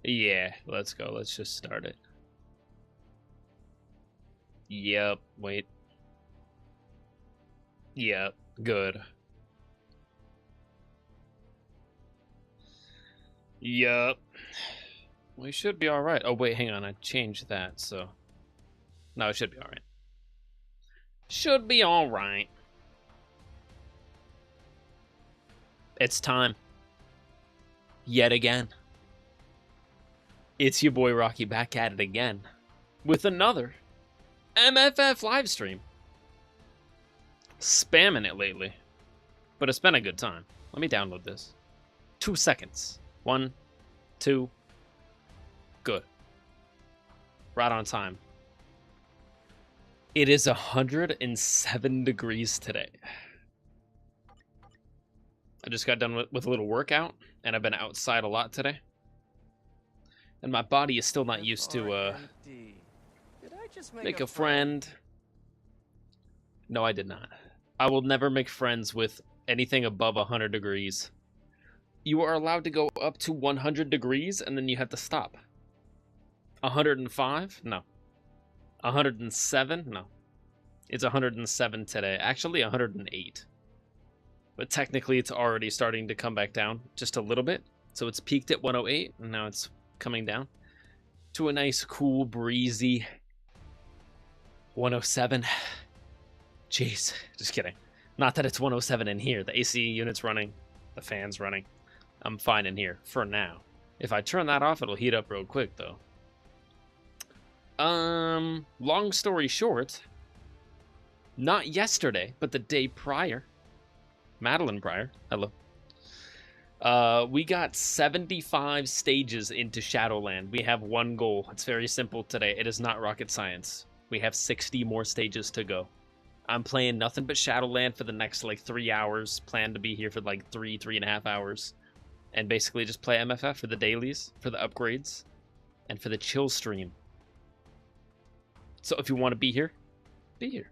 Yeah, let's go. Let's just start it. Yep, wait. Yep, good. Yep. We should be alright. Oh, wait, hang on. I changed that, so... No, it should be alright. Should be alright. It's time. Yet again. It's your boy Rocky back at it again. With another MFF livestream. Spamming it lately. But it's been a good time. Let me download this. 2 seconds. 1, 2. Good. Right on time. It is 107 degrees today. I just got done with a little workout, and I've been outside a lot today. And my body is still not used to make a friend. No, I did not. I will never make friends with anything above 100 degrees. You are allowed to go up to 100 degrees, and then you have to stop. 105? No. 107? No. It's 107 today. Actually, 108. But technically, it's already starting to come back down just a little bit. So it's peaked at 108, and now it's coming down to a nice, cool, breezy 107. Jeez, just kidding. Not that it's 107 in here. The AC unit's running, the fan's running. I'm fine in here for now. If I turn that off, it'll heat up real quick, though. Long story short, not yesterday, but the day prior, Madeline Pryor, hello. We got 75 stages into Shadowland. We have one goal. It's very simple today. It is not rocket science. We have 60 more stages to go. I'm playing nothing but Shadowland for the next, like, 3 hours. Plan to be here for, like, 3.5 hours. And basically just play MFF for the dailies, for the upgrades, and for the chill stream. So if you want to be here, be here.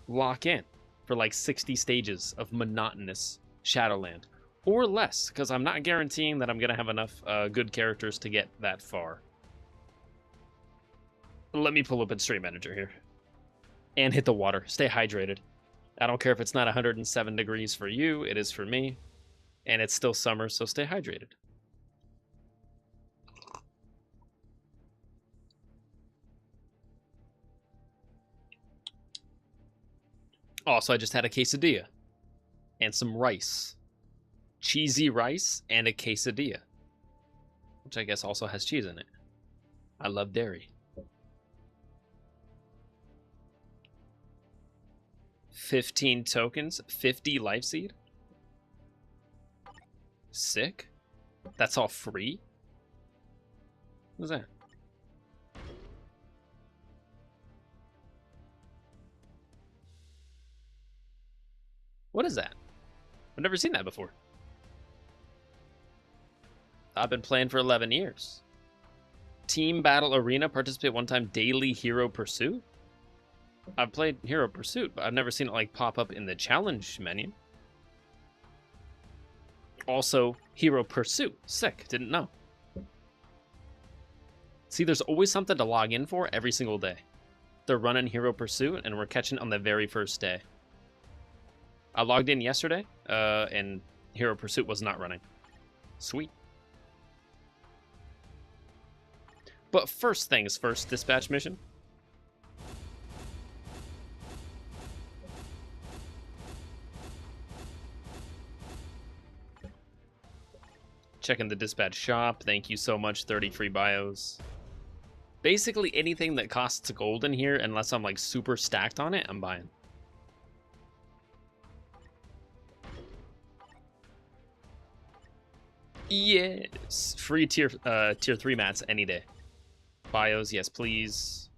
Lock in for, like, 60 stages of monotonous Shadowland. Or less, because I'm not guaranteeing that I'm going to have enough good characters to get that far. Let me pull up in Stream Manager here. And hit the water. Stay hydrated. I don't care if it's not 107 degrees for you. It is for me. And it's still summer, so stay hydrated. Also, I just had a quesadilla. And some rice. Cheesy rice and a quesadilla. Which I guess also has cheese in it. I love dairy. 15 tokens, 50 life seed. Sick. That's all free? What's that? What is that? I've never seen that before. I've been playing for 11 years. Team Battle Arena, participate one time, daily Hero Pursuit? I've played Hero Pursuit, but I've never seen it like pop up in the challenge menu. Also, Hero Pursuit. Sick, didn't know. See, there's always something to log in for every single day. They're running Hero Pursuit, and we're catching on the very first day. I logged in yesterday, and Hero Pursuit was not running. Sweet. But first things first, dispatch mission. Checking the dispatch shop. Thank you so much. 30 free bios. Basically anything that costs gold in here, unless I'm like super stacked on it, I'm buying. Yes. Free tier 3 mats any day. Bios, yes please.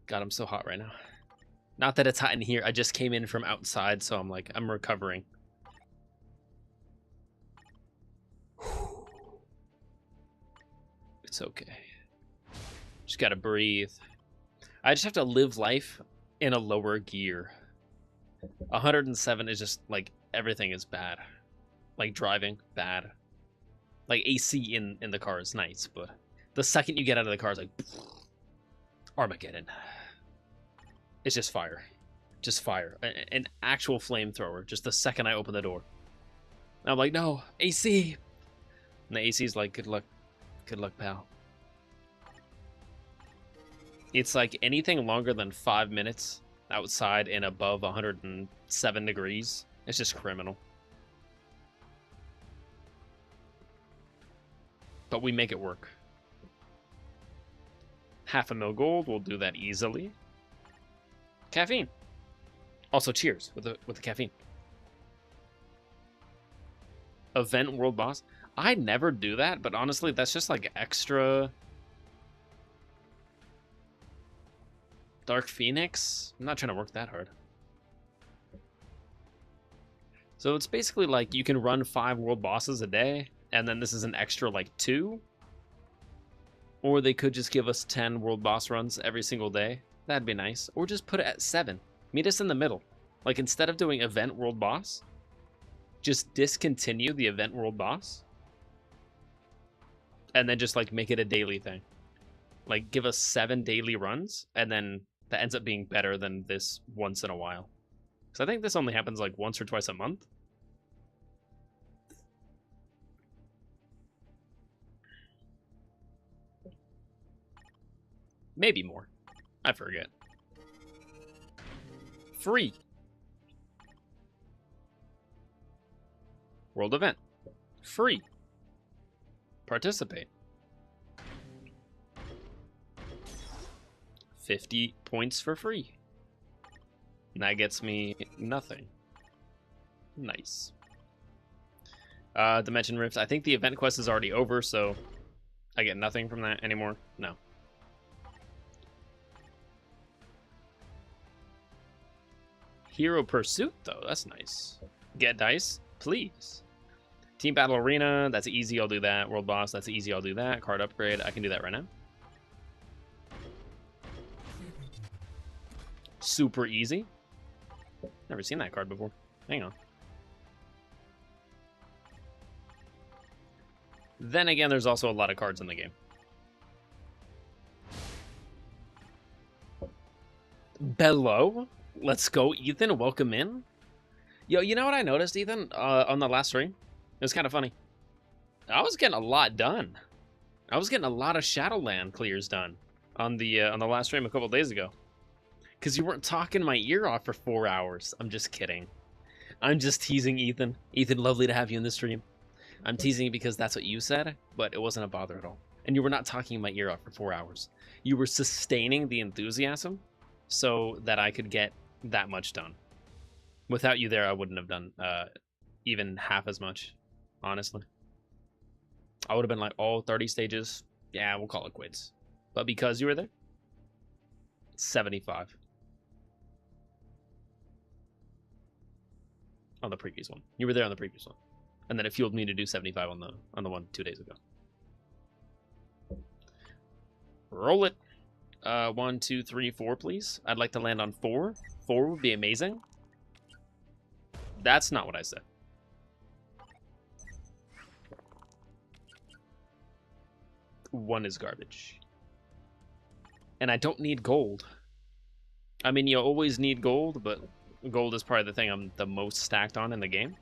God, I'm so hot right now. Not that it's hot in here, I just came in from outside, so I'm like, I'm recovering. It's okay. Just gotta breathe. I just have to live life in a lower gear. 107 is just like everything is bad. Like driving, bad. Like AC in the car is nice, but the second you get out of the car, it's like Armageddon. It's just fire. Just fire. An actual flamethrower. Just the second I open the door. And I'm like, no, AC. And the AC's like, good luck, pal. It's like anything longer than 5 minutes outside and above 107 degrees. It's just criminal. But we make it work. 500,000 gold, we'll do that easily. Caffeine. Also, cheers with the caffeine. Event world boss. I never do that, but honestly, that's just like extra. Dark Phoenix? I'm not trying to work that hard. So it's basically like you can run 5 world bosses a day, and then this is an extra like 2. Or they could just give us 10 world boss runs every single day. That'd be nice. Or just put it at 7. Meet us in the middle. Like instead of doing event world boss, just discontinue the event world boss. And then just like make it a daily thing. Like give us 7 daily runs, and then that ends up being better than this once in a while. Because I think this only happens like once or twice a month. Maybe more. I forget. Free. World event. Free. Participate. 50 points for free. And that gets me nothing. Nice. Dimension Rift. I think the event quest is already over, so I get nothing from that anymore. No. Hero Pursuit, though. That's nice. Get dice, please. Team Battle Arena. That's easy. I'll do that. World Boss. That's easy. I'll do that. Card upgrade. I can do that right now. Super easy. Never seen that card before. Hang on. Then again, there's also a lot of cards in the game. Below. Let's go, Ethan. Welcome in. Yo, you know what I noticed, Ethan, on the last stream? It was kind of funny. I was getting a lot done. I was getting a lot of Shadowland clears done on the last stream a couple days ago. Because you weren't talking my ear off for 4 hours. I'm just kidding. I'm just teasing Ethan. Ethan, lovely to have you in the stream. I'm teasing because that's what you said, but it wasn't a bother at all. And you were not talking my ear off for 4 hours. You were sustaining the enthusiasm so that I could get that much done. Without you there, I wouldn't have done even half as much, honestly. I would have been like, oh, 30 stages. Yeah, we'll call it quits. But because you were there, 75. On the previous one. You were there on the previous one. And then it fueled me to do 75 on the one 2 days ago. Roll it. 1, 2, 3, 4, please. I'd like to land on 4. 4 would be amazing. That's not what I said. One is garbage. And I don't need gold. I mean, you always need gold, but gold is probably the thing I'm the most stacked on in the game.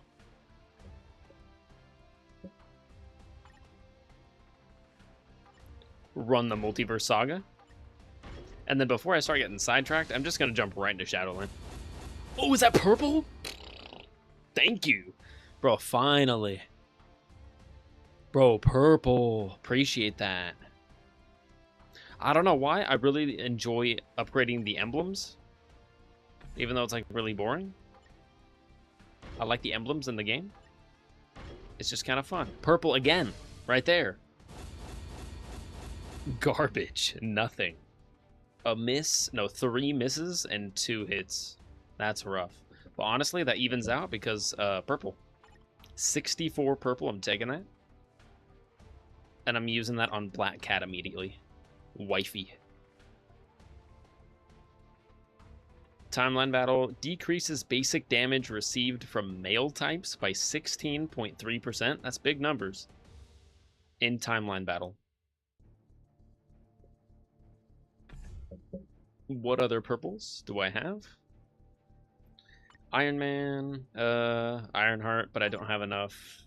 Run the Multiverse Saga. And then before I start getting sidetracked, I'm just going to jump right into Shadowland. Oh, is that purple? Thank you. Bro, finally. Bro, purple. Appreciate that. I don't know why. I really enjoy upgrading the emblems. Even though it's like really boring. I like the emblems in the game. It's just kind of fun. Purple again. Right there. Garbage. Nothing. A miss. No, 3 misses and 2 hits. That's rough. But honestly, that evens out because purple. 64 purple. I'm taking that. And I'm using that on Black Cat immediately. Wifey. Timeline battle decreases basic damage received from male types by 16.3%. That's big numbers. In timeline battle. What other purples do I have? Iron Man, Ironheart, but I don't have enough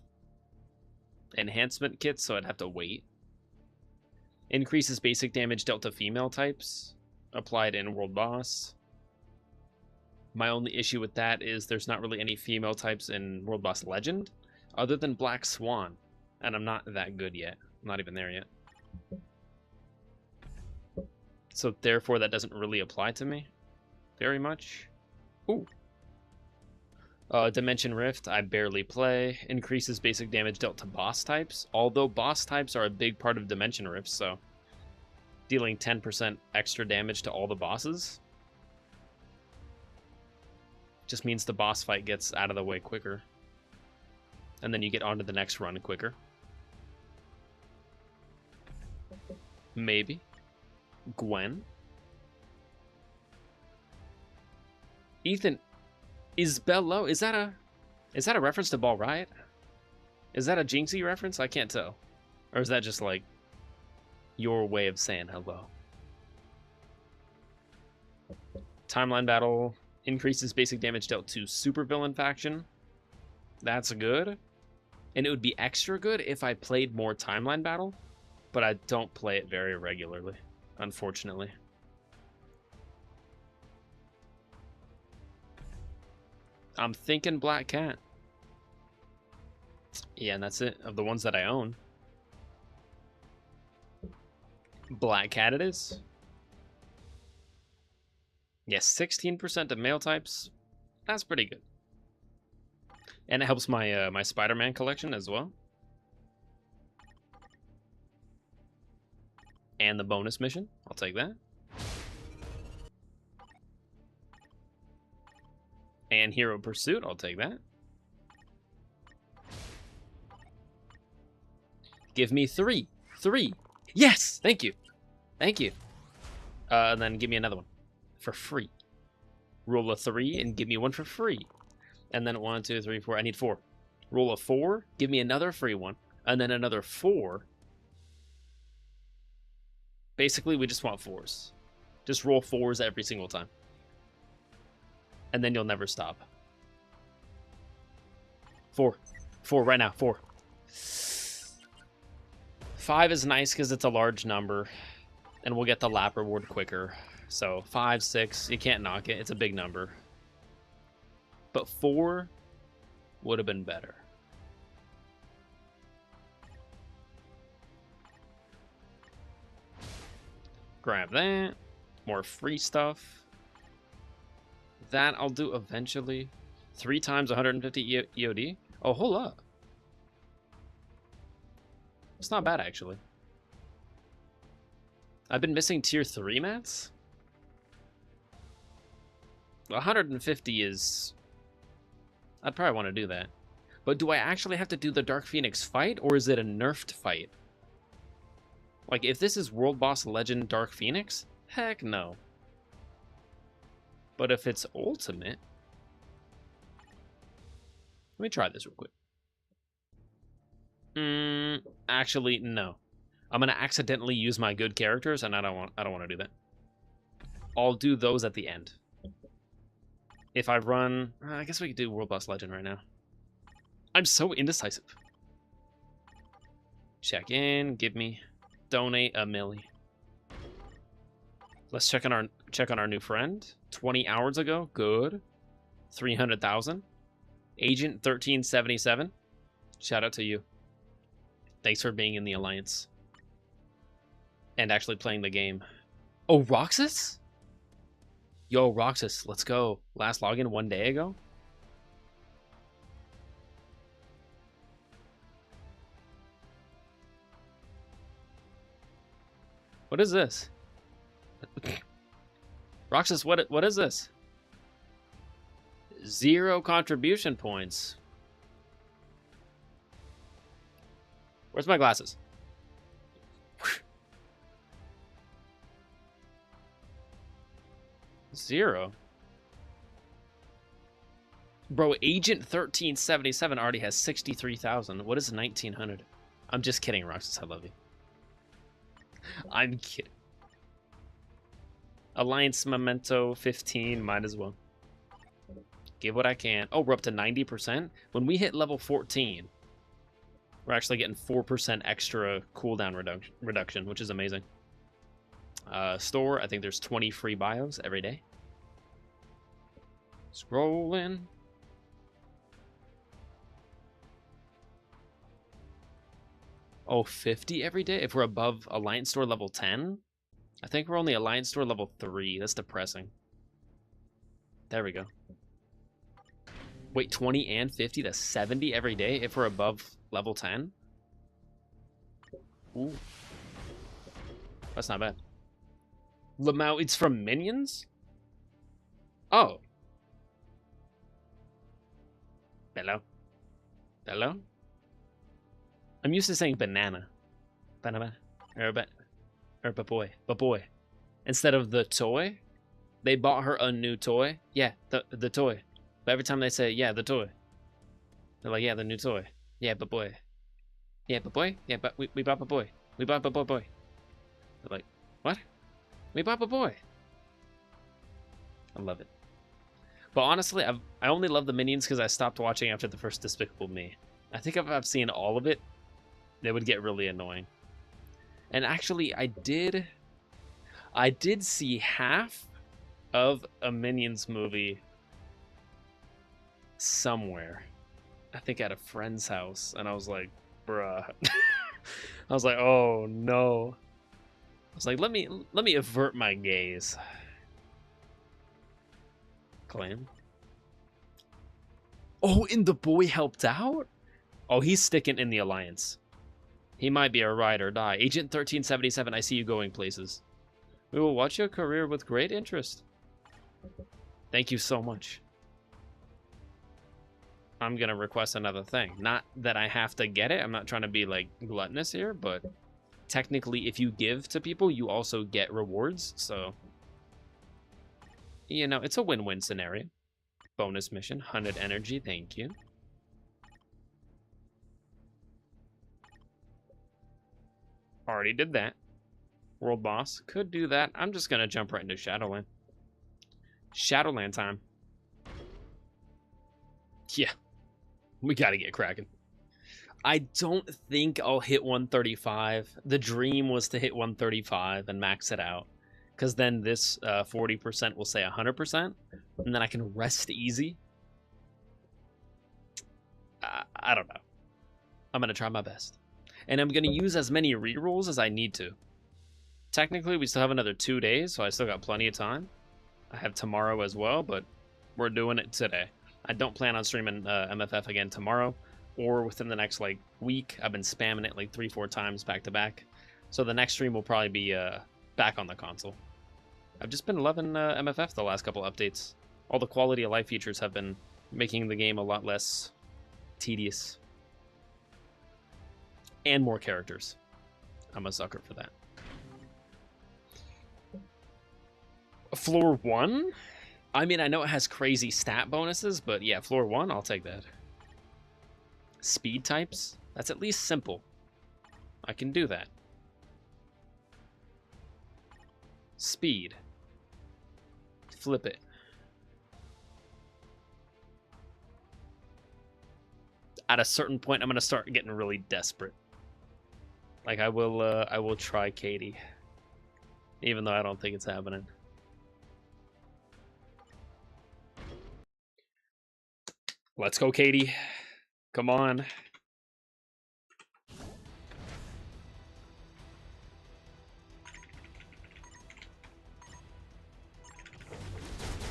enhancement kits, so I'd have to wait. Increases basic damage dealt to female types. Applied in World Boss. My only issue with that is there's not really any female types in World Boss Legend, other than Black Swan, and I'm not that good yet. I'm not even there yet. So therefore, that doesn't really apply to me very much. Ooh. Dimension Rift, I barely play. Increases basic damage dealt to boss types, although boss types are a big part of Dimension Rift, so dealing 10% extra damage to all the bosses just means the boss fight gets out of the way quicker. And then you get onto the next run quicker. Maybe. Gwen. Ethan, is Bell low? Is that a reference to Ball Riot? Is that a Jinxie reference? I can't tell. Or is that just like your way of saying hello? Timeline battle increases basic damage dealt to supervillain faction. That's good. And it would be extra good if I played more timeline battle, but I don't play it very regularly, unfortunately. I'm thinking Black Cat. Yeah, and that's it, of the ones that I own. Black Cat it is. Yes, 16% of male types. That's pretty good. And it helps my my Spider-Man collection as well. And the bonus mission. I'll take that. And Hero Pursuit. I'll take that. Give me 3. 3. Yes! Thank you. Thank you. And then give me another one. For free. Roll a 3 and give me one for free. And then 1, 2, 3, 4. I need 4. Roll a 4. Give me another free one. And then another 4. Basically, we just want 4s. Just roll 4s every single time. And then you'll never stop. 4. 4 right now. 4. 5 is nice because it's a large number. And we'll get the lap reward quicker. So 5, 6, you can't knock it. It's a big number. But 4 would have been better. Grab that. More free stuff. That I'll do eventually. 3 times 150 EOD. Oh, hold up. It's not bad, actually. I've been missing tier 3 mats. 150 is... I'd probably want to do that. But do I actually have to do the Dark Phoenix fight, or is it a nerfed fight? Like, if this is World Boss Legend Dark Phoenix, heck no. But if it's Ultimate... Let me try this real quick. Actually, no. I'm gonna accidentally use my good characters, and I don't want to do that. I'll do those at the end. If I run... I guess we could do World Boss Legend right now. I'm so indecisive. Check in, give me... Donate a milli. Let's check on our new friend. 20 hours ago, good. 300,000. Agent 1377. Shout out to you. Thanks for being in the Alliance. And actually playing the game. Oh, Roxas? Yo, Roxas, let's go. Last login 1 day ago? What is this? Roxas, what is this? 0 contribution points. Where's my glasses? 0. Bro, Agent 1377 already has 63,000. What is 1900? I'm just kidding, Roxas. I love you. I'm kidding. Alliance Memento 15, might as well. Give what I can. Oh, we're up to 90%. When we hit level 14, we're actually getting 4% extra cooldown reduction, which is amazing. Store, I think there's 20 free bios every day. Scrolling. Oh, 50 every day? If we're above Alliance Store level 10? I think we're only Alliance Store level 3. That's depressing. There we go. Wait, 20 and 50? That's 70 every day if we're above level 10? Ooh. That's not bad. Lamau, it's from minions? Oh. Hello? Hello? I'm used to saying banana. Banana. Or baboy. Baboy. Instead of the toy, they bought her a new toy. Yeah, the toy. But every time they say, yeah, the toy, they're like, yeah, the new toy. Yeah, baboy. Yeah, baboy? Yeah, but we bought baboy. We bought baboy boy. They're like, what? We bought baboy. I love it. But honestly, I only love the minions because I stopped watching after the first Despicable Me. I think if I've seen all of it, they would get really annoying. And actually, I did see half of a Minions movie somewhere. I think at a friend's house, and I was like, bruh. I was like, oh no. I was like, let me avert my gaze. Clan. Oh, and the boy helped out? Oh, he's sticking in the Alliance. He might be a ride or die. Agent 1377, I see you going places. We will watch your career with great interest. Thank you so much. I'm going to request another thing. Not that I have to get it. I'm not trying to be, like, gluttonous here, but technically, if you give to people, you also get rewards, so... You know, it's a win-win scenario. Bonus mission, 100 energy, thank you. Already did that. World boss, could do that. I'm just gonna jump right into Shadowland. Shadowland time. Yeah, we gotta get cracking. I don't think I'll hit 135. The dream was to hit 135 and max it out. Because then this 40% will say 100%, and then I can rest easy. I don't know. I'm going to try my best. And I'm going to use as many rerolls as I need to. Technically, we still have another 2 days, so I still got plenty of time. I have tomorrow as well, but we're doing it today. I don't plan on streaming MFF again tomorrow or within the next like week. I've been spamming it like 3-4 times back to back. So the next stream will probably be back on the console. I've just been loving MFF the last couple updates. All the quality of life features have been making the game a lot less tedious. And more characters. I'm a sucker for that. Floor 1? I mean, I know it has crazy stat bonuses, but yeah, floor 1, I'll take that. Speed types? That's at least simple. I can do that. Speed. Flip it. At a certain point, I'm gonna start getting really desperate. Like I will try Katie, even though I don't think it's happening. Let's go, Katie. Come on.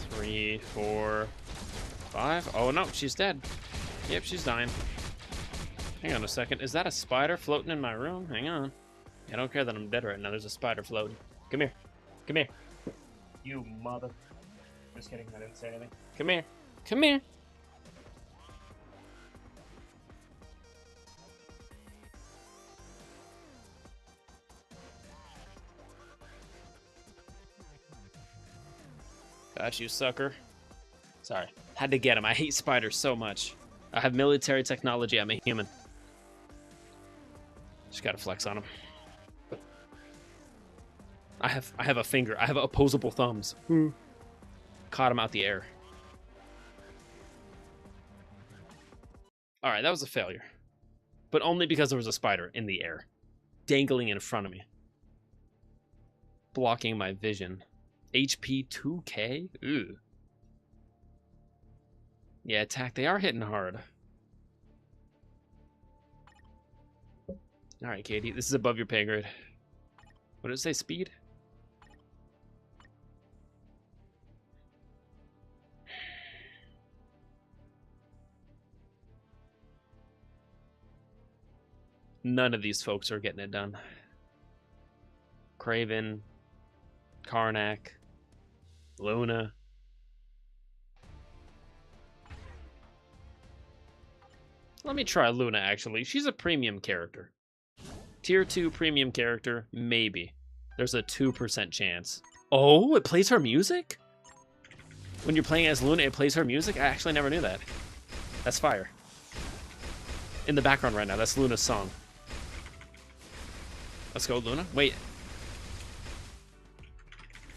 Three, 4, 5. Oh no, she's dead. Yep, she's dying. Hang on a second. Is that a spider floating in my room? Hang on. I don't care that I'm dead right now. There's a spider floating. Come here. Come here. You mother. Just kidding. I didn't say anything. Come here. Come here. Got you, sucker. Sorry. Had to get him. I hate spiders so much. I have military technology. I'm a human. Just gotta flex on him. I have a finger. I have opposable thumbs. Caught him out the air. Alright, that was a failure. But only because there was a spider in the air. Dangling in front of me. Blocking my vision. HP 2k? Ooh. Yeah, attack. They are hitting hard. Alright, Katie. This is above your pay grade. What did it say? Speed? None of these folks are getting it done. Craven, Karnak, Luna. Let me try Luna, actually. She's a premium character. Tier 2 premium character, maybe. There's a 2% chance. Oh, it plays her music? When you're playing as Luna, it plays her music? I actually never knew that. That's fire. In the background right now, that's Luna's song. Let's go, Luna. Wait.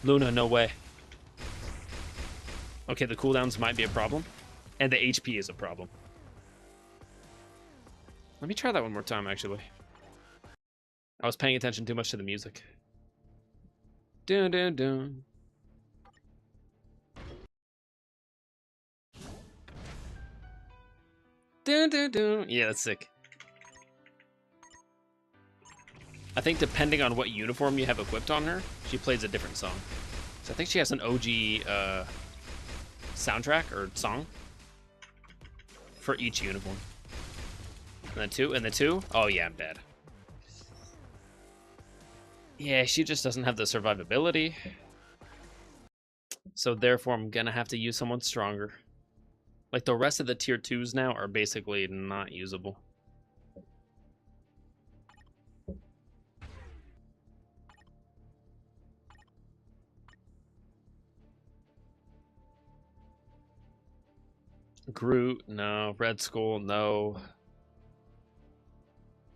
Luna, no way. Okay, the cooldowns might be a problem. And the HP is a problem. Let me try that one more time, actually. I was paying attention too much to the music. Dun dun dun. Dun dun dun. Yeah, that's sick. I think depending on what uniform you have equipped on her, she plays a different song. So I think she has an OG soundtrack or song for each uniform. And the two? Oh yeah, I'm dead. Yeah, she just doesn't have the survivability. So therefore, I'm gonna have to use someone stronger. Like the rest of the tier 2s now are basically not usable. Groot, no. Red Skull, no.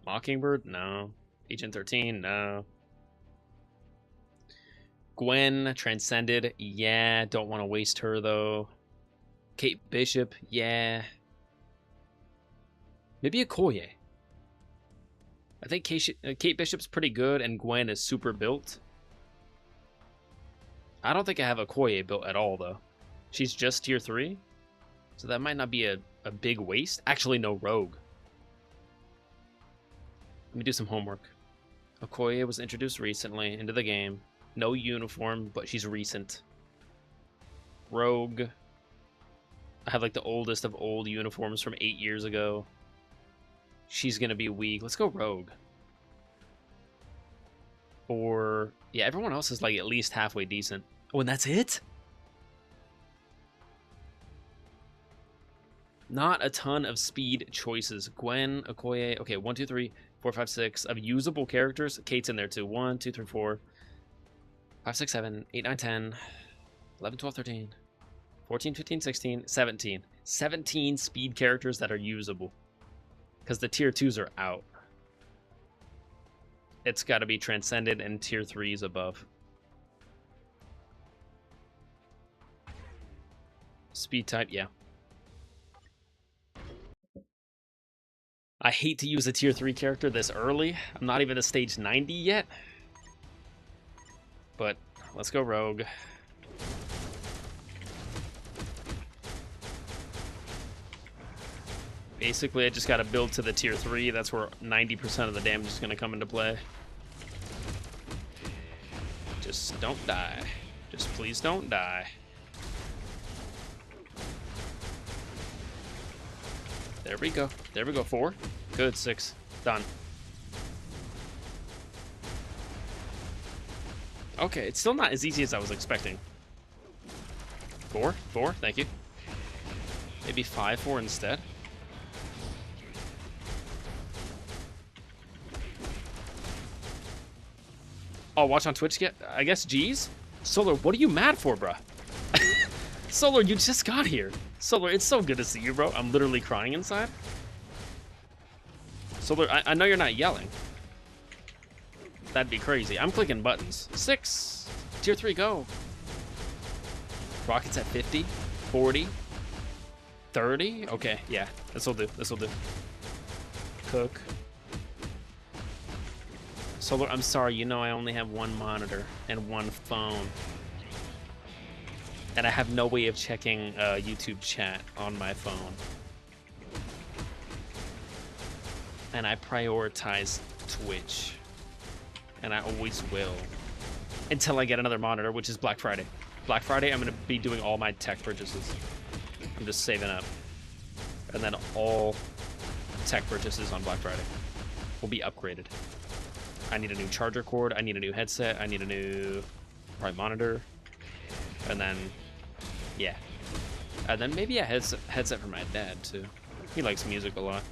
Mockingbird, no. Agent 13, no. Gwen, Transcended, yeah. Don't want to waste her, though. Kate Bishop, yeah. Maybe a Okoye. I think Kate Bishop's pretty good, and Gwen is super built. I don't think I have a Okoye built at all, though. She's just tier 3. So that might not be a big waste. Actually, no, Rogue. Let me do some homework. Okoye was introduced recently into the game. No uniform, but she's recent. Rogue. I have like the oldest of old uniforms from 8 years ago. She's going to be weak. Let's go Rogue. Or, yeah, everyone else is like at least halfway decent. Oh, and that's it? Not a ton of speed choices. Gwen, Okoye. Okay, 1, 2, 3, 4, 5, 6 of usable characters. Kate's in there too. 1, 2, 3, 4, 5, 6, 7, 8, 9, 10, 11, 12, 13, 14, 15, 16, 17. 17 speed characters that are usable. Because the tier 2s are out. It's got to be Transcended and tier 3s above. Speed type, yeah. I hate to use a tier 3 character this early. I'm not even to stage 90 yet. But let's go Rogue. Basically, I just got to build to the tier 3. That's where 90% of the damage is going to come into play. Just don't die. Just please don't die. There we go. There we go. 4. Good. 6. Done. Okay, it's still not as easy as I was expecting. 4. 4. Thank you. Maybe 5, 4 instead. Oh, watch on Twitch yet? I guess G's? Solar, what are you mad for, bruh? Solar, you just got here. Solar, it's so good to see you, bro. I'm literally crying inside. Solar, I know you're not yelling. That'd be crazy. I'm clicking buttons. 6. Tier 3, go. Rockets at 50, 40, 30. Okay, yeah. This'll do. This'll do. Cook. Solar, I'm sorry. You know I only have one monitor and one phone. And I have no way of checking YouTube chat on my phone. And I prioritize Twitch. And I always will. Until I get another monitor, which is Black Friday. Black Friday, I'm going to be doing all my tech purchases. I'm just saving up. And then all tech purchases on Black Friday will be upgraded. I need a new charger cord. I need a new headset. I need a new probably monitor. And then... yeah. And then maybe a headset for my dad, too. He likes music a lot.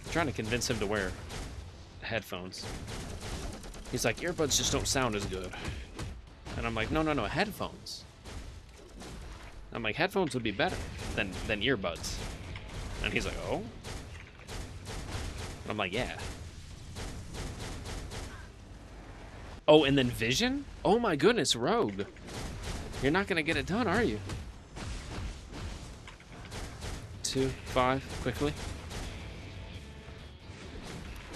I'm trying to convince him to wear headphones. He's like, earbuds just don't sound as good. And I'm like, no, headphones. I'm like, headphones would be better than earbuds. And he's like, oh? And I'm like, yeah. Oh, and then vision? Oh my goodness, Rogue. You're not gonna get it done, are you? 2, 5, quickly.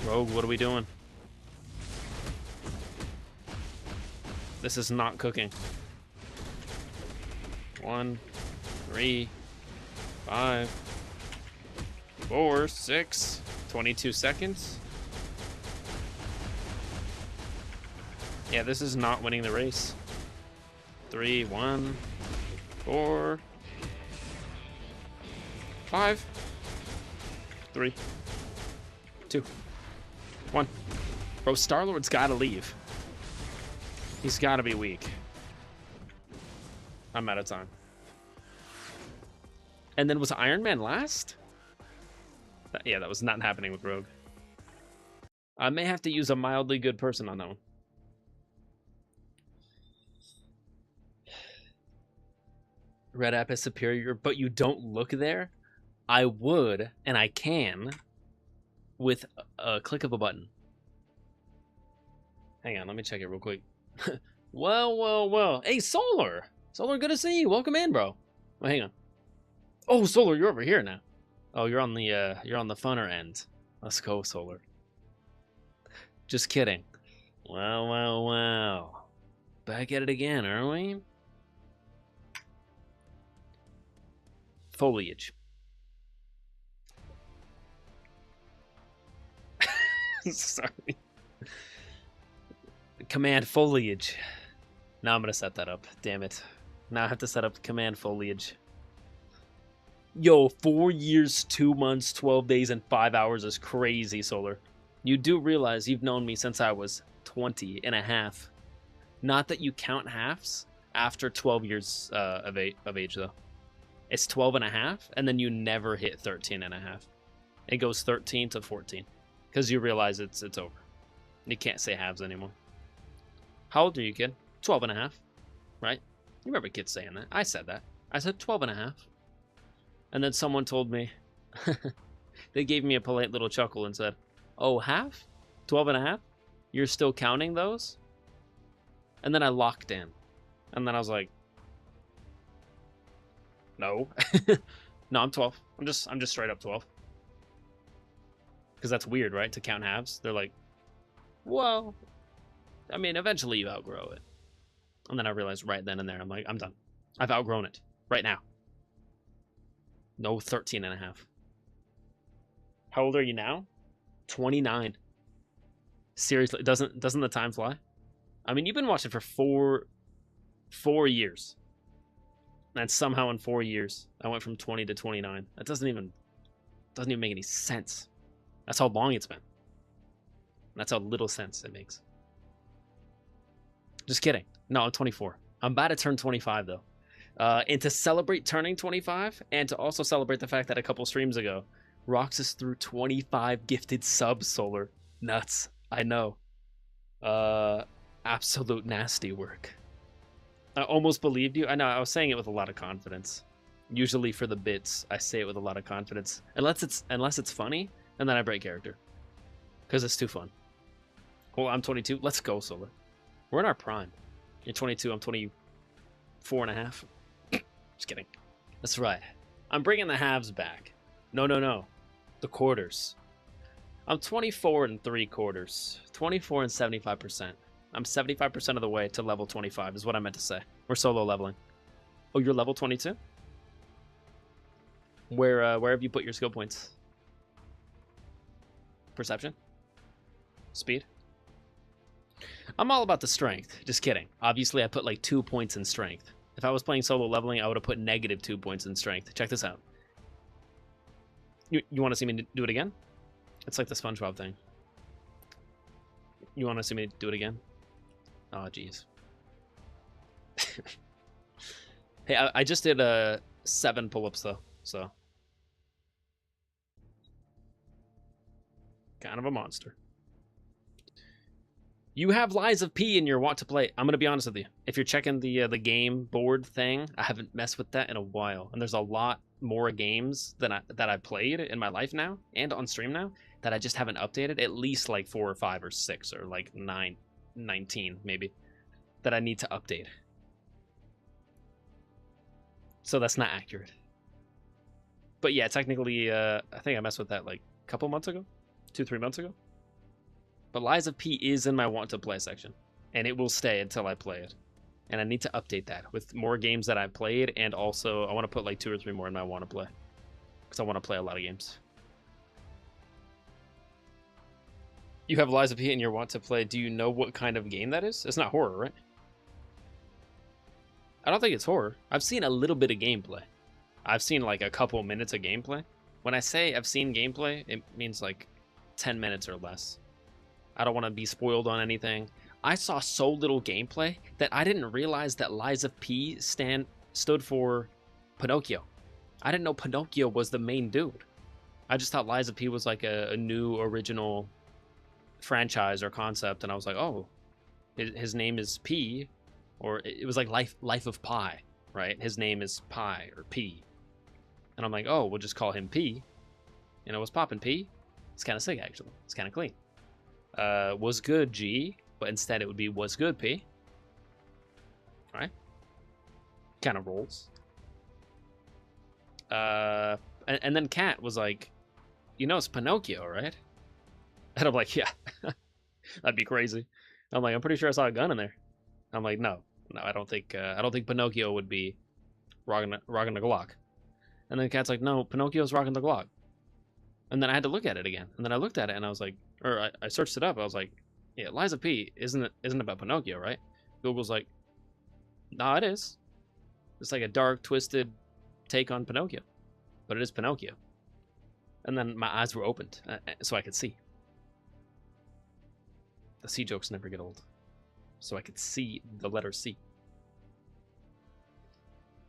Rogue, what are we doing? This is not cooking. 1, 3, 5, 4, 6, 22 seconds. Yeah, this is not winning the race. 3, 1, 4, 5, 3, 2, 1. Bro, Star-Lord's gotta leave. He's gotta be weak. I'm out of time. And then was Iron Man last? Yeah, that was not happening with Rogue. I may have to use a mildly good person on that one. Red app is superior, but you don't look there? I would, and I can, with a click of a button. Hang on, let me check it real quick. Well. Hey, Solar! Solar, good to see you. Welcome in, bro. Well, hang on. Oh, Solar, you're over here now. Oh, you're on the funner end. Let's go, Solar. Just kidding. Well. Back at it again, aren't we? Foliage. Sorry. Command foliage. Now I'm gonna set that up. Damn it. Now I have to set up command foliage. Yo, 4 years, 2 months, 12 days, and 5 hours is crazy, Solar. You do realize you've known me since I was 20 and a half. Not that you count halves after 12 years of age, though. It's 12 and a half, and then you never hit 13 and a half. It goes 13 to 14, because you realize it's over. You can't say halves anymore. How old are you, kid? 12 and a half, right? You remember kids saying that. I said that. I said 12 and a half. And then someone told me, they gave me a polite little chuckle and said, oh, half? 12 and a half? You're still counting those? And then I locked in. And then I was like, no. No, I'm 12. I'm just straight up 12. Because that's weird, right? To count halves. They're like, well, I mean, eventually you outgrow it. And then I realized right then and there, I'm like, I'm done. I've outgrown it. Right now. No, 13 and a half. How old are you now? 29. Seriously, doesn't the time fly? I mean, you've been watching for four years. And somehow in 4 years, I went from 20 to 29. That doesn't even make any sense. That's how long it's been. That's how little sense it makes. Just kidding. No, I'm 24. I'm about to turn 25, though. And to celebrate turning 25, and to also celebrate the fact that a couple streams ago, Roxas threw 25 gifted subs, Solar. Nuts. I know. Absolute nasty work. I almost believed you. I know, I was saying it with a lot of confidence. Usually for the bits, I say it with a lot of confidence. Unless it's funny, and then I break character. Because it's too fun. Well, I'm 22. Let's go, Solar. We're in our prime. You're 22, I'm 24 and a half. Just kidding. That's right. I'm bringing the halves back. No. The quarters. I'm 24 and 3/4. 24 and 75%. I'm 75% of the way to level 25 is what I meant to say. We're solo leveling. Oh, you're level 22? Where have you put your skill points? Perception? Speed? I'm all about the strength. Just kidding. Obviously, I put like 2 points in strength. If I was playing solo leveling, I would have put negative 2 points in strength. Check this out. You want to see me do it again? It's like the SpongeBob thing. You want to see me do it again? Oh, jeez. Hey, I just did 7 pull-ups though, so kind of a monster. You have Lies of P in your want to play. I'm gonna be honest with you. If you're checking the game board thing, I haven't messed with that in a while, and there's a lot more games that I played in my life now and on stream now that I just haven't updated. At least like 4 or 5 or 6 or like 9, 19 maybe that I need to update. So that's not accurate. But yeah, technically, I think I messed with that like a couple months ago, 2-3 months ago. But Lies of P is in my want to play section, and it will stay until I play it. And I need to update that with more games that I've played, and also I want to put like 2 or 3 more in my want to play, because I want to play a lot of games. You have Lies of P in your want to play. Do you know what kind of game that is? It's not horror, right? I don't think it's horror. I've seen a little bit of gameplay. I've seen like a couple minutes of gameplay. When I say I've seen gameplay, it means like 10 minutes or less. I don't want to be spoiled on anything. I saw so little gameplay that I didn't realize that Lies of P stood for Pinocchio. I didn't know Pinocchio was the main dude. I just thought Lies of P was like a new original franchise or concept, and I was like, oh, his name is P, or it was like Life of Pi, right? His name is Pi or P, and I'm like, oh, we'll just call him P. You know, what's poppin' P? It's kind of sick actually. It's kind of clean. Was good G, but instead it would be was good P. Right? Kind of rolls. And then Kat was like, you know it's Pinocchio, right? And I'm like, yeah, that'd be crazy. I'm like, I'm pretty sure I saw a gun in there. I'm like, no, I don't think Pinocchio would be rocking the Glock. And then Kat's like, no, Pinocchio's rocking the Glock. And then I had to look at it again. And then I looked at it and I was like, or I searched it up. I was like, yeah, Lies of P isn't about Pinocchio, right? Google's like, no, it is. It's like a dark, twisted take on Pinocchio, but it is Pinocchio. And then my eyes were opened so I could see. The C jokes never get old. So I could see the letter C.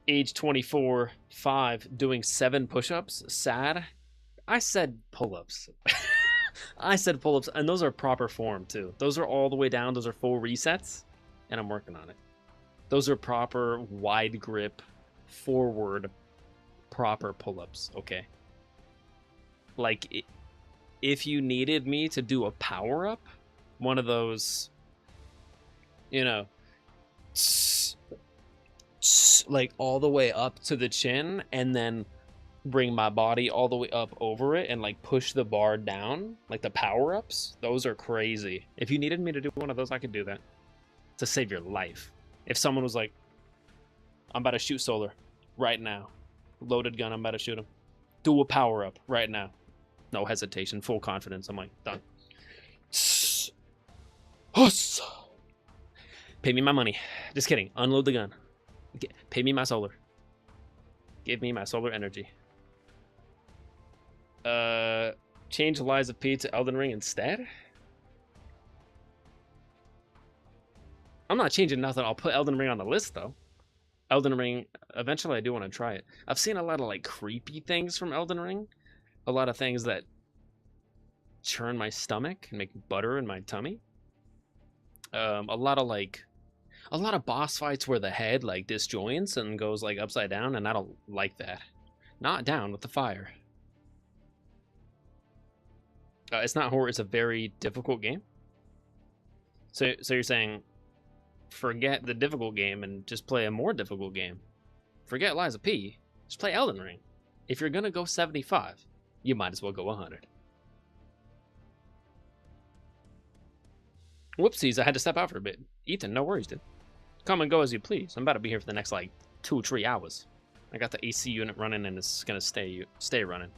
Age 24, 5, doing 7 push-ups. Sad. I said pull-ups. I said pull-ups, and those are proper form, too. Those are all the way down. Those are full resets, and I'm working on it. Those are proper wide grip, forward, proper pull-ups, okay? Like, if you needed me to do a power-up, one of those, you know, like all the way up to the chin, and then bring my body all the way up over it and like push the bar down, like the power-ups, those are crazy. If you needed me to do one of those, I could do that to save your life. If someone was like, I'm about to shoot Solar right now, loaded gun, I'm about to shoot him, do a power-up right now, no hesitation, full confidence, I'm like, done. Pay me my money. Just kidding. Unload the gun. Pay me my solar. Give me my solar energy. Change Lies of P to Elden Ring instead? I'm not changing nothing. I'll put Elden Ring on the list, though. Elden Ring, eventually I do want to try it. I've seen a lot of, like, creepy things from Elden Ring. A lot of things that churn my stomach and make butter in my tummy. A lot of, like, A lot of boss fights where the head like disjoints and goes like upside down, and I don't like that. Not down with the fire. It's not horror. It's a very difficult game. So you're saying, forget the difficult game and just play a more difficult game. Forget Lies of P. Just play Elden Ring. If you're gonna go 75, you might as well go 100. Whoopsies, I had to step out for a bit. Ethan, no worries, dude. Come and go as you please. I'm about to be here for the next, like, 2 or 3 hours. I got the AC unit running, and it's gonna stay running.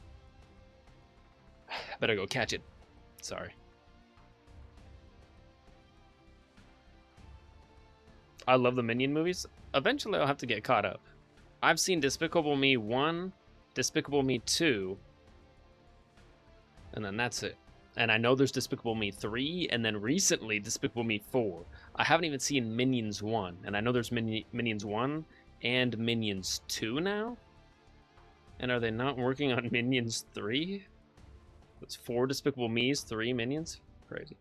Better go catch it. Sorry. I love the Minion movies. Eventually, I'll have to get caught up. I've seen Despicable Me 1, Despicable Me 2, and then that's it. And I know there's Despicable Me 3, and then recently Despicable Me 4. I haven't even seen Minions 1, and I know there's Minions 1 and Minions 2 now? And are they not working on Minions 3? It's 4 Despicable Me's, 3 Minions? Crazy.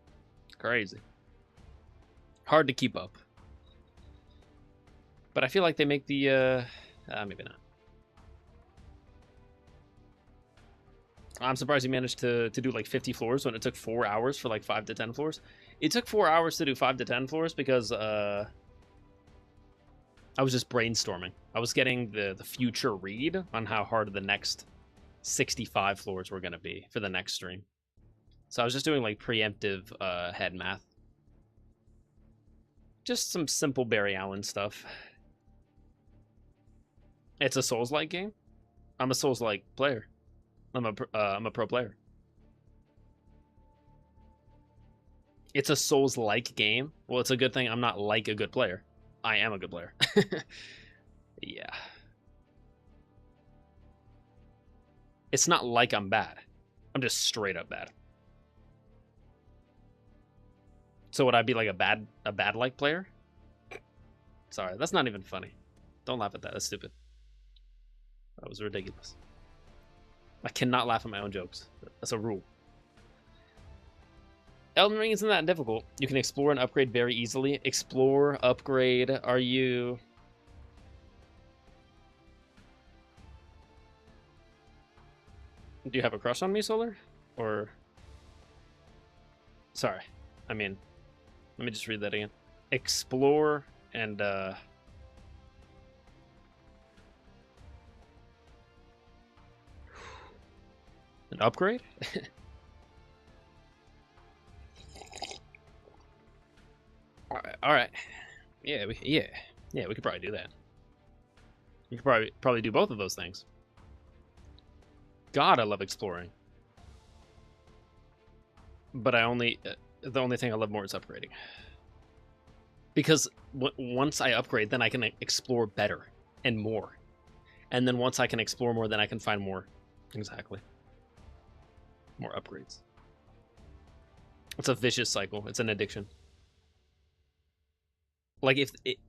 Crazy. Hard to keep up. But I feel like they make the, maybe not. I'm surprised you managed to do like 50 floors when it took 4 hours for like 5 to 10 floors. It took 4 hours to do 5 to 10 floors because I was just brainstorming. I was getting the future read on how hard the next 65 floors were going to be for the next stream. So I was just doing like preemptive head math. Just some simple Barry Allen stuff. It's a Souls-like game. I'm a Souls-like player. I'm a pro player. It's a Souls-like game. Well, it's a good thing I'm not like a good player. I am a good player. Yeah. It's not like I'm bad. I'm just straight up bad. So would I be like a bad like player? Sorry, that's not even funny. Don't laugh at that. That's stupid. That was ridiculous. I cannot laugh at my own jokes. That's a rule. Elden Ring isn't that difficult. You can explore and upgrade very easily. Explore, upgrade. Are you... Do you have a crush on me, Solar? Or... Sorry. I mean, let me just read that again. Explore and, an upgrade? All right. Yeah, we could probably do that. We could probably do both of those things. God, I love exploring. But the only thing I love more is upgrading. Because once I upgrade, then I can explore better and more. And then once I can explore more, then I can find more. Exactly. More upgrades. It's a vicious cycle. It's an addiction. Like,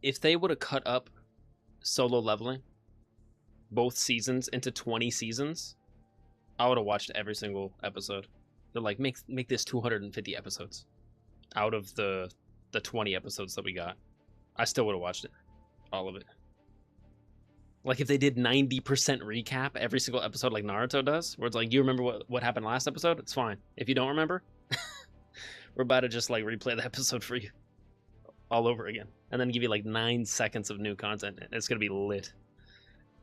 if they would have cut up Solo Leveling, both seasons, into 20 seasons, I would have watched every single episode. They're like, make this 250 episodes out of the 20 episodes that we got. I still would have watched it. All of it. Like, if they did 90% recap every single episode like Naruto does, where it's like, you remember what happened last episode? It's fine. If you don't remember, we're about to just, like, replay the episode for you all over again. And then give you, like, 9 seconds of new content. And it's going to be lit.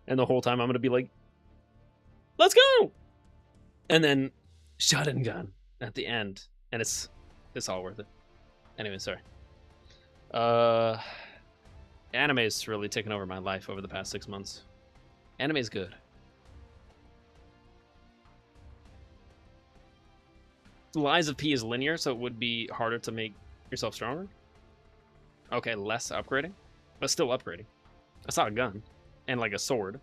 And the whole time I'm going to be like, let's go! And then Sharingan at the end. And it's all worth it. Anyway, sorry. Anime is really taken over my life over the past 6 months. Anime is good. Lies of P is linear, so it would be harder to make yourself stronger. Okay, less upgrading, but still upgrading. I saw a gun and like a sword. It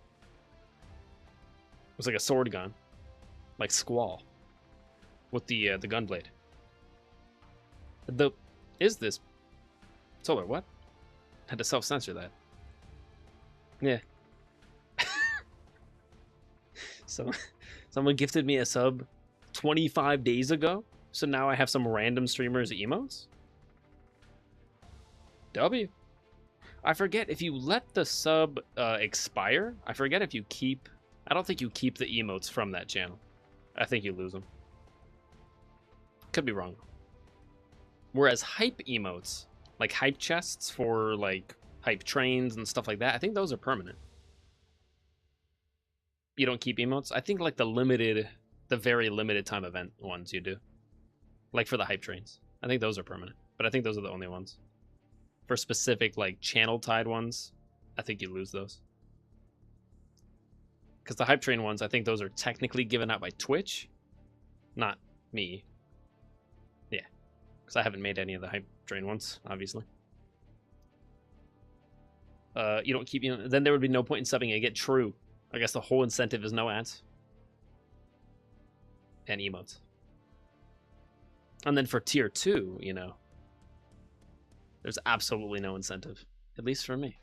was like a sword gun, like Squall, with the gun blade. Is this Solar? What? Had to self-censor that. Yeah. So, someone gifted me a sub 25 days ago, so now I have some random streamers' emotes? W. I forget if you let the sub expire. I forget if you keep... I don't think you keep the emotes from that channel. I think you lose them. Could be wrong. Whereas hype emotes, like hype chests for like hype trains and stuff like that, I think those are permanent. You don't keep emotes? I think like the very limited time event ones you do. Like for the hype trains. I think those are permanent. But I think those are the only ones. For specific like channel tied ones, I think you lose those. Because the hype train ones, I think those are technically given out by Twitch. Not me. Yeah. Because I haven't made any of the hype train ones, obviously. You don't keep... You know, then there would be no point in subbing it. Get true. I guess the whole incentive is no ads. And emotes. And then for tier 2, you know, there's absolutely no incentive. At least for me.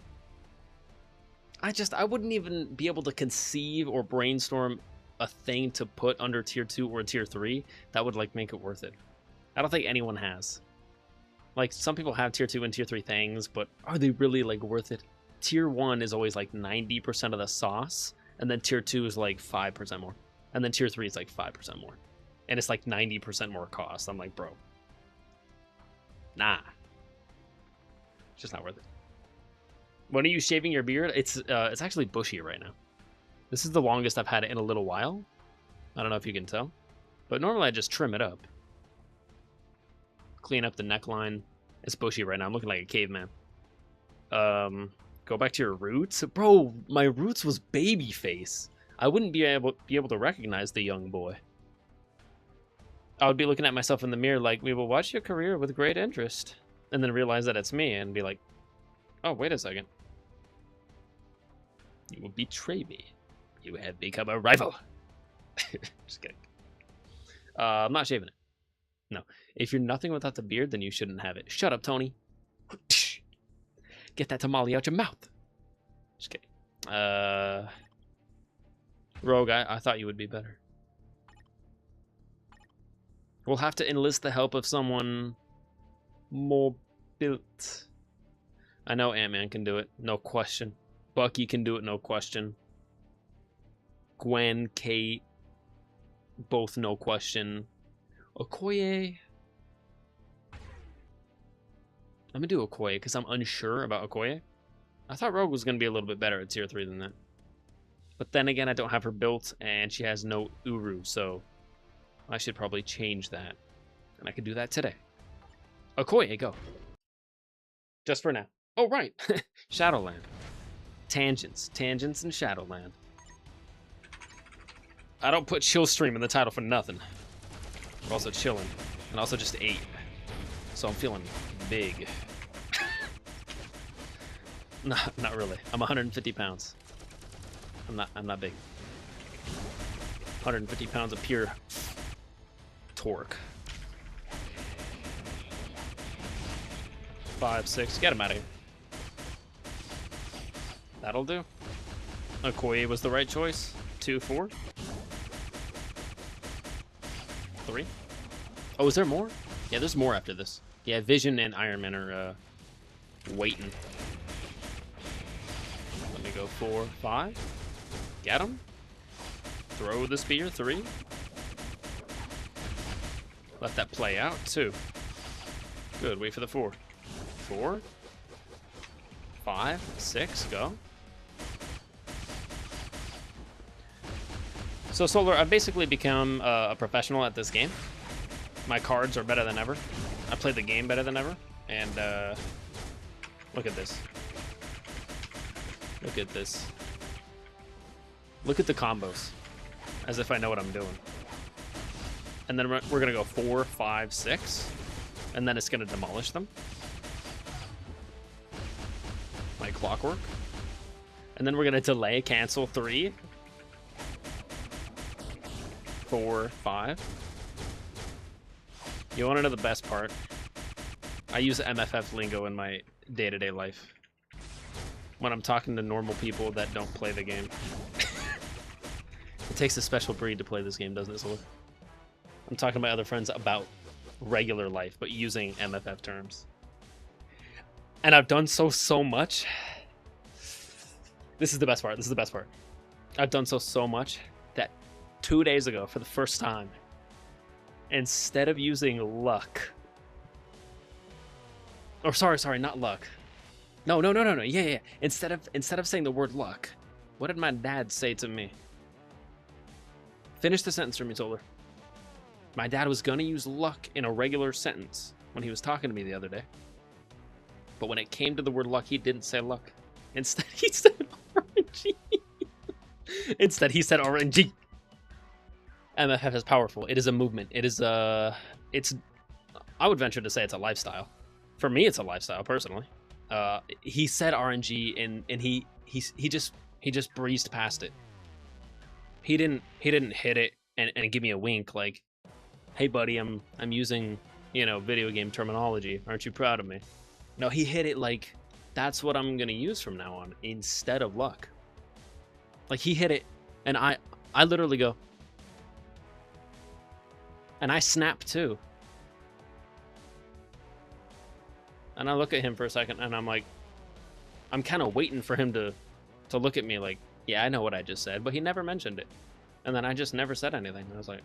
I wouldn't even be able to conceive or brainstorm a thing to put under tier 2 or tier 3 that would like make it worth it. I don't think anyone has. Like some people have tier 2 and tier 3 things, but are they really like worth it? Tier 1 is always like 90% of the sauce, and then tier 2 is like 5% more. And then tier 3 is like 5% more. And it's like 90% more cost. I'm like, bro. Nah. It's just not worth it. When are you shaving your beard? It's actually bushy right now. This is the longest I've had it in a little while. I don't know if you can tell. But normally I just trim it up. Clean up the neckline. It's bushy right now. I'm looking like a caveman. Go back to your roots. Bro, my roots was baby face. I wouldn't be able to recognize the young boy. I would be looking at myself in the mirror like, we will watch your career with great interest. And then realize that it's me and be like, oh, wait a second. You will betray me. You have become a rival. Just kidding. I'm not shaving it. No. If you're nothing without the beard, then you shouldn't have it. Shut up, Tony. Get that tamale out your mouth. Just kidding. Rogue, I thought you would be better. We'll have to enlist the help of someone more built. I know Ant-Man can do it, no question. Bucky can do it, no question. Gwen, Kate, both no question. Okoye. I'm gonna do Okoye because I'm unsure about Okoye. I thought Rogue was gonna be a little bit better at tier 3 than that. But then again, I don't have her built and she has no Uru, so I should probably change that. And I could do that today. Okoye, go. Just for now. Oh, right. Shadowland. Tangents. Tangents and Shadowland. I don't put chillstream in the title for nothing. I'm also chilling. And also just ate. So I'm feeling big. Not really. I'm 150 pounds. I'm not big. 150 pounds of pure torque. 5, 6. Get him out of here. That'll do. Okoye was the right choice. 2, 4. 3. Oh, is there more? Yeah, there's more after this. Yeah, Vision and Iron Man are waiting. Let me go 4, 5. Get him. Throw the spear. 3. Let that play out. 2. Good. Wait for the 4. 4. 5, 6. Go. So Solar, I've basically become a professional at this game. My cards are better than ever. I play the game better than ever. And look at this. Look at this. Look at the combos. As if I know what I'm doing. And then we're going to go 4, 5, 6. And then it's going to demolish them. Like clockwork. And then we're going to delay, cancel 3. 4, 5. You want to know the best part? I use MFF lingo in my day-to-day life. When I'm talking to normal people that don't play the game. It takes a special breed to play this game, doesn't it, Solar? I'm talking to my other friends about regular life, but using MFF terms. And I've done so much. This is the best part. This is the best part. I've done so much that 2 days ago, for the first time, instead of using luck, or sorry, not luck. No. Yeah. Instead of saying the word luck, what did my dad say to me? Finish the sentence for me, Solar. My dad was gonna use luck in a regular sentence when he was talking to me the other day. But when it came to the word luck, he didn't say luck. Instead, he said RNG. Instead, he said RNG. MFF is powerful. It is a movement. It is it's. I would venture to say it's a lifestyle. For me, it's a lifestyle personally. He said RNG, and he just breezed past it. He didn't hit it and give me a wink like, "Hey, buddy, I'm using video game terminology. Aren't you proud of me?" No, he hit it like, "That's what I'm gonna use from now on instead of luck." Like, he hit it, and I literally go, and I snap too. And I look at him for a second, and I'm like, I'm kind of waiting for him to look at me like, yeah, I know what I just said, but he never mentioned it. And then I just never said anything. I was like,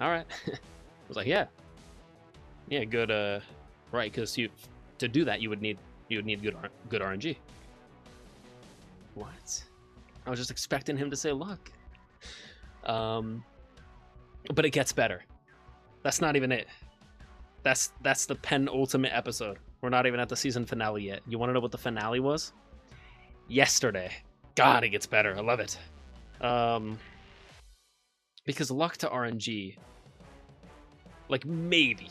all right. I was like, yeah, good. Right, because to do that, you would need good RNG. What? I was just expecting him to say luck. But it gets better. That's not even it. That's the penultimate episode. We're not even at the season finale yet. You want to know what the finale was? Yesterday. God, it gets better. I love it. Because luck to RNG, like maybe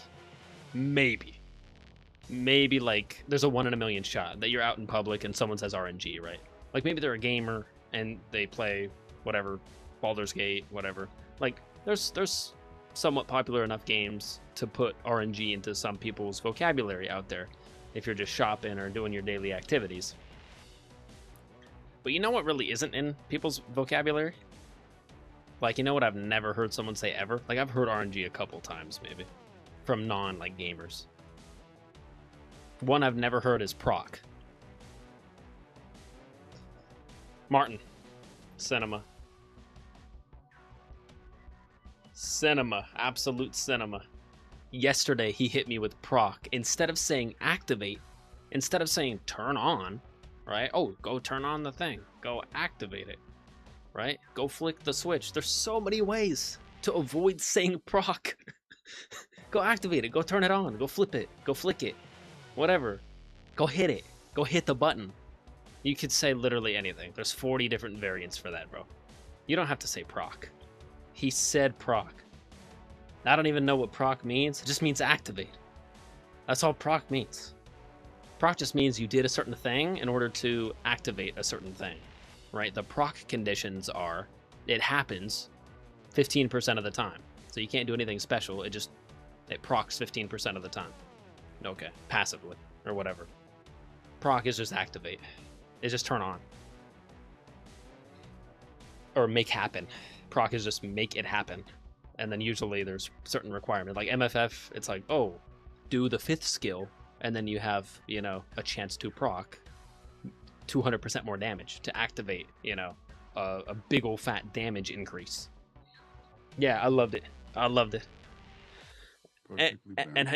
like there's a 1 in a million shot that you're out in public and someone says RNG, right? Like maybe they're a gamer and they play whatever, Baldur's Gate, whatever. Like there's somewhat popular enough games to put RNG into some people's vocabulary out there if you're just shopping or doing your daily activities. But you know what really isn't in people's vocabulary? Like, you know what I've never heard someone say ever? Like, I've heard RNG a couple times, maybe, from non-like gamers. One I've never heard is proc. Martin. Cinema. Absolute cinema. Yesterday, he hit me with proc. Instead of saying activate, instead of saying turn on, right? Oh, go turn on the thing. Go activate it, right? Go flick the switch. There's so many ways to avoid saying proc. Go activate it. Go turn it on. Go flip it. Go flick it. Whatever. Go hit it. Go hit the button. You could say literally anything. There's 40 different variants for that, bro. You don't have to say proc. He said proc. I don't even know what proc means. It just means activate. That's all proc means. Proc just means you did a certain thing in order to activate a certain thing, right? The proc conditions are, it happens 15% of the time. So you can't do anything special. It procs 15% of the time. Okay, passively, or whatever. Proc is just activate. It's just turn on. Or make happen. Proc is just make it happen. And then usually there's certain requirements. Like MFF, it's like, oh, do the 5th skill, and then you have, a chance to proc 200% more damage to activate, a big old fat damage increase. Yeah, I loved it. And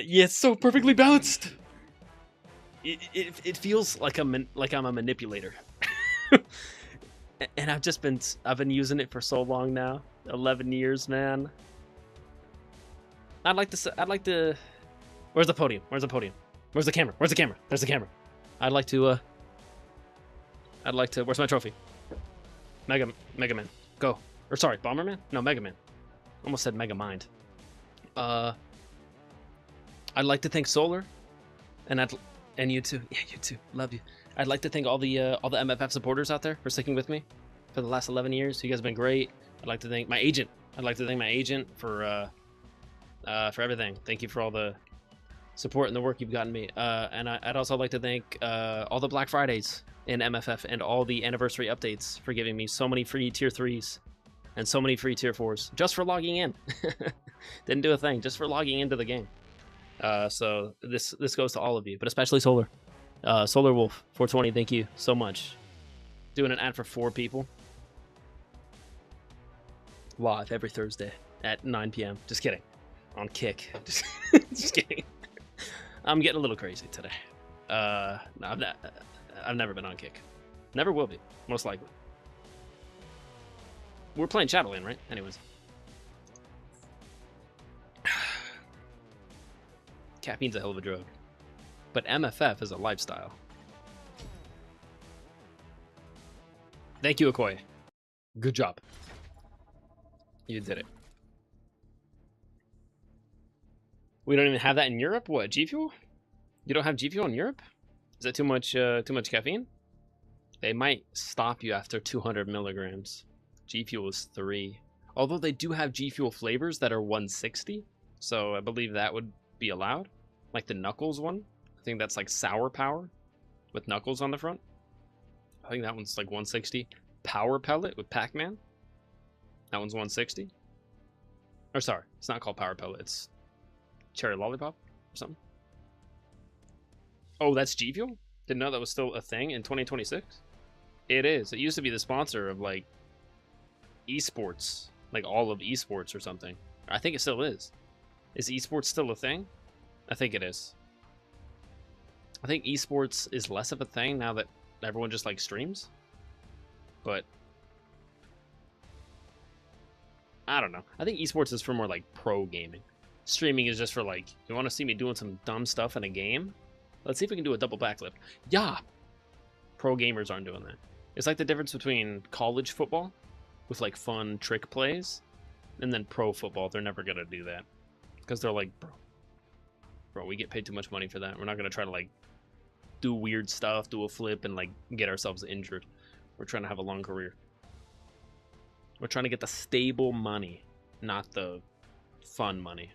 yeah, it's so perfectly balanced. It feels like I'm a manipulator. And I've been using it for so long now. 11 years, man. I'd like to. Where's the podium? Where's the camera? There's the camera. I'd like to. Where's my trophy? Mega Man. Go. Or sorry, Bomberman? No, Mega Man. Almost said Mega Mind. I'd like to thank Solar, and you too. Yeah, you too. Love you. I'd like to thank all the MFF supporters out there for sticking with me for the last 11 years. You guys have been great. I'd like to thank my agent. For everything. Thank you for all the support and the work you've gotten me. And I'd also like to thank all the Black Fridays in MFF and all the anniversary updates for giving me so many free tier 3s and so many free tier 4s just for logging in. Didn't do a thing, just for logging into the game. So this goes to all of you, but especially Solar. Solar Wolf 420, thank you so much. Doing an ad for 4 people. Live every Thursday at 9 p.m. Just kidding. On Kick. Just kidding. I'm getting a little crazy today. No, I've never been on Kick. Never will be, most likely. We're playing Shadowland, right? Anyways. Caffeine's a hell of a drug. But MFF is a lifestyle. Thank you, Okoye. Good job. You did it. We don't even have that in Europe? What, G Fuel? You don't have G Fuel in Europe? Is that too much caffeine? They might stop you after 200 milligrams. G Fuel is 3. Although they do have G Fuel flavors that are 160. So I believe that would be allowed. Like the Knuckles one. I think that's like Sour Power with Knuckles on the front. I think that one's like 160. Power Pellet with Pac-Man. That one's 160. Or sorry, it's not called Power Pellet. It's Cherry Lollipop or something. Oh, that's G Fuel? Didn't know that was still a thing in 2026. It is. It used to be the sponsor of like esports, like all of esports or something. I think it still is. Is esports still a thing? I think it is. I think esports is less of a thing now that everyone just like streams. But I don't know. I think esports is for more like pro gaming. Streaming is just for like, you want to see me doing some dumb stuff in a game? Let's see if we can do a double backflip. Yeah! Pro gamers aren't doing that. It's like the difference between college football with like fun trick plays and then pro football. They're never going to do that. Because they're like, bro, we get paid too much money for that. We're not going to try to like do weird stuff, do a flip, and like get ourselves injured. We're trying to have a long career. We're trying to get the stable money, not the fun money.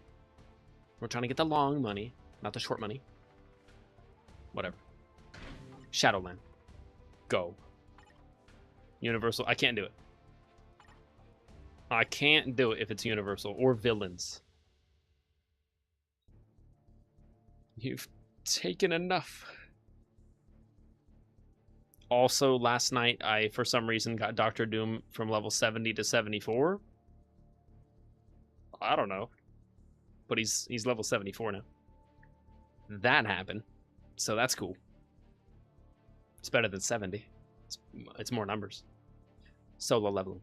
We're trying to get the long money, not the short money. Whatever. Shadowland. Go. Universal. I can't do it. I can't do it if it's Universal or Villains. You've taken enough. Also, last night, I, for some reason, got Dr. Doom from level 70 to 74. I don't know. But he's level 74 now. That happened. So that's cool. It's better than 70. It's more numbers. Solo leveling.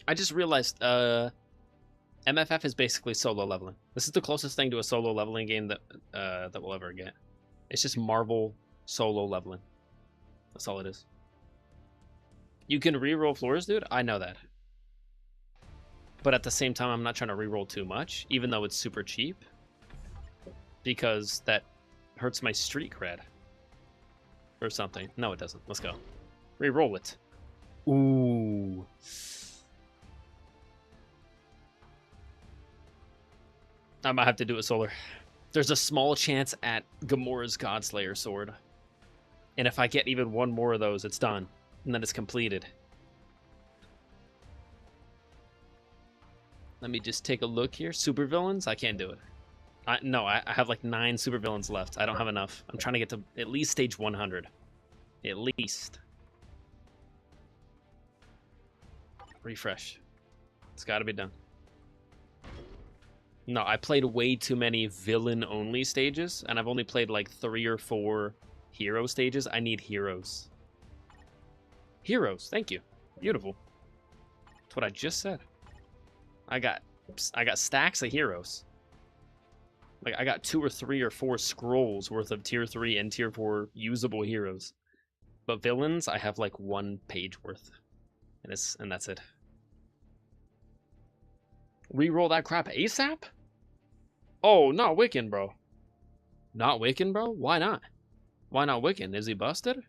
I just realized MFF is basically solo leveling. This is the closest thing to a solo leveling game that we'll ever get. It's just Marvel solo leveling. That's all it is. You can reroll floors, dude. I know that. But at the same time, I'm not trying to reroll too much, even though it's super cheap. Because that hurts my street cred. Or something. No, it doesn't. Let's go. Reroll it. Ooh. I might have to do it solar. There's a small chance at Gamora's Godslayer sword. And if I get even one more of those, it's done. And then it's completed. Let me just take a look here. Supervillains? I can't do it. No, I have like 9 supervillains left. I don't have enough. I'm trying to get to at least stage 100. At least. Refresh. It's got to be done. No, I played way too many villain-only stages, and I've only played like 3 or 4 hero stages. I need heroes. Heroes, thank you. Beautiful. That's what I just said. I got stacks of heroes. Like, I got 2 or 3 or 4 scrolls worth of tier 3 and tier 4 usable heroes. But villains, I have like 1 page worth. And that's it. Reroll that crap ASAP? Oh, not Wiccan, bro. Not Wiccan, bro? Why not? Why not Wiccan? Is he busted?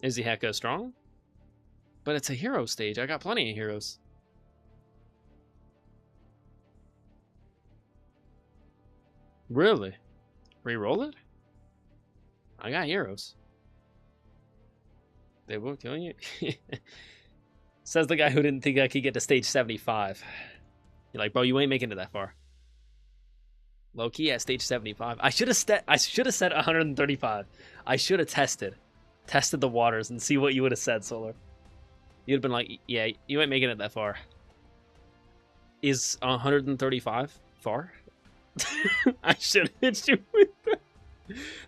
Is he hecka strong? But it's a hero stage. I got plenty of heroes. Really? Reroll it? I got heroes. They will kill you? Says the guy who didn't think I could get to stage 75. You're like, bro, you ain't making it that far. Low key at stage 75. I should have said 135. I should have tested the waters and see what you would have said, Solar. You'd have been like, yeah, you ain't making it that far. Is 135 far? I should have hit you with that.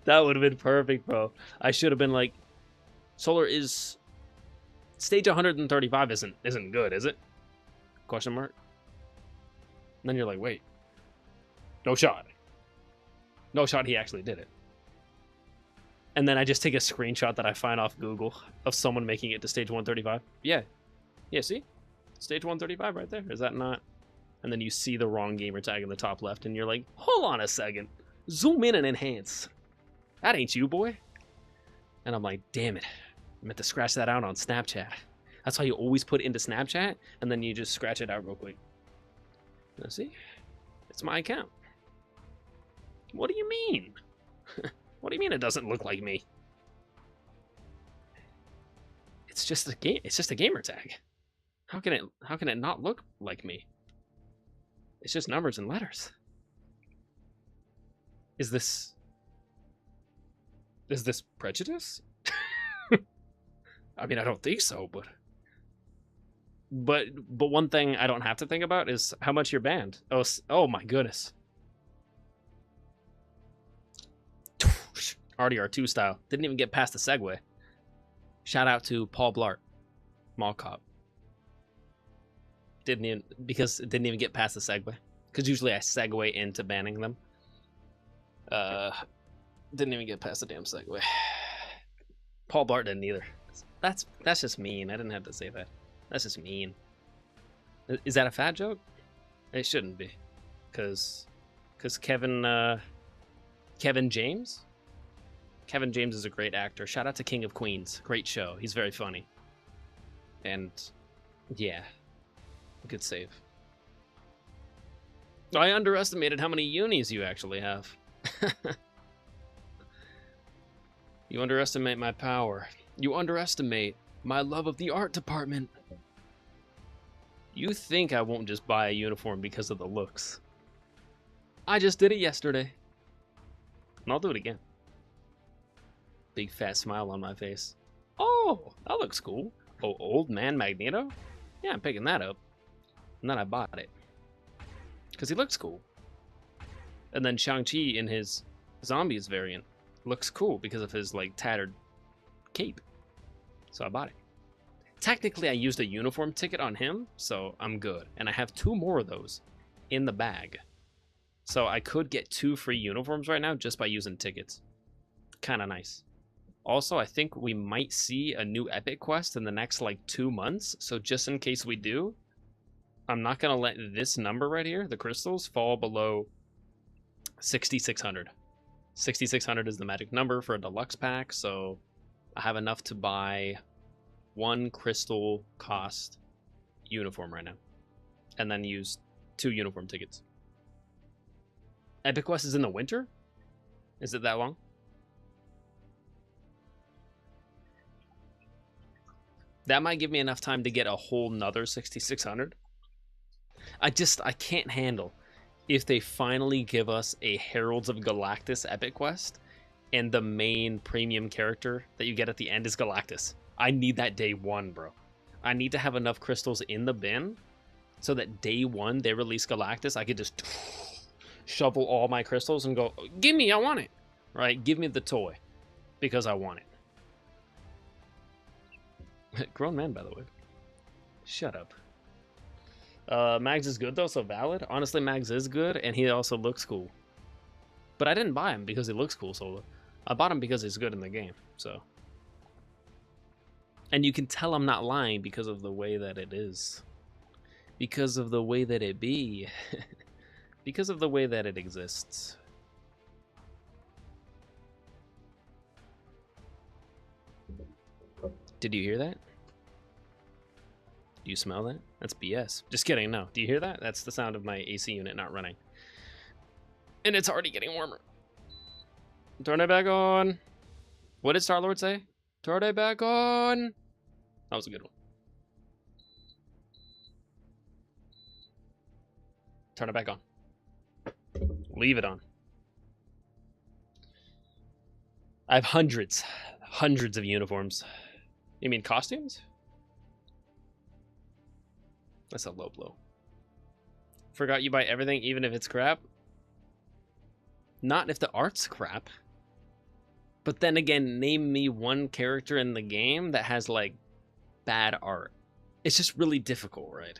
That would have been perfect, bro. I should have been like, Solar, is stage 135 isn't good, is it? Question mark. And then you're like, wait. No shot. No shot he actually did it. And then I just take a screenshot that I find off Google of someone making it to stage 135. Yeah. Yeah, see? Stage 135 right there. Is that not? And then you see the wrong gamer tag in the top left, and you're like, hold on a second. Zoom in and enhance. That ain't you, boy. And I'm like, damn it. I meant to scratch that out on Snapchat. That's why you always put it into Snapchat, and then you just scratch it out real quick. Now, see? It's my account. What do you mean? What do you mean it doesn't look like me? It's just a game. It's just a gamer tag. How can it not look like me? It's just numbers and letters. Is this prejudice? I mean, I don't think so, but one thing I don't have to think about is how much you're banned. Oh my goodness. RDR2 style. Didn't even get past the segue. Shout out to Paul Blart, Mall Cop. Didn't even get past the segue. Because usually I segue into banning them. Didn't even get past the damn segue. Paul Blart didn't either. That's just mean. I didn't have to say that. That's just mean. Is that a fat joke? It shouldn't be. Because Kevin James? Kevin James is a great actor. Shout out to King of Queens. Great show. He's very funny. And, yeah. Good save. I underestimated how many unis you actually have. You underestimate my power. You underestimate my love of the art department. You think I won't just buy a uniform because of the looks. I just did it yesterday. And I'll do it again. Big fat smile on my face. Oh, that looks cool. Oh, old man Magneto? Yeah, I'm picking that up. And then I bought it. Because he looks cool. And then Shang-Chi in his zombies variant looks cool because of his, like, tattered cape. So I bought it. Technically, I used a uniform ticket on him, so I'm good. And I have 2 more of those in the bag. So I could get 2 free uniforms right now just by using tickets. Kind of nice. Also, I think we might see a new epic quest in the next, like, 2 months. So just in case we do, I'm not going to let this number right here, the crystals, fall below 6,600. 6,600 is the magic number for a deluxe pack, so I have enough to buy 1 crystal cost uniform right now. And then use 2 uniform tickets. Epic quest is in the winter? Is it that long? That might give me enough time to get a whole nother 6,600. I can't handle if they finally give us a Heralds of Galactus epic quest and the main premium character that you get at the end is Galactus. I need that day 1, bro. I need to have enough crystals in the bin so that day 1 they release Galactus. I could just shovel all my crystals and go, give me, I want it. Right? Give me the toy because I want it. Grown man, by the way. Shut up. Mags is good though, so valid. Honestly, Mags is good, and he also looks cool. But I didn't buy him because he looks cool, so I bought him because he's good in the game, so. And you can tell I'm not lying because of the way that it is. Because of the way that it be. Because of the way that it exists. Did you hear that? Do you smell that? That's BS. Just kidding, no. Do you hear that? That's the sound of my AC unit not running. And it's already getting warmer. Turn it back on. What did Star-Lord say? Turn it back on. That was a good one. Turn it back on. Leave it on. I have hundreds of uniforms. You mean costumes? That's a low blow. Forgot you buy everything even if it's crap? Not if the art's crap. But then again, name me one character in the game that has, like, bad art. It's just really difficult, right?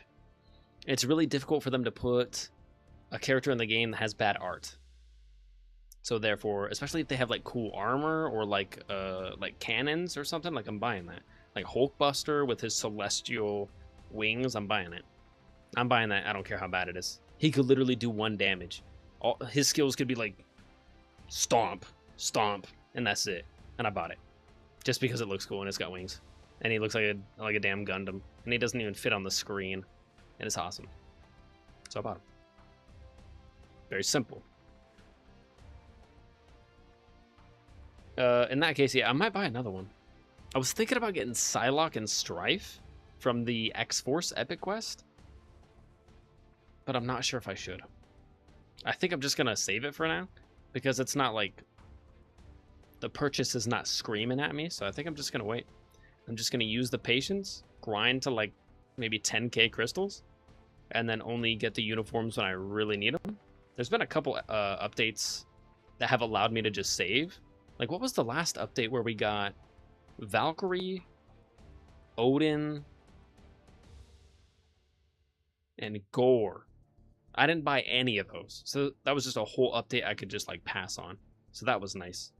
It's really difficult for them to put a character in the game that has bad art. So therefore, especially if they have, like, cool armor or, like cannons or something, like, I'm buying that. Like Hulkbuster with his celestial wings, I'm buying it. I'm buying that. I don't care how bad it is. He could literally do 1 damage. All his skills could be like stomp, stomp, and that's it. And I bought it just because it looks cool and it's got wings, and he looks like a damn Gundam, and he doesn't even fit on the screen, and it's awesome. So I bought him. Very simple. In that case, yeah, I might buy another one. I was thinking about getting Psylocke and Strife from the X-Force Epic Quest, but I'm not sure if I should. I think I'm just gonna save it for now, because it's not like the purchase is not screaming at me, so I think I'm just gonna wait. I'm just gonna use the patience, grind to like maybe 10k crystals, and then only get the uniforms when I really need them. There's been a couple updates that have allowed me to just save. Like, what was the last update where we got Valkyrie, Odin, and Gore? I didn't buy any of those, so that was just a whole update I could just like pass on. So that was nice.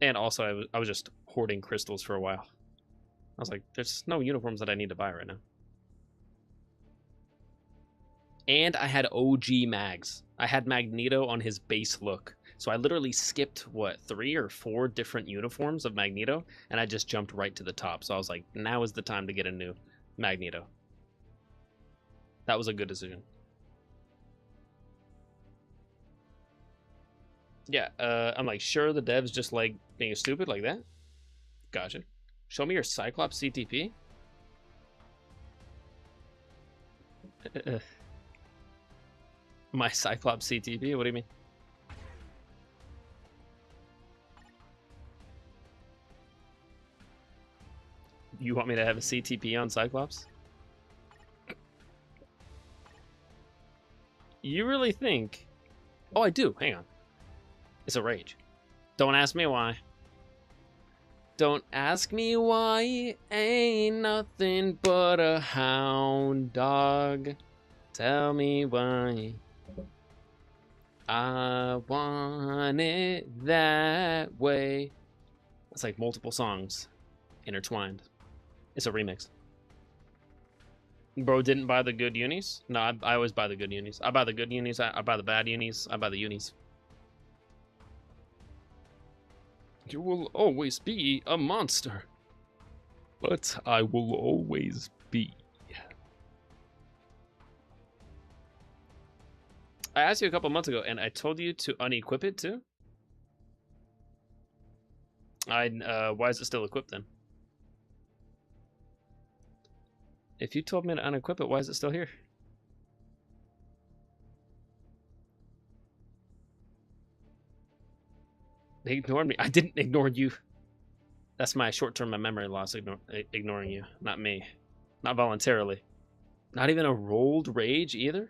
And also, I was just hoarding crystals for a while. I was like, there's no uniforms that I need to buy right now. And I had OG mags. I had Magneto on his base look. So I literally skipped, what, 3 or 4 different uniforms of Magneto, and I just jumped right to the top. So I was like, now is the time to get a new Magneto. That was a good decision. Yeah, I'm like, sure, the devs just like being stupid like that? Gotcha. Show me your Cyclops CTP? My Cyclops CTP? What do you mean? You want me to have a CTP on Cyclops? You really think... Oh, I do. Hang on. It's a rage. Don't ask me why. Don't ask me why. Ain't nothing but a hound dog. Tell me why. I want it that way. It's like multiple songs intertwined. It's a remix. Bro didn't buy the good unis? No, I always buy the good unis. I buy the good unis. I buy the bad unis. I buy the unis. You will always be a monster. But I will always be. I asked you a couple months ago, and I told you to unequip it too. Why is it still equipped then? If you told me to unequip it, why is it still here? They ignored me. I didn't ignore you. That's my short-term memory loss, ignoring you, not me. Not voluntarily. Not even a rolled rage either?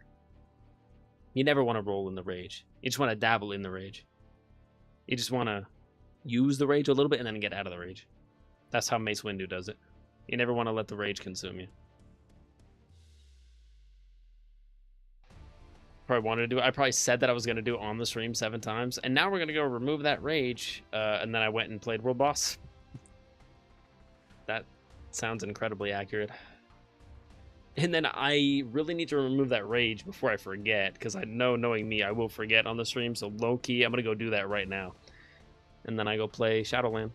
You never want to roll in the rage. You just want to dabble in the rage. You just want to use the rage a little bit and then get out of the rage. That's how Mace Windu does it. You never want to let the rage consume you. Probably wanted to do it. I probably said that I was going to do it on the stream 7 times. And now we're going to go remove that rage. And then I went and played World Boss. That sounds incredibly accurate. And then I really need to remove that rage before I forget. Because I know, knowing me, I will forget on the stream. So low-key, I'm going to go do that right now. And then I go play Shadowland.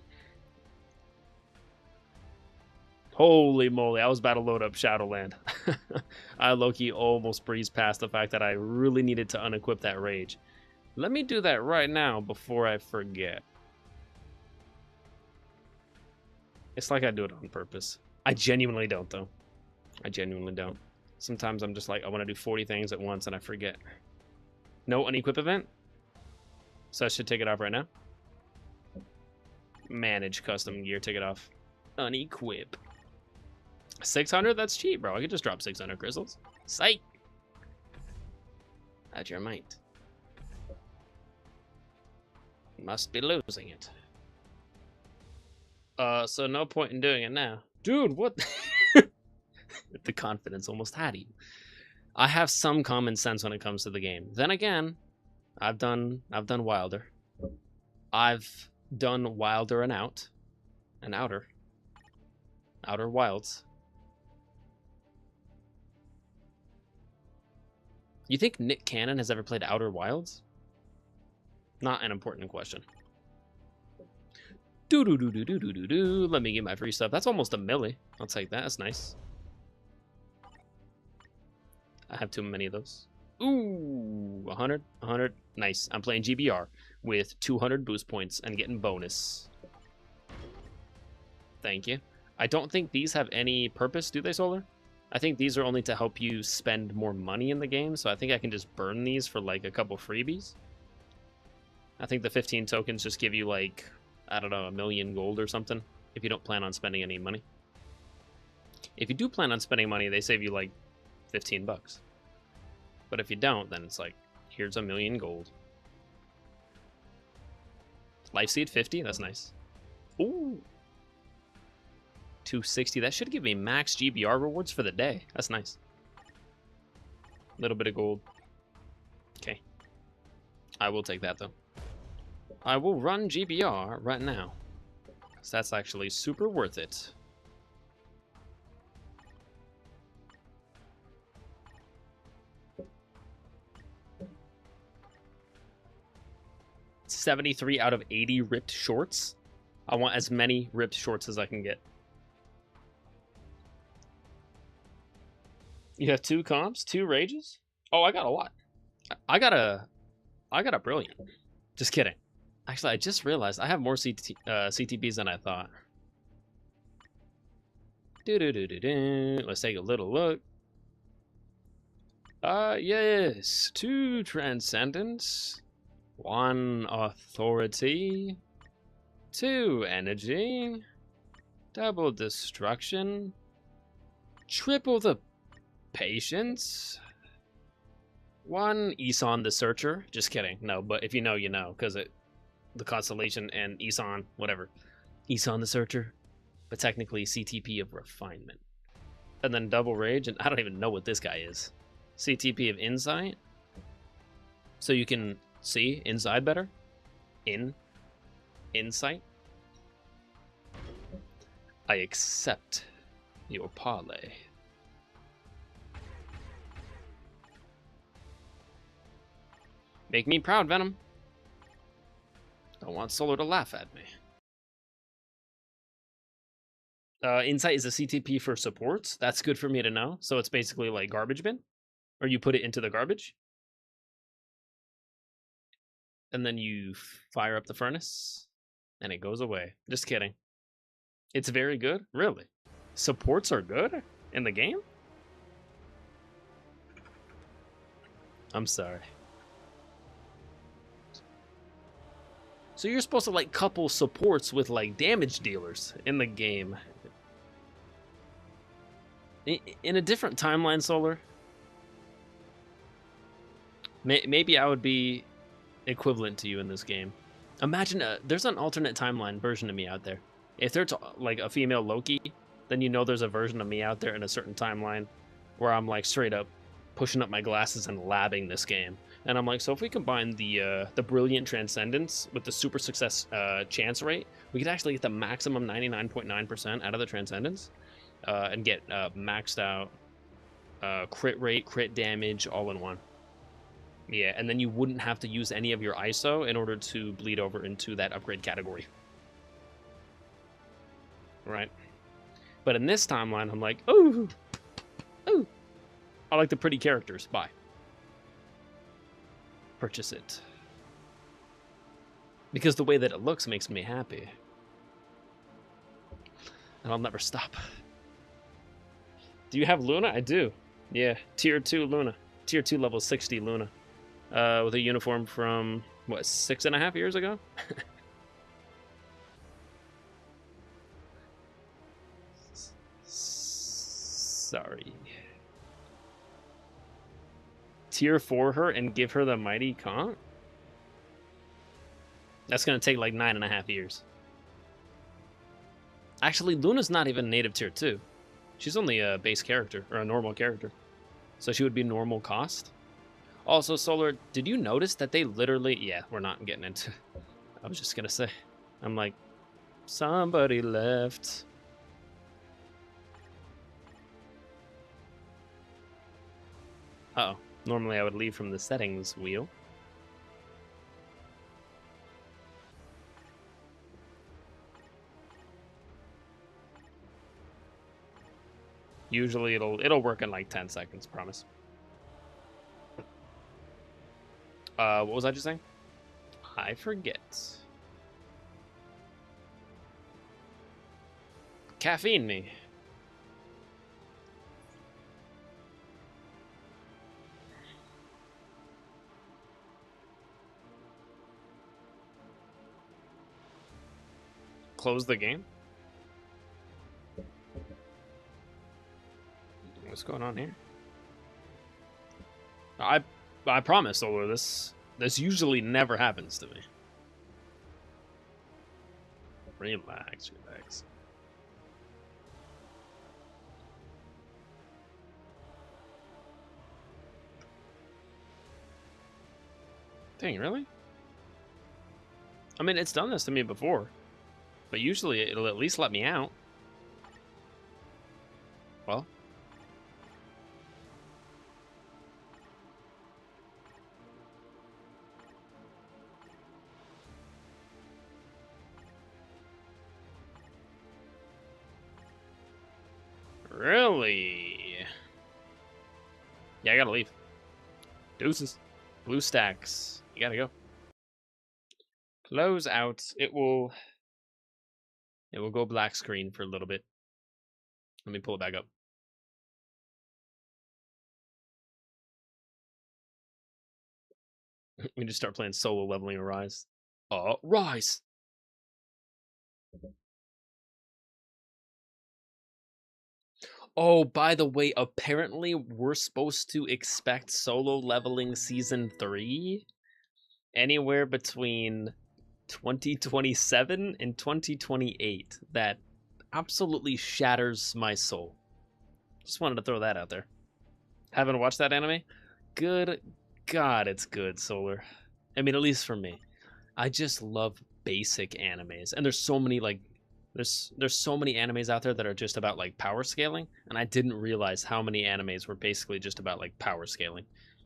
Holy moly, I was about to load up Shadowland. I low-key almost breezed past the fact that I really needed to unequip that rage. Let me do that right now before I forget. It's like I do it on purpose. I genuinely don't, though. I genuinely don't. Sometimes I'm just like, I want to do 40 things at once and I forget. No unequip event? So I should take it off right now. Manage custom gear, take it off. Unequip. 600? That's cheap, bro. I could just drop 600 crystals. Psych! At your might. Must be losing it. So no point in doing it now. Dude, what? The confidence almost had you. I have some common sense when it comes to the game. Then again, I've done Wilder. I've done Wilder and Outer Wilds. You think Nick Cannon has ever played Outer Wilds? Not an important question. Do. Let me get my free stuff. That's almost a milli. I'll take that. That's nice. I have too many of those. Ooh, 100, 100. Nice. I'm playing GBR with 200 boost points and getting bonus. Thank you. I don't think these have any purpose, do they, Solar? I think these are only to help you spend more money in the game, so I think I can just burn these for like a couple freebies. I think the 15 tokens just give you like, I don't know, 1 million gold or something if you don't plan on spending any money. If you do plan on spending money, they save you like 15 bucks. But if you don't, then it's like, here's 1 million gold. Life Seed 50, that's nice. Ooh. 260, that should give me max GBR rewards for the day. That's nice. Little bit of gold. Okay. I will take that though. I will run GBR right now. So that's actually super worth it. $73 out of 80 ripped shorts. I want as many ripped shorts as I can get. You have 2 comps, 2 rages? Oh, I got a lot. I got a brilliant. Just kidding. Actually, I just realized I have more CTBs than I thought. Let's take a little look. Yes. 2 Transcendence. 1 Authority. 2 Energy. Double Destruction. Triple the Patience. 1 Isan the Searcher. Just kidding. No, but if you know, you know. Because the Constellation and Isan, whatever. Isan the Searcher. But technically CTP of Refinement. And then Double Rage. And I don't even know what this guy is. CTP of Insight. So you can see inside better. Insight. I accept your parlay. Make me proud, Venom. Don't want Solar to laugh at me. Insight is a CTP for supports. That's good for me to know. So it's basically like garbage bin. Or you put it into the garbage. And then you fire up the furnace. And it goes away. Just kidding. It's very good? Really? Supports are good in the game? I'm sorry. So you're supposed to like couple supports with like damage dealers in the game. In a different timeline, Solar, maybe I would be equivalent to you in this game. Imagine there's an alternate timeline version of me out there. If there's like a female Loki, then you know there's a version of me out there in a certain timeline where I'm like straight up pushing up my glasses and labbing this game. And I'm like, so if we combine the brilliant Transcendence with the super success chance rate, we could actually get the maximum 99.9% out of the Transcendence and get maxed out crit rate, crit damage, all in one. Yeah, and then you wouldn't have to use any of your ISO in order to bleed over into that upgrade category. Right? But in this timeline, I'm like, ooh, ooh. I like the pretty characters. Bye. Purchase it. Because the way that it looks makes me happy. And I'll never stop. Do you have Luna? I do. Yeah, tier 2 Luna. Tier 2 level 60 Luna. with a uniform from, what, 6.5 years ago? Sorry. Tier 4 her and give her the mighty conch? That's gonna take like 9.5 years. Actually, Luna's not even native tier 2. She's only a base character, or a normal character. So she would be normal cost. Also, Solar, did you notice that they literally... Yeah, we're not getting into... I was just gonna say. I'm like, somebody left. Uh-oh. Normally I would leave from the settings wheel. Usually it'll work in like 10 seconds, promise. What was I just saying? I forget. Caffeine me. Close the game? What's going on here? I promise, Solar, this usually never happens to me. Relax, relax. Dang, really? I mean, it's done this to me before, but usually it'll at least let me out. Well. Really? Yeah, I gotta leave. Deuces. Blue stacks. You gotta go. Close out. It will go black screen for a little bit. Let me pull it back up. We just start playing solo leveling a Rise. Rise! Oh, by the way, apparently we're supposed to expect solo leveling season 3 anywhere between 2027 and 2028. That absolutely shatters my soul. Just wanted to throw that out there. Haven't watched that anime? Good God, it's good, Solar. I mean, at least for me. I just love basic animes. And there's so many, like, there's so many animes out there that are just about, like, power scaling. And I didn't realize how many animes were basically just about, like, power scaling.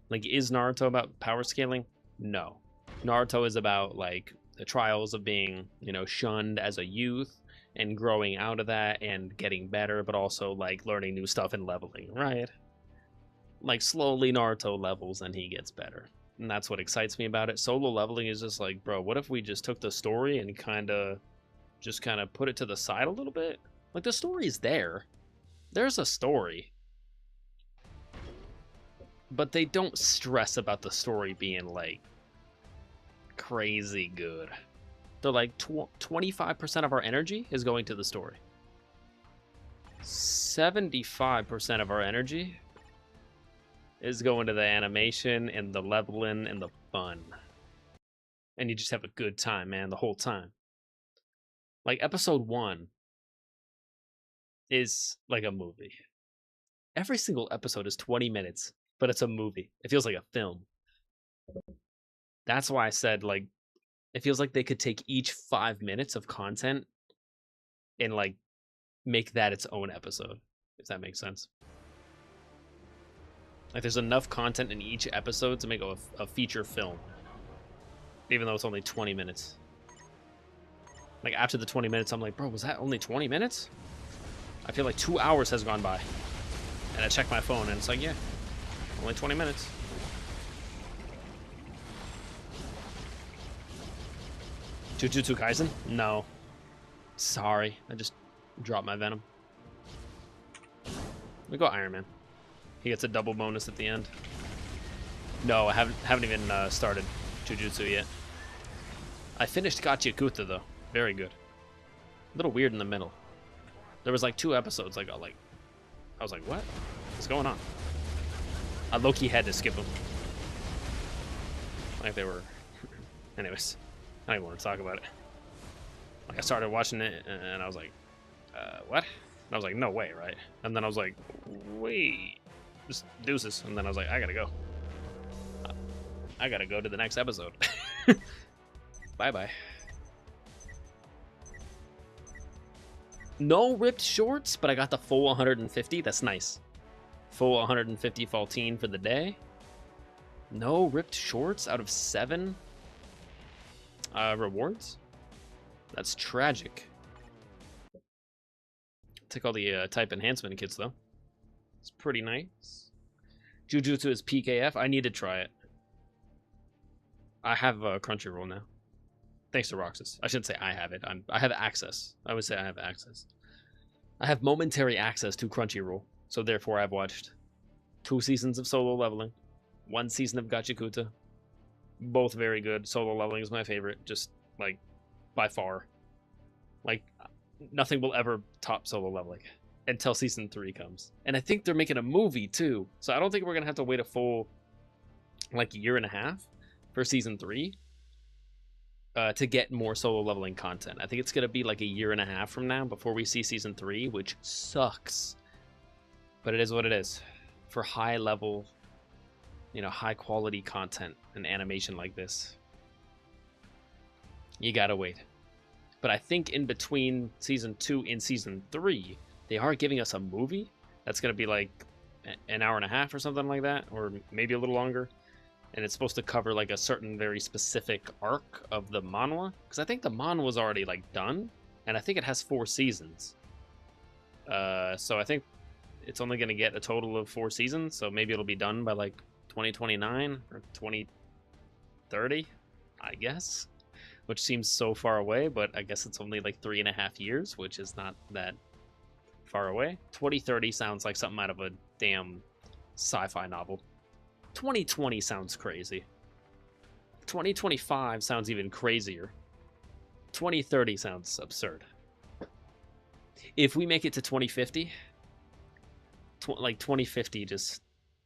Like, is Naruto about power scaling? No. Naruto is about, like, the trials of being, you know, shunned as a youth and growing out of that and getting better, but also, like, learning new stuff and leveling, right? Like, slowly Naruto levels and he gets better. And that's what excites me about it. Solo leveling is just like, bro, what if we just took the story and kind of put it to the side a little bit? Like, the story's there. There's a story. But they don't stress about the story being, like, crazy good. They're like, 25% of our energy is going to the story. 75% of our energy is going to the animation and the leveling and the fun. And you just have a good time, man, the whole time. Like, episode 1 is like a movie. Every single episode is 20 minutes, but it's a movie. It feels like a film. That's why I said, like, it feels like they could take each 5 minutes of content and, like, make that its own episode, if that makes sense. Like, there's enough content in each episode to make a feature film, even though it's only 20 minutes. Like, after the 20 minutes, I'm like, bro, was that only 20 minutes? I feel like 2 hours has gone by. And I check my phone, and it's like, yeah, only 20 minutes. Jujutsu Kaisen? No. Sorry, I just dropped my Venom. We go Iron Man. He gets a double bonus at the end. No, I haven't even started Jujutsu yet. I finished Gachikuta though. Very good. A little weird in the middle. There was like 2 episodes I was like, what? What's going on? I low-key had to skip them. Like they were... Anyways, I don't even want to talk about it. Like I started watching it and I was like, what? And I was like, no way, right? And then I was like, wait, just deuces. And then I was like, I gotta go. I gotta go to the next episode. Bye-bye. No ripped shorts, but I got the full 150. That's nice. Full 150 Faultine for the day. No ripped shorts out of 7 rewards. That's tragic. Take all the type enhancement kits, though. It's pretty nice. Jujutsu is PKF. I need to try it. I have Crunchyroll now. Thanks to Roxas. I shouldn't say I have it. I have access. I would say I have access. I have momentary access to Crunchyroll. So therefore I've watched 2 seasons of Solo Leveling. 1 season of Gachikuta. Both very good. Solo Leveling is my favorite. Just, like, by far. Like, nothing will ever top Solo Leveling. Until season 3 comes. And I think they're making a movie, too. So I don't think we're going to have to wait a full, like, year and a half for season 3. To get more Solo Leveling content. I think it's going to be like a year and a half from now before we see season 3, which sucks. But it is what it is. For high level, high quality content and animation like this, you gotta wait. But I think in between season 2 and season 3, they are giving us a movie that's going to be like an hour and a half or something like that, or maybe a little longer. And it's supposed to cover like a certain very specific arc of the manhwa, because I think the manhwa was already like done, and I think it has 4 seasons. So I think it's only going to get a total of 4 seasons, so maybe it'll be done by like 2029 or 2030, I guess, which seems so far away, but I guess it's only like 3.5 years, which is not that far away. 2030 sounds like something out of a damn sci-fi novel. 2020 sounds crazy. 2025 sounds even crazier. 2030 sounds absurd. If we make it to 2050, like 2050,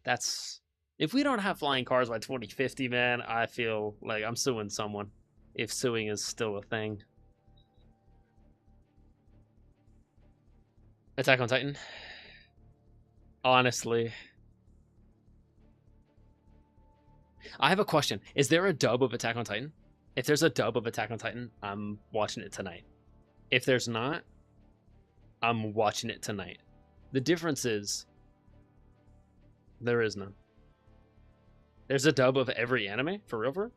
that's... If we don't have flying cars by 2050, man, I feel like I'm suing someone. If suing is still a thing. Attack on Titan. Honestly... I have a question. Is there a dub of Attack on Titan? If there's a dub of Attack on Titan, I'm watching it tonight. If there's not, I'm watching it tonight. The difference is, there is none. There's a dub of every anime? For real, for real?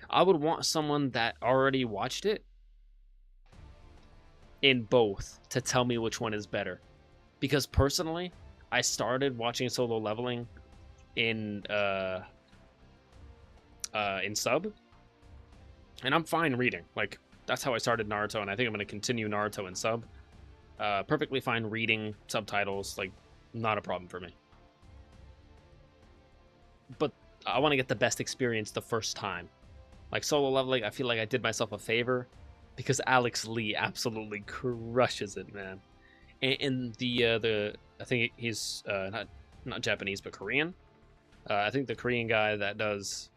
I would want someone that already watched it in both to tell me which one is better. Because personally... I started watching Solo Leveling in sub, and I'm fine reading. Like, that's how I started Naruto, and I think I'm going to continue Naruto in sub. Perfectly fine reading subtitles, like, not a problem for me. But I want to get the best experience the first time. Like, Solo Leveling, I feel like I did myself a favor, because Alex Lee absolutely crushes it, man. And the I think he's not Japanese but Korean. I think the Korean guy that does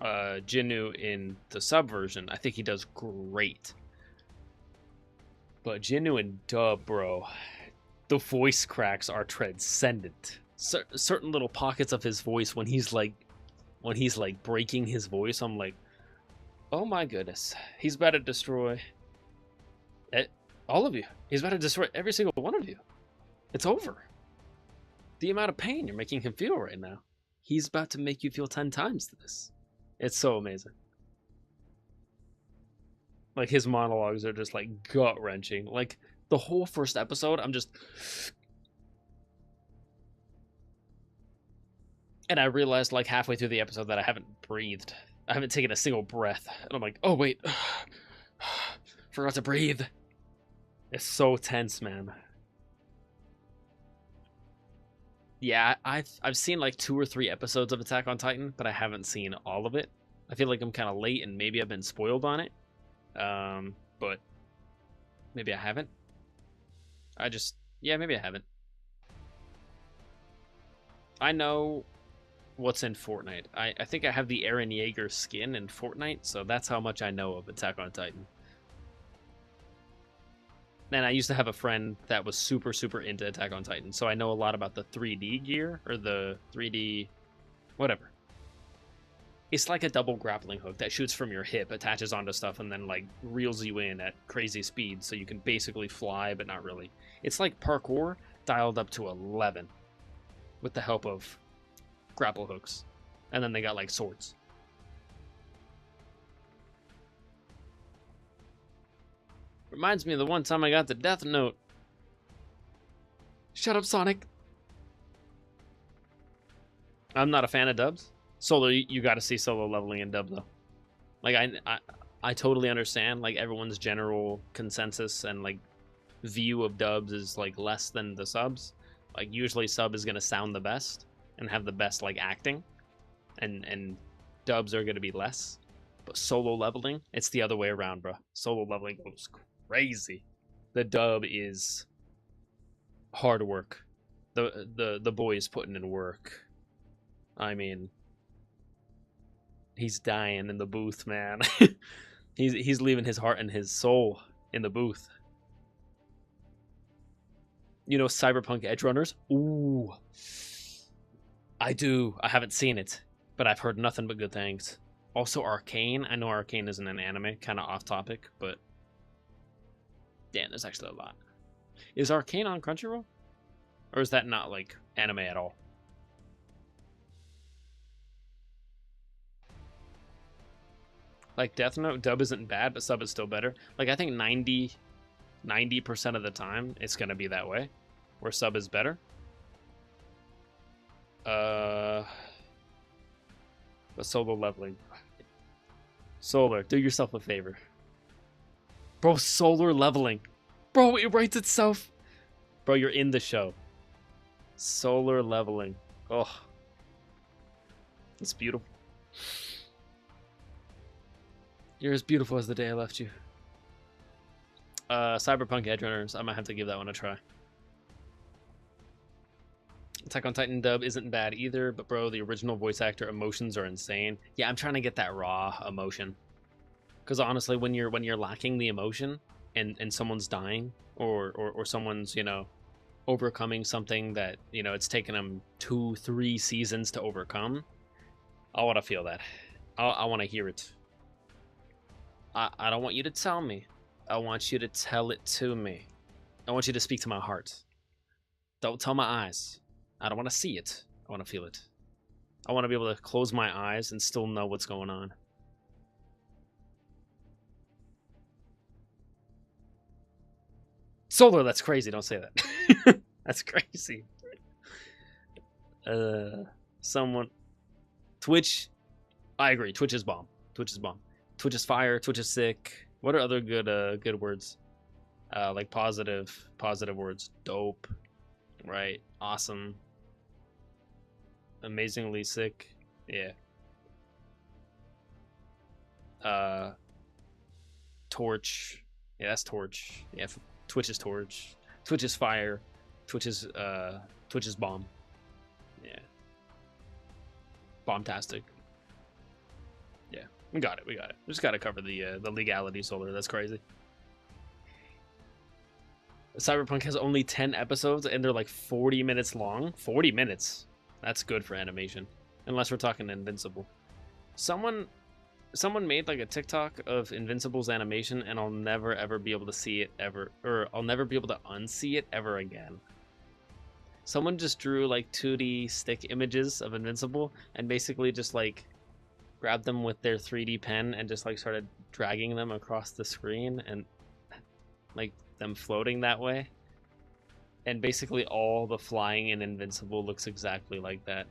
Jinnu in the sub version, I think he does great. But Jinnu in dub, bro, the voice cracks are transcendent. Certain little pockets of his voice when he's like breaking his voice, I'm like, oh my goodness, he's about to destroy all of you. He's about to destroy every single one of you. It's over. The amount of pain you're making him feel right now. He's about to make you feel 10 times this. It's so amazing. Like, his monologues are just, like, gut-wrenching. Like, the whole first episode, I'm just... And I realized, like, halfway through the episode that I haven't breathed. I haven't taken a single breath. And I'm like, oh, wait. Forgot to breathe. It's so tense, man. Yeah, I've seen like 2 or 3 episodes of Attack on Titan, but I haven't seen all of it. I feel like I'm kind of late, and maybe I've been spoiled on it. But maybe I haven't. Yeah, maybe I haven't. I know what's in Fortnite. I think I have the Eren Yeager skin in Fortnite, so that's how much I know of Attack on Titan. And I used to have a friend that was super, super into Attack on Titan, so I know a lot about the 3D gear, or the 3D... whatever. It's like a double grappling hook that shoots from your hip, attaches onto stuff, and then, like, reels you in at crazy speed, so you can basically fly, but not really. It's like parkour dialed up to 11, with the help of grapple hooks. And then they got, like, swords. Reminds me of the one time I got the Death Note. Shut up, Sonic. I'm not a fan of dubs. Solo, you got to see solo leveling in dub, though. Like, I totally understand, like, everyone's general consensus and, like, view of dubs is, like, less than the subs. Like, usually sub is going to sound the best and have the best, like, acting. And dubs are going to be less. But solo leveling, it's the other way around, bro. Solo leveling goes crazy. The dub is hard work. The boy is putting in work. I mean, he's dying in the booth, man. he's leaving his heart and his soul in the booth. You know Cyberpunk Edgerunners? Ooh. I do. I haven't seen it, but I've heard nothing but good things. Also Arcane. I know Arcane isn't an anime, kind of off topic, but damn, there's actually a lot. Is Arcane on Crunchyroll? Or is that not, like, anime at all? Like, Death Note, dub isn't bad, but sub is still better. Like, I think 90% of the time, it's going to be that way, where sub is better. But solo leveling. Solar, do yourself a favor. Bro, solar leveling. Bro, it writes itself. Bro, you're in the show. Solar leveling. Oh. It's beautiful. You're as beautiful as the day I left you. Cyberpunk Edgerunners. I might have to give that one a try. Attack on Titan dub isn't bad either, but bro, the original voice actor emotions are insane. Yeah, I'm trying to get that raw emotion. Because honestly, when you're lacking the emotion and someone's dying or someone's, you know, overcoming something that, you know, it's taken them 2-3 seasons to overcome, I want to feel that. I want to hear it. I don't want you to tell me. I want you to tell it to me. I want you to speak to my heart. Don't tell my eyes. I don't want to see it. I want to feel it. I want to be able to close my eyes and still know what's going on. Solar, that's crazy. Don't say that. That's crazy. Someone... Twitch... I agree. Twitch is bomb. Twitch is bomb. Twitch is fire. Twitch is sick. What are other good words? Like positive words. Dope. Right. Awesome. Amazingly sick. Yeah. Torch. Yeah, that's torch. Yeah, Twitch is torch. Twitch is fire. Twitch is bomb. Yeah. Bombtastic. Yeah. We got it. We just got to cover the legality, Solar. That's crazy. Cyberpunk has only 10 episodes and they're like 40 minutes long. 40 minutes. That's good for animation. Unless we're talking Invincible. Someone made like a TikTok of Invincible's animation and I'll never ever be able to see it ever, or I'll never be able to unsee it ever again. Someone just drew like 2D stick images of Invincible and basically just like grabbed them with their 3D pen and just like started dragging them across the screen and like them floating that way. And basically all the flying in Invincible looks exactly like that.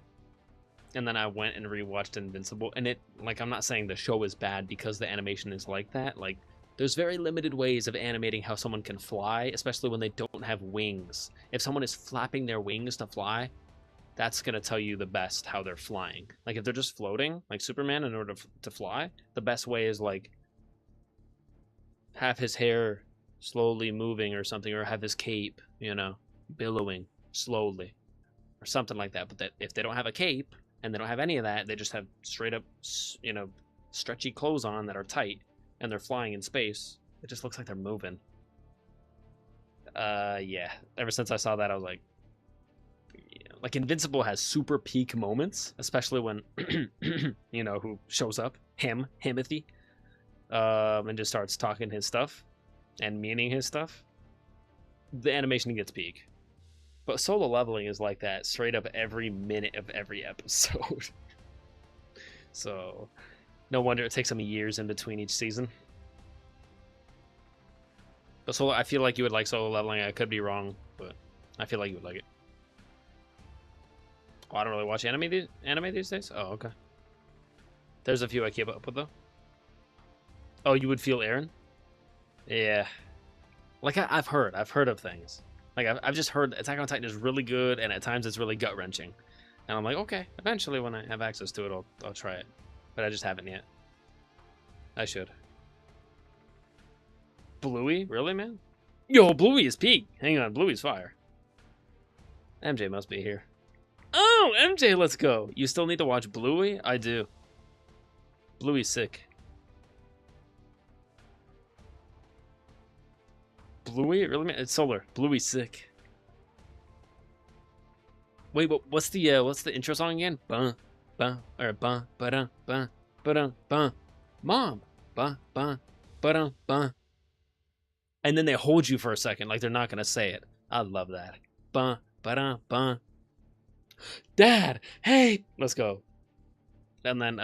And then I went and rewatched Invincible, and it, like, I'm not saying the show is bad because the animation is like that. Like, there's very limited ways of animating how someone can fly, especially when they don't have wings. If someone is flapping their wings to fly, that's going to tell you the best how they're flying. Like if they're just floating, like Superman, in order to fly, the best way is like have his hair slowly moving or something, or have his cape, you know, billowing slowly or something like that. But that if they don't have a cape and they don't have any of that, they just have straight up, you know, stretchy clothes on that are tight and they're flying in space, it just looks like they're moving. Yeah, ever since I saw that, I was like, yeah. Like Invincible has super peak moments, especially when you know who shows up, Himothy, and just starts talking his stuff and meaning his stuff. The animation gets peak. But Solo Leveling is like that straight up every minute of every episode. So no wonder it takes them years in between each season. But Solo, I feel like you would like Solo Leveling. I could be wrong, but I feel like you would like it. Oh, I don't really watch anime these days? Oh, okay. There's a few I keep up with, though. Oh, you would feel Aaron? Yeah. Like, I've heard of things. Like, I've just heard Attack on Titan is really good, and at times it's really gut-wrenching. And I'm like, okay, eventually when I have access to it, I'll try it. But I just haven't yet. I should. Bluey? Really, man? Yo, Bluey is peak. Hang on, Bluey's fire. MJ must be here. Oh, MJ, let's go. You still need to watch Bluey? I do. Bluey's sick. Bluey? Really, man? It's Solar. Bluey's sick. Wait, what's the intro song again? Bun, bun, or bun, ba-dun, bun, ba-dun, bun. Mom, bun, bun, ba-dun, bun. And then they hold you for a second, like they're not gonna say it. I love that. Bun, ba-dun, bun. Dad, hey, let's go. And then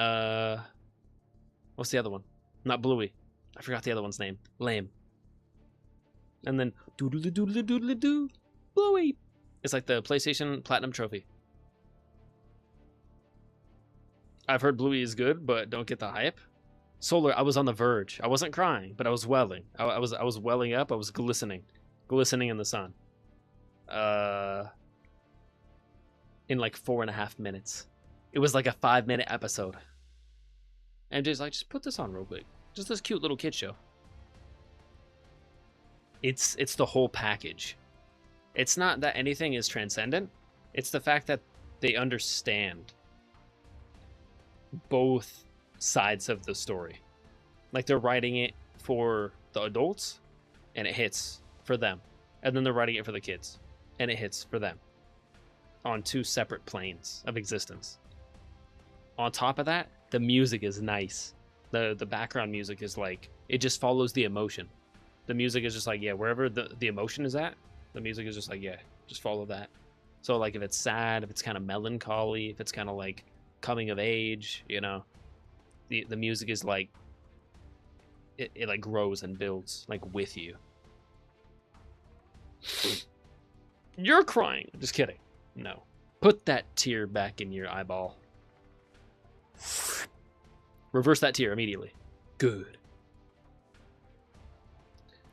what's the other one? Not Bluey. I forgot the other one's name. Lame. And then doodly doodly doodly doo, Bluey. It's like the PlayStation Platinum Trophy. I've heard Bluey is good, but don't get the hype. Solar, I was on the verge. I wasn't crying, but I was welling. I was welling up. I was glistening in the sun. In like 4.5 minutes. It was like a 5-minute episode. And just like, just put this on real quick. Just this cute little kid show. It's the whole package. It's not that anything is transcendent. It's the fact that they understand both sides of the story. Like they're writing it for the adults and it hits for them. And then they're writing it for the kids and it hits for them. On two separate planes of existence. On top of that, the music is nice. The background music is like, it just follows the emotion. The music is just like, yeah, wherever the emotion is at, the music is just like, yeah, just follow that. So like if it's sad, if it's kind of melancholy, if it's kind of like coming of age, you know, the music is like, it like grows and builds like with you. You're crying. Just kidding. No. Put that tear back in your eyeball. Reverse that tear immediately. Good.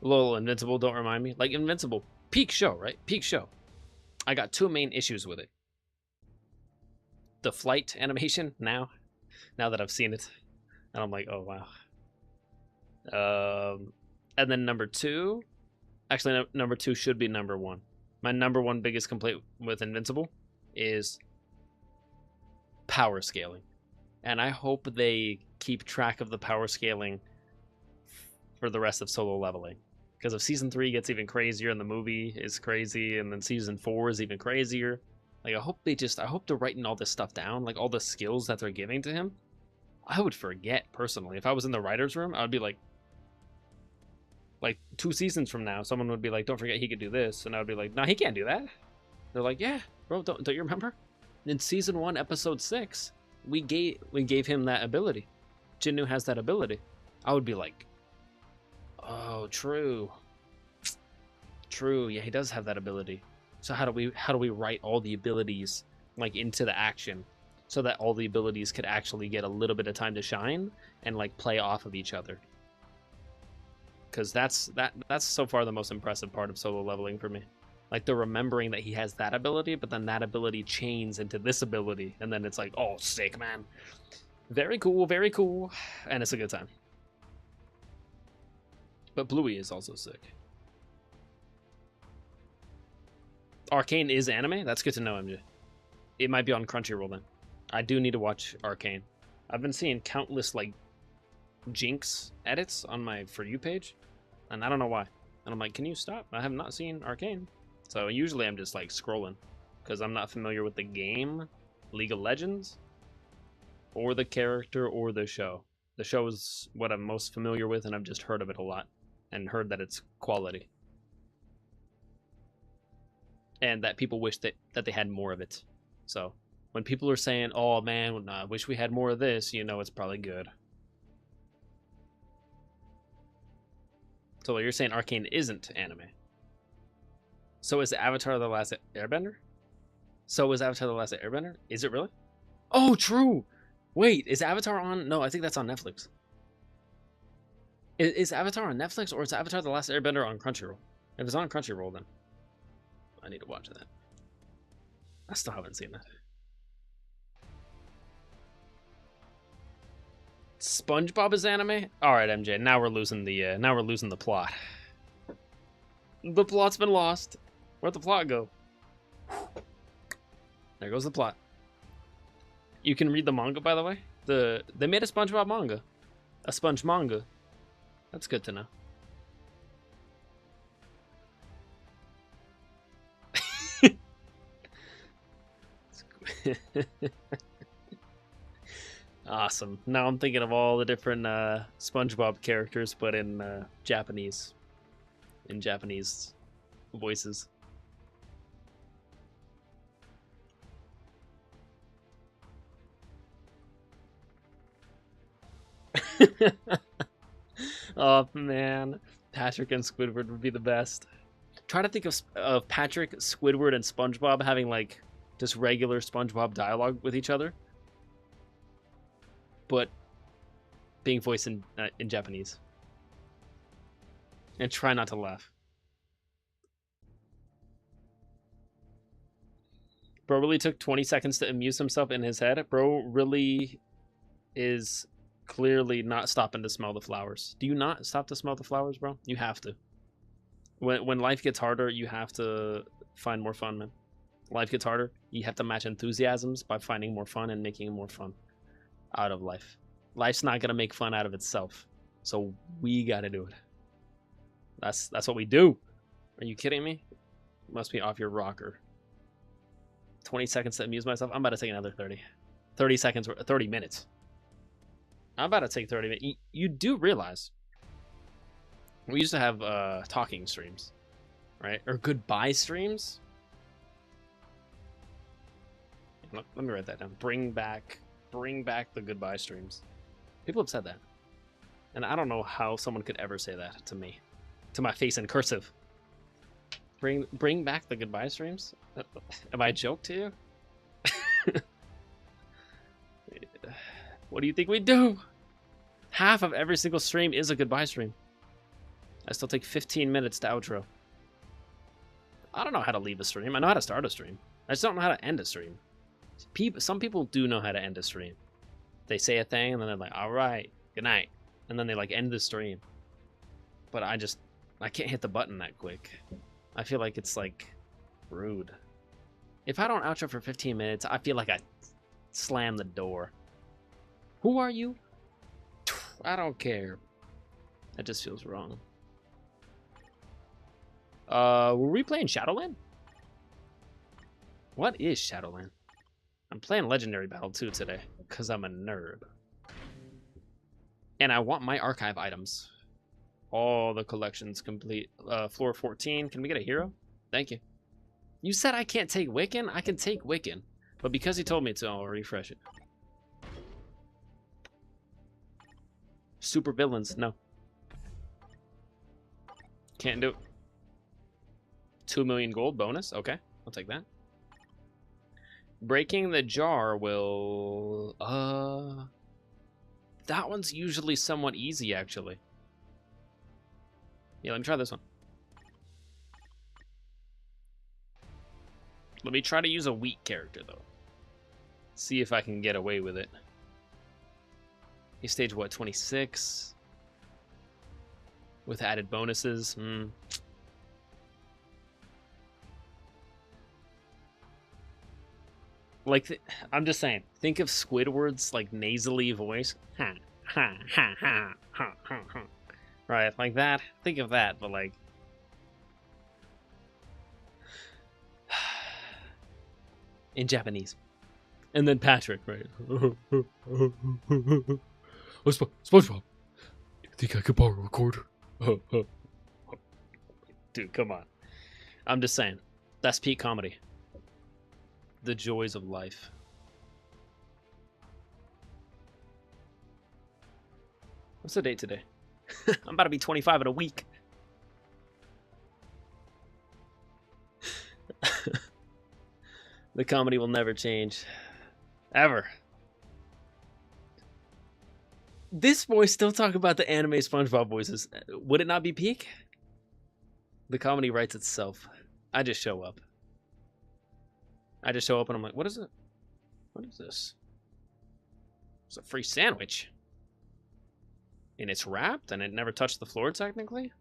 A little Invincible, don't remind me. Like Invincible, peak show, right? Peak show. I got 2 main issues with it. The flight animation now that I've seen it. And I'm like, oh wow. And then number 2, actually number 2 should be number 1. My number 1 biggest complaint with Invincible is power scaling. And I hope they keep track of the power scaling for the rest of Solo Leveling. Because if Season 3 gets even crazier and the movie is crazy, and then Season 4 is even crazier, like I hope they're writing all this stuff down, like all the skills that they're giving to him. I would forget, personally. If I was in the writer's room, I would be like 2 seasons from now, someone would be like, don't forget he could do this. And I would be like, no, he can't do that. They're like, yeah, bro, don't you remember? In Season 1, Episode 6, we gave him that ability. Jinnu has that ability. I would be like, oh, true. True, yeah, he does have that ability. So how do we write all the abilities like into the action so that all the abilities could actually get a little bit of time to shine and like play off of each other? Because that's so far the most impressive part of Solo Leveling for me. Like they're remembering that he has that ability, but then that ability chains into this ability, and then it's like, oh, sick, man. Very cool, and it's a good time. But Bluey is also sick. Arcane is anime? That's good to know, MJ. It might be on Crunchyroll then. I do need to watch Arcane. I've been seeing countless, like, Jinx edits on my For You page, and I don't know why. And I'm like, can you stop? I have not seen Arcane. So usually I'm just, like, scrolling, because I'm not familiar with the game, League of Legends, or the character, or the show. The show is what I'm most familiar with, and I've just heard of it a lot, and heard that it's quality. And that people wish that they had more of it. So when people are saying, oh man, I wish we had more of this, you know it's probably good. So you're saying Arcane isn't anime. So is Avatar The Last Airbender? Is it really? Oh, true! Wait, is Avatar on? No, I think that's on Netflix. Is Avatar on Netflix, or is Avatar The Last Airbender on Crunchyroll? If it's on Crunchyroll, then I need to watch that. I still haven't seen that. SpongeBob is anime? Alright, MJ, now we're losing the plot. The plot's been lost. Where'd the plot go? There goes the plot. You can read the manga, by the way. They made a SpongeBob manga. A Sponge manga. That's good to know. Awesome. Now I'm thinking of all the different SpongeBob characters, but in Japanese. In Japanese voices. Oh man, Patrick and Squidward would be the best. Try to think of Patrick, Squidward, and SpongeBob having like just regular SpongeBob dialogue with each other, but being voiced in Japanese. And try not to laugh. Bro really took 20 seconds to amuse himself in his head. Bro really is clearly not stopping to smell the flowers. Do you not stop to smell the flowers, bro? You have to. When life gets harder, you have to find more fun, man. Life gets harder, you have to match enthusiasms by finding more fun and making more fun out of life. Life's not gonna make fun out of itself, so we gotta do it. That's what we do. Are you kidding me? Must be off your rocker. 20 seconds to amuse myself. I'm about to take another 30 seconds, 30 minutes. I'm about to take 30 minutes. You do realize we used to have talking streams, right? Or goodbye streams. Let me write that down. Bring back the goodbye streams. People have said that, and I don't know how someone could ever say that to me, to my face in cursive. Bring back the goodbye streams. Am I a joke to you? What do you think we do? Half of every single stream is a goodbye stream. I still take 15 minutes to outro. I don't know how to leave a stream. I know how to start a stream. I just don't know how to end a stream. Some people do know how to end a stream. They say a thing and then they're like, all right, good night. And then they like end the stream. But I can't hit the button that quick. I feel like it's like rude. If I don't outro for 15 minutes, I feel like I slam the door. Who are you? I don't care. That just feels wrong. Were we playing Shadowland? What is Shadowland? I'm playing Legendary Battle 2 today, because I'm a nerd. And I want my archive items. All the collections complete. Floor 14. Can we get a hero? Thank you. You said I can't take Wiccan? I can take Wiccan. But because he told me to, I'll refresh it. Super villains, no. Can't do it. 2 million gold bonus. Okay, I'll take that. Breaking the jar will... That one's usually somewhat easy, actually. Yeah, let me try this one. Let me try to use a weak character, though. See if I can get away with it. He's stage, what, 26? With added bonuses. Like, I'm just saying, think of Squidward's, like, nasally voice. Ha, ha, ha, ha, ha, ha, ha. Right, like that. Think of that, but, like... in Japanese. And then Patrick, right? SpongeBob, you think I could borrow a quarter? Dude, come on. I'm just saying. That's peak comedy. The joys of life. What's the date today? I'm about to be 25 in a week. The comedy will never change. Ever. This voice still talk about the anime SpongeBob voices. Would it not be peak? The comedy writes itself. I just show up. I just show up and I'm like, what is it? What is this? It's a free sandwich. And it's wrapped and it never touched the floor technically?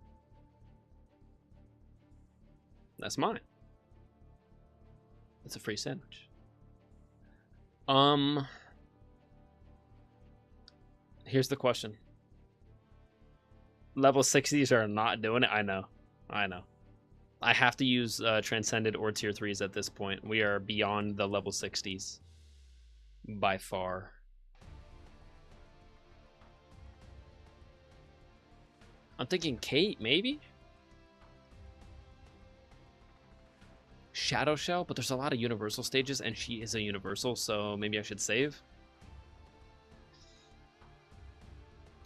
That's mine. It's a free sandwich. Here's the question. Level 60s are not doing it. I know. I have to use Transcended or Tier 3s at this point. We are beyond the level 60s. By far. I'm thinking Kate, maybe? Shadow Shell, but there's a lot of Universal stages, and she is a Universal, so maybe I should save.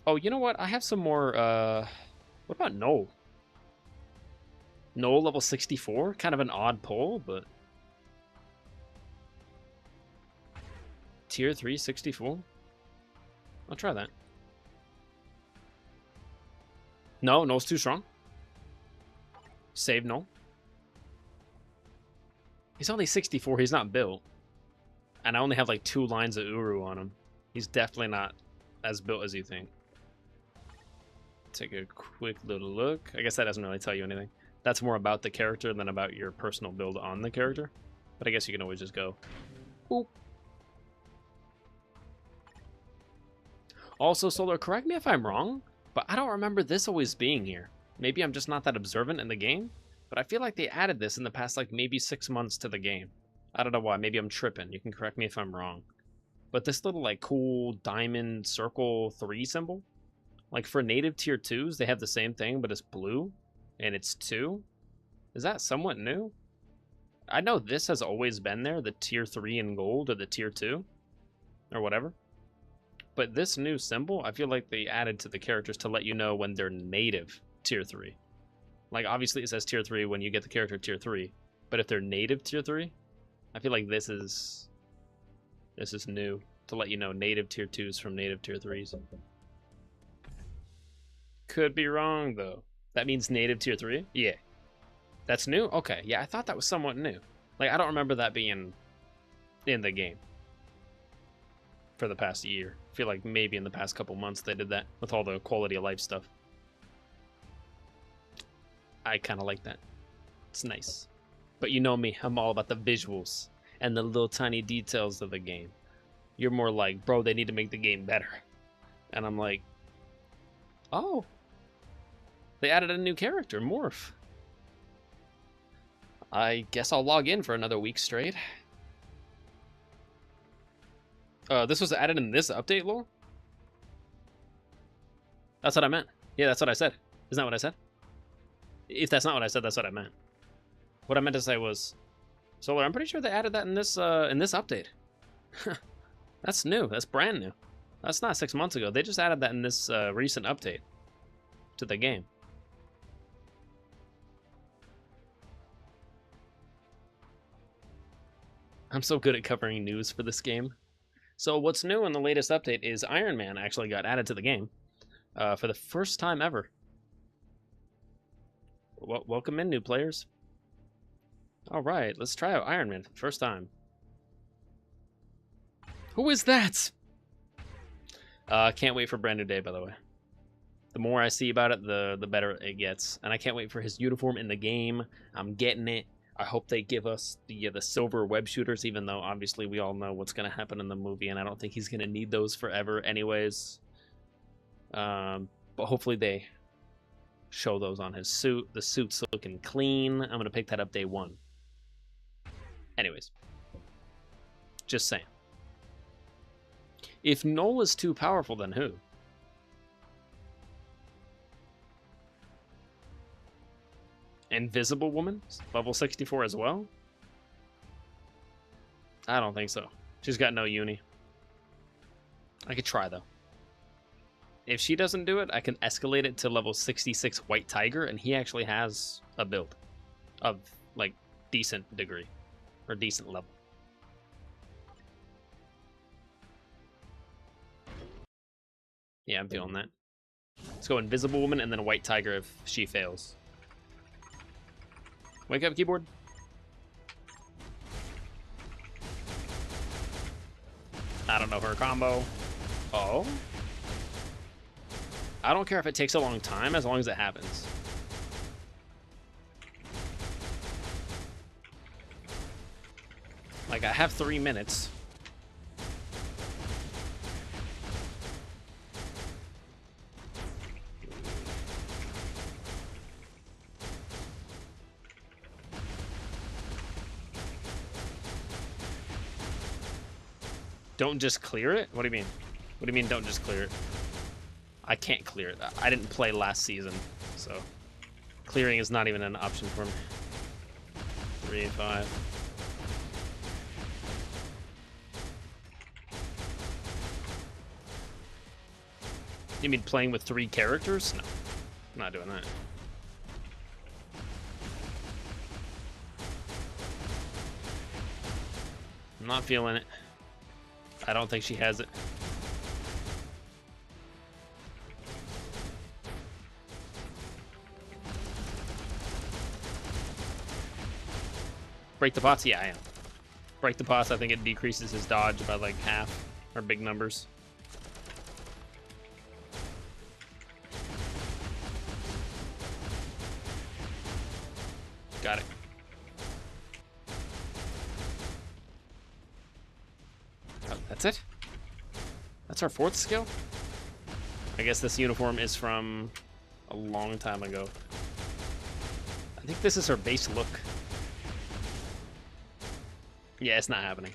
Oh, you know what? I have some more, what about Noel? Noel level 64? Kind of an odd pull, but... Tier 3, 64? I'll try that. No, Noel's too strong. Save Noel. He's only 64, he's not built. And I only have like 2 lines of Uru on him. He's definitely not as built as you think. Take a quick little look. I guess that doesn't really tell you anything. That's more about the character than about your personal build on the character. But I guess you can always just go. Boop. Also, Solar, correct me if I'm wrong, but I don't remember this always being here. Maybe I'm just not that observant in the game, but I feel like they added this in the past, like, maybe 6 months to the game. I don't know why. Maybe I'm tripping. You can correct me if I'm wrong. But this little, like, cool diamond circle 3 symbol, like, for native tier 2s, they have the same thing, but it's blue, and it's 2. Is that somewhat new? I know this has always been there, the tier 3 in gold, or the tier 2, or whatever. But this new symbol, I feel like they added to the characters to let you know when they're native tier 3. Like, obviously it says tier 3 when you get the character tier 3. But if they're native tier 3, I feel like this is new to let you know native tier 2s from native tier 3s. Could be wrong, though. That means native tier 3? Yeah. That's new? Okay. Yeah, I thought that was somewhat new. Like, I don't remember that being in the game for the past year. I feel like maybe in the past couple months they did that with all the quality of life stuff. I kind of like that. It's nice. But you know me, I'm all about the visuals and the little tiny details of the game. You're more like, bro, they need to make the game better. And I'm like, oh, they added a new character, Morph. I guess I'll log in for another week straight. This was added in this update, lol? That's what I meant. Yeah, that's what I said. Isn't that what I said? If that's not what I said, that's what I meant. What I meant to say was, Solar, I'm pretty sure they added that in this update. That's new. That's brand new. That's not 6 months ago. They just added that in this recent update to the game. I'm so good at covering news for this game. So what's new in the latest update is Iron Man actually got added to the game for the first time ever. Welcome in, new players. All right, let's try out Iron Man for the first time. Who is that? Can't wait for brand new day, by the way. The more I see about it, the better it gets. And I can't wait for his uniform in the game. I'm getting it. I hope they give us the silver web shooters, even though obviously we all know what's going to happen in the movie, and I don't think he's going to need those forever anyways. But hopefully they show those on his suit. The suit's looking clean. I'm going to pick that up day one. Anyways. Just saying. If Null is too powerful, then who? Invisible Woman? Level 64 as well? I don't think so. She's got no uni. I could try, though. If she doesn't do it, I can escalate it to level 66 White Tiger, and he actually has a build of, like, decent degree. Or decent level. Yeah, I'm feeling that. Let's go Invisible Woman and then White Tiger if she fails. Wake up, keyboard. I don't know her combo. Oh? I don't care if it takes a long time as long as it happens. Like, I have 3 minutes. Don't just clear it? What do you mean? What do you mean don't just clear it? I can't clear it. I didn't play last season, so clearing is not even an option for me. 385. You mean playing with 3 characters? No, I'm not doing that. I'm not feeling it. I don't think she has it. Break the pots? Yeah, I am. Break the pots, I think it decreases his dodge by like half, or big numbers. Got it. Oh, that's it? That's our 4th skill? I guess this uniform is from a long time ago. I think this is her base look. Yeah, it's not happening.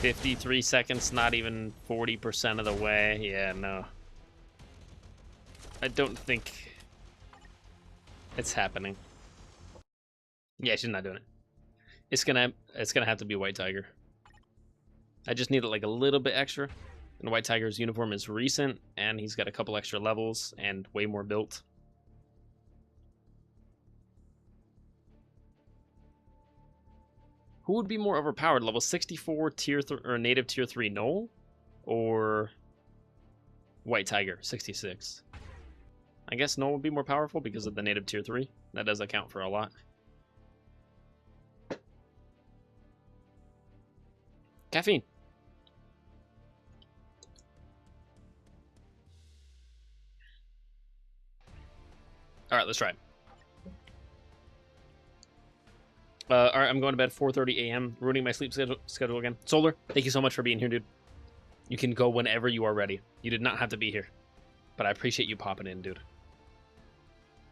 $53 seconds, not even 40% of the way. Yeah, no. I don't think it's happening. Yeah, she's not doing it. It's gonna have to be White Tiger. I just need it like a little bit extra. And White Tiger's uniform is recent, and he's got a couple extra levels and way more built. Who would be more overpowered? Level 64 tier or native tier 3 Null, or White Tiger 66? I guess Null would be more powerful because of the native tier 3. That does account for a lot. Caffeine. All right, let's try it. All right, I'm going to bed 4:30 a.m. Ruining my sleep schedule again. Solar, thank you so much for being here, dude. You can go whenever you are ready. You did not have to be here, but I appreciate you popping in, dude.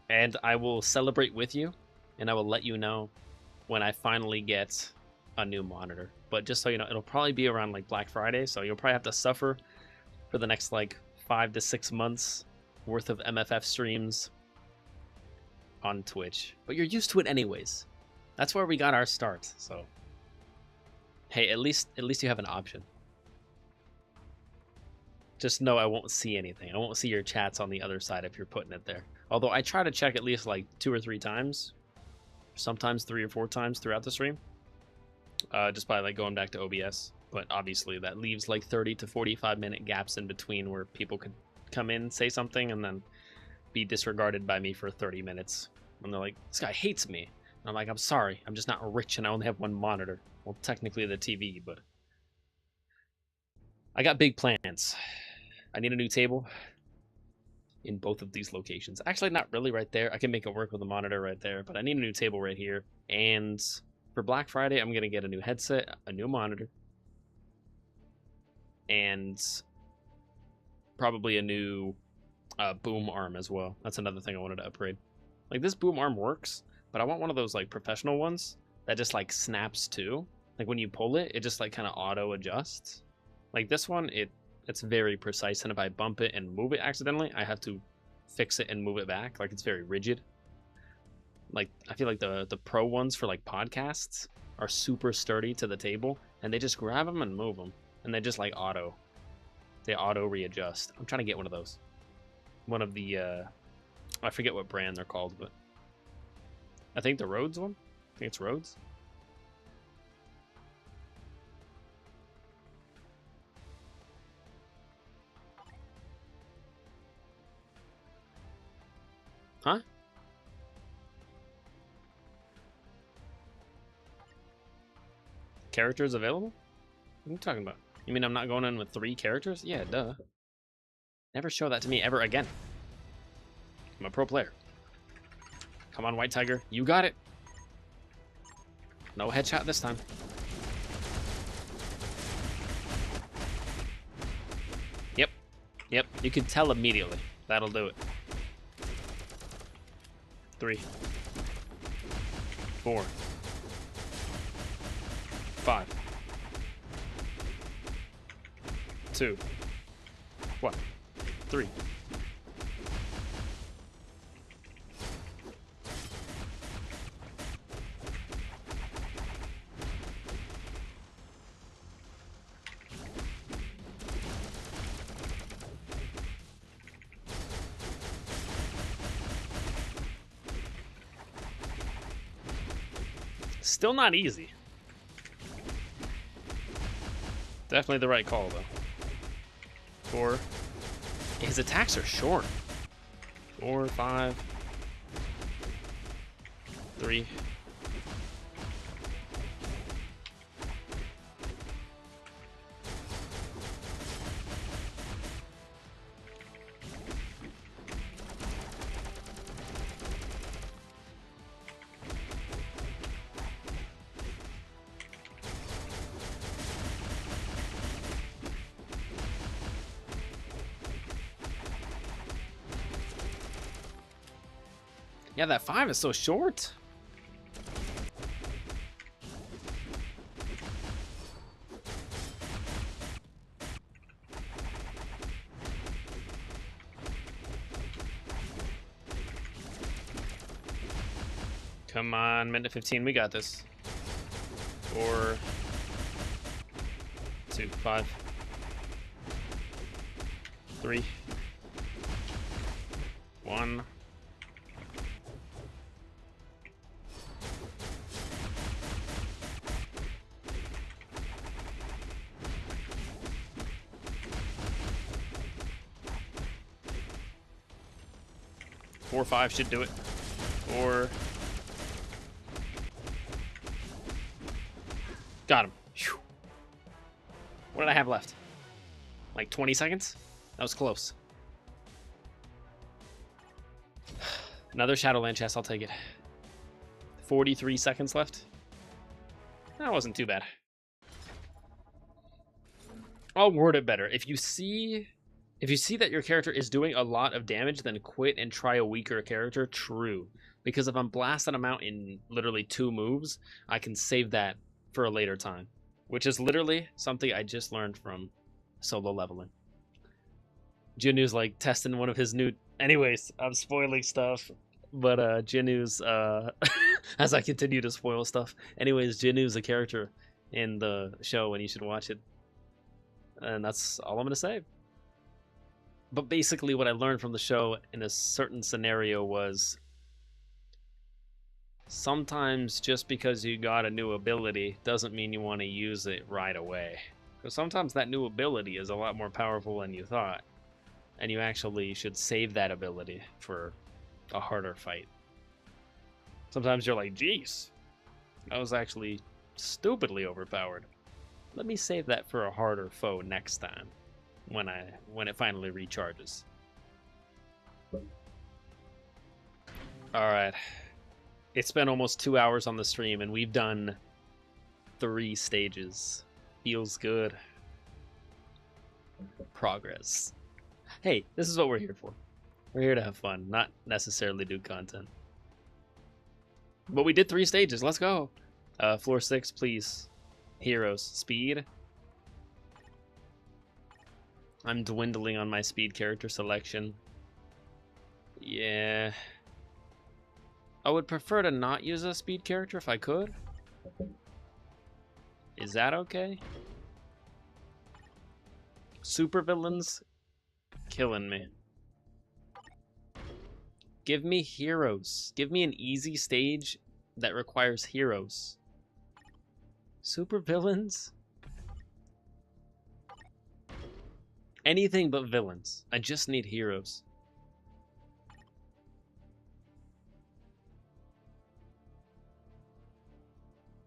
And I will celebrate with you, and I will let you know when I finally get a new monitor. But just so you know, it'll probably be around like Black Friday, so you'll probably have to suffer for the next like 5 to 6 months worth of MFF streams on Twitch. But you're used to it anyways. That's where we got our start, so hey, at least you have an option. Just know I won't see anything. I won't see your chats on the other side if you're putting it there. Although I try to check at least like 2 or 3 times. Sometimes 3 or 4 times throughout the stream. Just by like going back to OBS. But obviously that leaves like 30 to 45 minute gaps in between where people could come in, say something, and then be disregarded by me for 30 minutes. And they're like, this guy hates me. And I'm like, I'm sorry. I'm just not rich and I only have one monitor. Well, technically the TV, but I got big plans. I need a new table in both of these locations. Actually, not really right there. I can make it work with a monitor right there, but I need a new table right here. And for Black Friday, I'm going to get a new headset, a new monitor, and probably a new boom arm as well. That's another thing I wanted to upgrade. Like, this boom arm works, but I want one of those like professional ones that just like snaps too. Like when you pull it, it just like kind of auto adjusts. Like this one, it's very precise, and if I bump it and move it accidentally, I have to fix it and move it back. Like, it's very rigid. Like, I feel like the pro ones for like podcasts are super sturdy to the table, and they just grab them and move them, and they just like auto readjust. I'm trying to get one of those. One of the I forget what brand they're called, but I think the Rhodes one. I think it's Rhodes. Huh? Characters available? What are you talking about? You mean I'm not going in with 3 characters? Yeah, duh. Never show that to me ever again. I'm a pro player. Come on, White Tiger. You got it. No headshot this time. Yep. Yep. You can tell immediately. That'll do it. 3, 4, 5, 2, 1, 3. Still not easy. Definitely the right call, though. 4. His attacks are short. 4, 5, 3. Yeah, that 5 is so short. Come on, minute 15, we got this. 4, 2, 5, 3, 1. Four, 5 should do it. 4. Got him. Whew. What did I have left? Like 20 seconds? That was close. Another Shadowland chest, I'll take it. 43 seconds left. That wasn't too bad. I'll word it better. If you see that your character is doing a lot of damage, then quit and try a weaker character. True. Because if I'm blasting them out in literally 2 moves, I can save that for a later time. Which is literally something I just learned from solo leveling. Jinu's like testing one of his new... Anyways, I'm spoiling stuff. But Jinu's... as I continue to spoil stuff. Anyways, Jinu's a character in the show and you should watch it. And that's all I'm going to say. But basically what I learned from the show in a certain scenario was sometimes just because you got a new ability doesn't mean you want to use it right away. Because sometimes that new ability is a lot more powerful than you thought. And you actually should save that ability for a harder fight. Sometimes you're like, geez, I was actually stupidly overpowered. Let me save that for a harder foe next time when it finally recharges. Alright. It's been almost 2 hours on the stream and we've done 3 stages. Feels good. Progress. Hey, this is what we're here for. We're here to have fun, not necessarily do content. But we did 3 stages. Let's go. Floor 6, please. Heroes. Speed. I'm dwindling on my speed character selection. Yeah. I would prefer to not use a speed character if I could. Is that okay? Supervillains killing me. Give me heroes. Give me an easy stage that requires heroes. Supervillains? Anything but villains. I just need heroes.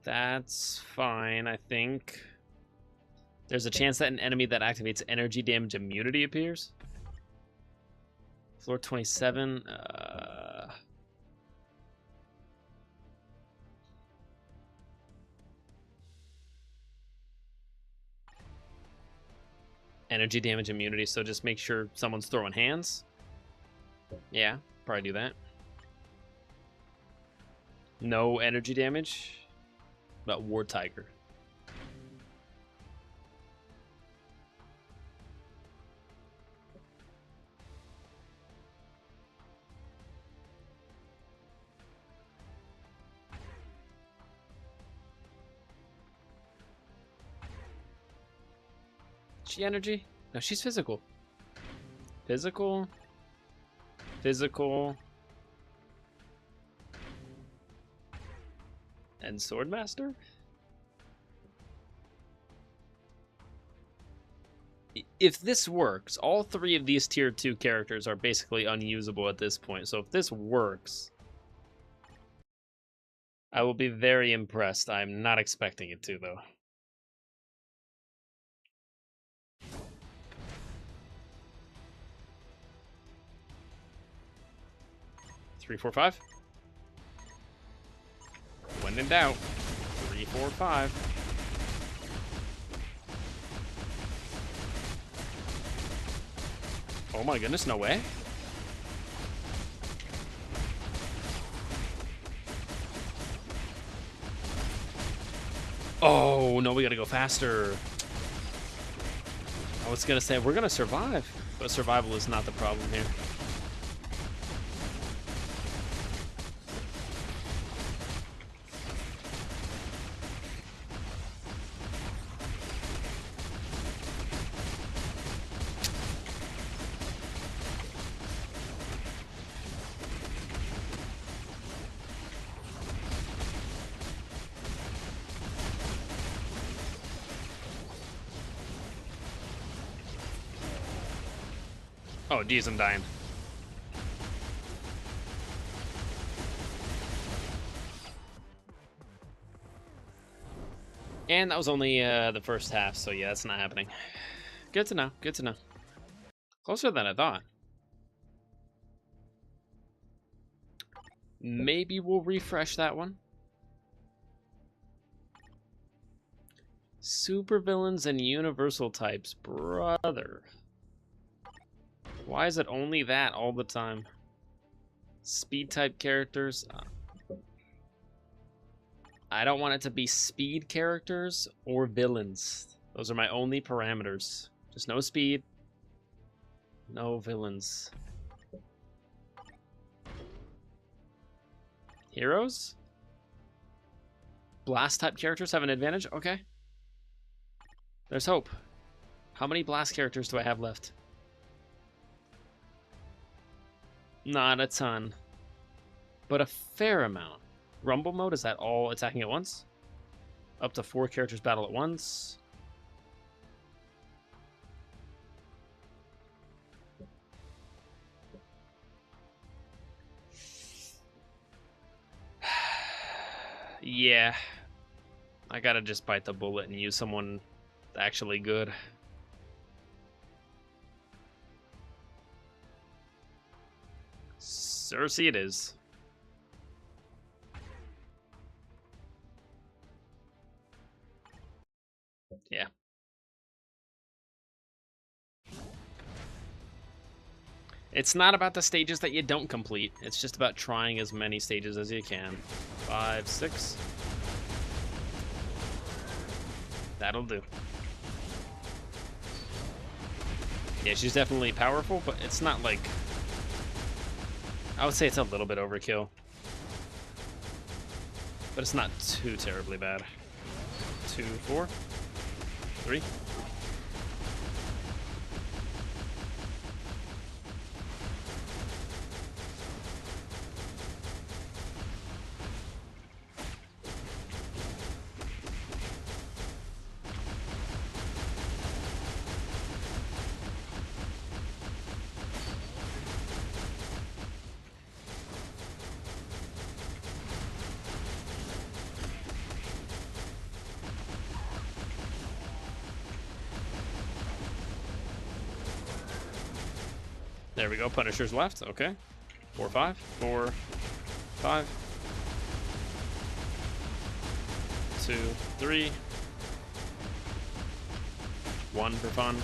That's fine, I think. There's a chance that an enemy that activates energy damage immunity appears. Floor 27. Energy damage immunity, so just make sure someone's throwing hands. Yeah, probably do that. No energy damage. About War Tiger. She energy? No, she's physical. Physical. Physical. And Swordmaster? If this works, all 3 of these tier 2 characters are basically unusable at this point. So if this works, I will be very impressed. I'm not expecting it to, though. 3, 4, 5. When in doubt, 3, 4, 5. Oh my goodness, no way. Oh, no, we gotta go faster. I was gonna say, we're gonna survive. But survival is not the problem here. Oh, geez, I'm dying. And that was only the first half, so yeah, that's not happening. Good to know, good to know. Closer than I thought. Maybe we'll refresh that one. Supervillains and universal types, brother. Why is it only that all the time? Speed type characters. I don't want it to be speed characters or villains. Those are my only parameters. Just no speed, no villains. Heroes? Blast type characters have an advantage? Okay. There's hope. How many blast characters do I have left? Not a ton, but a fair amount. Rumble mode, is that all attacking at once? Up to 4 characters battle at once. Yeah. I gotta just bite the bullet and use someone actually good. Cersei it is. Yeah. It's not about the stages that you don't complete. It's just about trying as many stages as you can. 5, 6. That'll do. Yeah, she's definitely powerful, but it's not like... I would say it's a little bit overkill. But it's not too terribly bad. 2, 4, 3. There we go. Punisher's left. Okay. 4, 5. 4, 5. 2, 3. 1 for fun.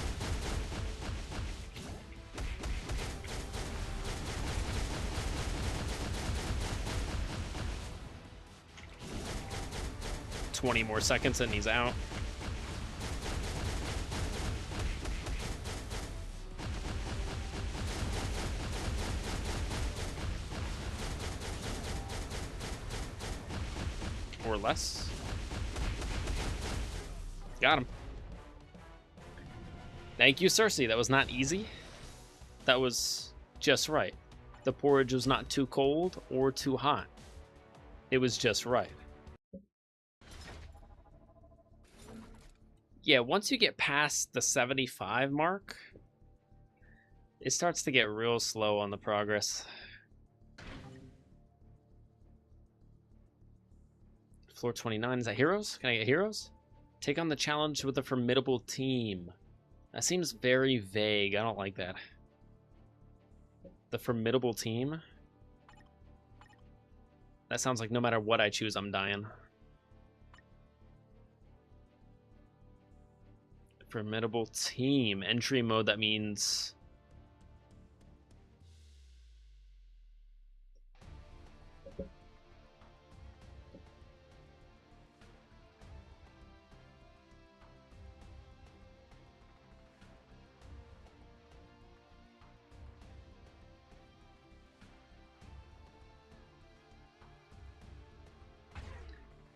$20 more seconds and he's out. Or less. Got him. Thank you, Cersei. That was not easy. That was just right. The porridge was not too cold or too hot. It was just right. Yeah, once you get past the 75 mark, it starts to get real slow on the progress. Floor 29, is that heroes? Can I get heroes? Take on the challenge with a formidable team. That seems very vague. I don't like that. The formidable team? That sounds like no matter what I choose, I'm dying. Formidable team. Entry mode, that means...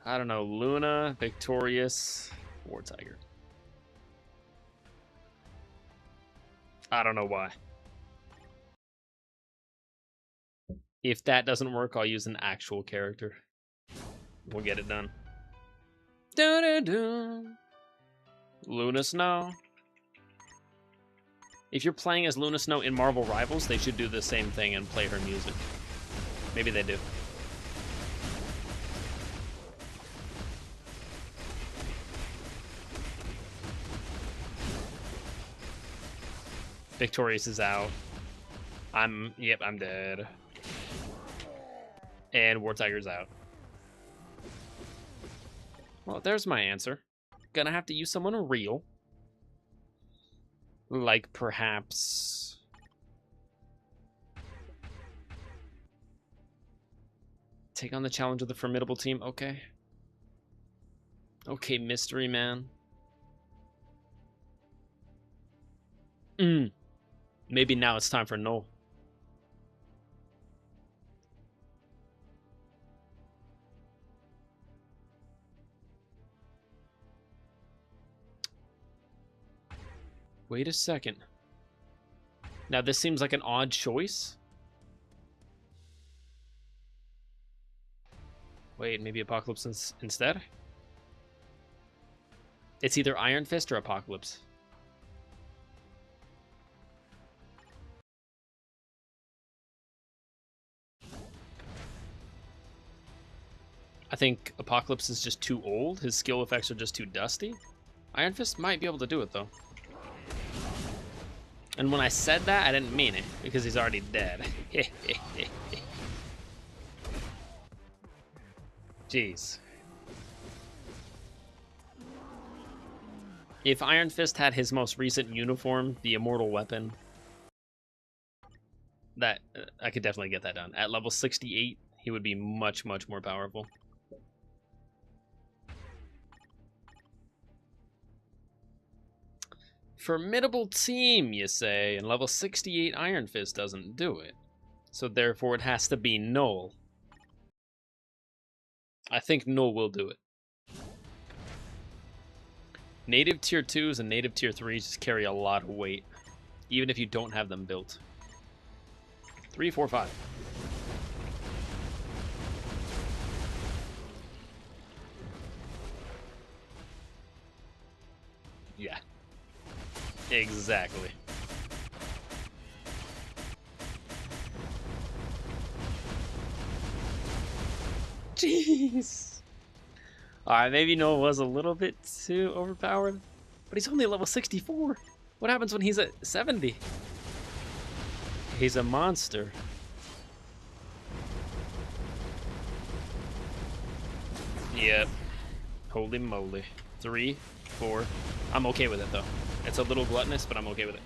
I don't know, Luna, Victorious, War Tiger. I don't know why. If that doesn't work, I'll use an actual character. We'll get it done. Dun-dun-dun. Luna Snow. If you're playing as Luna Snow in Marvel Rivals, they should do the same thing and play her music. Maybe they do. Victorious is out. Yep, I'm dead. And War Tiger's out. Well, there's my answer. Gonna have to use someone real. Like, perhaps... Take on the challenge of the formidable team. Okay. Okay, Mystery Man. Maybe now it's time for Noel. Wait a second. Now this seems like an odd choice. Wait, maybe Apocalypse instead? It's either Iron Fist or Apocalypse. I think Apocalypse is just too old. His skill effects are just too dusty. Iron Fist might be able to do it, though. And when I said that, I didn't mean it, because he's already dead. Jeez. If Iron Fist had his most recent uniform, the Immortal Weapon, that I could definitely get that done. At level 68, he would be much, much more powerful. Formidable team, you say, and level 68 Iron Fist doesn't do it. So therefore it has to be Null. I think Null will do it. Native tier 2s and native tier 3s just carry a lot of weight, even if you don't have them built. 3, 4, 5. Yeah. Exactly. Jeez. Alright, maybe Noah was a little bit too overpowered, but he's only level 64. What happens when he's at 70? He's a monster. Yep. Holy moly. 3, 4. I'm okay with it, though. It's a little gluttonous, but I'm okay with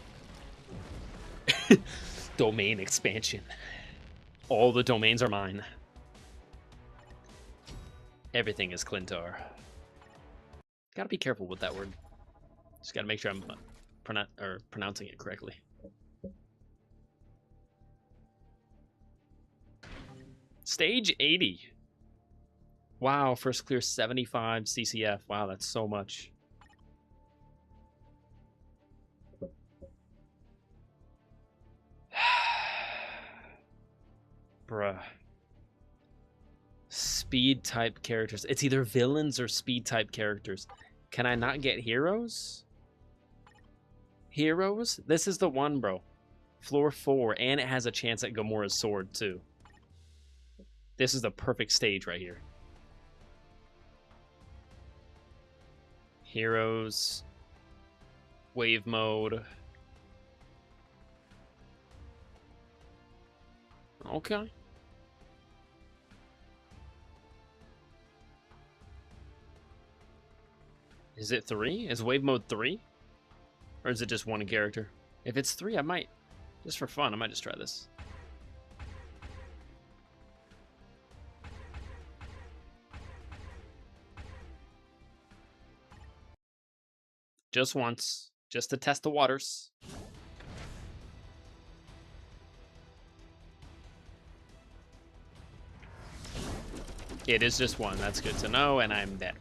it. Domain expansion. All the domains are mine. Everything is Clintar. Gotta be careful with that word. Just gotta make sure I'm pronouncing it correctly. Stage 80. Wow, first clear 75 CCF. Wow, that's so much. Bruh. Speed type characters. It's either villains or speed type characters. Can I not get heroes? Heroes? This is the one, bro. Floor 4, and it has a chance at Gamora's sword, too. This is the perfect stage right here. Heroes. Wave mode. Okay. Is it 3? Is wave mode 3? Or is it just one character? If it's 3, I might, just for fun, I might just try this. Just once, just to test the waters. It is just one, that's good to know, and I'm dead.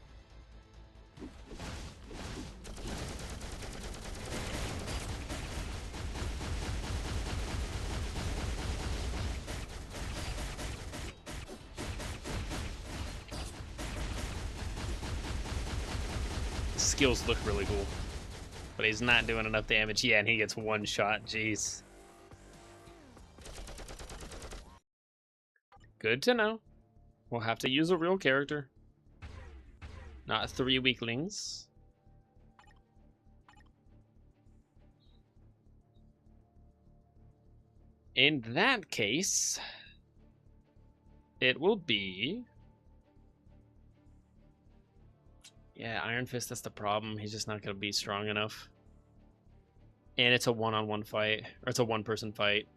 Skills look really cool, but he's not doing enough damage. Yeah, and he gets one shot. Jeez. Good to know. We'll have to use a real character, not 3 weaklings. In that case, it will be... Yeah, Iron Fist, that's the problem. He's just not going to be strong enough. And it's a one-on-one fight, or it's a one-person fight.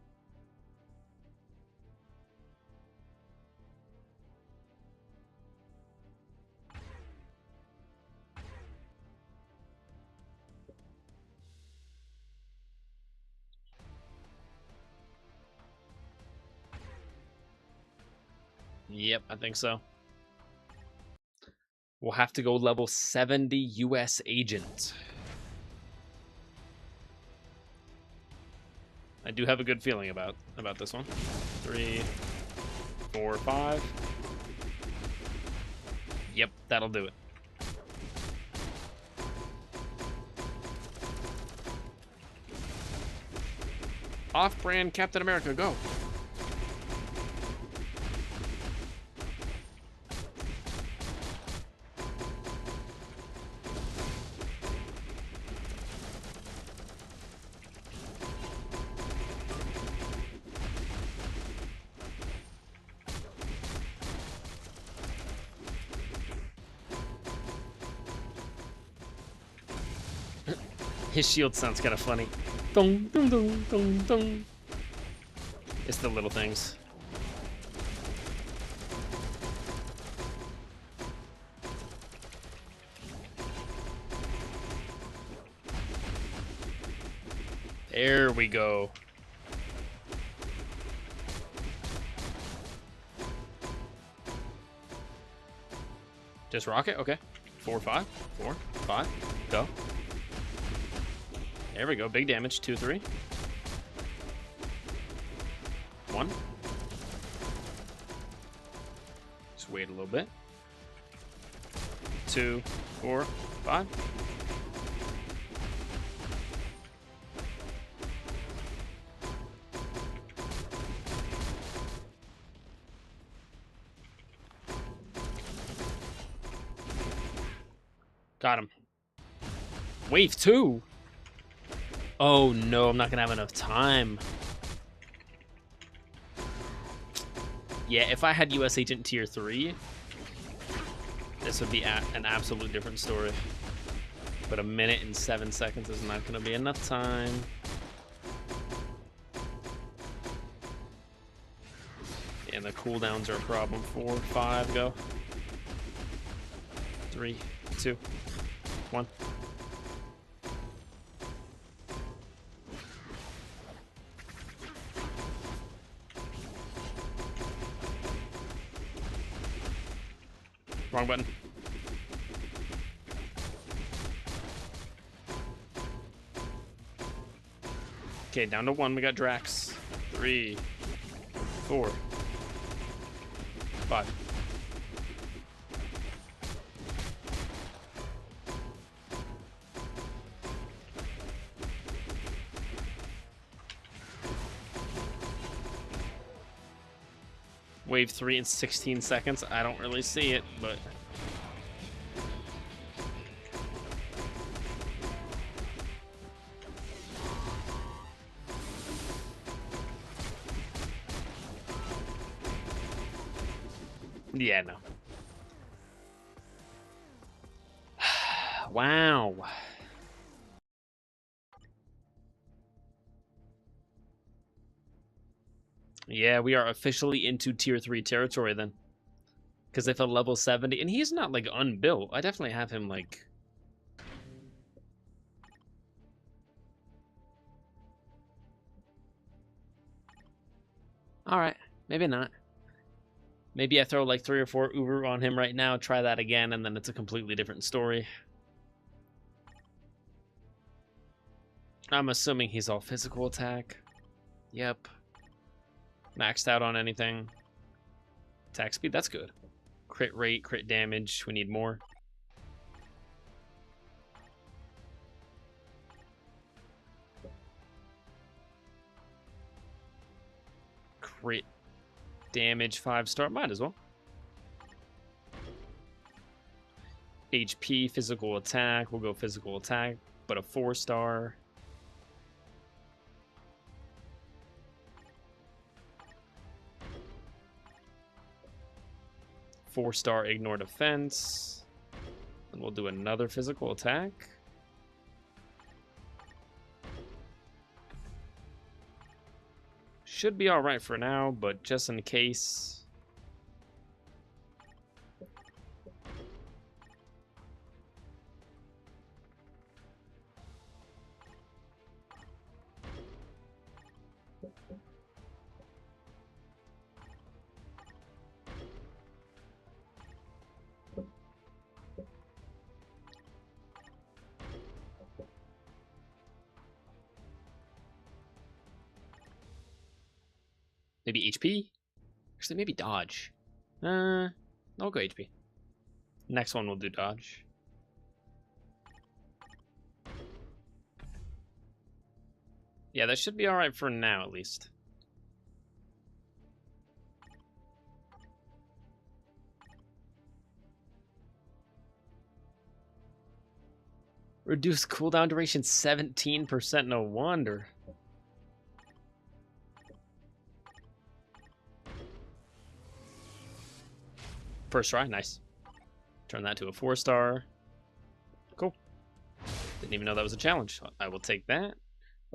Yep, I think so. We'll have to go level 70 US agent. I do have a good feeling about this one. 3, 4, 5. Yep, that'll do it. Off-brand Captain America, go. His shield sounds kind of funny. Dong, dong, dong, dong, dong. It's the little things. There we go. Just rocket? Okay. 4, 5. 4, 5. Go. There we go. Big damage. 2, 3. 1. Just wait a little bit. 2, 4, 5. Got him. Wave 2. Oh no, I'm not gonna have enough time. Yeah, if I had US Agent Tier 3, this would be an absolute different story. But 1 minute and 7 seconds is not gonna be enough time. And the cooldowns are a problem. 4, 5, go. 3, 2, 1. Wrong button. Okay, down to 1. We got Drax. 3, 4, 5. Wave 3 in 16 seconds. I don't really see it, but... yeah, no. Wow. Yeah, we are officially into Tier 3 territory then. Because if a level 70... and he's not, like, unbuilt. I definitely have him, like... alright, maybe not. Maybe I throw, like, 3 or 4 Uber on him right now, try that again, and then it's a completely different story. I'm assuming he's all physical attack. Yep. Maxed out on anything. Attack speed, that's good. Crit rate, crit damage, we need more. Crit damage, 5-star, might as well. HP, physical attack, we'll go physical attack, but a 4-star. Four-star ignore defense. And we'll do another physical attack. Should be alright for now, but just in case. Maybe HP? Actually, maybe dodge. I'll go HP. Next one we'll do dodge. Yeah, that should be alright for now, at least. Reduce cooldown duration 17%, no wonder. First try, nice. Turn that to a 4-star. Cool. Didn't even know that was a challenge. I will take that.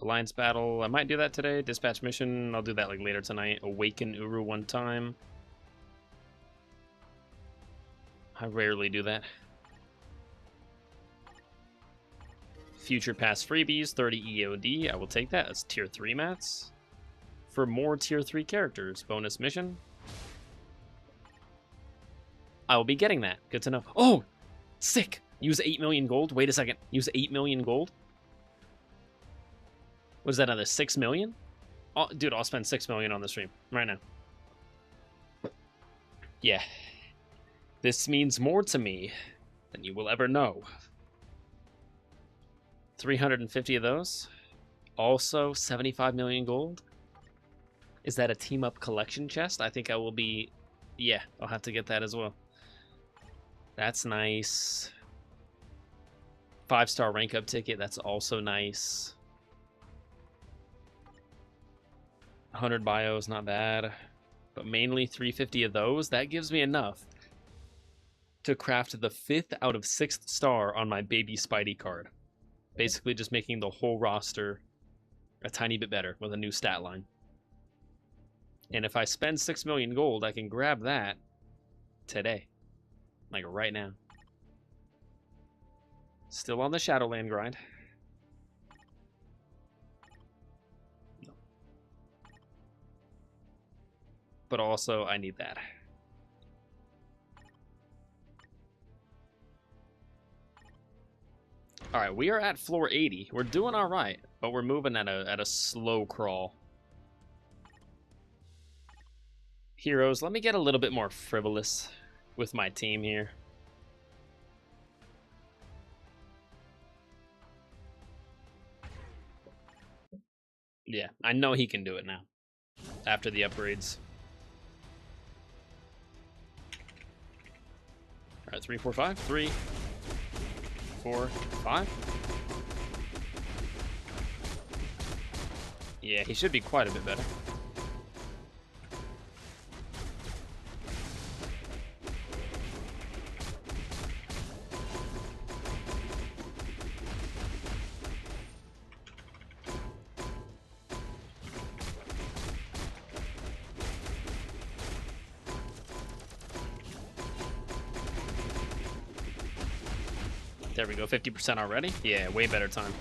Alliance battle, I might do that today. Dispatch mission, I'll do that like later tonight. Awaken Uru one time. I rarely do that. Future Pass freebies, 30 EOD. I will take that. That's tier 3 mats. For more tier 3 characters. Bonus mission. I will be getting that. Good to know. Oh! Sick! Use 8 million gold. Wait a second. Use 8 million gold? Was that another 6 million? Oh, dude, I'll spend 6 million on the stream right now. Yeah. This means more to me than you will ever know. 350 of those. Also, 75 million gold. Is that a team-up collection chest? I think I will be... Yeah, I'll have to get that as well. That's nice. 5-star rank-up ticket. That's also nice. 100 bios, not bad. But mainly 350 of those. That gives me enough to craft the 5th out of 6th star on my baby Spidey card. Basically just making the whole roster a tiny bit better with a new stat line. And if I spend 6 million gold, I can grab that today. Like right now. Still on the Shadowland grind. No. But also, I need that. Alright, we are at floor 80. We're doing alright, but we're moving at a slow crawl. Heroes, let me get a little bit more frivolous with my team here. Yeah, I know he can do it now. After the upgrades. Alright, 3, 4, 5. 3, 4, 5. Yeah, he should be quite a bit better. There we go, 50% already? Yeah, way better time.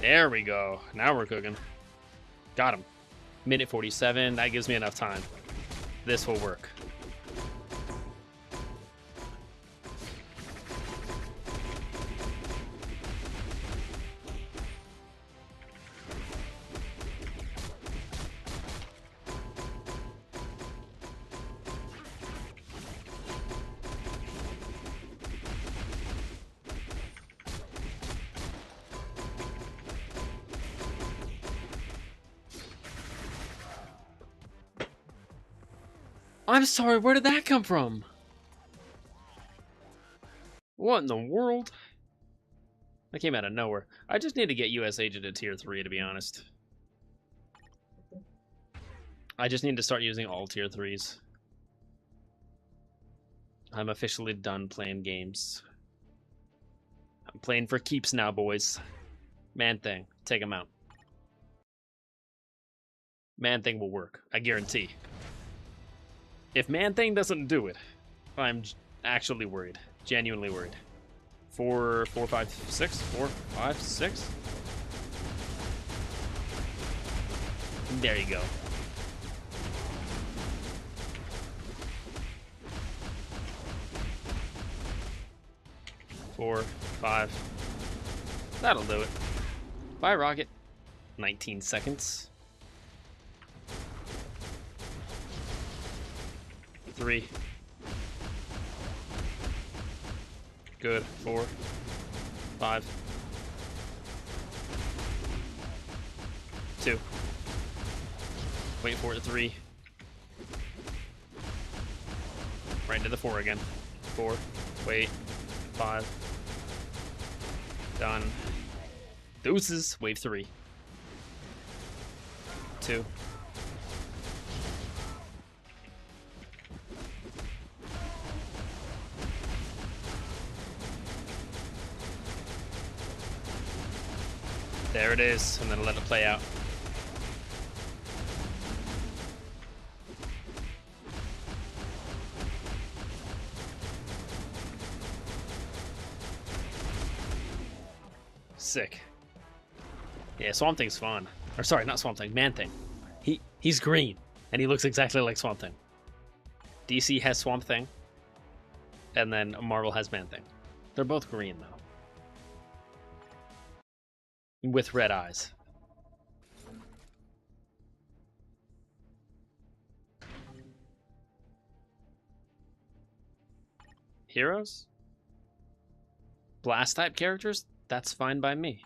There we go. Now we're cooking. Got him. Minute 47. That gives me enough time. This will work. I'm sorry, where did that come from? What in the world? That came out of nowhere. I just need to get US Agent to tier 3, to be honest. I just need to start using all tier 3s. I'm officially done playing games. I'm playing for keeps now, boys. Man-Thing, take him out. Man-Thing will work, I guarantee. If Man-Thing doesn't do it, I'm actually worried. Genuinely worried. 4, 4, 5, 6. 4, 5, 6. There you go. Four, 5. That'll do it. Bye, Rocket. 19 seconds. 3. Good. 4, 5. 2. Wait for it. 3. Right into the 4 again. 4. Wait. 5. Done. Deuces. Wave 3. 2. There it is, and then let it play out. Sick. Yeah, Swamp Thing's fun. Or sorry, not Swamp Thing, Man Thing. He's green, and he looks exactly like Swamp Thing. DC has Swamp Thing, and then Marvel has Man Thing. They're both green, though. With red eyes. Heroes? Blast type characters? That's fine by me.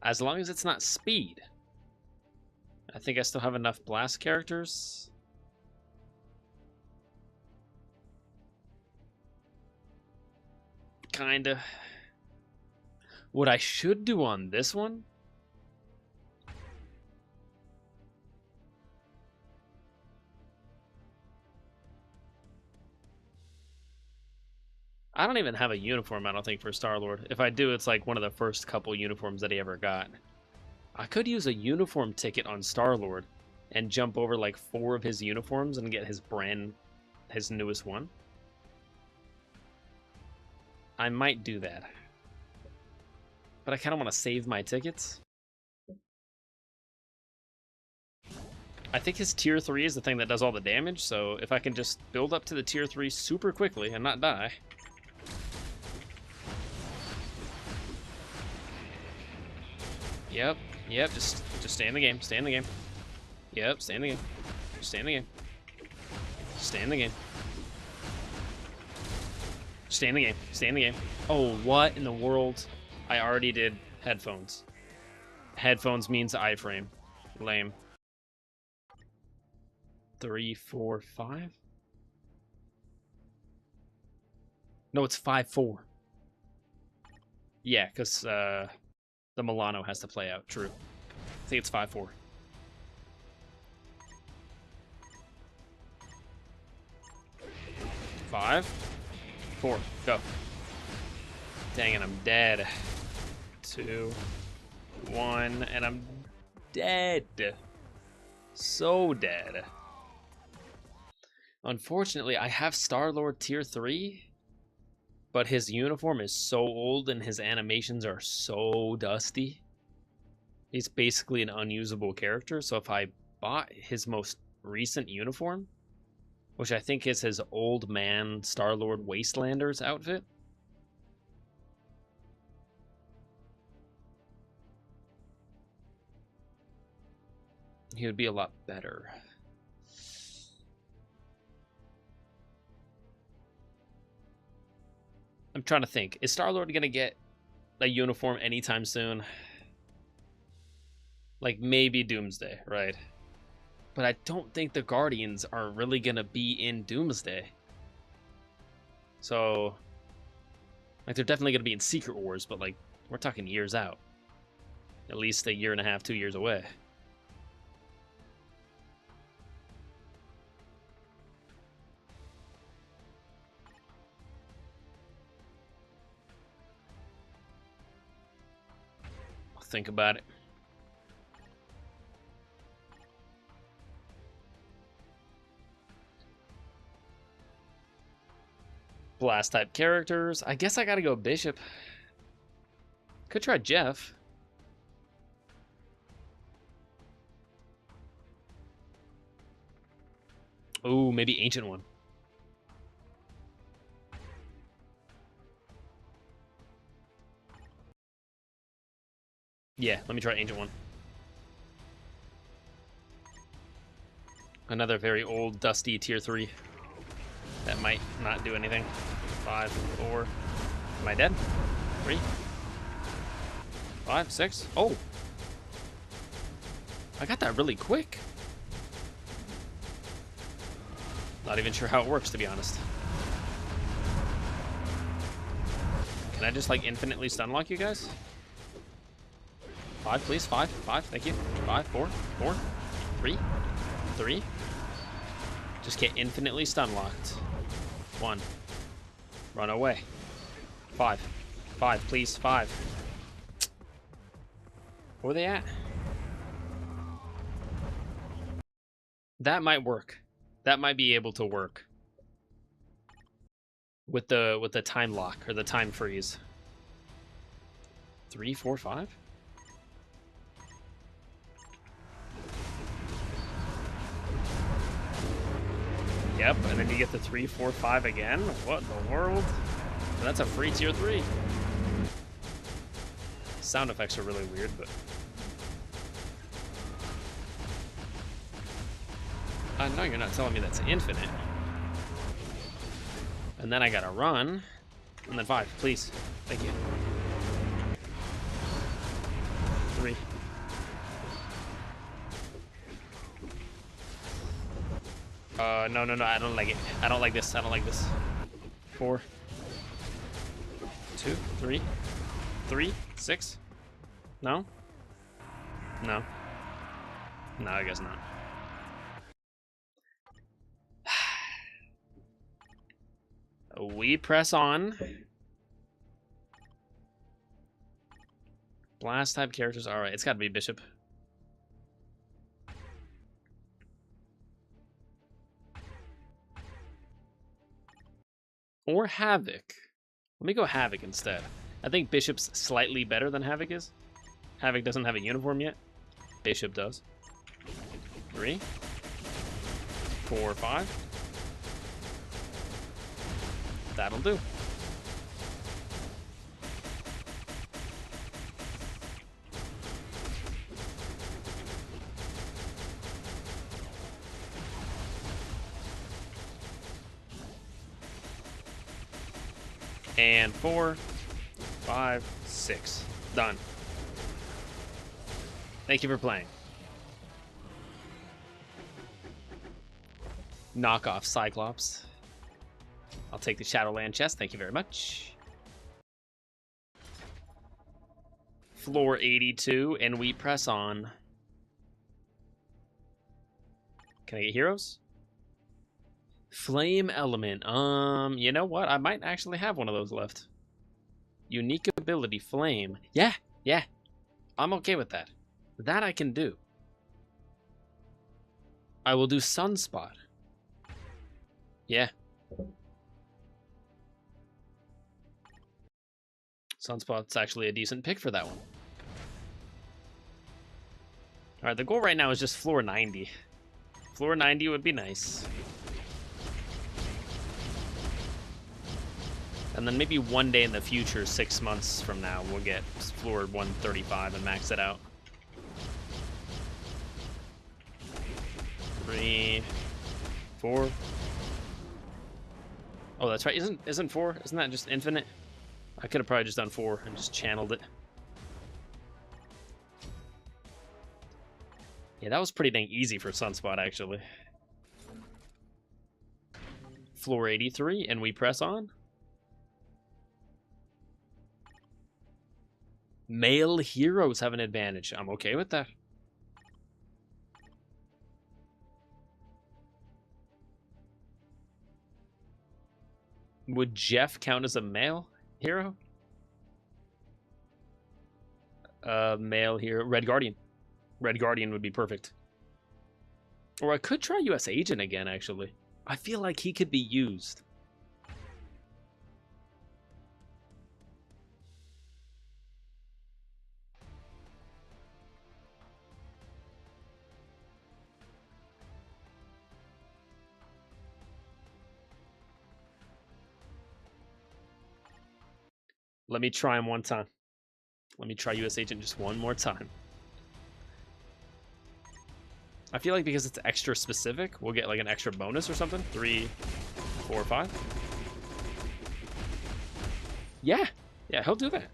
As long as it's not speed. I think I still have enough blast characters. Kinda. What I should do on this one? I don't even have a uniform, I don't think, for Star-Lord. If I do, it's like one of the first couple uniforms that he ever got. I could use a uniform ticket on Star-Lord and jump over like 4 of his uniforms and get his newest one. I might do that. But I kind of want to save my tickets. I think his tier 3 is the thing that does all the damage, so if I can just build up to the tier 3 super quickly and not die. Yep, just stay in the game, stay in the game. Yep, stay in the game. Stay in the game. Stay in the game. Stay in the game. Stay in the game. Oh, what in the world? I already did headphones. Headphones means iframe. Lame. 3, 4, 5? No, it's 5, 4. Yeah, because the Milano has to play out. True. I think it's 5, 4. Five, 4, go. Dang it, I'm dead. 2, 1, and I'm dead. So dead. Unfortunately, I have Star-Lord tier 3, but his uniform is so old and his animations are so dusty. He's basically an unusable character, so if I bought his most recent uniform, which I think is his old man Star-Lord Wastelanders outfit, he would be a lot better. I'm trying to think. Is Star-Lord gonna get a uniform anytime soon? Like, maybe Doomsday, right? But I don't think the Guardians are really gonna be in Doomsday. So, like, they're definitely gonna be in Secret Wars, but, like, we're talking years out. At least 1.5 years, 2 years away. I'll think about it. Blast type characters. I guess I gotta go Bishop. Could try Jeff. Ooh, maybe Ancient One. Yeah, let me try Ancient One. Another very old, dusty tier 3. That might not do anything. 5, 4. Am I dead? 3. 5, 6. Oh! I got that really quick. Not even sure how it works, to be honest. Can I just, like, infinitely stunlock you guys? 5, please. 5. 5. Thank you. 5, 4. 4. 3. 3. Just get infinitely stunlocked. 1. Run away. 5. 5, please. 5. Where are they at? That might work. That might be able to work. With the time lock or the time freeze. 3, 4, 5? Yep, and then you get the 3, 4, 5 again? What in the world? That's a free tier 3. Sound effects are really weird, but... I know you're not telling me that's infinite. And then I gotta run. And then 5, please. Thank you. 3. No, I don't like it. I don't like this. I don't like this. 4. 2, 3. 3, 6. No? No. No, I guess not. We press on. Blast type characters. Alright, it's gotta be Bishop. Or Havoc. Let me go Havoc instead. I think Bishop's slightly better than Havoc is. Havoc doesn't have a uniform yet. Bishop does. 3. 4, 5. That'll do. And 4, 5, 6. Done. Thank you for playing. Knockoff Cyclops. I'll take the Shadowland chest. Thank you very much. Floor 82, and we press on. Can I get heroes? Flame element. You know what? I might actually have one of those left. Unique ability, flame. Yeah. I'm okay with that. That I can do. I will do Sunspot. Yeah. Sunspot's actually a decent pick for that one. Alright, the goal right now is just floor 90. Floor 90 would be nice. And then maybe one day in the future, 6 months from now, we'll get floor 135 and max it out. 3, 4. Oh, that's right. Isn't 4? Isn't that just infinite? I could have probably just done 4 and just channeled it. Yeah, that was pretty dang easy for Sunspot, actually. Floor 83, and we press on. Male heroes have an advantage. I'm okay with that. Would Jeff count as a male hero? Male hero. Red Guardian. Red Guardian would be perfect. Or I could try US Agent again, actually. I feel like he could be used. Let me try him one time. Let me try US Agent just one more time. I feel like because it's extra specific, we'll get like an extra bonus or something. 3, 4, 5. Yeah. Yeah, he'll do that.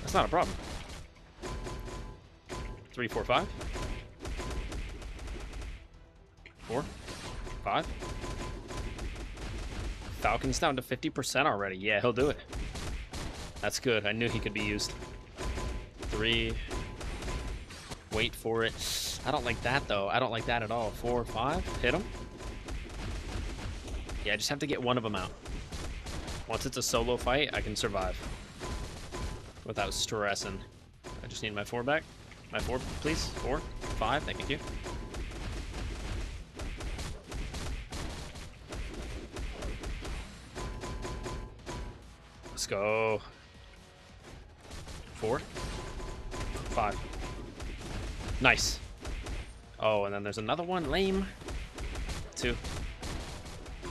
That's not a problem. 3, 4, 5. 4, 5. Falcon's down to 50% already. Yeah, he'll do it. That's good. I knew he could be used. 3. Wait for it. I don't like that, though. I don't like that at all. 4, 5. Hit him. Yeah, I just have to get one of them out. Once it's a solo fight, I can survive. Without stressing. I just need my 4 back. My 4, please. 4, 5. Thank you. Let's go. 4, 5. Nice. Oh, and then there's another one. Lame. 2.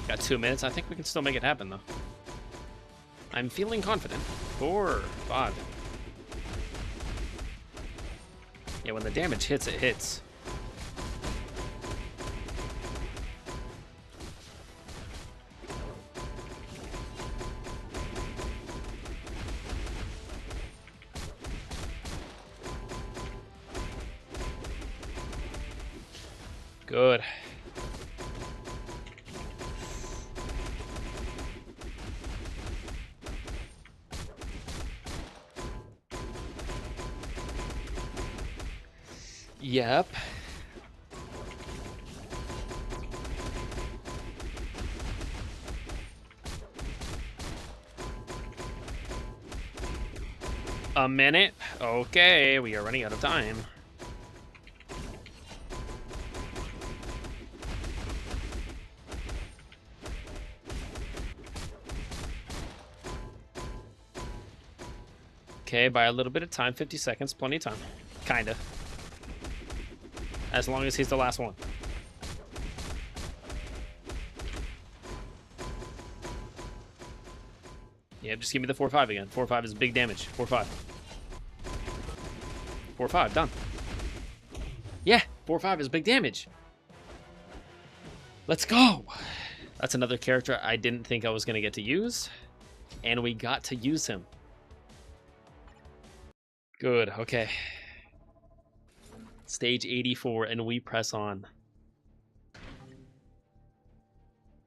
Got 2 minutes. I think we can still make it happen, though. I'm feeling confident. 4, 5. Yeah, when the damage hits, it hits. Good. Yep. A minute? Okay, we are running out of time. Okay, by a little bit of time, 50 seconds, plenty of time. Kinda. As long as he's the last one. Yeah, just give me the 4-5 again. 4-5 is big damage. 4-5. 4-5, done. Yeah, 4-5 is big damage. Let's go. That's another character I didn't think I was going to get to use. And we got to use him. Good, okay. Stage 84, and we press on.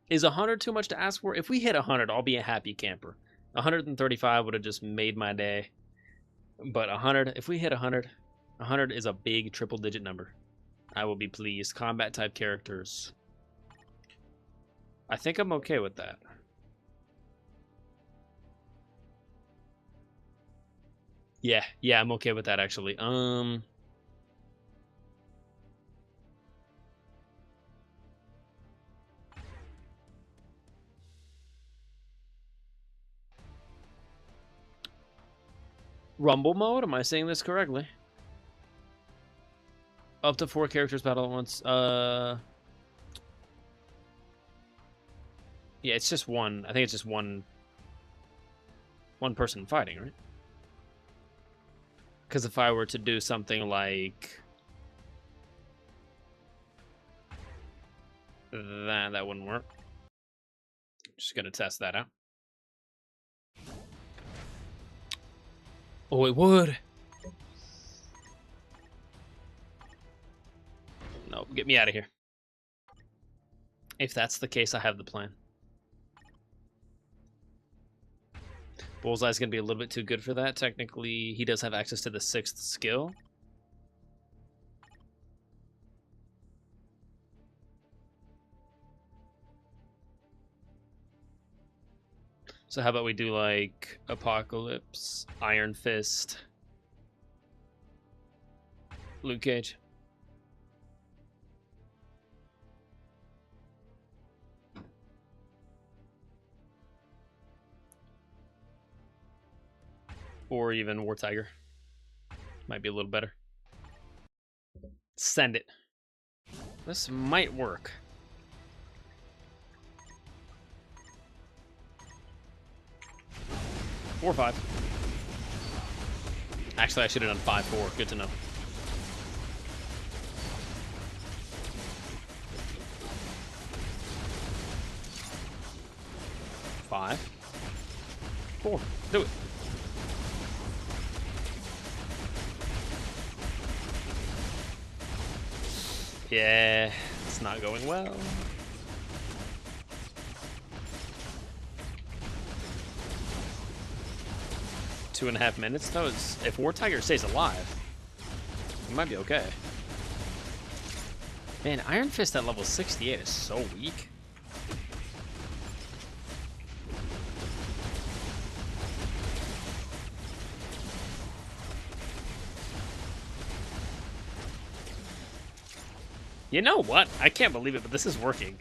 Is 100 too much to ask for? If we hit 100, I'll be a happy camper. 135 would have just made my day. But 100, if we hit 100, 100 is a big triple-digit number. I will be pleased. Combat-type characters. I think I'm okay with that. Yeah, I'm okay with that, actually. Rumble mode? Am I saying this correctly? Up to 4 characters battle at once. Yeah, it's just one. I think it's just one person fighting, right? Because if I were to do something like that wouldn't work. Just gonna test that out. Oh, it would. No, get me out of here. If that's the case, I have the plan. Bullseye's going to be a little bit too good for that. Technically, he does have access to the 6th skill. So how about we do, like, Apocalypse, Iron Fist, Luke Cage. Or even War Tiger. Might be a little better. Send it. This might work. 4-5. Actually, I should have done 5-4. Good to know. Five, 4. Do it. Yeah, it's not going well. Two and a half minutes though. If War Tiger stays alive, he might be okay. Man, Iron Fist at level 68 is so weak. You know what? I can't believe it, but this is working.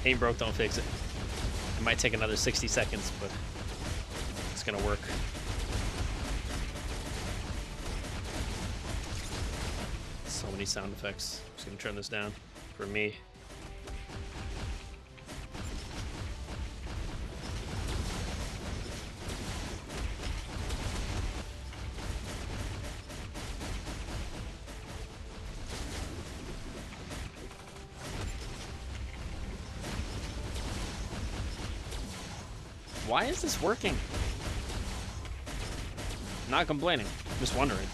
Ain't broke, don't fix it. It might take another 60 seconds, but it's gonna work. So many sound effects. I'm just gonna turn this down for me. Why is this working? Not complaining, just wondering.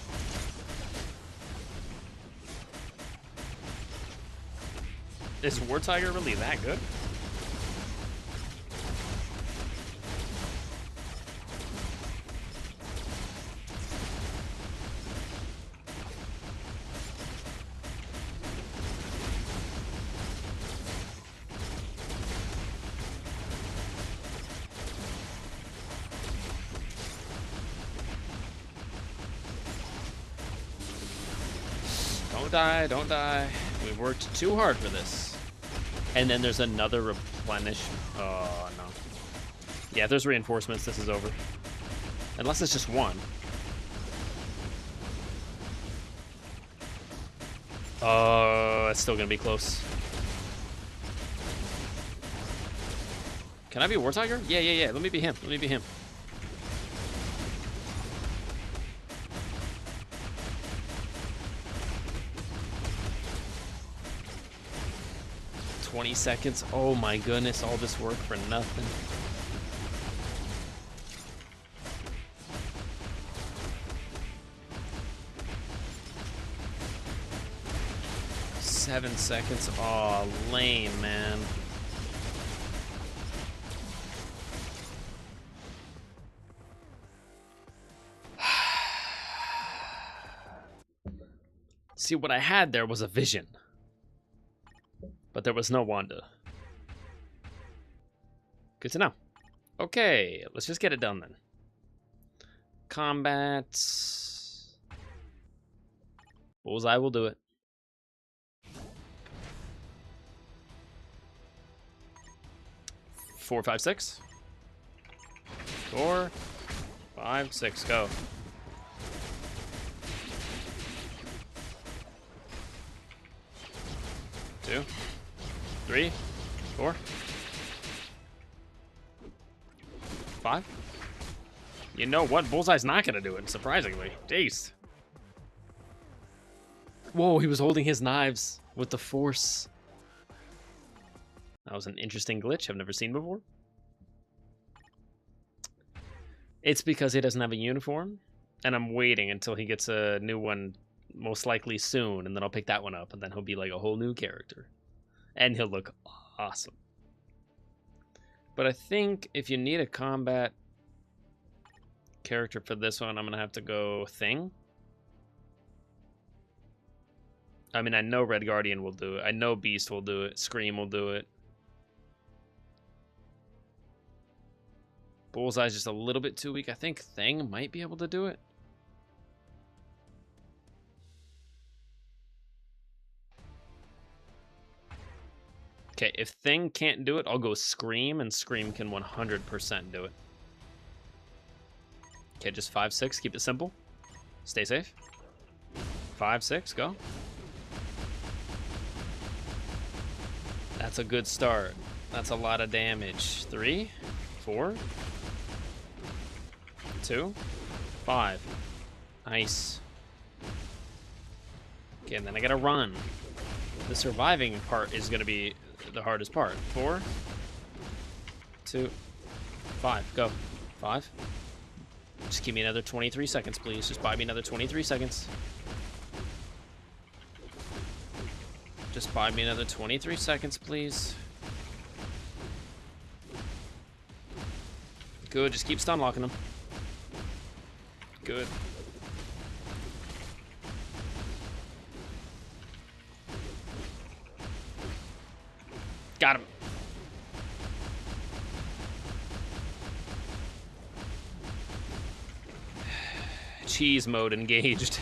Is War Tiger really that good? Don't die, don't die. We've worked too hard for this. And then there's another replenish. Oh, no. Yeah, if there's reinforcements, this is over. Unless it's just one. Oh, it's still gonna be close. Can I be War Tiger? Yeah. Let me be him. Let me be him. $20 seconds. Oh my goodness, all this work for nothing. $7 seconds. Oh, lame, man. See, what I had there was a vision. But there was no Wanda. Good to know. Okay, let's just get it done then. Combat. Bullseye will do it. Four, 5, 6. 4, 5, 6, go. Two. 3, 4, 5. You know what? Bullseye's not gonna do it, surprisingly. Jeez. Whoa, he was holding his knives with the force. That was an interesting glitch I've never seen before. It's because he doesn't have a uniform, and I'm waiting until he gets a new one, most likely soon, and then I'll pick that one up, and then he'll be like a whole new character. And he'll look awesome. But I think if you need a combat character for this one, I'm going to have to go Thing. I mean, I know Red Guardian will do it. I know Beast will do it. Scream will do it. Bullseye's just a little bit too weak. I think Thing might be able to do it. Okay, if Thing can't do it, I'll go Scream, and Scream can 100% do it. Okay, just 5, 6. Keep it simple. Stay safe. 5, 6. Go. That's a good start. That's a lot of damage. 3, 4, 2, 5. Nice. Okay, and then I gotta run. The surviving part is gonna be the hardest part. 4, 2, 5. Go. 5. Just give me another 23 seconds, please. Just buy me another 23 seconds. Just buy me another 23 seconds, please. Good, just keep stun locking them. Good. Got him. Cheese mode engaged.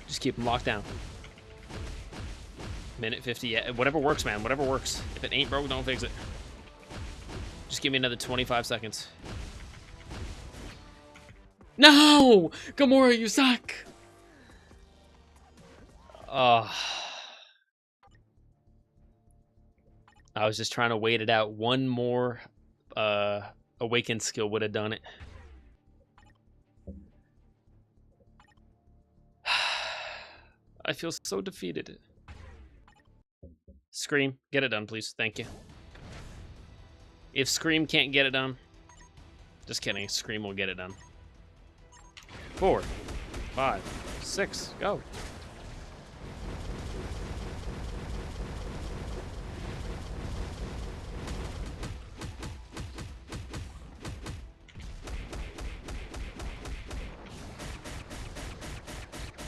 Just keep them locked down. Minute 50, yeah, whatever works, man, whatever works. If it ain't broke, don't fix it. Just give me another 25 seconds. No! Gamora, you suck! I was just trying to wait it out. One more awakened skill would have done it. I feel so defeated. Scream, get it done, please. Thank you. If Scream can't get it done, just kidding. Scream will get it done. 4, 5, 6, go.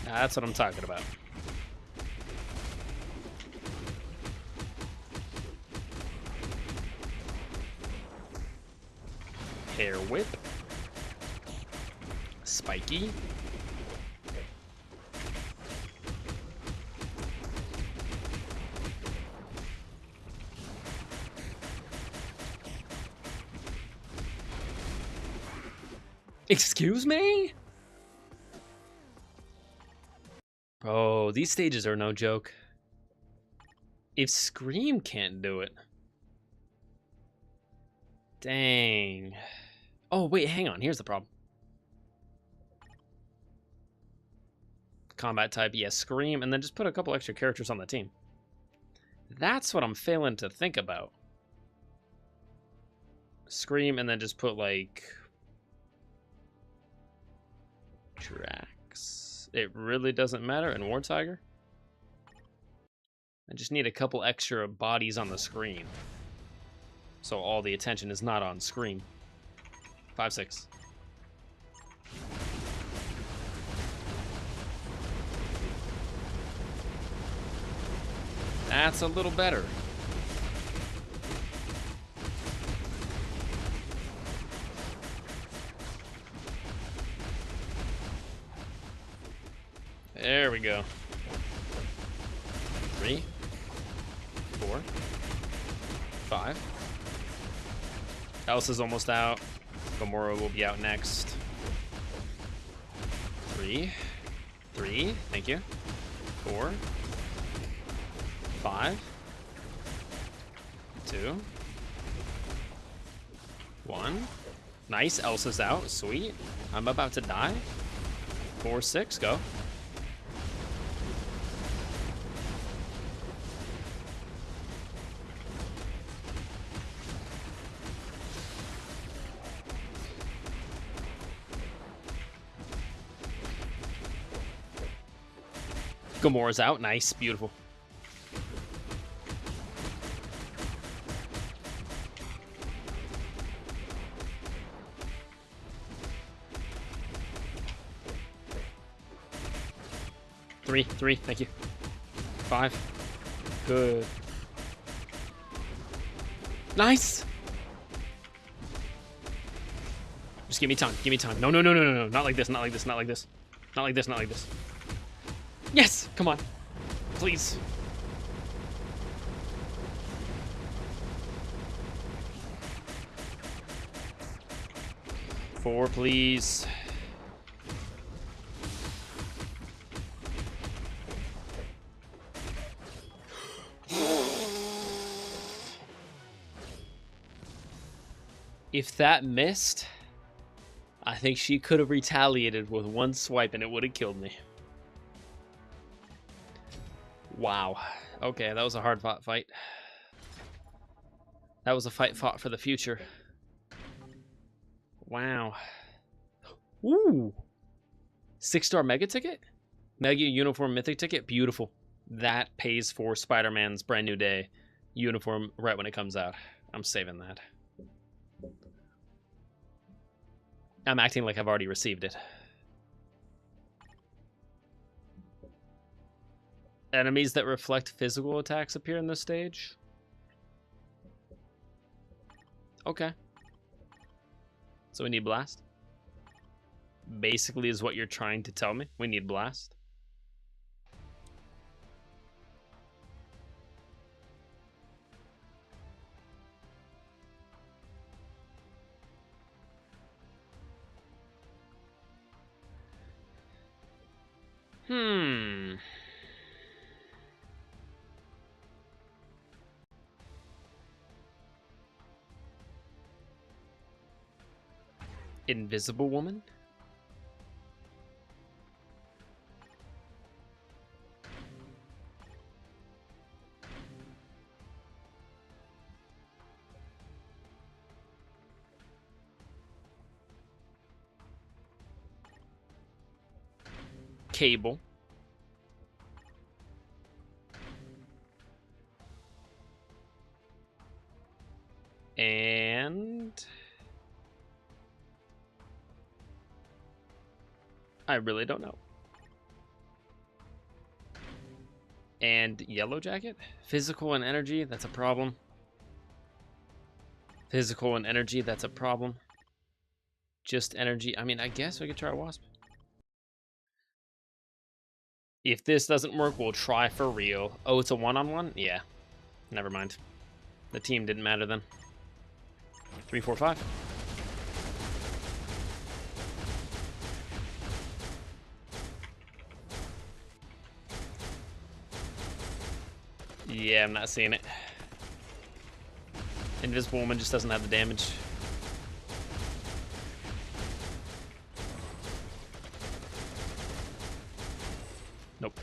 That's what I'm talking about. Hair whip. Spiky. Excuse me? Oh, these stages are no joke. If Scream can't do it. Dang. Oh, wait, hang on. Here's the problem. Combat type, yes, Scream, and then just put a couple extra characters on the team. That's what I'm failing to think about. Scream, and then just put, like... Drax. It really doesn't matter, and War Tiger? I just need a couple extra bodies on the screen. So all the attention is not on Scream. 5, 6. That's a little better. There we go. 3, 4, 5. Elsa's almost out. Gamora will be out next. 3, thank you. 4, 5, 2, 1. Nice, Elsa's out. Sweet. I'm about to die. 4, 6, go. Gamora's out. Nice. Beautiful. Three. Thank you. 5. Good. Nice. Just give me time. Give me time. No. Not like this. Not like this. Not like this. Not like this. Not like this. Yes! Come on. Please. Four, please. If that missed, I think she could have retaliated with one swipe and it would have killed me. Wow. Okay, that was a hard fought fight. That was a fight fought for the future. Wow. Ooh. 6-star mega ticket? Mega uniform mythic ticket? Beautiful. That pays for Spider-Man's brand new day uniform right when it comes out. I'm saving that. I'm acting like I've already received it. Enemies that reflect physical attacks appear in this stage. Okay. So we need blast. Basically is what you're trying to tell me. We need blast. Invisible Woman? Cable. And I really don't know. And Yellow Jacket? Physical and energy, that's a problem. Physical and energy, that's a problem. Just energy. I mean, I guess we could try Wasp. If this doesn't work, we'll try for real. Oh, it's a one-on-one? Yeah. Never mind. The team didn't matter then. 3, 4, 5. Yeah, I'm not seeing it. Invisible Woman just doesn't have the damage. Nope.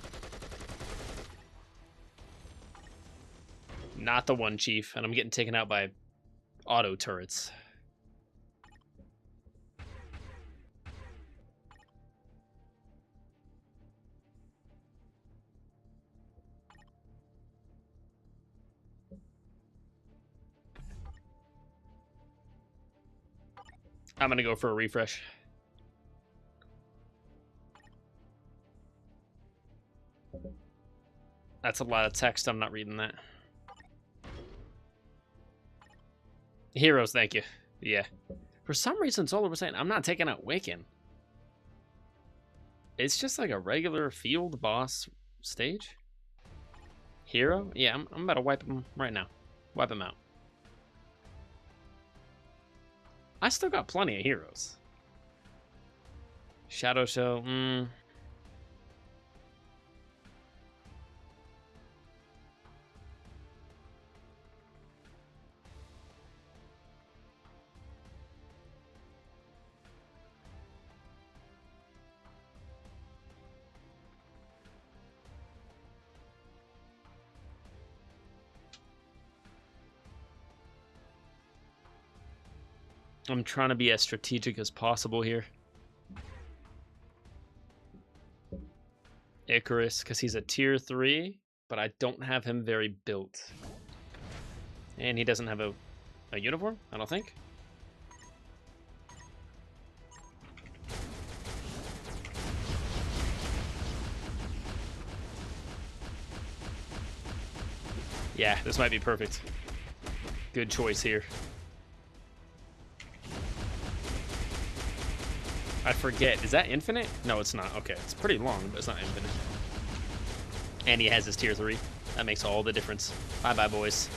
Not the one, Chief, and I'm getting taken out by auto turrets. I'm gonna go for a refresh. That's a lot of text. I'm not reading that. Heroes, thank you. Yeah. For some reason, Solar was saying, I'm not taking out Wiccan. It's just like a regular field boss stage. Hero? Yeah, I'm about to wipe him right now. Wipe him out. I still got plenty of heroes. Shadow Show, I'm trying to be as strategic as possible here. Icarus, because he's a tier 3, but I don't have him very built. And he doesn't have a uniform, I don't think. Yeah, this might be perfect. Good choice here. I forget. Is that infinite? No, it's not. Okay, it's pretty long, but it's not infinite. And he has his tier 3. That makes all the difference. Bye-bye, boys.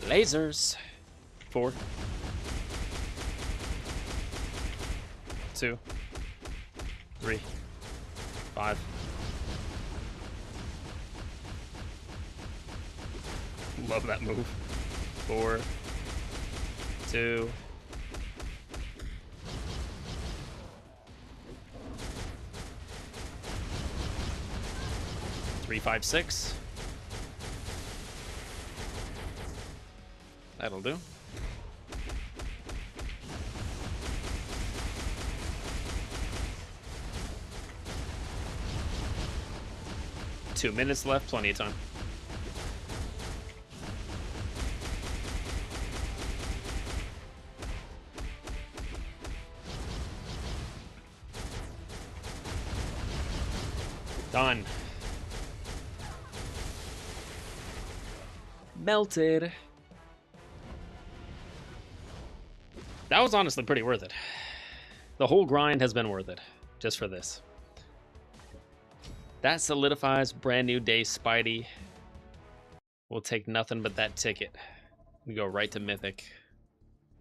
Lasers. 4. 2. 3. 5. Love that move. 4. 2. 356. That'll do. Two minutes left, plenty of time. Done. Melted. That was honestly pretty worth it. The whole grind has been worth it, just for this. That solidifies brand new day Spidey. We'll take nothing but that ticket. We go right to Mythic.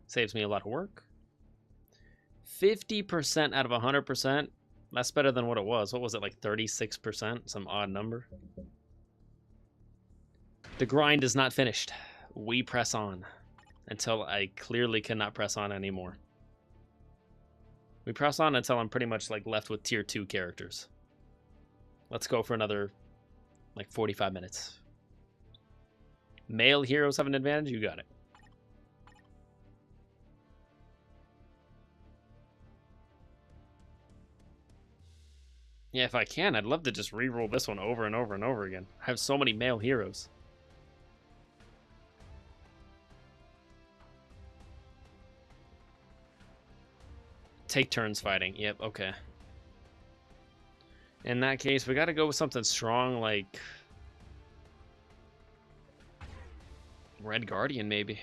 Saves me a lot of work. 50% out of 100%. That's better than what it was. What was it, like 36%? Some odd number. The grind is not finished. We press on until I clearly cannot press on anymore. We press on until I'm pretty much like left with tier 2 characters. Let's go for another like 45 minutes. Male heroes have an advantage? You got it. Yeah, if I can, I'd love to just reroll this one over and over and over again. I have so many male heroes. Take turns fighting. Yep, okay. In that case, we gotta go with something strong like Red Guardian, maybe.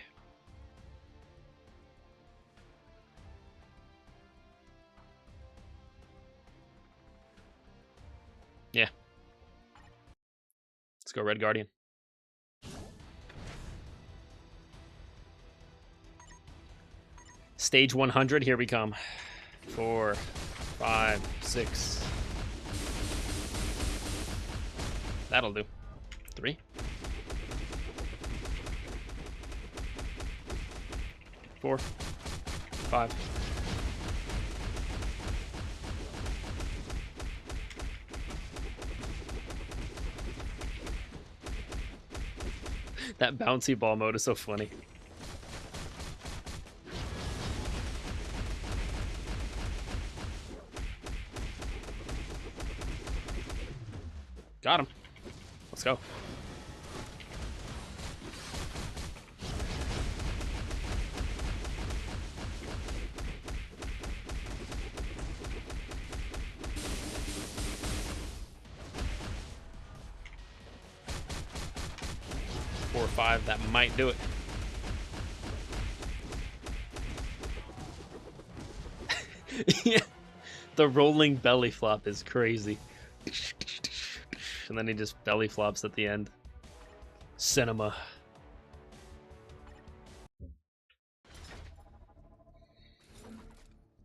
Yeah. Let's go Red Guardian. Stage 100, here we come. 4, 5, 6. That'll do. 3. 4, 5. That bouncy ball mode is so funny. Got him. Let's go. Four or 5, that might do it. Yeah, the rolling belly flop is crazy. And then he just belly flops at the end. Cinema.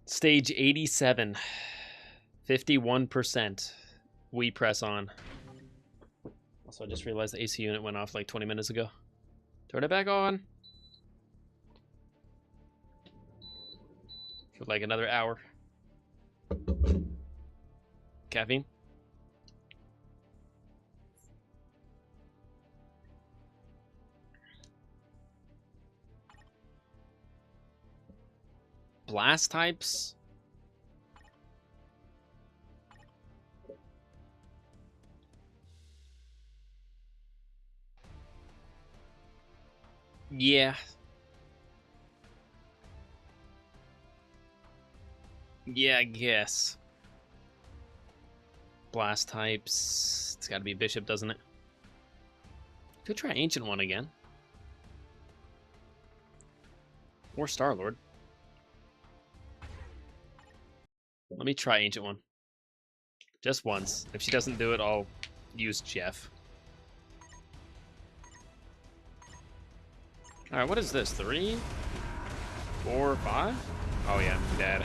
Stage 87. 51%. We press on. Also, I just realized the AC unit went off like 20 minutes ago. Turn it back on. For like another hour. Caffeine. Blast types. Yeah. Yeah, I guess. Blast types. It's gotta be Bishop, doesn't it? Could try Ancient One again. Or Star-Lord. Let me try Ancient One. Just once. If she doesn't do it, I'll use Jeff. Alright, what is this? 3? 4, 5? Oh yeah, I'm dead.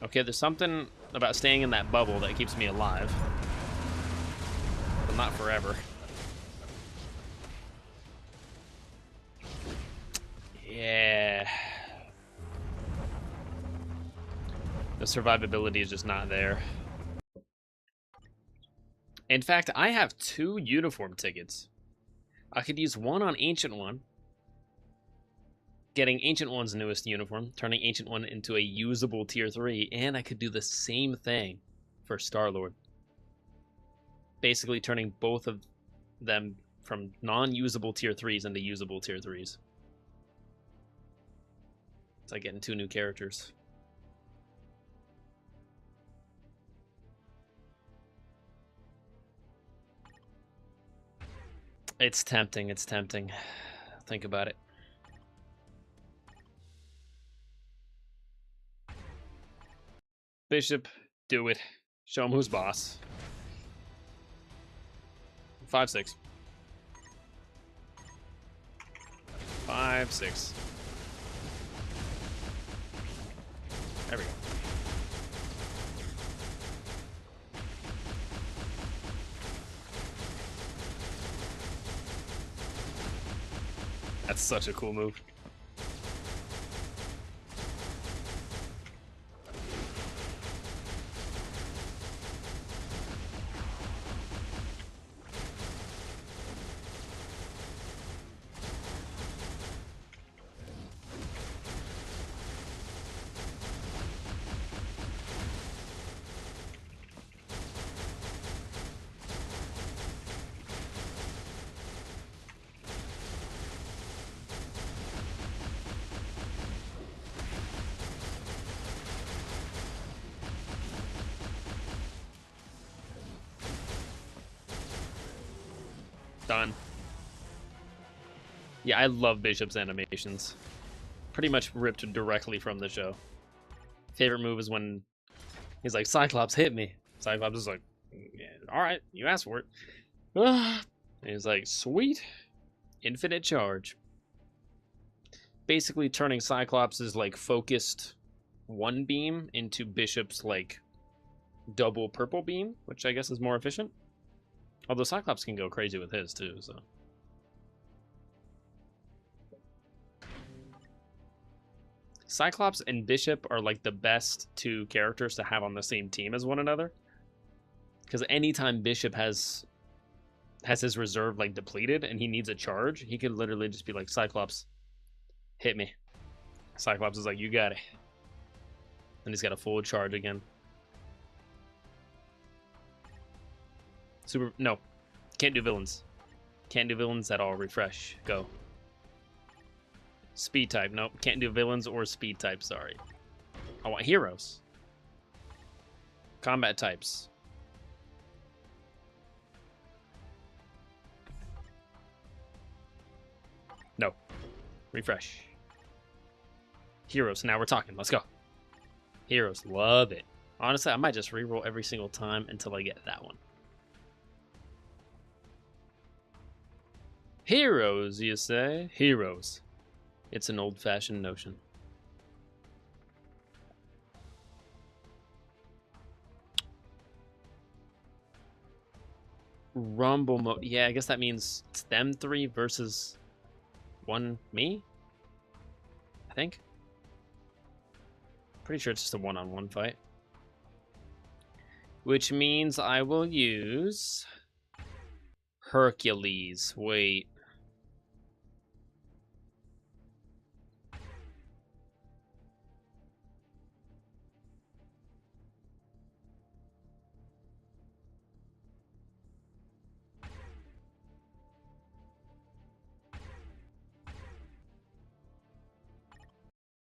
Okay, there's something about staying in that bubble that keeps me alive. But not forever. Yeah. The survivability is just not there. In fact, I have 2 uniform tickets. I could use one on Ancient One, getting Ancient One's newest uniform, turning Ancient One into a usable tier 3, and I could do the same thing for Star-Lord. Basically turning both of them from non-usable tier 3s into usable tier 3s. It's like getting 2 new characters. It's tempting, it's tempting. Think about it. Bishop, do it. Show him who's boss. 5-6. 5-6. There we go. That's such a cool move. Done. Yeah, I love Bishop's animations. Pretty much ripped directly from the show. Favorite move is when he's like, Cyclops, hit me. Cyclops is like, yeah, alright, you asked for it. And he's like, sweet. Infinite charge. Basically turning Cyclops' like focused one beam into Bishop's like double purple beam, which I guess is more efficient. Although Cyclops can go crazy with his too, so. Cyclops and Bishop are like the best 2 characters to have on the same team as one another. Because anytime Bishop has his reserve like depleted and he needs a charge, he could literally just be like, Cyclops, hit me. Cyclops is like, you got it. And he's got a full charge again. No, can't do villains. Can't do villains at all. Refresh. Go. Speed type. Nope, can't do villains or speed type. Sorry. I want heroes. Combat types. No. Refresh. Heroes. Now we're talking. Let's go. Heroes. Love it. Honestly, I might just reroll every single time until I get that one. Heroes, you say? Heroes. It's an old-fashioned notion. Rumble mode. Yeah, I guess that means it's them 3 versus 1 me? I think. Pretty sure it's just a one-on-one fight. Which means I will use Hercules. Wait.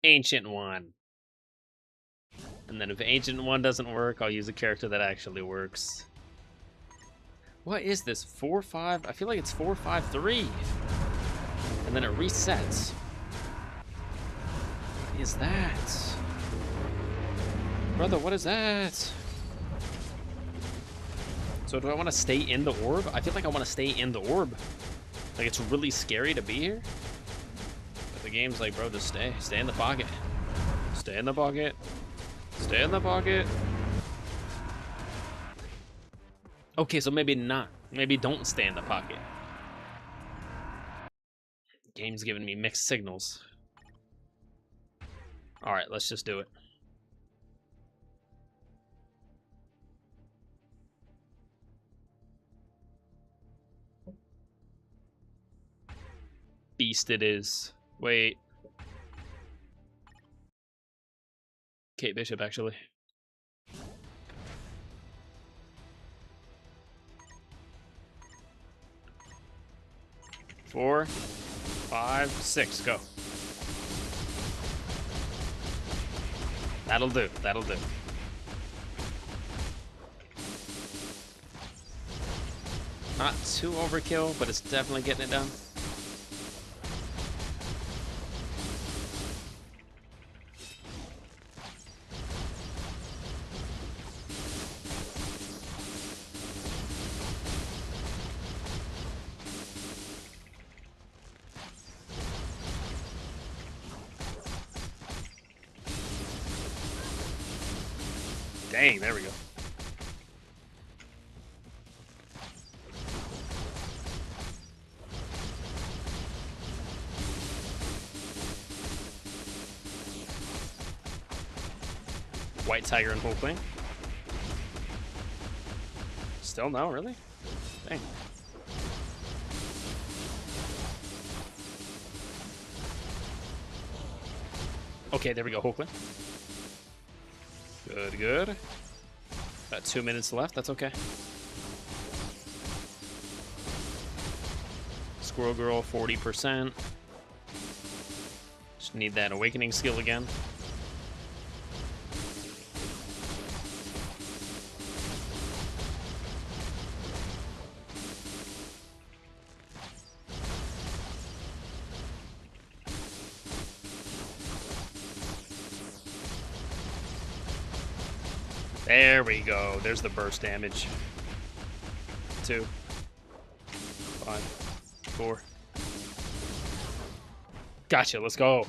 Ancient One. And then if Ancient One doesn't work, I'll use a character that actually works. What is this? 4-5? I feel like it's 4-5-3. And then it resets. What is that? Brother, what is that? So do I want to stay in the orb? I feel like I want to stay in the orb. Like it's really scary to be here. But the game's like, bro, just stay. Stay in the pocket. Stay in the pocket. Stay in the pocket. Okay, so maybe not. Maybe don't stay in the pocket. Game's giving me mixed signals. Alright, let's just do it. beast it is. Wait. Kate Bishop, actually. Four, 5, 6, go. That'll do, that'll do. Not too overkill, but it's definitely getting it done. Dang, there we go. White Tiger and Hulkling. Still no, really? Dang. Okay, there we go, Hulkling. Good, good. About 2 minutes left, that's okay. Squirrel Girl, 40%. Just need that awakening skill again. There we go. There's the burst damage. 2, 5, 4. Gotcha, let's go.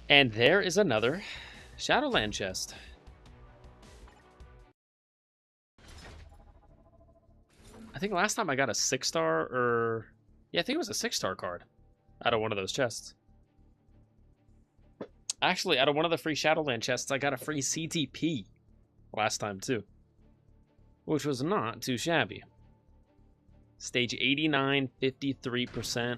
And there is another Shadowland chest. I think last time I got a 6-star, or... Yeah, I think it was a 6-star card out of one of those chests. Actually, out of one of the free Shadowland chests, I got a free CTP last time, too. Which was not too shabby. Stage 89, 53%.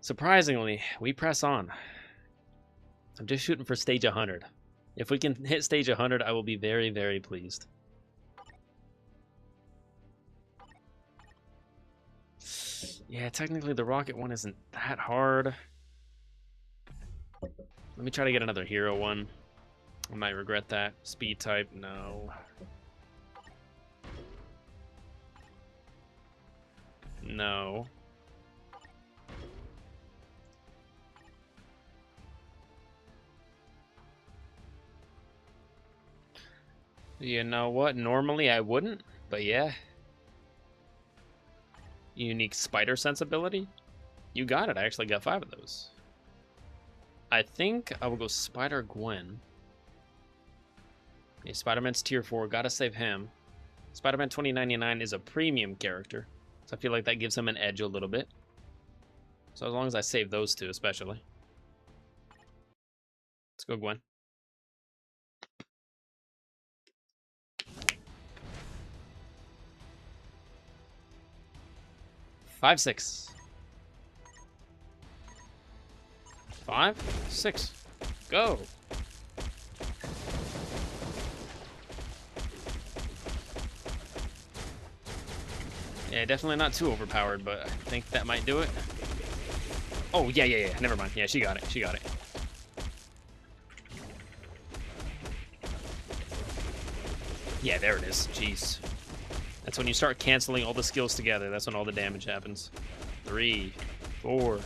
Surprisingly, we press on. I'm just shooting for stage 100. If we can hit stage 100, I will be very, very pleased. Yeah, technically the rocket one isn't that hard. Let me try to get another hero one. I might regret that. Speed type, no. No. You know what? Normally I wouldn't, but yeah. Unique spider sensibility? You got it. I actually got 5 of those. I think I will go Spider Gwen. Okay, Spider-Man's tier 4. Gotta save him. Spider-Man 2099 is a premium character, so I feel like that gives him an edge a little bit. So as long as I save those two, especially. Let's go Gwen. Five, 6. 5, 6. Go. Yeah, definitely not too overpowered, but I think that might do it. Oh, yeah. Never mind. Yeah, she got it. She got it. Yeah, there it is. Jeez. That's when you start canceling all the skills together. That's when all the damage happens. 3, 4,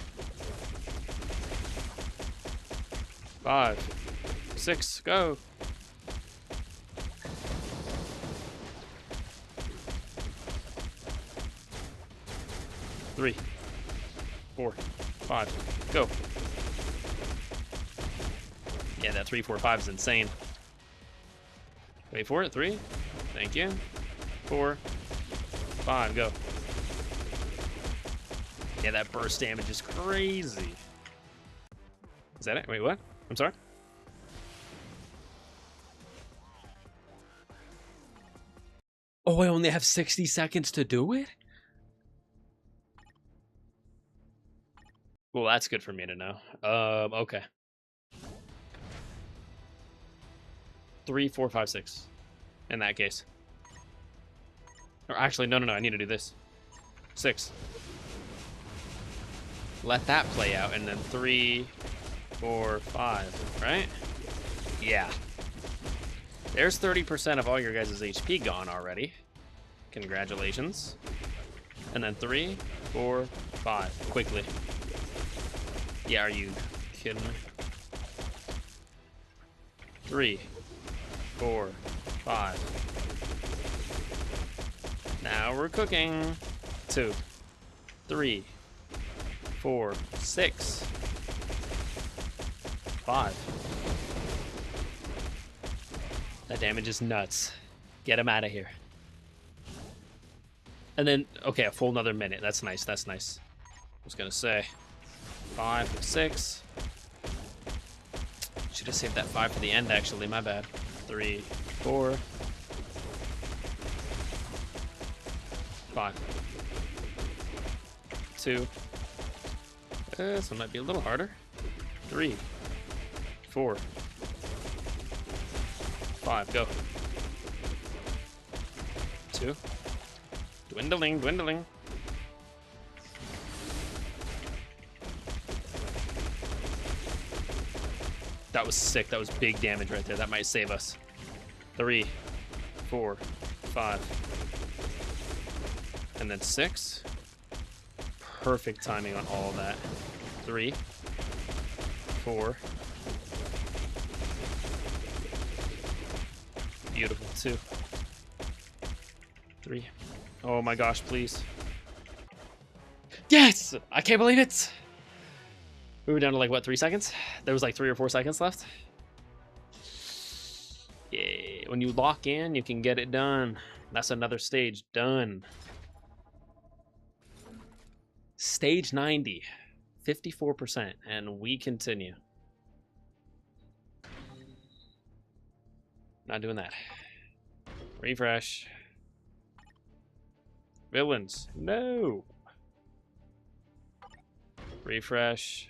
5, 6, go. Three, 4, 5, go. Yeah, that 3, 4, 5 is insane. Wait for it. 3. Thank you. 4, 5, go. Yeah, that burst damage is crazy. Is that it? Wait, what? I'm sorry? Oh, I only have 60 seconds to do it? Well, that's good for me to know. Okay. 3, 4, 5, 6. In that case. Or actually, no. I need to do this. 6. Let that play out, and then 3, 4, 5. Right? Yeah. There's 30% of all your guys' HP gone already. Congratulations. And then 3, 4, 5. Quickly. Yeah, are you kidding me? 3, 4, 5. Now we're cooking. 2, 3, 4, 6, 5. That damage is nuts. Get him out of here. And then, okay, a full another minute. That's nice. That's nice. I was gonna say 5, 6. Should have saved that 5 for the end, actually. My bad. 3, 4, 5. 2. This one might be a little harder. 3, 4, 5. Go. 2. Dwindling. That was sick. That was big damage right there. That might save us. 3, 4, 5. And then 6. Perfect timing on all of that. 3, 4. Beautiful. 2, 3. Oh my gosh, please. Yes! I can't believe it! We were down to like, what, 3 seconds? There was like 3 or 4 seconds left. Yeah, when you lock in, you can get it done. That's another stage done. Stage 90, 54%, and we continue. Not doing that. Refresh. Villains, no. Refresh.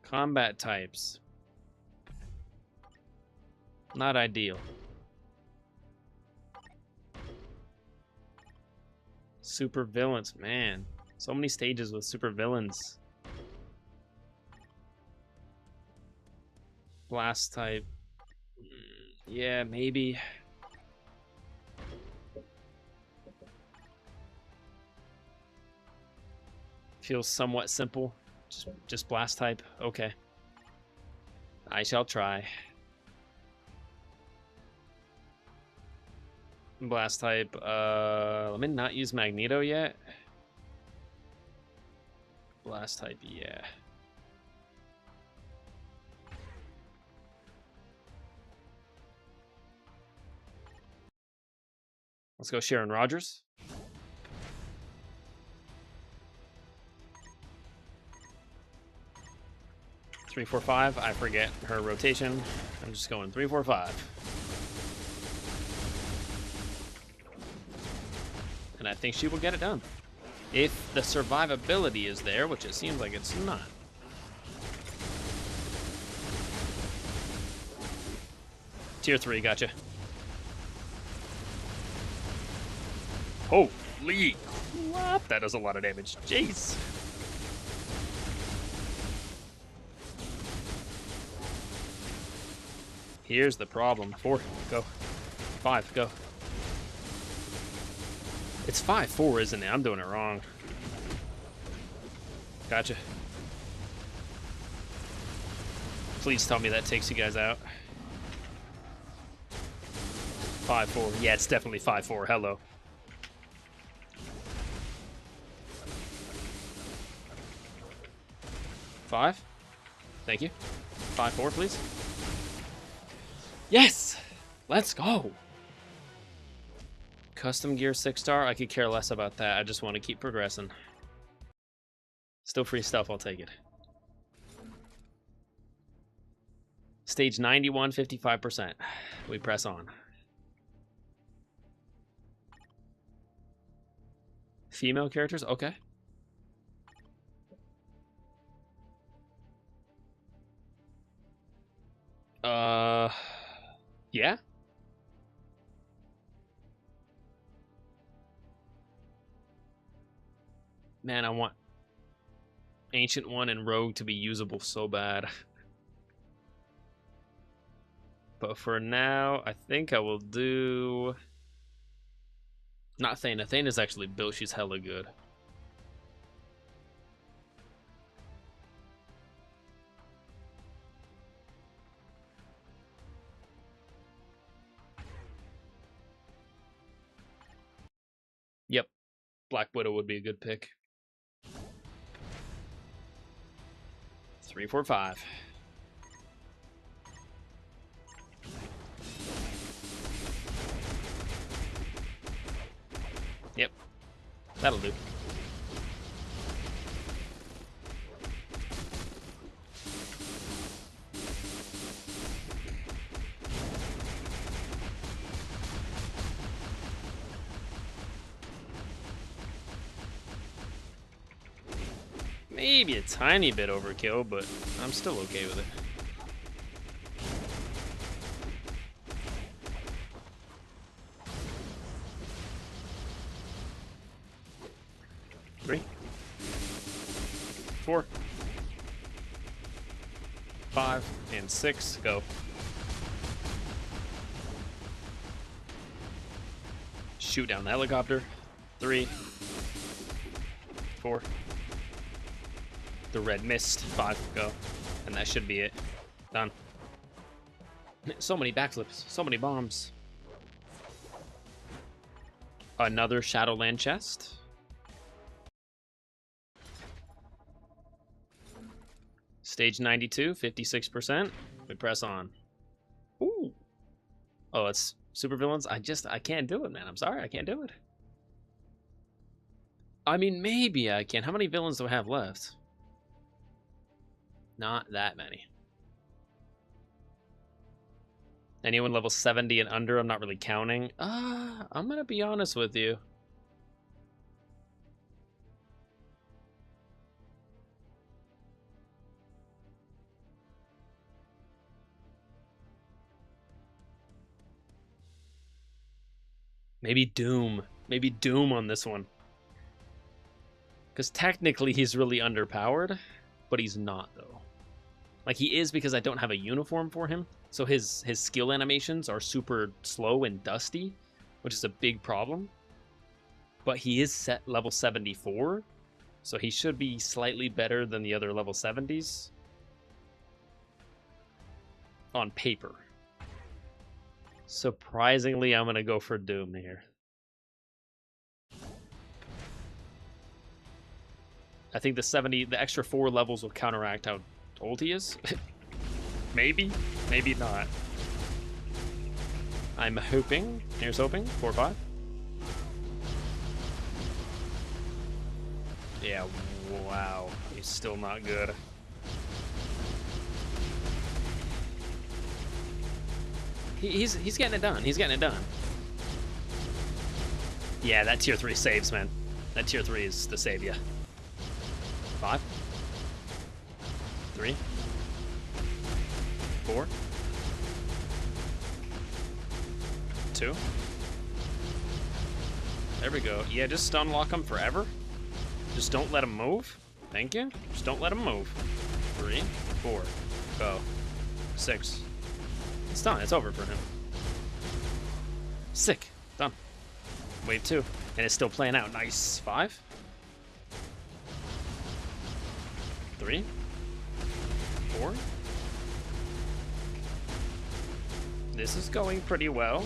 Combat types. Not ideal. Super villains, man. So many stages with super villains. Blast type. Yeah, maybe. Feels somewhat simple. Just blast type. Okay. I shall try. Blast type. Let me not use Magneto yet. Blast type, yeah. Let's go Sharon Rogers. Three, 4, 5. I forget her rotation. I'm just going 3, 4, 5. And I think she will get it done. If the survivability is there, which it seems like it's not. Tier 3, gotcha. Holy crap, that does a lot of damage. Jeez. Here's the problem. 4, go. 5, go. It's 5, 4, isn't it? I'm doing it wrong. Gotcha. Please tell me that takes you guys out. 5, 4. Yeah, it's definitely 5, 4. Hello. Five. Thank you. 5, 4, please. Yes! Let's go! Custom gear 6-star? I could care less about that. I just want to keep progressing. Still free stuff, I'll take it. Stage 91, 55%. We press on. Female characters? Okay. Yeah. Man, I want Ancient One and Rogue to be usable so bad. But for now, I think I will do... Not Thana. Thana's actually built. She's hella good. Yep. Black Widow would be a good pick. 3, 4, 5. Yep. That'll do. Maybe a tiny bit overkill, but I'm still okay with it. Three, 4, 5, and 6. Go. Shoot down the helicopter. 3, 4. The red mist. 5. Go. And that should be it. Done. So many backflips. So many bombs. Another Shadowland chest. Stage 92, 56%. We press on. Ooh. Oh, it's supervillains? I can't do it, man. I'm sorry, I can't do it. I mean, maybe I can. How many villains do I have left? Not that many. Anyone level 70 and under, I'm not really counting. I'm gonna be honest with you. Maybe Doom. Maybe Doom on this one. Because technically he's really underpowered, but he's not, though. Like, he is because I don't have a uniform for him. So his skill animations are super slow and dusty, which is a big problem. But he is set level 74, so he should be slightly better than the other level 70s. On paper. Surprisingly, I'm going to go for Doom here. I think the extra 4 levels will counteract how old he is. Maybe, maybe not. I'm hoping. Here's hoping. 4, 5. Yeah, wow. He's still not good. He's getting it done. He's getting it done. Yeah, that tier 3 saves, man. That tier 3 is the save ya. 5. 3. 4. 2. There we go. Yeah, just stun lock him forever. Just don't let him move. Thank you. Just don't let him move. 3, 4. Go. 6. It's done. It's over for him. Sick. Done. Wave 2. And it's still playing out. Nice. 5. 3. 4. This is going pretty well.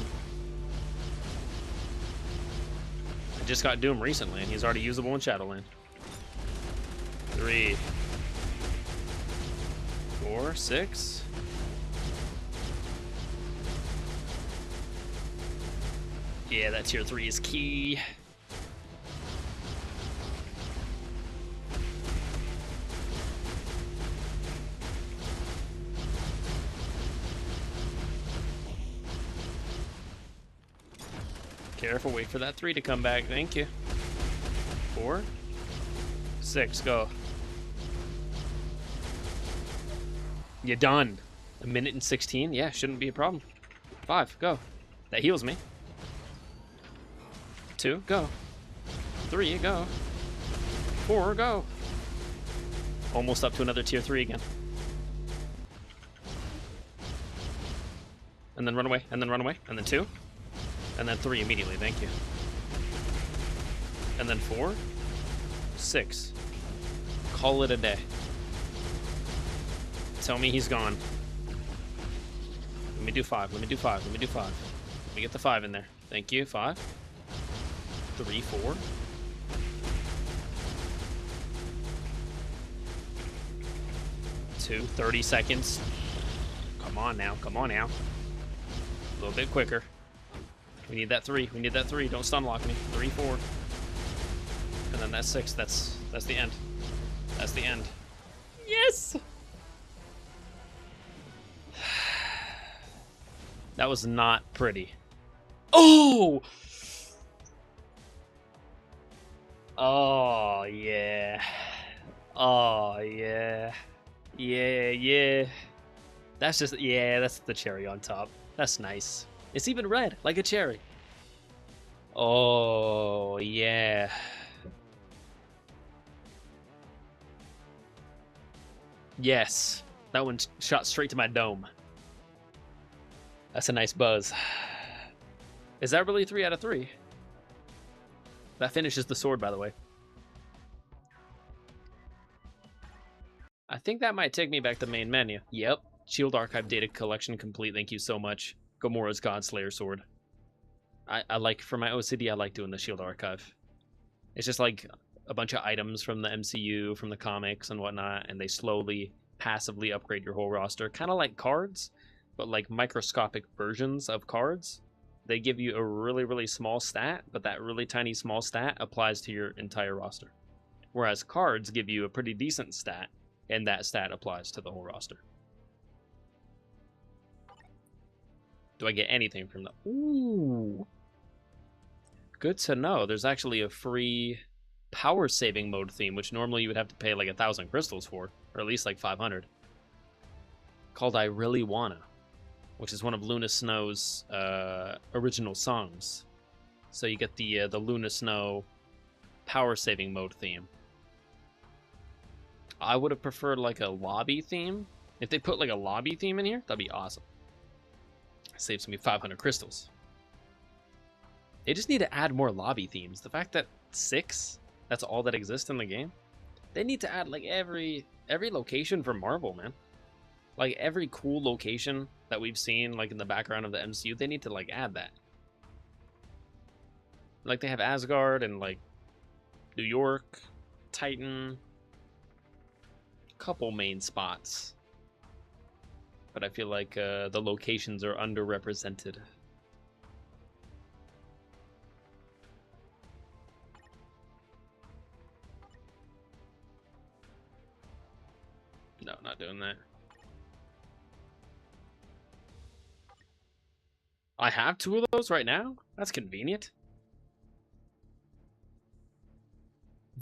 I just got Doom recently, and he's already usable in Shadowland. 3. 4. 6. Yeah, that tier 3 is key. Careful, wait for that 3 to come back. Thank you. 4. 6, go. You're done. A minute and 16? Yeah, shouldn't be a problem. 5, go. That heals me. 2, go. 3, go. 4, go. Almost up to another tier 3 again. And then run away, and then run away, and then 2. And then 3 immediately, thank you. And then 4. 6. Call it a day. Tell me he's gone. Let me do 5, let me do 5, let me do 5. Let me get the 5 in there. Thank you, 5. 3, 4. 2, 30 seconds. Come on now, come on now. A little bit quicker. We need that 3, we need that 3. Don't stun lock me. 3, 4. And then that 6, that's the end. That's the end. Yes! That was not pretty. Oh! Oh, yeah. Oh, yeah. Yeah, yeah. That's just, yeah, that's the cherry on top. That's nice. It's even red, like a cherry. Oh, yeah. Yes. That one shot straight to my dome. That's a nice buzz. Is that really 3 out of 3? That finishes the sword, by the way. I think that might take me back to the main menu. Yep. Shield Archive data collection complete. Thank you so much. Gamora's Godslayer sword. I like, for my OCD, I like doing the Shield Archive. It's just like a bunch of items from the MCU, from the comics and whatnot, and they slowly, passively upgrade your whole roster. Kind of like cards, but like microscopic versions of cards. They give you a really, really small stat, but that really tiny small stat applies to your entire roster. Whereas cards give you a pretty decent stat, and that stat applies to the whole roster. Do I get anything from the... Ooh! Good to know. There's actually a free power saving mode theme, which normally you would have to pay like 1,000 crystals for, or at least like 500. Called I Really Wanna, which is one of Luna Snow's original songs. So you get the Luna Snow power saving mode theme. I would have preferred like a lobby theme. If they put like a lobby theme in here, that'd be awesome. Saves me 500 crystals. They just need to add more lobby themes. The fact that 6, that's all that exists in the game. They need to add like every location from Marvel, man. Like every cool location that we've seen like in the background of the MCU, they need to like add that. Like they have Asgard and like New York, Titan, couple main spots. But I feel like the locations are underrepresented. No, not doing that. I have 2 of those right now? That's convenient.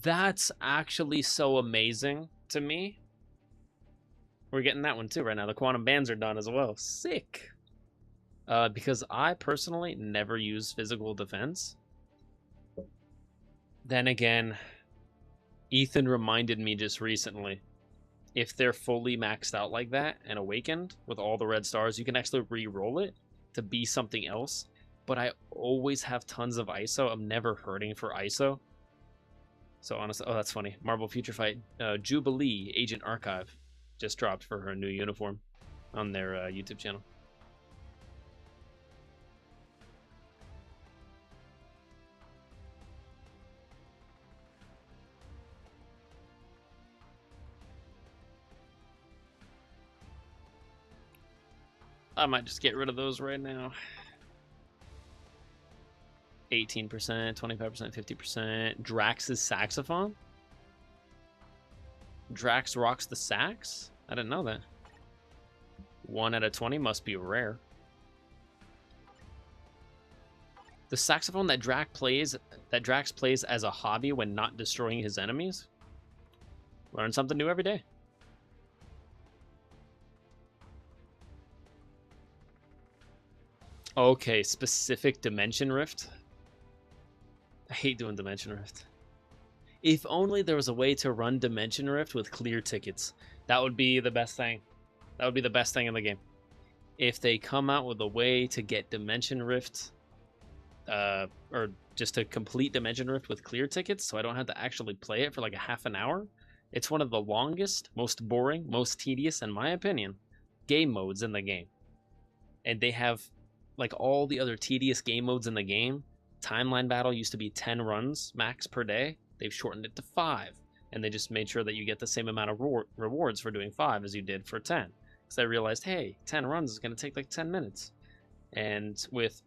That's actually so amazing to me. We're getting that one too right now. The quantum bands are done as well. Sick. Because I personally never use physical defense. Then again, Ethan reminded me just recently, if they're fully maxed out like that and awakened with all the red stars, you can actually re-roll it to be something else. But I always have tons of ISO. I'm never hurting for ISO. So honestly, oh, that's funny. Marvel Future Fight Jubilee Agent Archive just dropped for her new uniform on their YouTube channel. I might just get rid of those right now. 18%, 25%, 50%. Drax's saxophone? Drax rocks the sax? I didn't know that. 1 out of 20 must be rare. The saxophone that Drax plays as a hobby when not destroying his enemies? Learn something new every day. Okay, specific Dimension Rift. I hate doing Dimension Rift. If only there was a way to run Dimension Rift with clear tickets. That would be the best thing. That would be the best thing in the game. If they come out with a way to get Dimension Rift, or just to complete Dimension Rift with clear tickets, so I don't have to actually play it for like a half an hour. It's one of the longest, most boring, most tedious, in my opinion, game modes in the game. And they have, like all the other tedious game modes in the game, Timeline Battle used to be 10 runs max per day. They've shortened it to 5. And they just made sure that you get the same amount of rewards for doing 5 as you did for 10. Because I realized, hey, 10 runs is going to take like 10 minutes. And with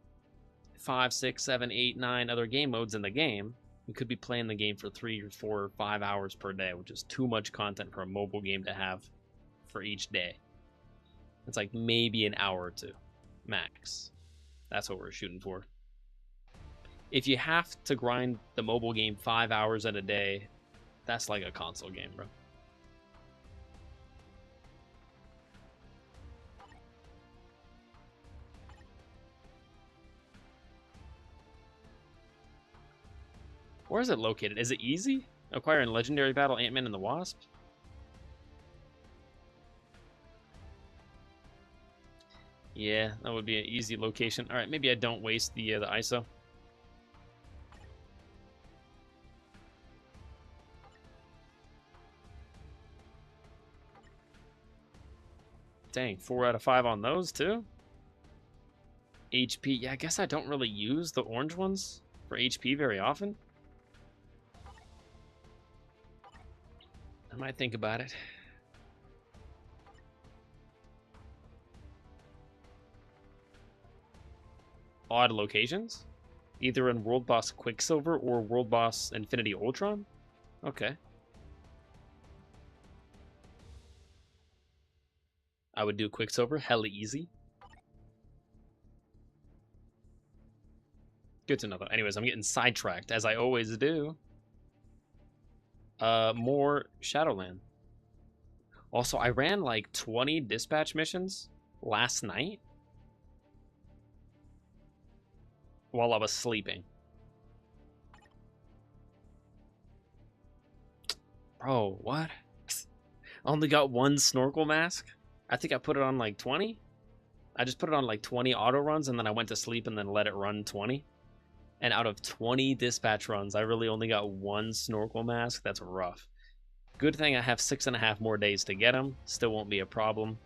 5, 6, 7, 8, 9 other game modes in the game, we could be playing the game for 3 or 4 or 5 hours per day, which is too much content for a mobile game to have for each day. It's like maybe an hour or two, max. That's what we're shooting for. If you have to grind the mobile game 5 hours in a day, that's like a console game, bro. Where is it located? Is it easy? Acquire in Legendary Battle Ant-Man and the Wasp? Yeah, that would be an easy location. All right, maybe I don't waste the ISO. Dang, 4 out of 5 on those too? HP, yeah, I guess I don't really use the orange ones for HP very often. I might think about it. Odd locations? Either in World Boss Quicksilver or World Boss Infinity Ultron? Okay. I would do Quicksilver, hella easy. Good to know though. Anyways, I'm getting sidetracked, as I always do. More Shadowland. Also, I ran like 20 dispatch missions last night while I was sleeping. Bro, what? I only got one snorkel mask? I think I put it on like 20? I just put it on like 20 auto runs and then I went to sleep and then let it run 20. And out of 20 dispatch runs, I really only got one snorkel mask. That's rough. Good thing I have 6.5 more days to get them. Still won't be a problem.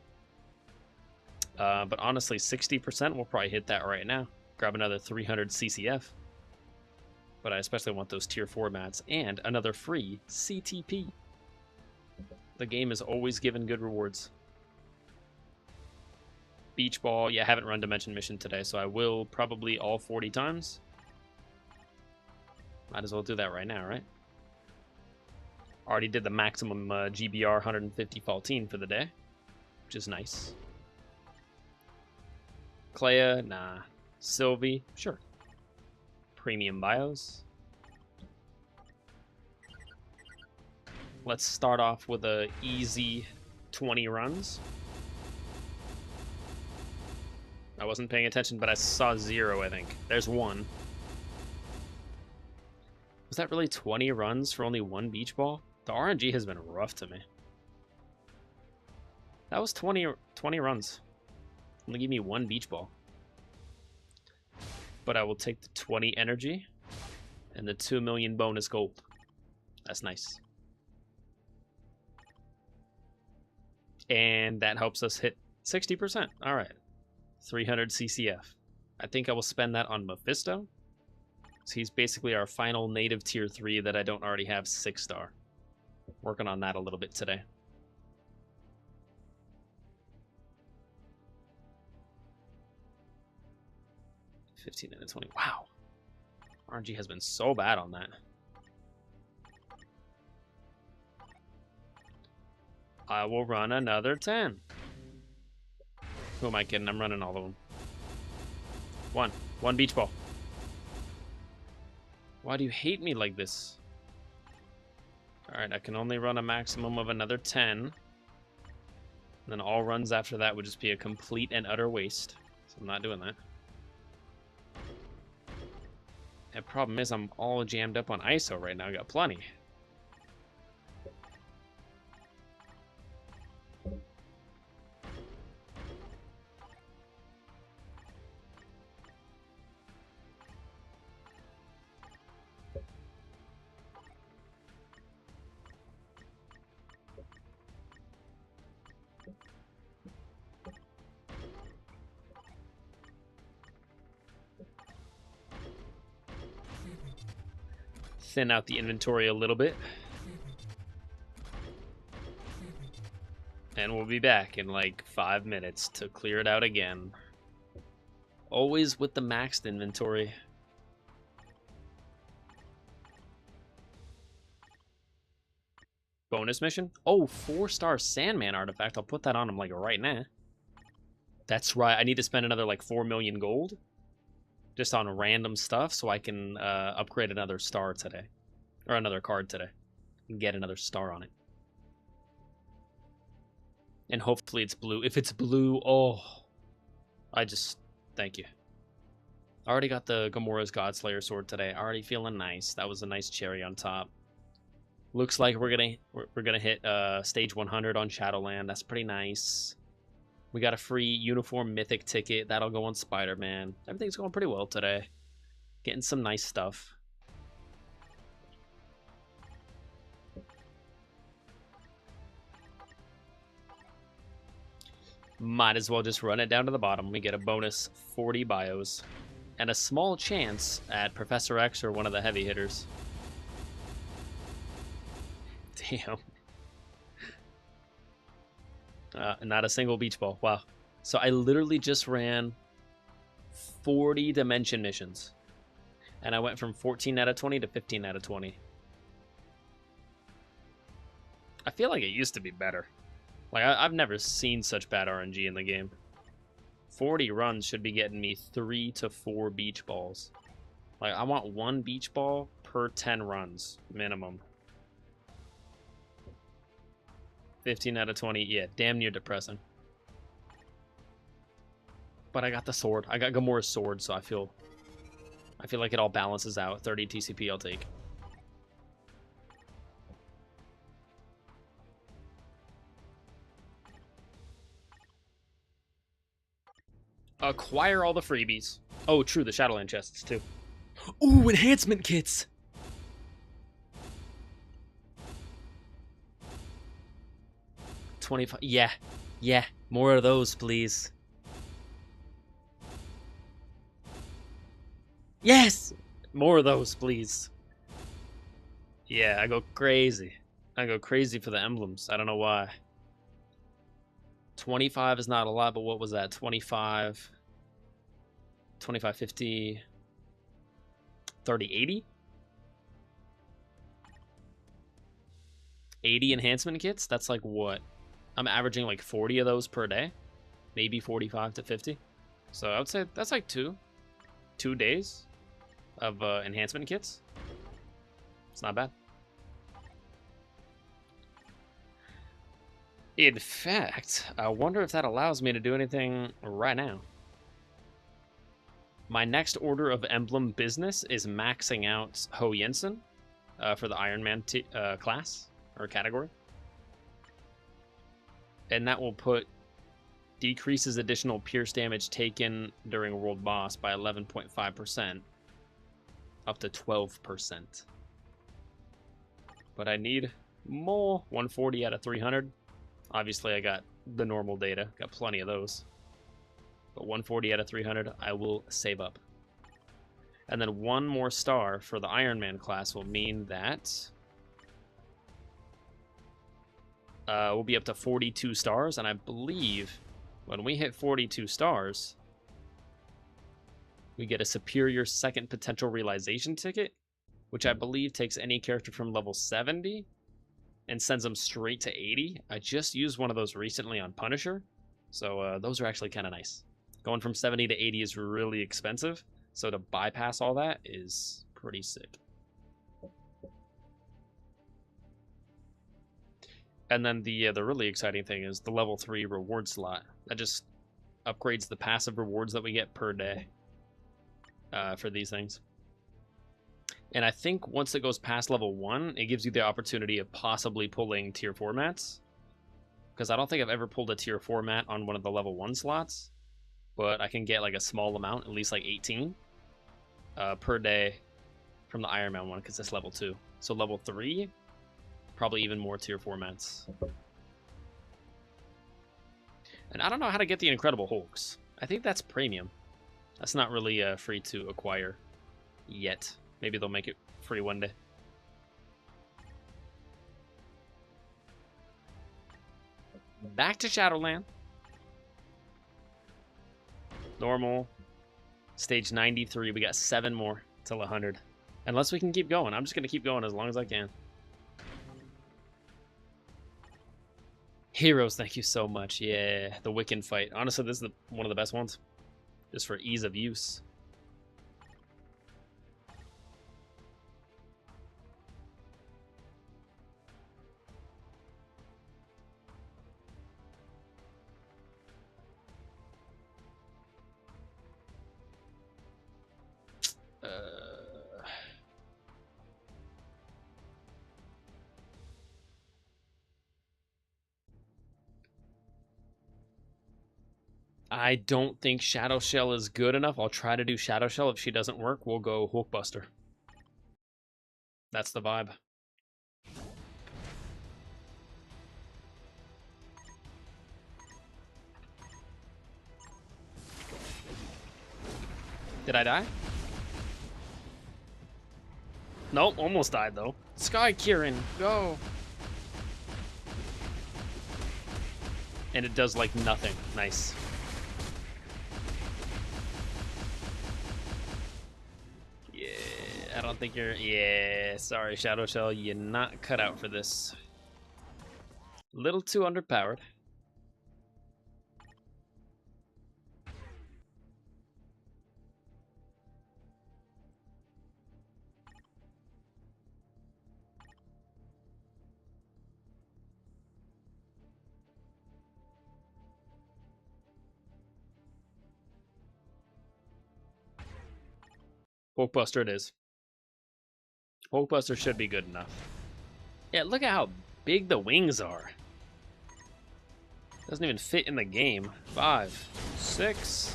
But honestly, 60% will probably hit that right now. Grab another 300 CCF. But I especially want those tier 4 mats and another free CTP. The game is always giving good rewards. Beach ball. Yeah, I haven't run Dimension Mission today, so I will probably all 40 times. Might as well do that right now, right? Already did the maximum GBR 150 Faultine for the day, which is nice. Clea, nah. Sylvie, sure. Premium bios. Let's start off with a easy 20 runs. I wasn't paying attention, but I saw 0, I think. There's 1. Was that really 20 runs for only 1 beach ball? The RNG has been rough to me. That was 20 runs. Only give me 1 beach ball. But I will take the 20 energy and the 2 million bonus gold. That's nice. And that helps us hit 60%. All right. 300 CCF. I think I will spend that on Mephisto. So he's basically our final native tier 3 that I don't already have 6-star. Working on that a little bit today. $15 and 20. Wow. RNG has been so bad on that. I will run another 10. Who am I kidding? I'm running all of them. 1 beach ball. Why do you hate me like this? Alright, I can only run a maximum of another 10. And then all runs after that would just be a complete and utter waste. So I'm not doing that. The problem is I'm all jammed up on ISO right now. I got plenty. Thin out the inventory a little bit. And we'll be back in like 5 minutes to clear it out again. Always with the maxed inventory. Bonus mission? Oh, 4-star Sandman artifact. I'll put that on him like right now. That's right. I need to spend another like 4 million gold just on random stuff so I can upgrade another star today. Or another card today. And get another star on it. And hopefully it's blue. If it's blue, oh. Thank you. I already got the Gamora's Godslayer sword today. Already feeling nice. That was a nice cherry on top. Looks like we're gonna hit stage 100 on Shadowland. That's pretty nice. We got a free uniform mythic ticket. That'll go on Spider-Man. Everything's going pretty well today. Getting some nice stuff. Might as well just run it down to the bottom. We get a bonus 40 bios. And a small chance at Professor X or one of the heavy hitters. Damn. Not a single beach ball. Wow. So I literally just ran 40 dimension missions. And I went from 14 out of 20 to 15 out of 20. I feel like it used to be better. Like, I've never seen such bad RNG in the game. 40 runs should be getting me 3 to 4 beach balls. Like, I want 1 beach ball per 10 runs, minimum. 15 out of 20, yeah, damn near depressing. But I got the sword. I got Gamora's sword, so I feel like it all balances out. 30 TCP I'll take. Acquire all the freebies. Oh, true, the Shadowland chests, too. Ooh, enhancement kits! $25. Yeah, more of those, please. Yes! More of those, please. Yeah, I go crazy. I go crazy for the emblems. I don't know why. 25 is not a lot, but what was that? 25, 25, 50, 30, 80? 80 enhancement kits? That's like what? I'm averaging like 40 of those per day. Maybe 45 to 50. So I would say that's like 2 days of enhancement kits. It's not bad. In fact, I wonder if that allows me to do anything right now. My next order of emblem business is maxing out Ho Jensen for the Iron Man class or category. And that will decreases additional pierce damage taken during world boss by 11.5%, up to 12%. But I need more. 140 out of 300. Obviously, I got the normal data. Got plenty of those. But 140 out of 300, I will save up. And then 1 more star for the Iron Man class will mean that we'll be up to 42 stars. And I believe when we hit 42 stars, we get a superior second potential realization ticket, which I believe takes any character from level 70 and sends them straight to 80. I just used one of those recently on Punisher, so those are actually kind of nice. Going from 70 to 80 is really expensive, so to bypass all that is pretty sick. And then the really exciting thing is the level 3 reward slot. That just upgrades the passive rewards that we get per day for these things. And I think once it goes past level 1, it gives you the opportunity of possibly pulling tier 4 mats. Because I don't think I've ever pulled a tier 4 mat on one of the level 1 slots. But I can get like a small amount, at least like 18 per day from the Iron Man one, because it's level 2. So level 3, probably even more tier 4 mats. And I don't know how to get the Incredible Hulks. I think that's premium. That's not really free to acquire yet. Maybe they'll make it free one day. Back to Shadowland. Normal. Stage 93. We got 7 more till 100. Unless we can keep going. I'm just going to keep going as long as I can. Heroes, thank you so much. Yeah, the Wiccan fight. Honestly, this is one of the best ones. Just for ease of use. I don't think Shadow Shell is good enough. I'll try to do Shadow Shell. If she doesn't work, we'll go Hulkbuster. That's the vibe. Did I die? Nope, almost died though. Sky Kieran, go! And it does like nothing. Nice. Yeah, I don't think you're... Yeah, sorry, Shadow Shell, you're not cut out for this. A little too underpowered. Hulkbuster it is. Hulkbuster should be good enough. Yeah, look at how big the wings are. Doesn't even fit in the game. 5, 6.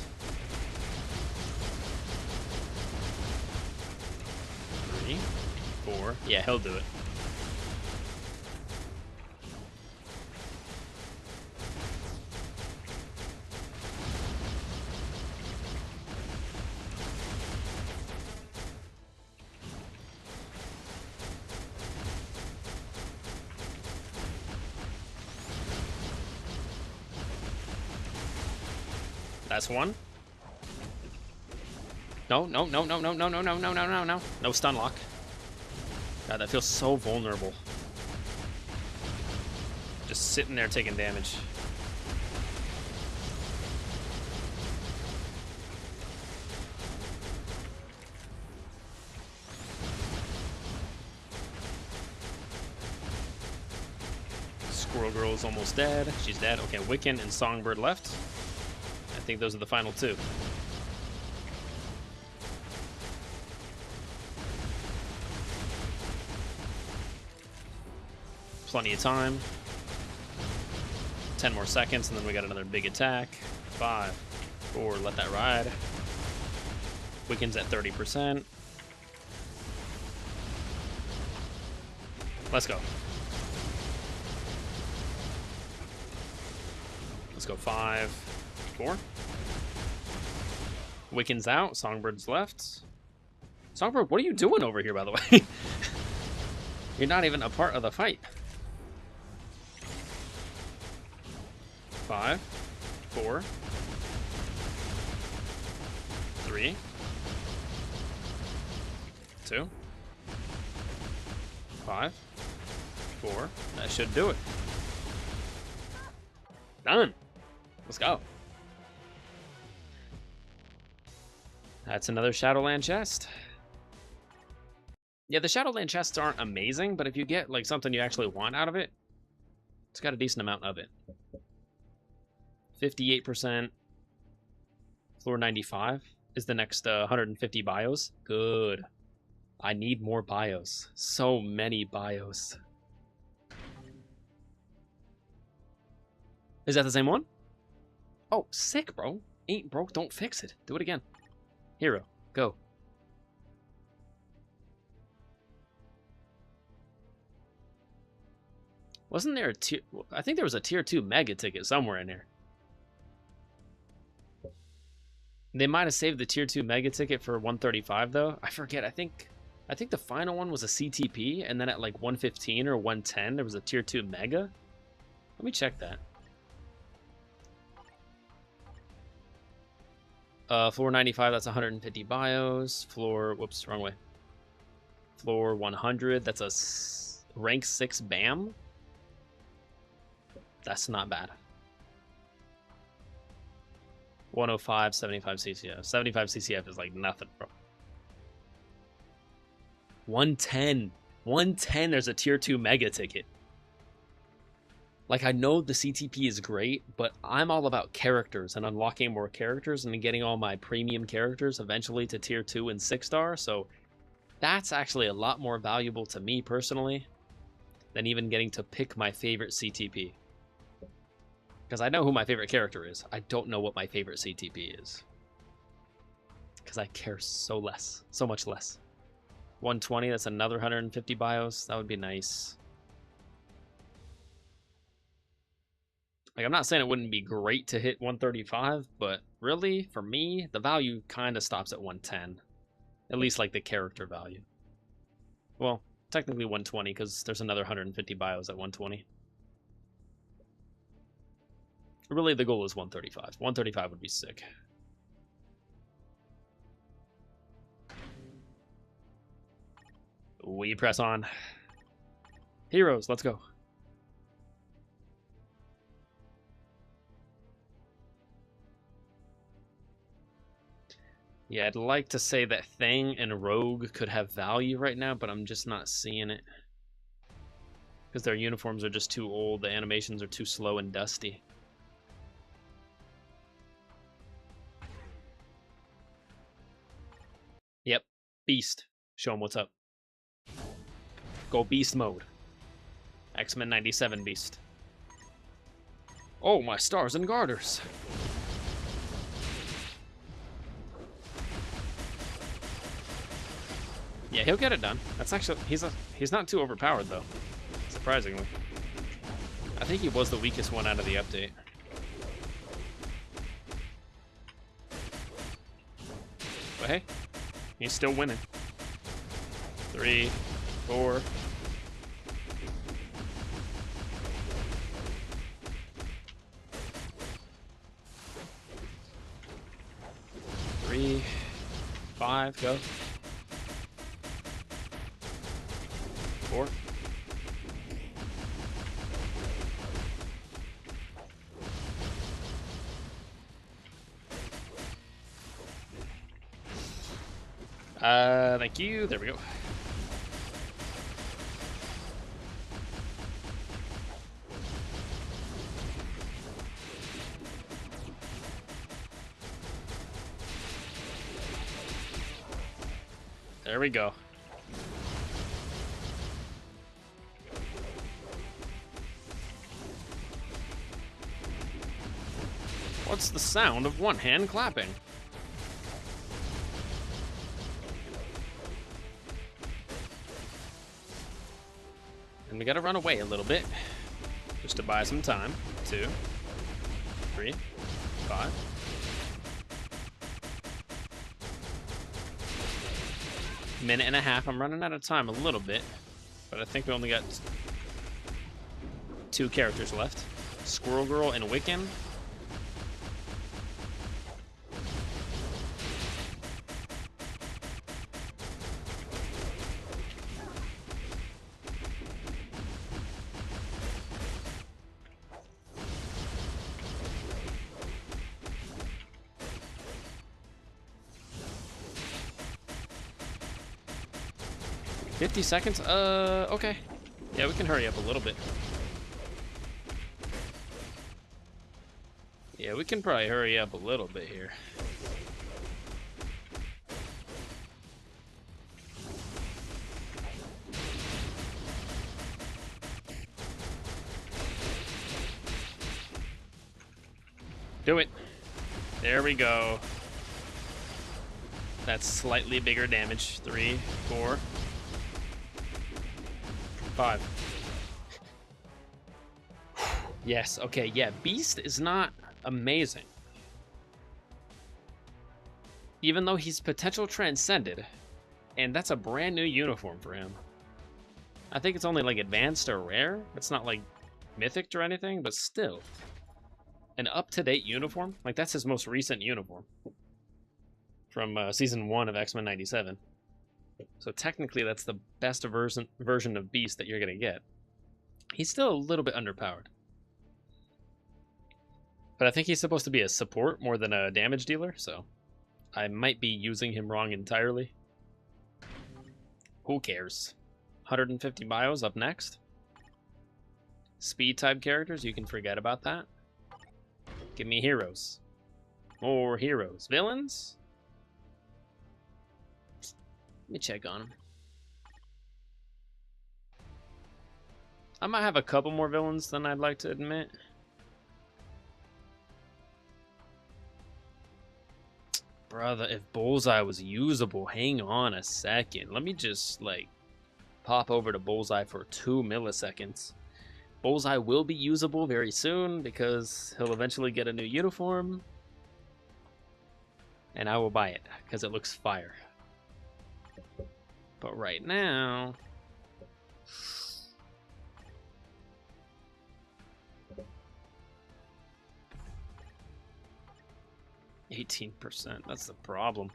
3, 4. Yeah, he'll do it. That's one. No. No stun lock. God, that feels so vulnerable. Just sitting there taking damage. Squirrel Girl's almost dead. She's dead. Okay, Wiccan and Songbird left. I think those are the final 2. Plenty of time. 10 more seconds, and then we got another big attack. 5, 4, let that ride. Wiccan's at 30%. Let's go. Let's go 5, 4. Wiccan's out. Songbird's left. Songbird, what are you doing over here, by the way? You're not even a part of the fight. 5, 4, 3, 2, 5, 4. That should do it. Done. Let's go. That's another Shadowland chest. Yeah, the Shadowland chests aren't amazing, but if you get like something you actually want out of it, it's got a decent amount of it. 58%. Floor 95 is the next 150 bios. Good. I need more bios. So many bios. Is that the same one? Oh, sick, bro. Ain't broke, don't fix it. Do it again. Hero, go. Wasn't there a tier... I think there was a tier 2 mega ticket somewhere in there. They might have saved the tier 2 mega ticket for 135 though. I forget. I think the final one was a CTP, and then at like 115 or 110 there was a tier 2 mega. Let me check that. Floor 95, that's 150 bios. Floor, whoops, wrong way. Floor 100, that's a rank 6 BAM. That's not bad. 105, 75 CCF. 75 CCF is like nothing, bro. 110. 110, there's a tier 2 mega ticket. Like, I know the CTP is great, but I'm all about characters and unlocking more characters and getting all my premium characters eventually to tier 2 and 6-star, so that's actually a lot more valuable to me personally than even getting to pick my favorite CTP. Because I know who my favorite character is. I don't know what my favorite CTP is. Because I care so much less. 120, that's another 150 bios. That would be nice. Like, I'm not saying it wouldn't be great to hit 135, but really, for me, the value kind of stops at 110. At least, like, the character value. Well, technically 120, because there's another 150 bios at 120. Really, the goal is 135. 135 would be sick. We press on. Heroes, let's go. Yeah, I'd like to say that Thang and Rogue could have value right now, but I'm just not seeing it. Because their uniforms are just too old, the animations are too slow and dusty. Yep, Beast. Show him what's up. Go Beast mode. X-Men 97 Beast. Oh, my stars and garters. Yeah, he'll get it done. That's actually he's not too overpowered though, surprisingly. I think he was the weakest one out of the update. But hey, he's still winning. 3, 4. Three, 5, go. 4. Thank you. There we go. There we go. What's the sound of one hand clapping? And we gotta run away a little bit, just to buy some time. 2, 3, 5. Minute and a half. I'm running out of time a little bit, but I think we only got 2 characters left. Squirrel Girl and Wiccan. $50 seconds? Okay. Yeah, we can hurry up a little bit. Yeah, we can probably hurry up a little bit here. Do it. There we go. That's slightly bigger damage. 3, 4, 5. Yes, okay, yeah. Beast is not amazing. Even though he's potential transcended, and that's a brand new uniform for him. I think it's only like advanced or rare. It's not like mythic or anything, but still. An up-to-date uniform? Like, that's his most recent uniform. From Season 1 of X-Men 97. So technically, that's the best version of Beast that you're going to get. He's still a little bit underpowered. But I think he's supposed to be a support more than a damage dealer, so I might be using him wrong entirely. Who cares? 150 bios up next. Speed type characters, you can forget about that. Give me heroes. More heroes. Villains? Let me check on them. I might have a couple more villains than I'd like to admit. Brother, if Bullseye was usable, hang on a second. Let me just, like, pop over to Bullseye for 2 milliseconds. Bullseye will be usable very soon because he'll eventually get a new uniform. And I will buy it because it looks fire. But right now... 18%, that's the problem.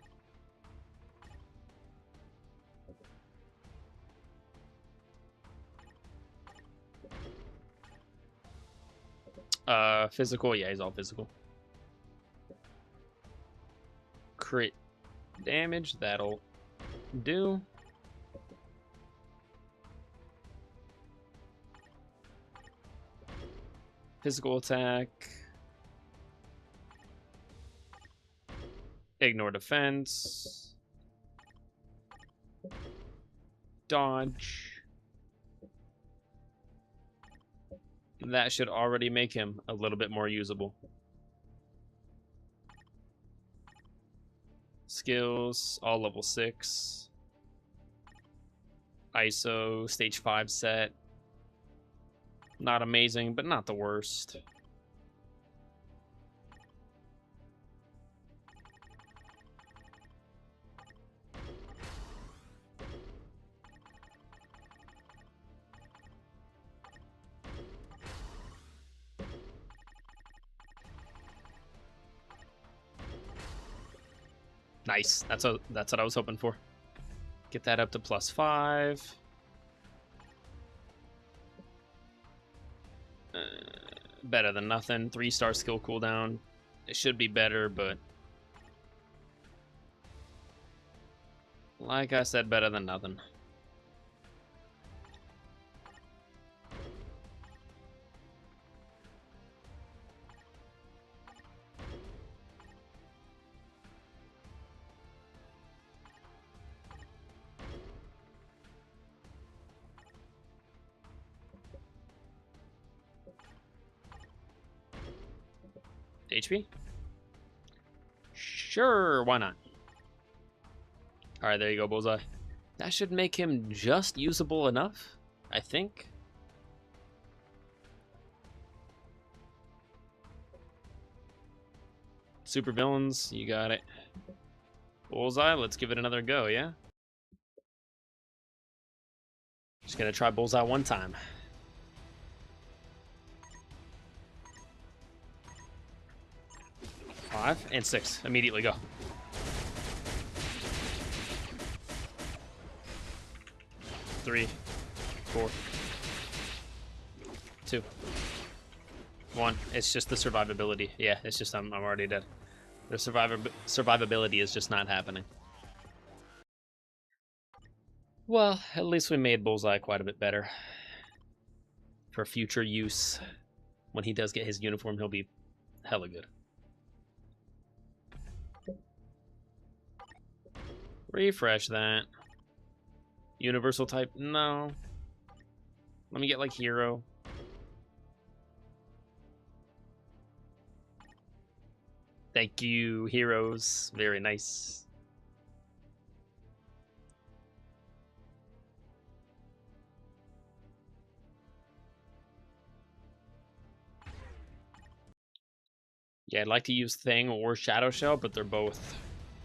Physical, yeah, he's all physical. Crit damage, that'll do. Physical attack. Ignore defense. Dodge. That should already make him a little bit more usable. Skills, all level 6. ISO, stage 5 set. Not amazing, but not the worst. Nice. That's what I was hoping for. Get that up to +5. Better than nothing. 3-star skill cooldown. It should be better, but like I said, better than nothing. HP? Sure, why not? Alright, there you go, Bullseye. That should make him just usable enough, I think. Super villains, you got it. Bullseye, let's give it another go, yeah? Just gonna try Bullseye one time. Five and 6. Immediately go. Three, 4, 2, 1. It's just the survivability. Yeah, it's just I'm already dead. The survivability is just not happening. Well, at least we made Bullseye quite a bit better. For future use. When he does get his uniform, he'll be hella good. Refresh that. Universal type? No. Let me get like hero. Thank you, heroes. Very nice. Yeah, I'd like to use Thing or Shadow Shell, but they're both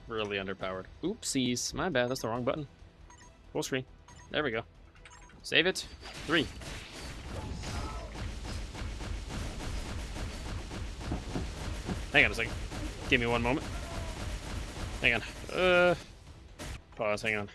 really underpowered. Oopsies. My bad. That's the wrong button. Full screen. There we go. Save it. 3. Hang on a second. Give me one moment. Hang on. Pause. Hang on.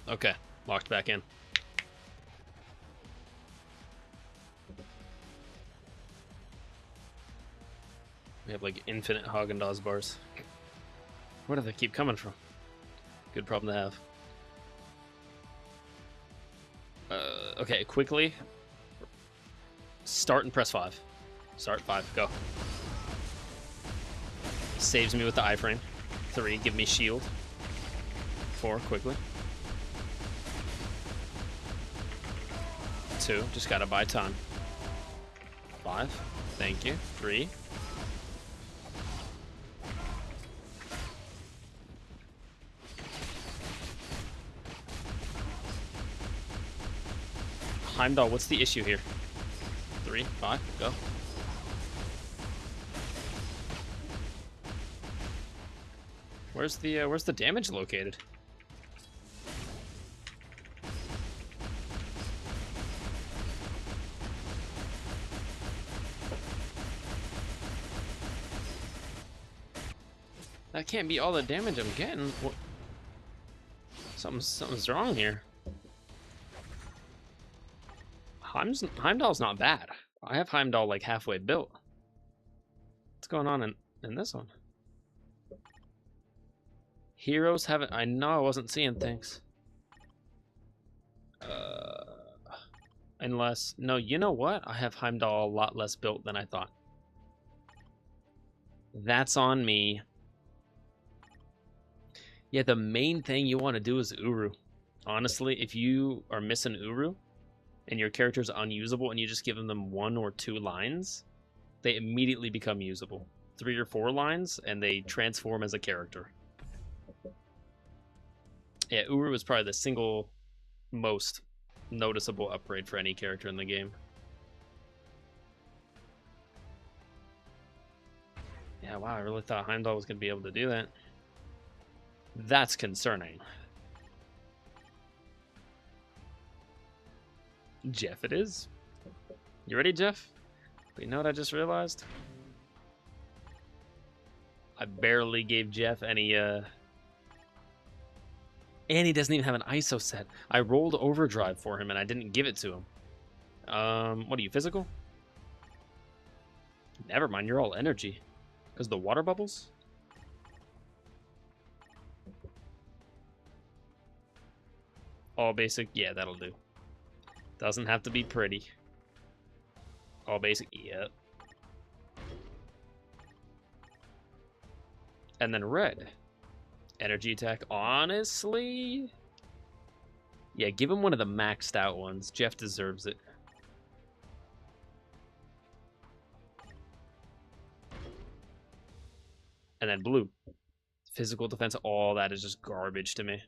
Okay. Locked back in. We have like infinite Haagen-Dazs bars. Where do they keep coming from? Good problem to have. Okay, quickly. Start and press 5. Start 5, go. Saves me with the iframe. 3, give me shield. 4, quickly. 2, just gotta buy time. 5, thank you. 3. Heimdall, what's the issue here? 3, 5, go. Where's the damage located? That can't be all the damage I'm getting. What? Something's wrong here. Heimdall's not bad. I have Heimdall like halfway built. What's going on in this one? Heroes haven't. I know I wasn't seeing things. Unless no, you know what? I have Heimdall a lot less built than I thought. That's on me. Yeah, the main thing you want to do is Uru. Honestly, if you are missing Uru and your character's unusable and you just give them 1 or 2 lines, they immediately become usable. 3 or 4 lines and they transform as a character. Yeah, Uru is probably the single most noticeable upgrade for any character in the game. Yeah, wow, I really thought Heimdall was going to be able to do that. That's concerning. Jeff it is. You ready, Jeff? But you know what I just realized? I barely gave Jeff any, And he doesn't even have an ISO set. I rolled overdrive for him and I didn't give it to him. What are you, physical? Never mind, you're all energy. Because the water bubbles? All basic, yeah, that'll do. Doesn't have to be pretty. All basic, yep. And then red. Energy attack, honestly? Yeah, give him one of the maxed out ones. Jeff deserves it. And then blue. Physical defense, all that is just garbage to me.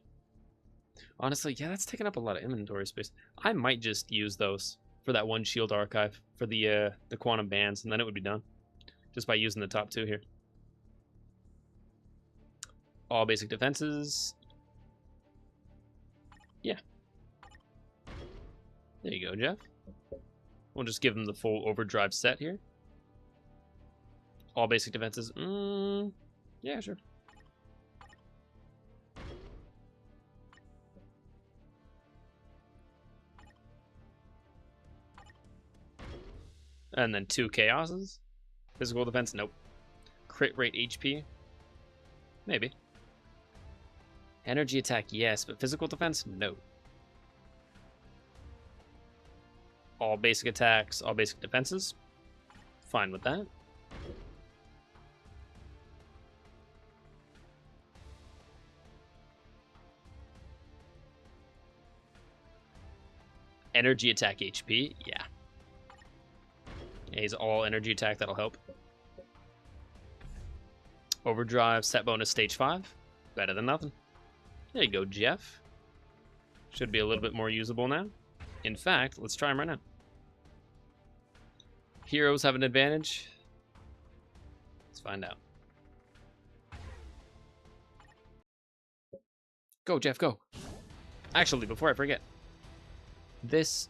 Honestly, yeah, that's taking up a lot of inventory space. I might just use those for that one shield archive for the quantum bands, and then it would be done. Just by using the top 2 here. All basic defenses. Yeah. There you go, Jeff. We'll just give him the full overdrive set here. All basic defenses. Yeah, sure. And then 2 chaoses. Physical defense, nope. Crit rate HP, maybe. Energy attack, yes, but physical defense, no. All basic attacks, all basic defenses. Fine with that. Energy attack HP, yeah. He's all energy attack, that'll help. Overdrive, set bonus, stage 5. Better than nothing. There you go, Jeff. Should be a little bit more usable now. In fact, let's try him right now. Heroes have an advantage. Let's find out. Go, Jeff, go. Actually, before I forget, this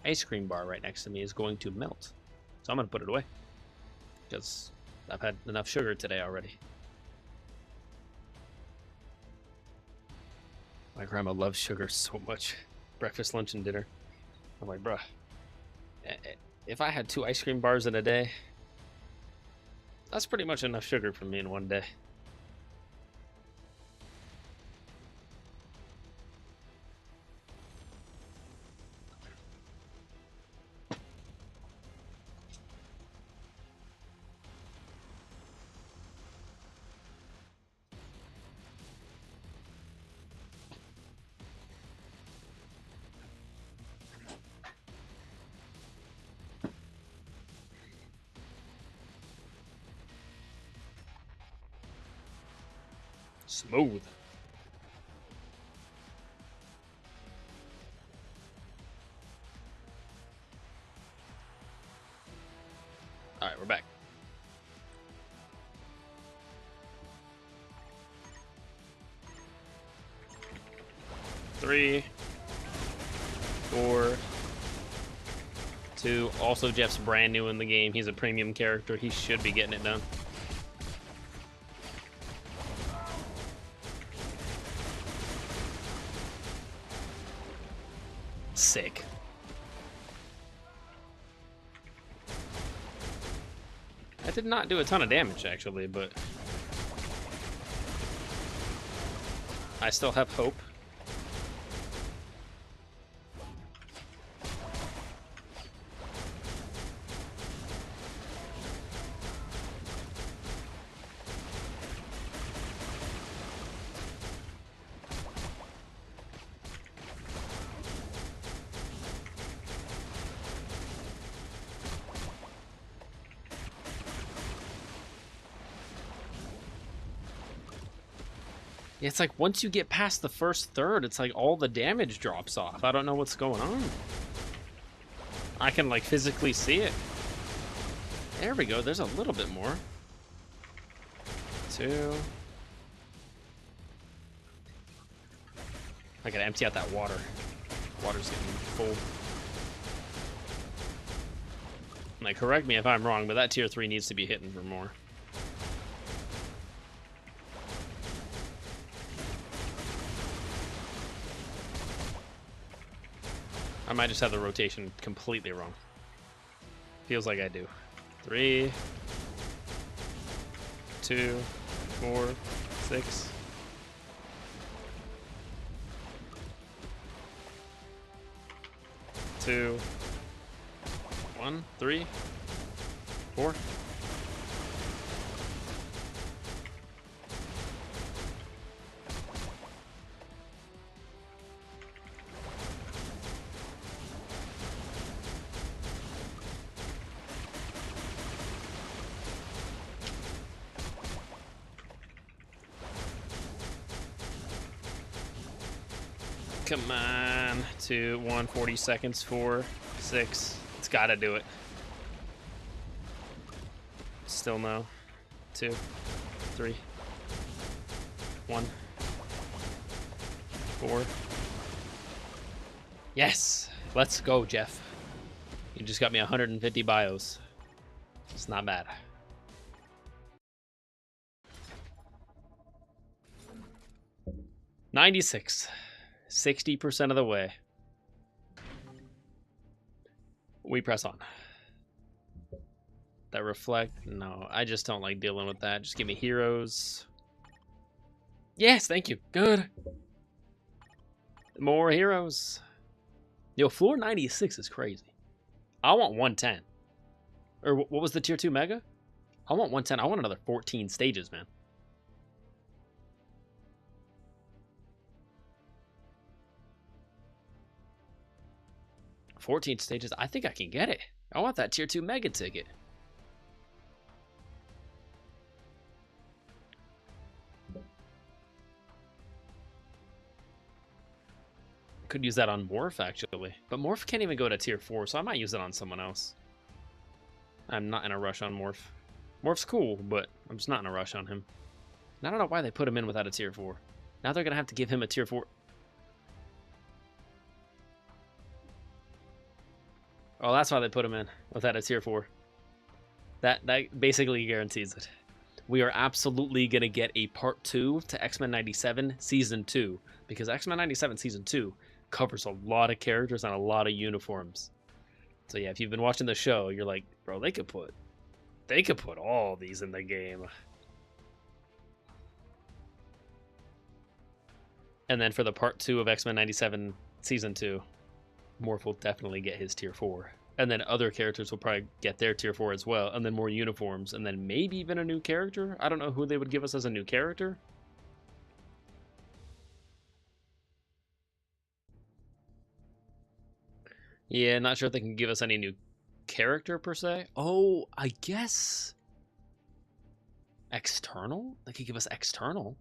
ice cream bar right next to me is going to melt. So I'm going to put it away. Because I've had enough sugar today already. My grandma loves sugar so much. Breakfast, lunch, and dinner. I'm like, bruh, if I had 2 ice cream bars in a day, that's pretty much enough sugar for me in one day. Smooth. All right, we're back. Three, 4, 2. Also, Jeff's brand new in the game. He's a premium character. He should be getting it done. Sick. That did not do a ton of damage, actually, but I still have hope. Yeah, it's like once you get past the first third, it's like all the damage drops off. I don't know what's going on. I can like physically see it. There we go. There's a little bit more. 2. I gotta empty out that water. Water's getting full. Like, correct me if I'm wrong, but that tier 3 needs to be hitting for more. I might just have the rotation completely wrong. Feels like I do. 3, 2, 4, 6. Two, 1, 3, 4. Come on. 2, 1, 40 seconds. 4, 6. It's gotta do it. Still no. 2, 3, 1, 4. Yes! Let's go, Jeff. You just got me 150 bios. It's not bad. $96. 60% of the way. We press on. That reflect? No, I just don't like dealing with that. Just give me heroes. Yes, thank you. Good. More heroes. Yo, floor 96 is crazy. I want 110. Or what was the tier 2 mega? I want 110. I want another 14 stages, man. $14 stages. I think I can get it. I want that tier 2 mega ticket. Could use that on Morph, actually. But Morph can't even go to tier 4, so I might use it on someone else. I'm not in a rush on Morph. Morph's cool, but I'm just not in a rush on him. And I don't know why they put him in without a tier 4. Now they're going to have to give him a tier 4. Oh, that's why they put him in without a tier 4. That basically guarantees it. We are absolutely going to get a part 2 to X-Men 97 Season 2. Because X-Men 97 Season 2 covers a lot of characters and a lot of uniforms. So yeah, if you've been watching the show, you're like, bro, they could put all these in the game. And then for the part 2 of X-Men 97 Season 2, Morph will definitely get his tier 4. And then other characters will probably get their tier 4 as well. And then more uniforms. And then maybe even a new character. I don't know who they would give us as a new character. Yeah, not sure if they can give us any new character per se. Oh, I guess external? They could give us external.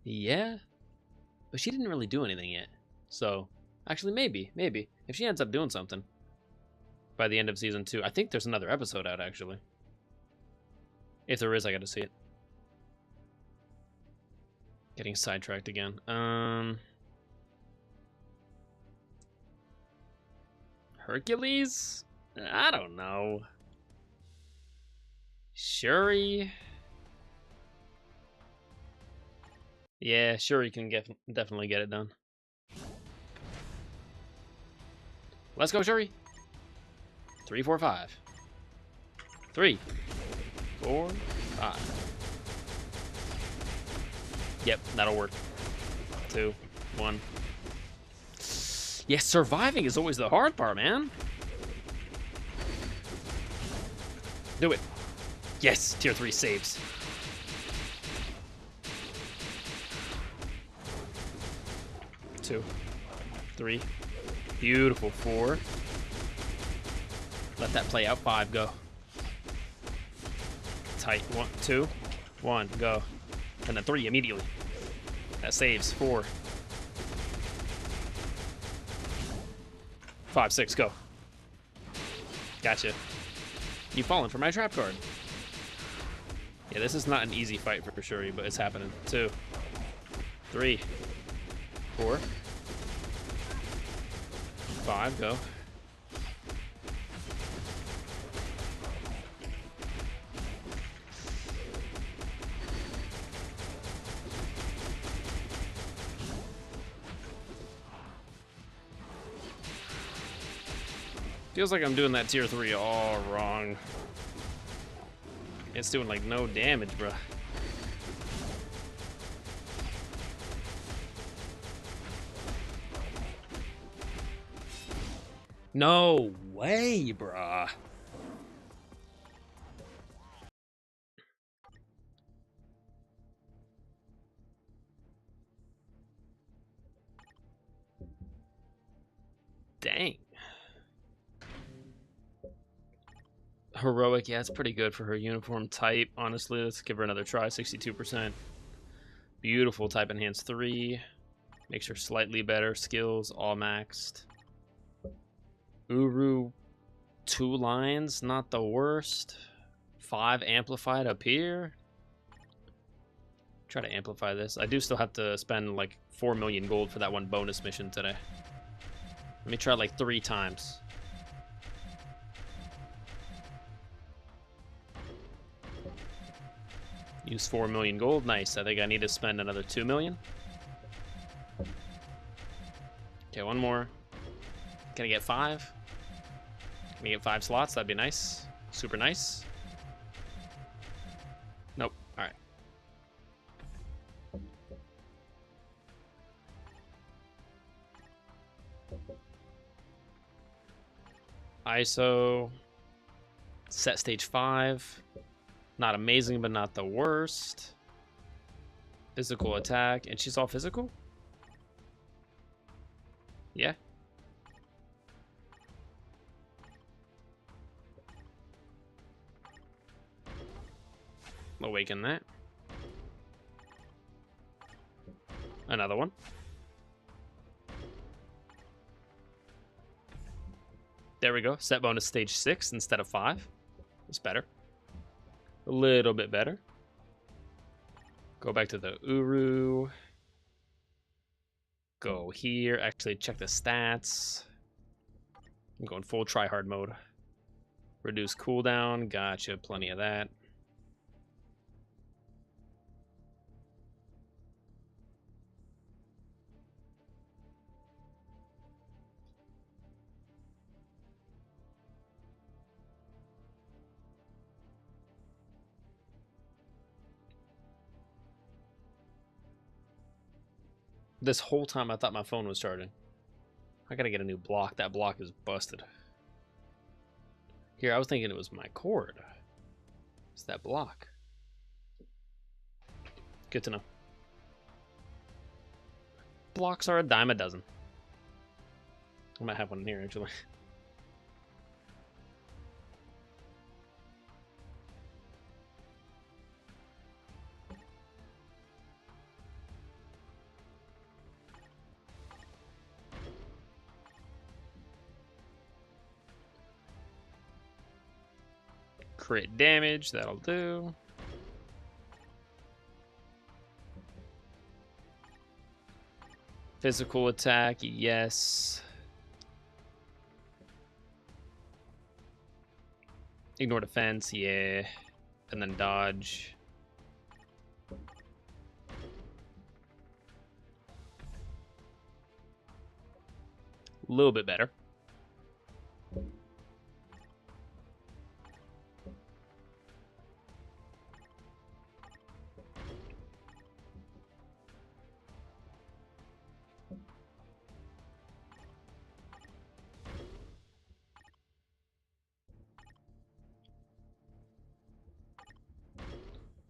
Yeah. But she didn't really do anything yet. So, actually maybe. If she ends up doing something by the end of Season 2. I think there's another episode out, actually. If there is, I gotta see it. Getting sidetracked again. Hercules? I don't know. Shuri? Yeah, Shuri can definitely get it done. Let's go, Shuri. 3, 4, 5. 3, 4, 5. Yep, that'll work. 2, 1. Yeah, surviving is always the hard part, man. Do it. Yes, tier 3 saves. Two, 3. Beautiful. 4. Let that play out. 5, go. Tight. 1, 2, 1, go. And then 3 immediately. That saves. 4. 5, 6, go. Gotcha. You've fallen for my trap card. Yeah, this is not an easy fight for Shuri, but it's happening. 2, 3, 4, 5, go. Feels like I'm doing that tier 3 all wrong. It's doing like no damage, bruh. No way, bruh. Dang. Heroic, yeah, it's pretty good for her uniform type. Honestly, let's give her another try. 62%. Beautiful type enhanced 3. Makes her slightly better. Skills all maxed. Uru, 2 lines, not the worst. 5 amplified up here. Try to amplify this. I do still have to spend like 4 million gold for that one bonus mission today. Let me try like 3 times. Use 4 million gold. Nice. I think I need to spend another 2 million. Okay, one more. Can I get 5? Can you get 5 slots? That'd be nice. Super nice. Nope. All right. ISO. Set stage 5. Not amazing, but not the worst. Physical attack. And she's all physical? Yeah. Awaken that. Another one. There we go. Set bonus stage 6 instead of 5. It's better. A little bit better. Go back to the Uru. Go here. Actually, check the stats. I'm going full tryhard mode. Reduce cooldown. Gotcha. Plenty of that. This whole time I thought my phone was charging. I gotta get a new block. That block is busted. Here, I was thinking it was my cord. It's that block. Good to know. Blocks are a dime a dozen. I might have one in here, actually. Crit damage, that'll do. Physical attack, yes. Ignore defense, yeah. And then dodge. A little bit better.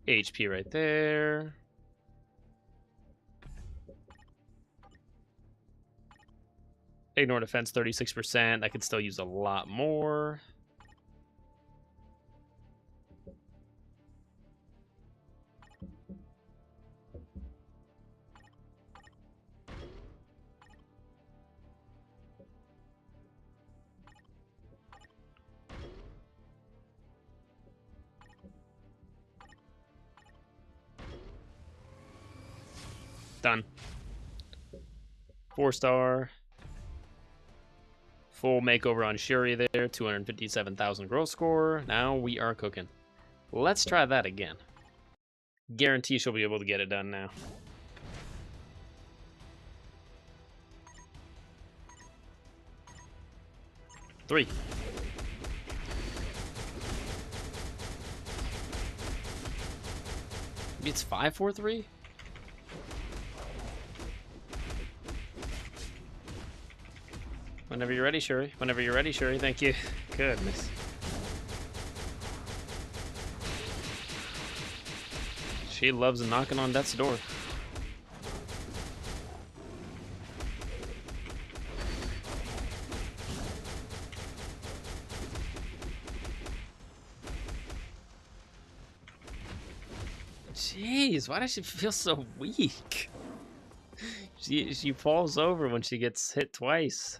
HP right there. Ignore defense 36%. I could still use a lot more. Done. 4-star. Full makeover on Shuri there. 257,000 growth score. Now we are cooking. Let's try that again. Guarantee she'll be able to get it done now. Three. Maybe it's 5, 4, 3? Whenever you're ready, Shuri. Whenever you're ready, Shuri. Thank you. Goodness. She loves knocking on death's door. Jeez, why does she feel so weak? She falls over when she gets hit twice.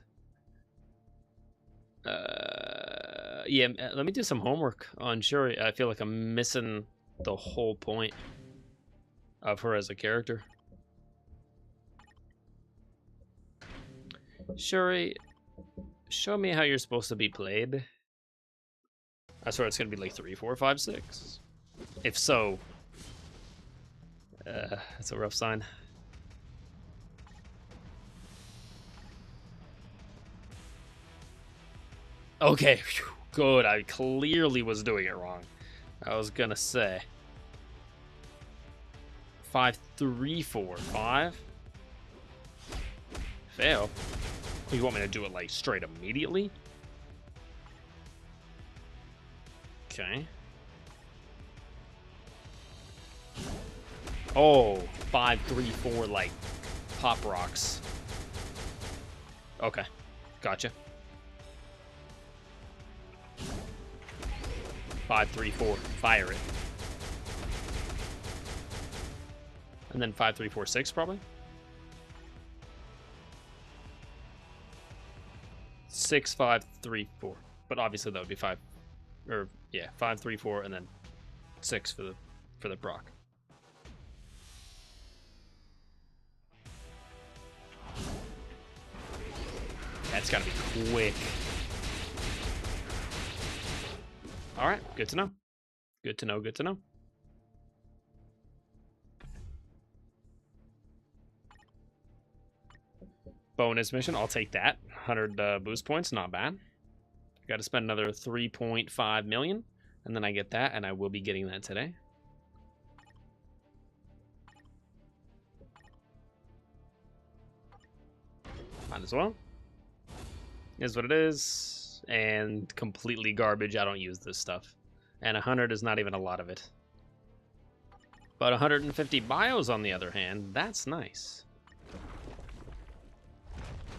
Yeah, let me do some homework on Shuri. I feel like I'm missing the whole point of her as a character. Shuri, show me how you're supposed to be played. I swear it's gonna be like 3, 4, 5, 6. If so, that's a rough sign. Okay, phew, good. I clearly was doing it wrong. I was gonna say 5, 3, 4, 5. Fail. You want me to do it like straight immediately? Okay. Oh, 5, 3, 4, like pop rocks. Okay, gotcha. 5, 3, 4, fire it. And then 5, 3, 4, 6 probably. 6, 5, 3, 4. But obviously that would be 5, or yeah, 5, 3, 4, and then 6 for the proc. That's gotta be quick. All right, good to know. Good to know. Good to know. Bonus mission, I'll take that. 100 boost points, not bad. Got to spend another 3.5 million, and then I get that, and I will be getting that today. Might as well. Is what it is, and completely garbage. I don't use this stuff, and 100 is not even a lot of it. But 150 bios, on the other hand, that's nice.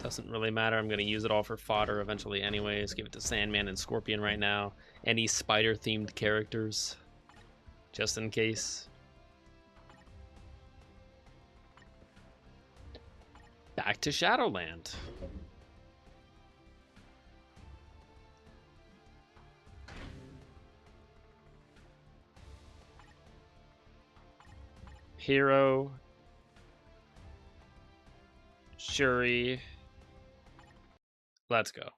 Doesn't really matter. I'm going to use it all for fodder eventually anyways. Give it to Sandman and Scorpion right now. Any spider-themed characters, just in case. Back to Shadowland. Hero. Shuri. Let's go.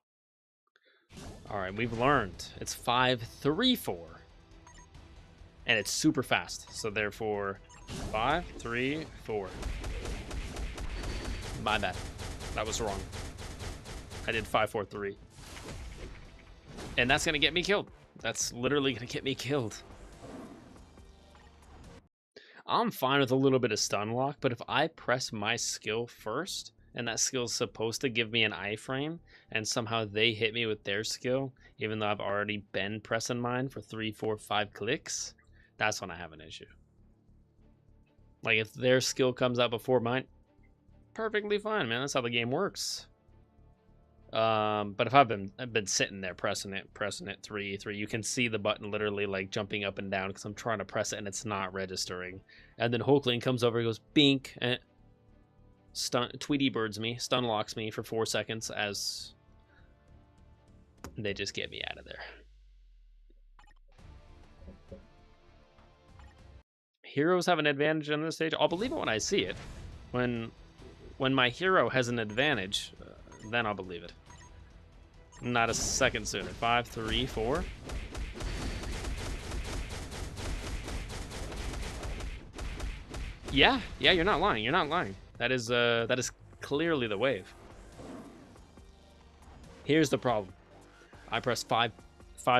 All right, we've learned. It's 5, 3, 4. And it's super fast. So therefore, 5, 3, 4. My bad. That was wrong. I did 5, 4, 3. And that's going to get me killed. That's literally going to get me killed. I'm fine with a little bit of stun lock, but if I press my skill first, and that skill's supposed to give me an iframe, and somehow they hit me with their skill, even though I've already been pressing mine for 3, 4, 5 clicks, that's when I have an issue. Like, if their skill comes out before mine, perfectly fine, man. That's how the game works. But if I've been sitting there pressing it 3, 3, you can see the button literally like jumping up and down because I'm trying to press it and it's not registering. And then Hulkling comes over, he goes bink, and Tweety birds me, stun locks me for 4 seconds as they just get me out of there. Heroes have an advantage on this stage. I'll believe it when I see it. When my hero has an advantage, then I'll believe it. Not a second sooner. 5, 3, 4. Yeah, you're not lying. You're not lying. That is clearly the wave. Here's the problem. I press 5,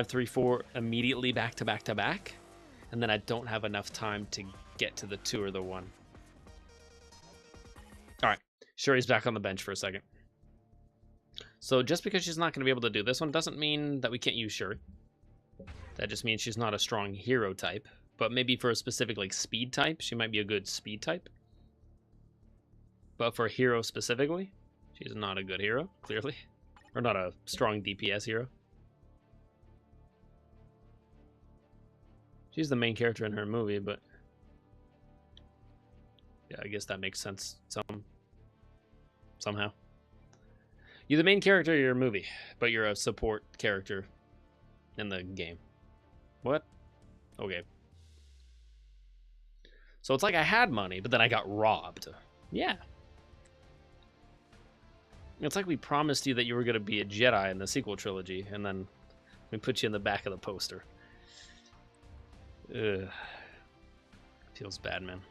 3, 4 immediately back to back to back, and then I don't have enough time to get to the 2 or the 1. All right, Shuri's back on the bench for a second. So just because she's not going to be able to do this one doesn't mean that we can't use Shuri. That just means she's not a strong hero type. But maybe for a specific like speed type, she might be a good speed type. But for a hero specifically, she's not a good hero, clearly. Or not a strong DPS hero. She's the main character in her movie, but yeah, I guess that makes sense somehow. You're the main character of your movie, but you're a support character in the game. What? Okay. So it's like I had money, but then I got robbed. Yeah. It's like we promised you that you were going to be a Jedi in the sequel trilogy, and then we put you in the back of the poster. Ugh. Feels bad, man.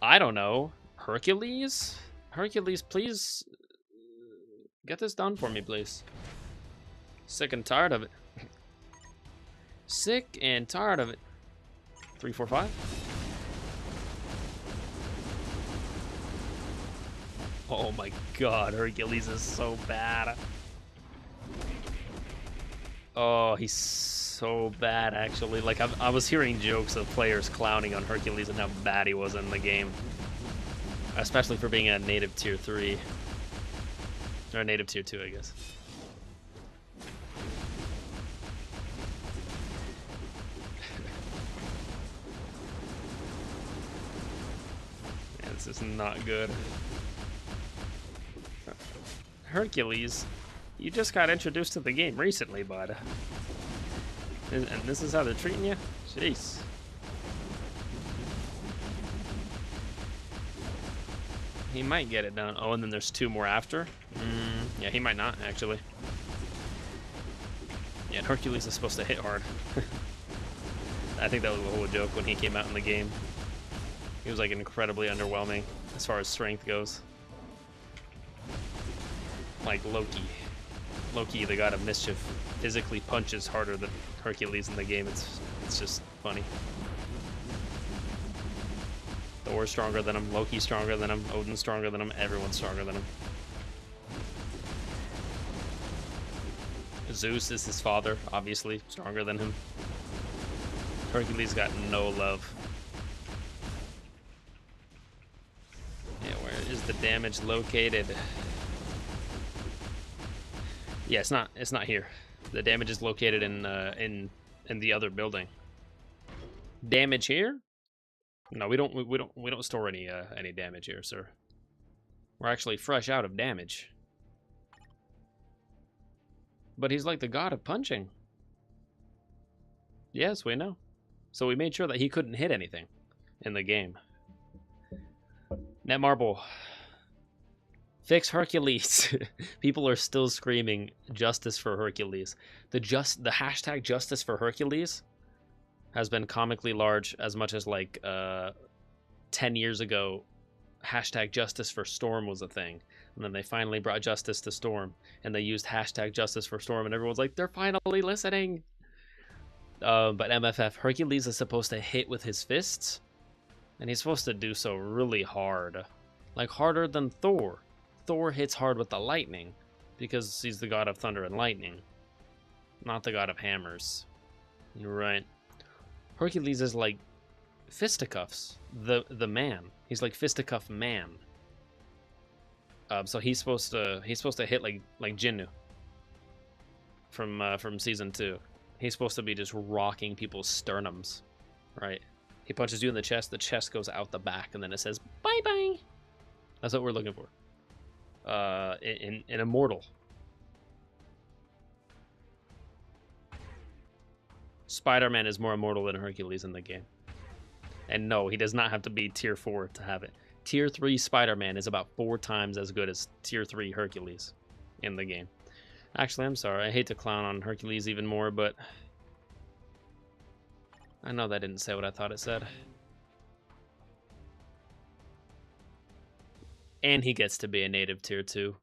I don't know. Hercules? Hercules, please get this done for me, please. Sick and tired of it. Sick and tired of it. 3, 4, 5. Oh my god, Hercules is so bad. Oh, he's so bad, actually. Like, I was hearing jokes of players clowning on Hercules and how bad he was in the game. Especially for being a native tier 3. Or native tier 2, I guess. Yeah, this is not good. Hercules, you just got introduced to the game recently, bud. And this is how they're treating you? Jeez. He might get it done. Oh, and then there's 2 more after? Yeah, he might not, actually. Yeah, and Hercules is supposed to hit hard. I think that was the whole joke when he came out in the game. He was, like, incredibly underwhelming as far as strength goes. Like Loki. Loki, the god of mischief, physically punches harder than Hercules in the game. It's just funny. Thor's stronger than him, Loki's stronger than him, Odin's stronger than him, everyone's stronger than him. Zeus is his father, obviously, stronger than him. Hercules got no love. Yeah, where is the damage located? Yeah, it's not here. The damage is located in the other building. Damage here? No, we don't store any damage here, sir. We're actually fresh out of damage. But he's like the god of punching. Yes, we know. So we made sure that he couldn't hit anything in the game. Netmarble. Fix Hercules. People are still screaming justice for Hercules. The hashtag justice for Hercules has been comically large as much as like 10 years ago hashtag justice for Storm was a thing. And then they finally brought justice to Storm and they used hashtag justice for Storm and everyone's like, they're finally listening. But MFF, Hercules is supposed to hit with his fists and he's supposed to do so really hard. Like harder than Thor. Thor hits hard with the lightning because he's the god of thunder and lightning, not the god of hammers. You're right. Hercules is like fisticuffs, the man. He's like fisticuff man. So he's supposed to hit like Jinnu from season 2. He's supposed to be just rocking people's sternums, right? He punches you in the chest goes out the back, and then it says bye bye. That's what we're looking for. In Immortal. Spider-Man is more immortal than Hercules in the game. And no, he does not have to be tier 4 to have it. Tier 3 Spider-Man is about 4 times as good as tier 3 Hercules in the game. Actually, I'm sorry. I hate to clown on Hercules even more, but I know that didn't say what I thought it said. And he gets to be a native tier 2.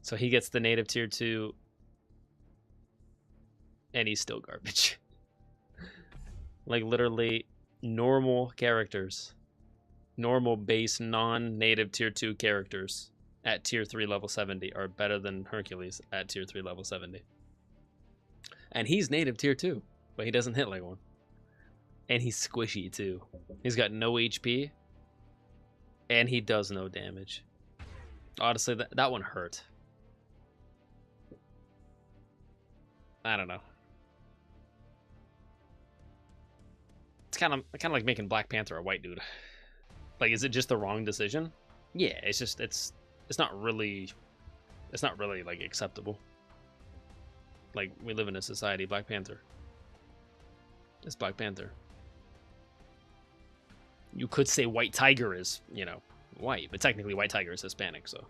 So he gets the native tier 2, and he's still garbage. Like, literally, normal characters, normal base non-native tier 2 characters at tier 3 level 70 are better than Hercules at tier 3 level 70. And he's native tier 2, but he doesn't hit like one. And he's squishy, too. He's got no HP. And he does no damage. Honestly, that one hurt. I don't know. It's kind of like making Black Panther a white dude. Like, is it just the wrong decision? Yeah, it's not really like acceptable. Like, we live in a society. Black Panther. It's Black Panther. You could say White Tiger is, you know, white, but technically White Tiger is Hispanic, so.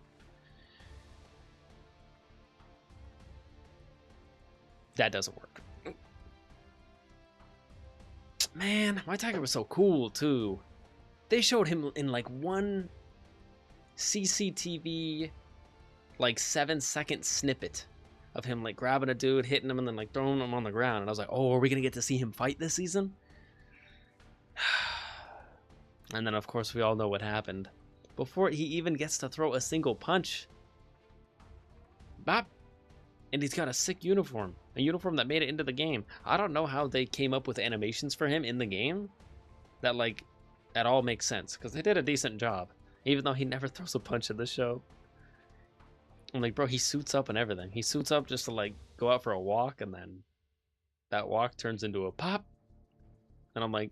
That doesn't work. Man, White Tiger was so cool, too. They showed him in like one CCTV, like 7-second snippet of him like grabbing a dude, hitting him, and then like throwing him on the ground. And I was like, oh, are we gonna get to see him fight this season? And then of course we all know what happened. Before he even gets to throw a single punch, bop, and he's got a sick uniform. A uniform that made it into the game. I don't know how they came up with animations for him in the game that like at all makes sense, because they did a decent job, even though he never throws a punch in the show. I'm like, bro, he suits up and everything. He suits up just to like go out for a walk, and then that walk turns into a pop. And I'm like,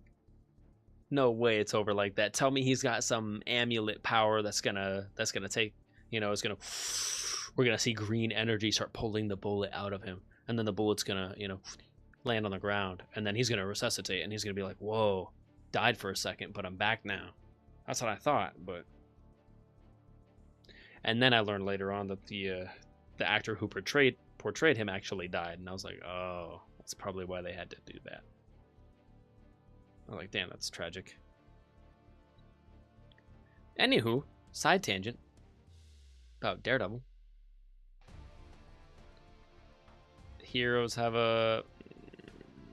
no way it's over like that. Tell me he's got some amulet power that's gonna take, you know, it's gonna, we're gonna see green energy start pulling the bullet out of him, and then the bullet's gonna, you know, land on the ground, and then he's gonna resuscitate, and he's gonna be like, whoa, died for a second, but I'm back now. That's what I thought, but. And then I learned later on that the actor who portrayed him actually died, and I was like, oh, that's probably why they had to do that. I was like, damn, that's tragic. Anywho, side tangent about Daredevil. Heroes have a,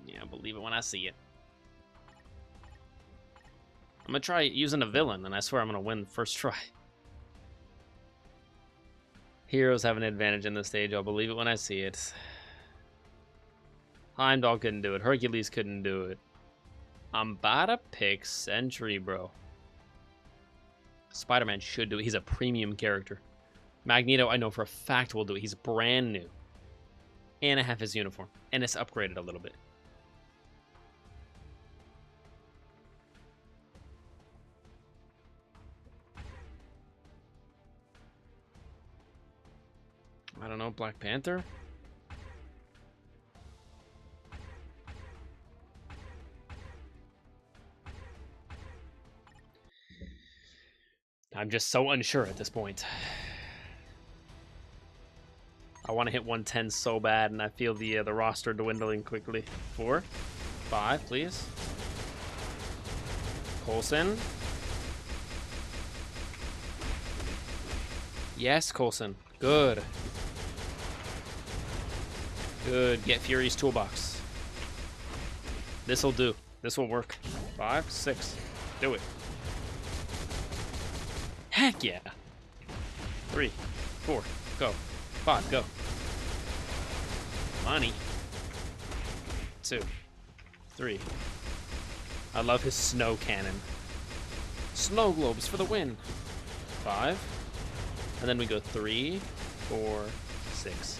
yeah, believe it when I see it. I'm gonna try using a villain, and I swear I'm gonna win first try. Heroes have an advantage in this stage. I'll believe it when I see it. Heimdall couldn't do it. Hercules couldn't do it. I'm about to pick Sentry, bro. Spider-Man should do it. He's a premium character. Magneto, I know for a fact will do it. He's brand new. And I have his uniform. And it's upgraded a little bit. I don't know, Black Panther? I'm just so unsure at this point. I want to hit 110 so bad, and I feel the roster dwindling quickly. 4, 5, please. Coulson. Yes, Coulson. Good. Good. Get Fury's toolbox. This'll do. This will work. 5, 6. Do it. Heck yeah. 3, 4. Go. 5. Go. Money. 2, 3. I love his snow cannon. Snow globes for the win. 5. And then we go 3, 4, 6.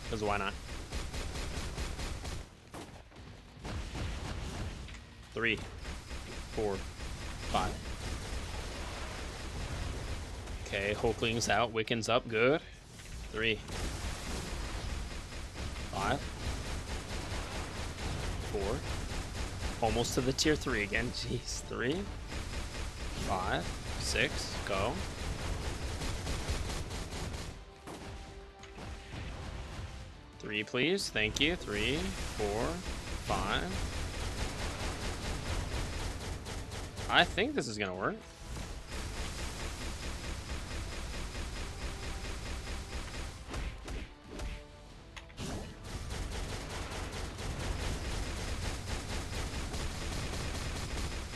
Because why not? 3, 4, 5. Okay, Hulkling's out. Wiccan's up. Good. 3, 5, 4. Almost to the tier 3 again. Jeez. 3, 5, 6. Go. 3, please. Thank you. 3, 4, 5. I think this is gonna work.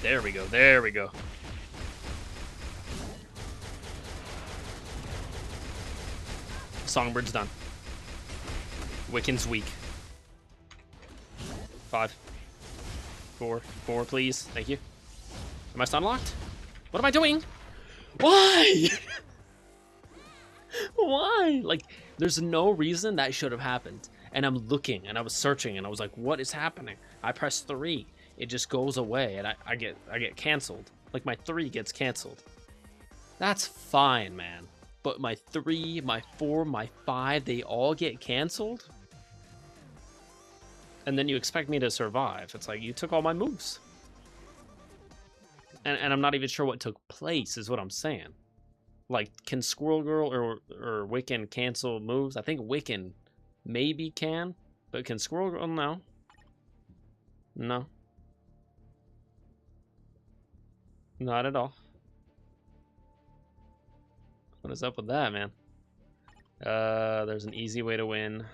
There we go. There we go. Songbird's done. Wiccan's weak. 5, 4, 4, please. Thank you. Am I stun locked? What am I doing? Why? Why? Like, there's no reason that should have happened. And I'm looking, and I was searching, and I was like, what is happening? I press 3. It just goes away, and I get canceled. Like, my 3 gets canceled. That's fine, man. But my 3, my 4, my 5, they all get canceled? And then you expect me to survive. It's like, you took all my moves. And I'm not even sure what took place, is what I'm saying. Like, can Squirrel Girl or Wiccan cancel moves? I think Wiccan maybe can, but can Squirrel Girl? No. No. Not at all. What is up with that, man? There's an easy way to win.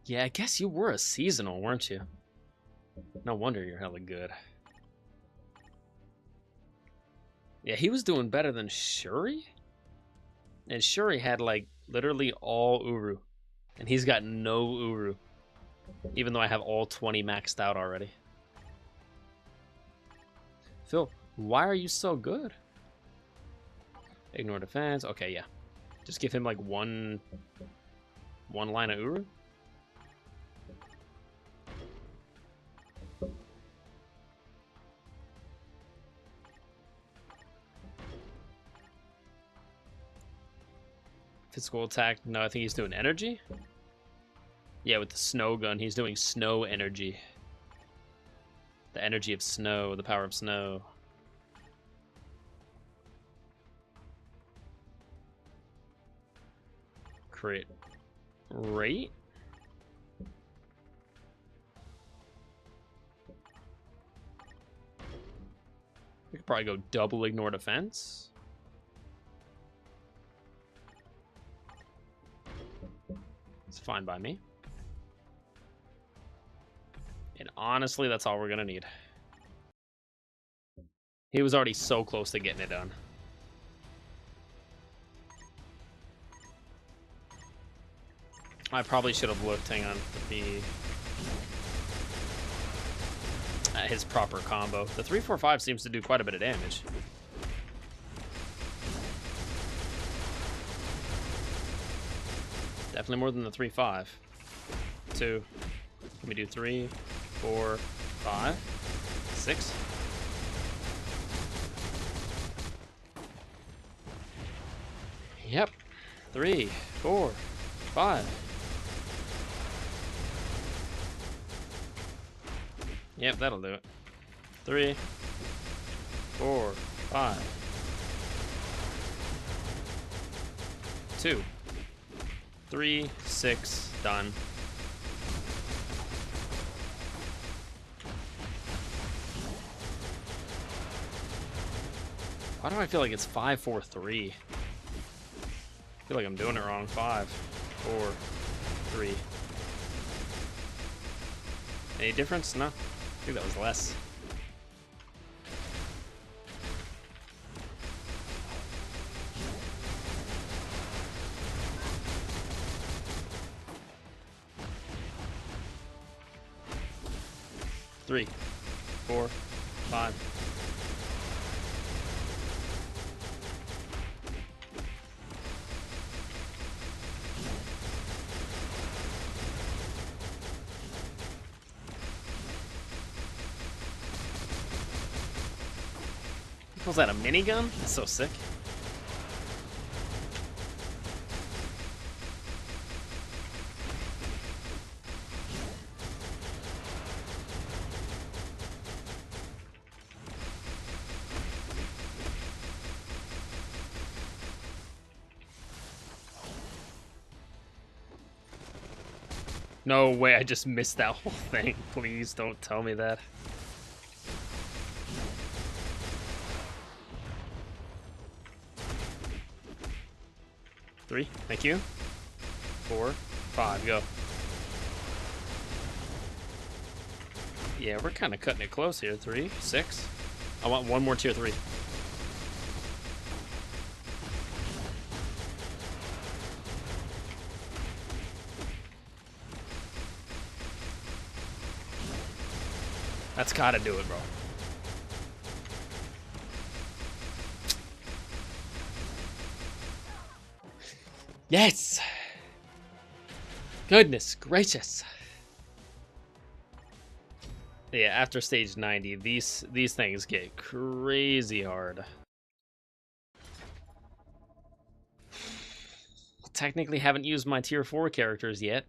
Yeah, I guess you were a seasonal, weren't you? No wonder you're hella good. Yeah, he was doing better than Shuri? And Shuri had, like, literally all Uru. And he's got no Uru. Even though I have all 20 maxed out already. Phil, why are you so good? Ignore defense. Okay, yeah. Just give him, like, one line of Uru? Physical attack. No, I think he's doing energy. Yeah, with the snow gun, he's doing snow energy. The energy of snow, the power of snow. Crit rate? We could probably go double ignore defense. It's fine by me. And honestly, that's all we're gonna need. He was already so close to getting it done. I probably should have looked, hang on, at his proper combo. The 3-4-5 seems to do quite a bit of damage. Definitely more than the 3-5. 2. Let me do 3, 4, 5, 6. Yep. 3, 4, 5. Yep, that'll do it. 3, 4, 5. 2, 3, 6, done. Why do I feel like it's 5, 4, 3? I feel like I'm doing it wrong. 5, 4, 3. Any difference? No. I think that was less. Three, 4, 5. Was that a minigun? That's so sick. No way, I just missed that whole thing. Please don't tell me that. Three, thank you. 4, 5, go. Yeah, we're kind of cutting it close here. 3, 6. I want one more tier 3. That's gotta do it, bro. Yes! Goodness gracious. Yeah, after stage 90, these things get crazy hard. Technically haven't used my tier 4 characters yet.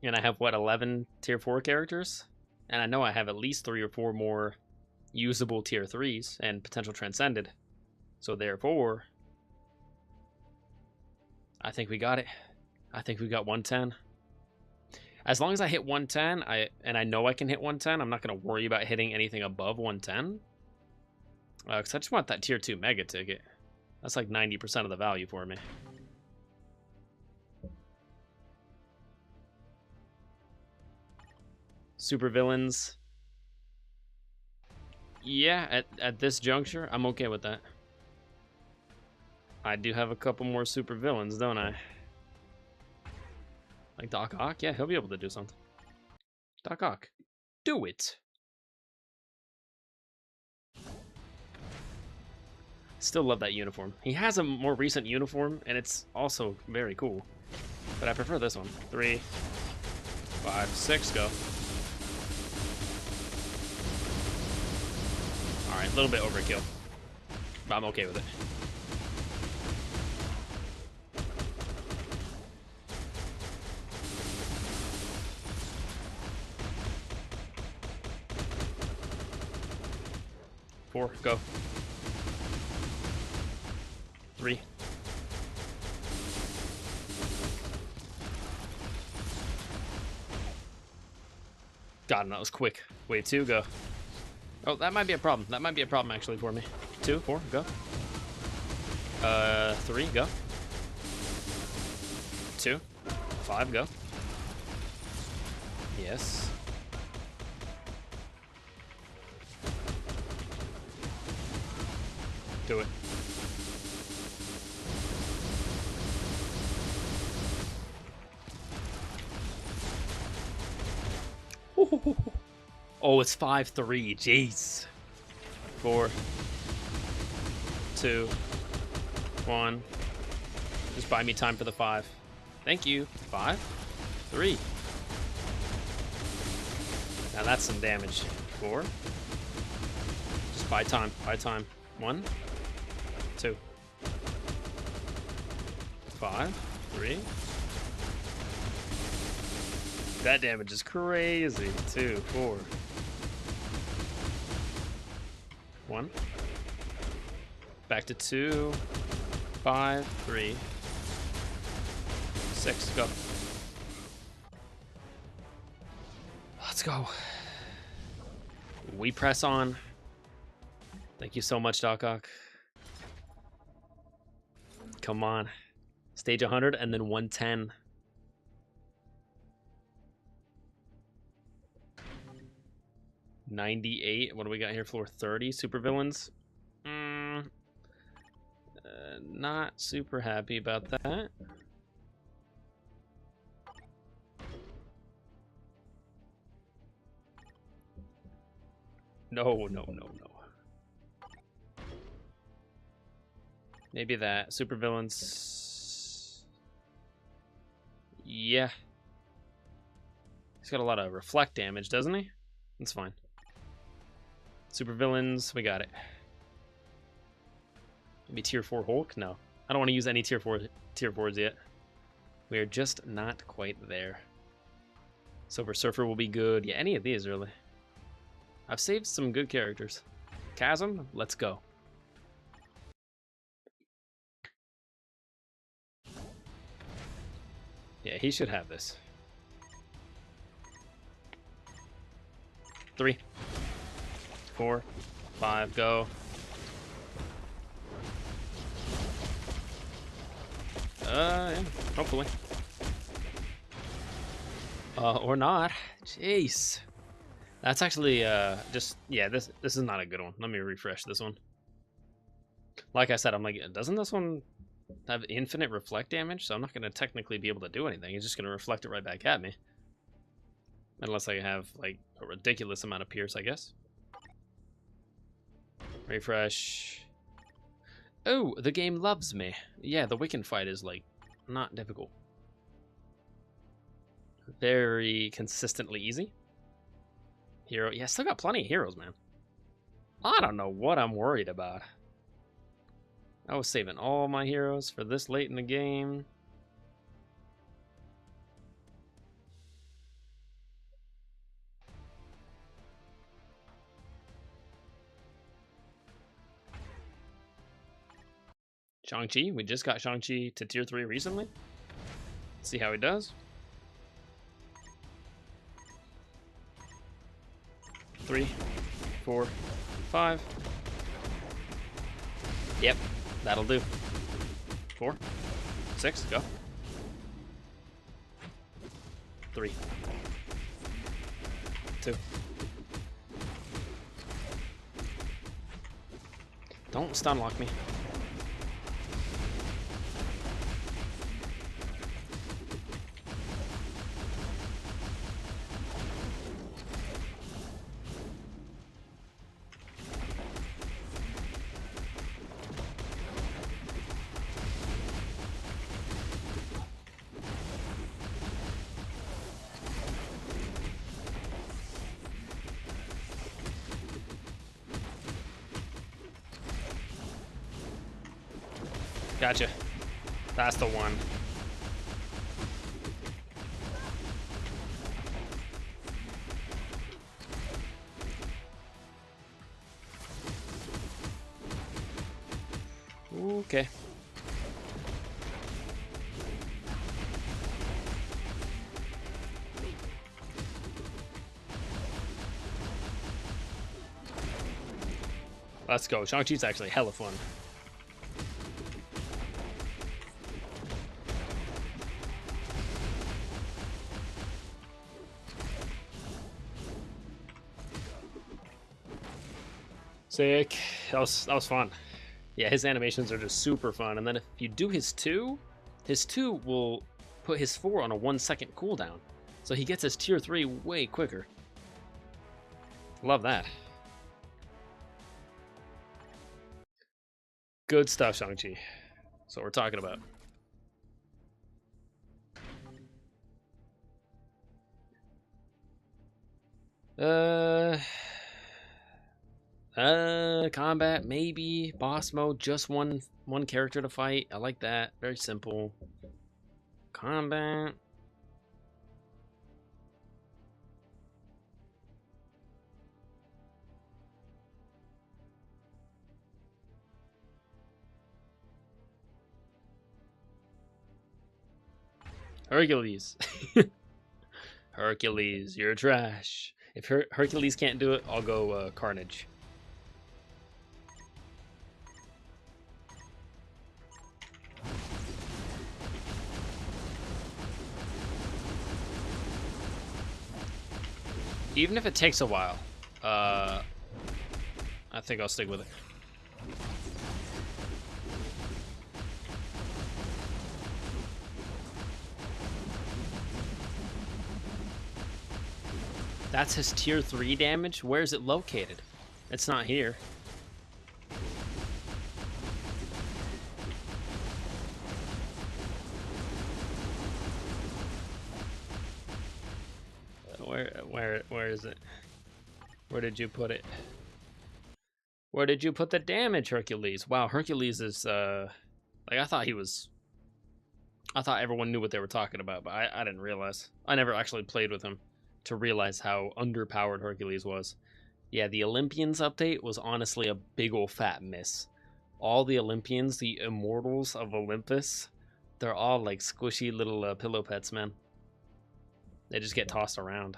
And I have, what, 11 tier 4 characters? And I know I have at least 3 or 4 more usable tier 3s and potential transcended. So therefore, I think we got it. I think we got 110. As long as I hit 110, I know I can hit 110, I'm not going to worry about hitting anything above 110. Because I just want that tier 2 mega ticket. That's like 90% of the value for me. Super villains. Yeah, at this juncture, I'm okay with that. I do have a couple more super villains, don't I? Like Doc Ock? Yeah, he'll be able to do something. Doc Ock, do it. Still love that uniform. He has a more recent uniform, and it's also very cool. But I prefer this one. 3, 5, 6, go. Alright, a little bit overkill. But I'm okay with it. Four, go. 3. God, that was quick. Wait, 2, go. Oh, that might be a problem. That might be a problem actually for me. 2, 4, go. 3, go. 2, 5, go. Yes. Do it. Oh, it's 5-3. Jeez. 4, 2, 1. Just buy me time for the 5. Thank you. 5, 3. Now that's some damage. 4. Just buy time. Buy time. 1, 2, 5, 3. That damage is crazy. 2, 4. 1. Back to 2, 5, 3, 6. Go. Let's go. We press on. Thank you so much, Doc Ock. Come on. Stage 100 and then 110. $98. What do we got here? Floor 30. Super villains. Not super happy about that. No. Maybe that. Super villains. Yeah. He's got a lot of reflect damage, doesn't he? That's fine. Super villains, we got it. Maybe tier 4 Hulk? No. I don't want to use any tier 4s yet. We are just not quite there. Silver Surfer will be good. Yeah, any of these, really. I've saved some good characters. Chasm, let's go. Yeah, he should have this. 3, 4, 5, go. Yeah, hopefully. Or not. Jeez. That's actually, just, yeah, this is not a good one. Let me refresh this one. Like I said, I'm like, doesn't this one have infinite reflect damage? So I'm not going to technically be able to do anything. It's just going to reflect it right back at me. Unless I have, like, a ridiculous amount of pierce, I guess. Refresh. Oh, the game loves me. Yeah, the Wiccan fight is, like, not difficult. Very consistently easy. Hero. Yeah, still got plenty of heroes, man. I don't know what I'm worried about. I was saving all my heroes for this late in the game. Shang-Chi. We just got Shang-Chi to tier 3 recently. Let's see how he does. 3, 4, 5. Yep, that'll do. 4, 6, go. 3, 2. Don't stun lock me. Gotcha. That's the one. Okay. Let's go. Shang-Chi's actually hella fun. Sick. That was fun. Yeah, his animations are just super fun. And then if you do his 2 will put his 4 on a 1-second cooldown. So he gets his tier 3 way quicker. Love that. Good stuff, Shang-Chi. That's what we're talking about. Combat, maybe. Boss mode, just one character to fight. I like that. Very simple. Combat. Hercules. Hercules, you're trash. If Hercules can't do it, I'll go Carnage. Even if it takes a while, I think I'll stick with it. That's his tier 3 damage? Where is it located? It's not here. Where is it? Where did you put it? Where did you put the damage, Hercules? Wow, Hercules is like I thought everyone knew what they were talking about, but I didn't realize. I never actually played with him to realize how underpowered Hercules was. Yeah, the Olympians update was honestly a big ol' fat miss. All the Olympians, the immortals of Olympus, they're all like squishy little pillow pets, man. They just get tossed around.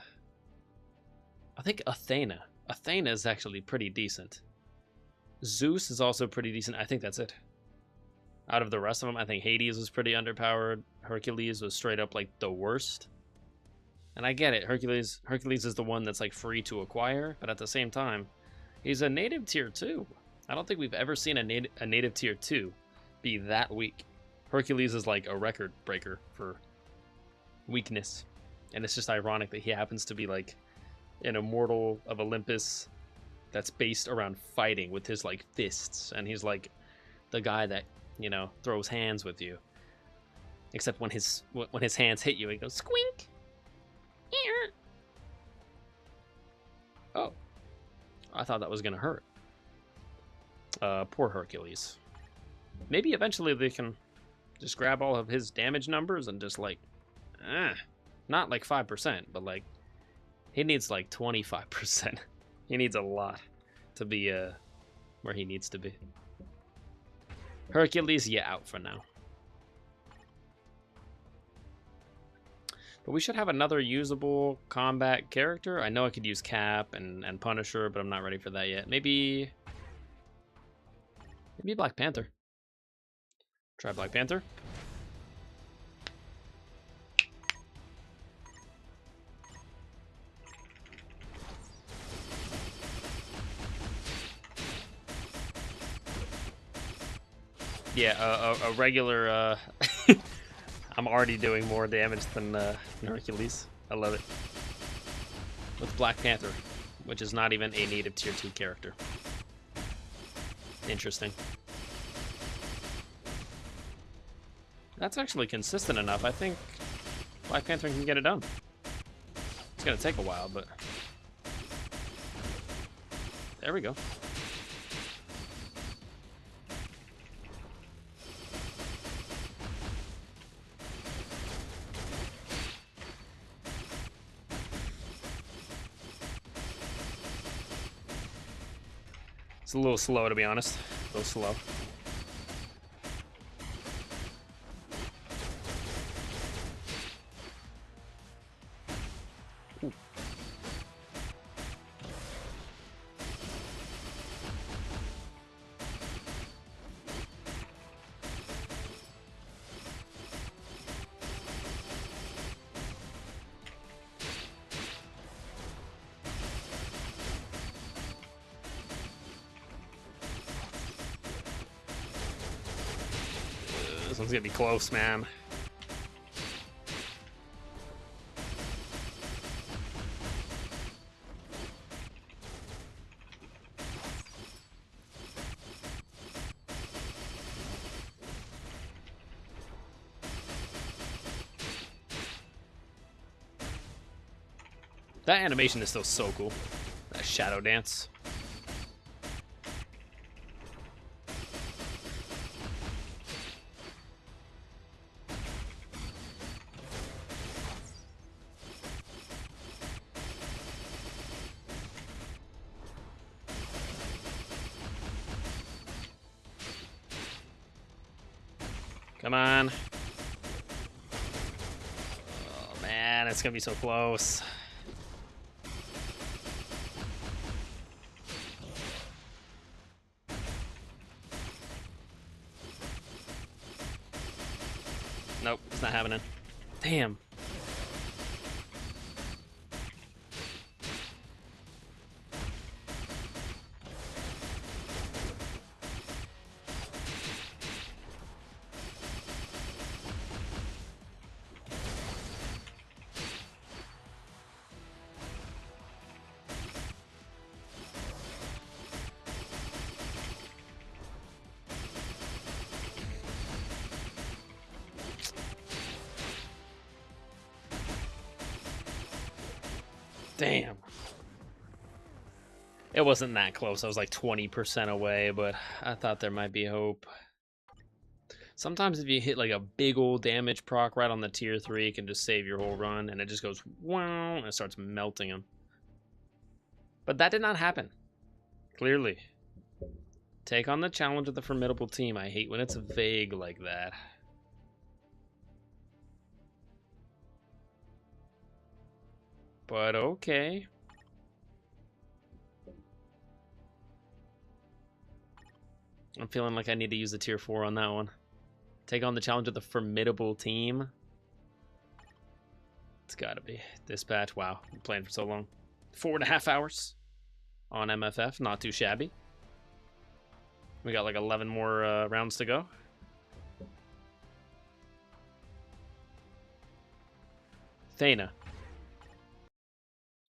I think Athena is actually pretty decent. Zeus is also pretty decent. I think that's it. Out of the rest of them, I think Hades was pretty underpowered. Hercules was straight up like the worst. And I get it, Hercules is the one that's like free to acquire, but at the same time, he's a native tier 2. I don't think we've ever seen a native tier 2 be that weak. Hercules is like a record breaker for weakness. And it's just ironic that he happens to be like an immortal of Olympus that's based around fighting with his like fists, and he's like the guy that, you know, throws hands with you. Except when his hands hit you, he goes squink. Oh, I thought that was gonna hurt. Poor Hercules. Maybe eventually they can just grab all of his damage numbers and just like, not like 5%, but like he needs like 25%. He needs a lot to be where he needs to be. Hercules, yeah, out for now. But we should have another usable combat character. I know I could use Cap and Punisher, but I'm not ready for that yet. Maybe Black Panther. Try Black Panther. Yeah, a regular... I'm already doing more damage than Hercules. I love it. With Black Panther, which is not even a native tier 2 character. Interesting. That's actually consistent enough. I think Black Panther can get it done. It's gonna take a while, but... There we go. It's a little slow, to be honest. A little slow. Ooh. This one's gonna be close, man. That animation is still so cool. That shadow dance. Come on. Oh man, it's gonna be so close. Nope, it's not happening. Damn. Damn. It wasn't that close. I was like 20% away, but I thought there might be hope. Sometimes if you hit like a big old damage proc right on the tier 3, it can just save your whole run, and it just goes wow, and it starts melting them. But that did not happen. Clearly. Take on the challenge of the formidable team. I hate when it's vague like that. But okay. I'm feeling like I need to use the tier 4 on that one. Take on the challenge of the formidable team. It's gotta be. Dispatch. Wow. I'm playing for so long. 4.5 hours on MFF. Not too shabby. We got like 11 more rounds to go. Thana.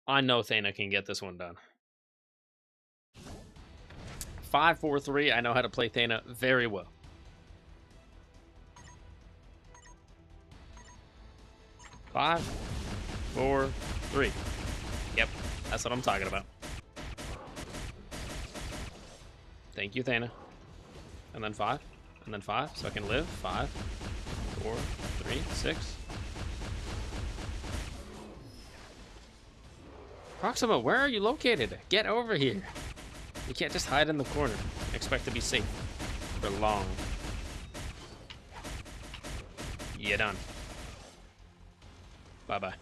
I know Thana can get this one done. 5, 4, 3. I know how to play Thana very well. Five, 4, 3. Yep, that's what I'm talking about. Thank you, Thana. And then 5, and then 5, so I can live. 5, 4, 3, 6. Proxima, where are you located? Get over here. You can't just hide in the corner. Expect to be safe for long. You're done. Bye-bye.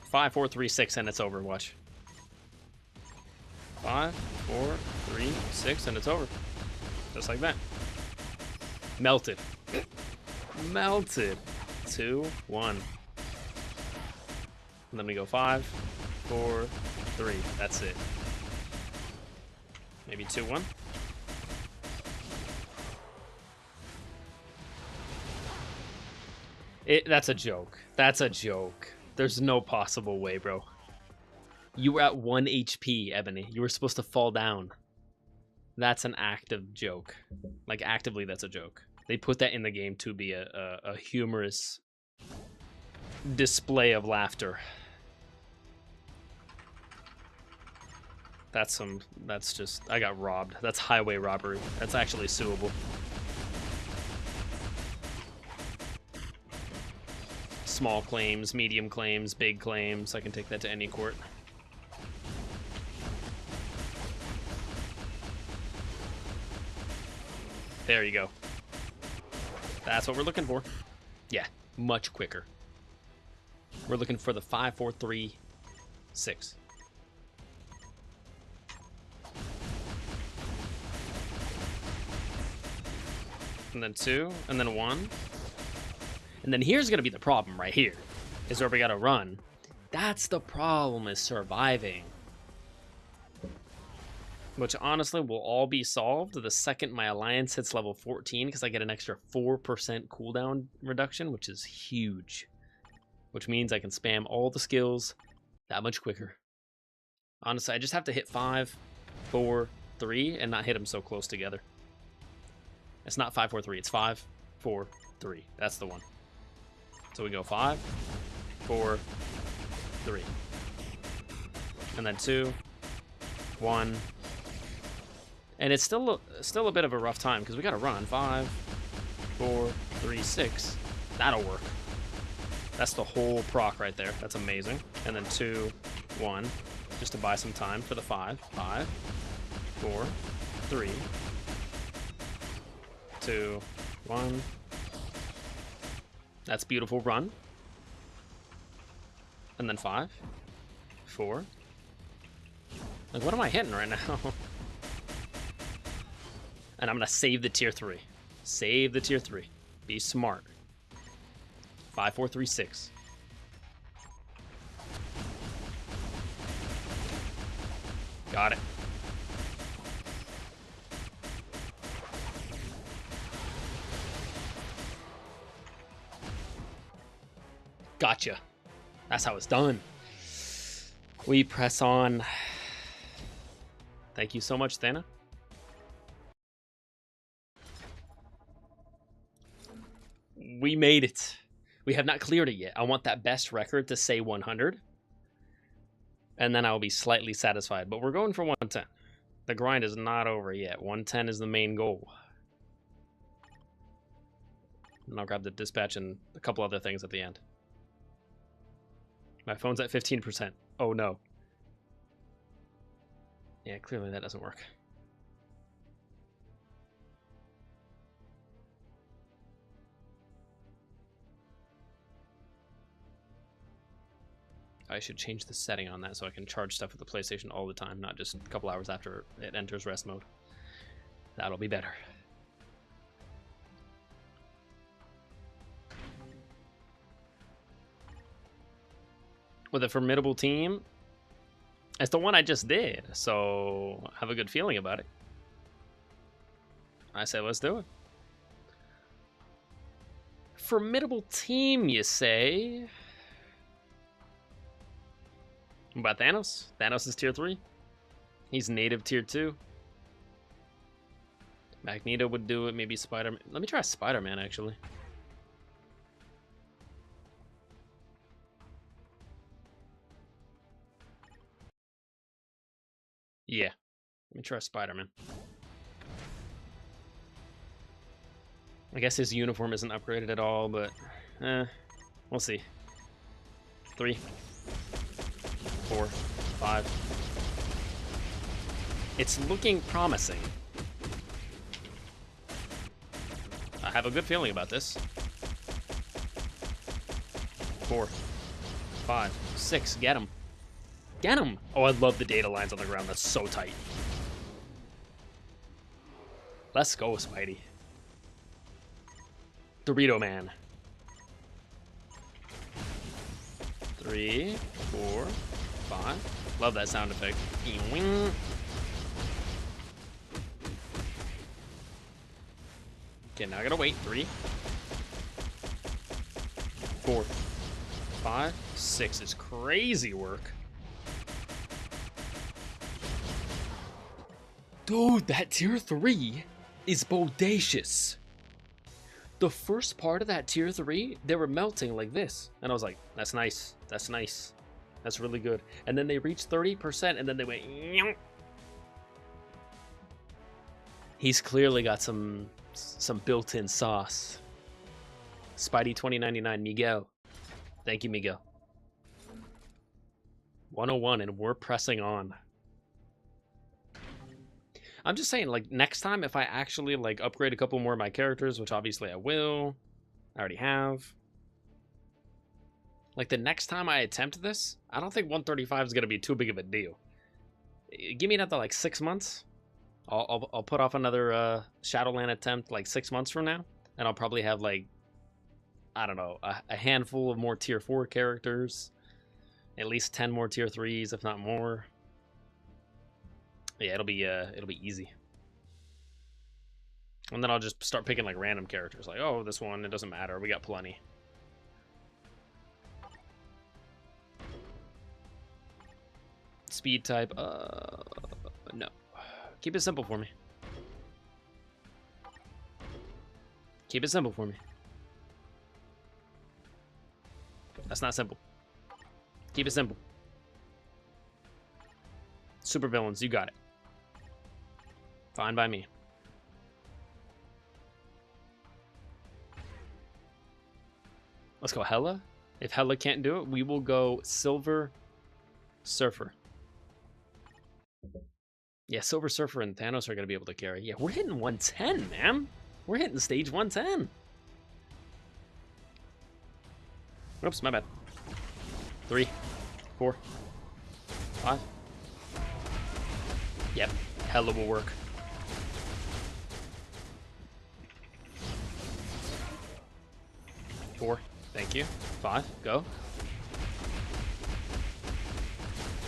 5, 4, 3, 6, and it's over. Watch. 5, 4, 3, 6, and it's over. Just like that. Melted. Melted. 2, 1. And then we go 5, 4, 3. That's it. Maybe 2, 1. That's a joke. That's a joke. There's no possible way, bro. You were at 1 HP, Ebony. You were supposed to fall down. That's an active joke. Like, actively, that's a joke. They put that in the game to be a humorous display of laughter. That's just, I got robbed. That's highway robbery. That's actually suable. Small claims, medium claims, big claims. I can take that to any court. There you go. That's what we're looking for. Yeah, much quicker. We're looking for the 5, 4, 3, 6. And then 2, and then 1. And then here's going to be the problem right here, is where we got to run. That's the problem, is surviving. Which honestly will all be solved the second my alliance hits level 14, because I get an extra 4% cooldown reduction, which is huge. Which means I can spam all the skills that much quicker. Honestly, I just have to hit 5, 4, 3, and not hit them so close together. It's not 5, 4, 3. It's 5, 4, 3. That's the one. So we go 5, 4, 3. And then 2, 1. And it's still a bit of a rough time because we got to run 5, 4, 3, 6. That'll work. That's the whole proc right there. That's amazing. And then 2, 1, just to buy some time for the 5. 5, 4, 3, 2, 1. That's beautiful run. And then 5, 4. Like, what am I hitting right now? And I'm going to save the tier 3. Save the tier 3. Be smart. 5, 4, 3, 6. Got it. Gotcha. That's how it's done. We press on. Thank you so much, Thana. We made it. We have not cleared it yet. I want that best record to say 100. And then I'll be slightly satisfied. But we're going for 110. The grind is not over yet. 110 is the main goal. And I'll grab the dispatch and a couple other things at the end. My phone's at 15%. Oh no. Yeah, clearly that doesn't work. I should change the setting on that so I can charge stuff with the PlayStation all the time, not just a couple hours after it enters rest mode. That'll be better. With a formidable team, it's the one I just did, so I have a good feeling about it. I say let's do it. Formidable team, you say? What about Thanos? Thanos is tier 3. He's native tier 2. Magneto would do it, maybe Spider-Man. Let me try Spider-Man, actually. Yeah. Let me try Spider-Man. I guess his uniform isn't upgraded at all, but we'll see. 3, 4, 5. It's looking promising. I have a good feeling about this. 4, 5, 6. Get him. Get him. Oh, I love the data lines on the ground. That's so tight. Let's go, Spidey. Dorito Man. 3, 4, 5. Love that sound effect. Okay, now I gotta wait. 3, 4, 5, 6 is crazy work. Dude, that tier 3 is bodacious. The first part of that tier 3, they were melting like this. And I was like, that's nice. That's nice. That's really good. And then they reached 30% and then they went... Nyong. He's clearly got some built-in sauce. Spidey 2099, Miguel. Thank you, Miguel. 101 and we're pressing on. I'm just saying, like, next time if I actually, like, upgrade a couple more of my characters, which obviously I will. I already have. Like, the next time I attempt this, I don't think 135 is going to be too big of a deal. Give me another, like, 6 months. I'll put off another Shadowland attempt, like, 6 months from now. And I'll probably have, like, I don't know, a handful of more tier 4 characters. At least 10 more tier 3s, if not more. Yeah, it'll be easy. And then I'll just start picking like random characters. Like, oh, this one, it doesn't matter. We got plenty. Speed type, no. Keep it simple for me. Keep it simple for me. That's not simple. Keep it simple. Super villains, you got it. Fine by me. Let's go Hela. If Hela can't do it, we will go Silver Surfer. Yeah, Silver Surfer and Thanos are going to be able to carry. Yeah, we're hitting 110, man. We're hitting stage 110. Oops, my bad. 3, 4, 5. Yep, Hela will work. 4, thank you. 5, go.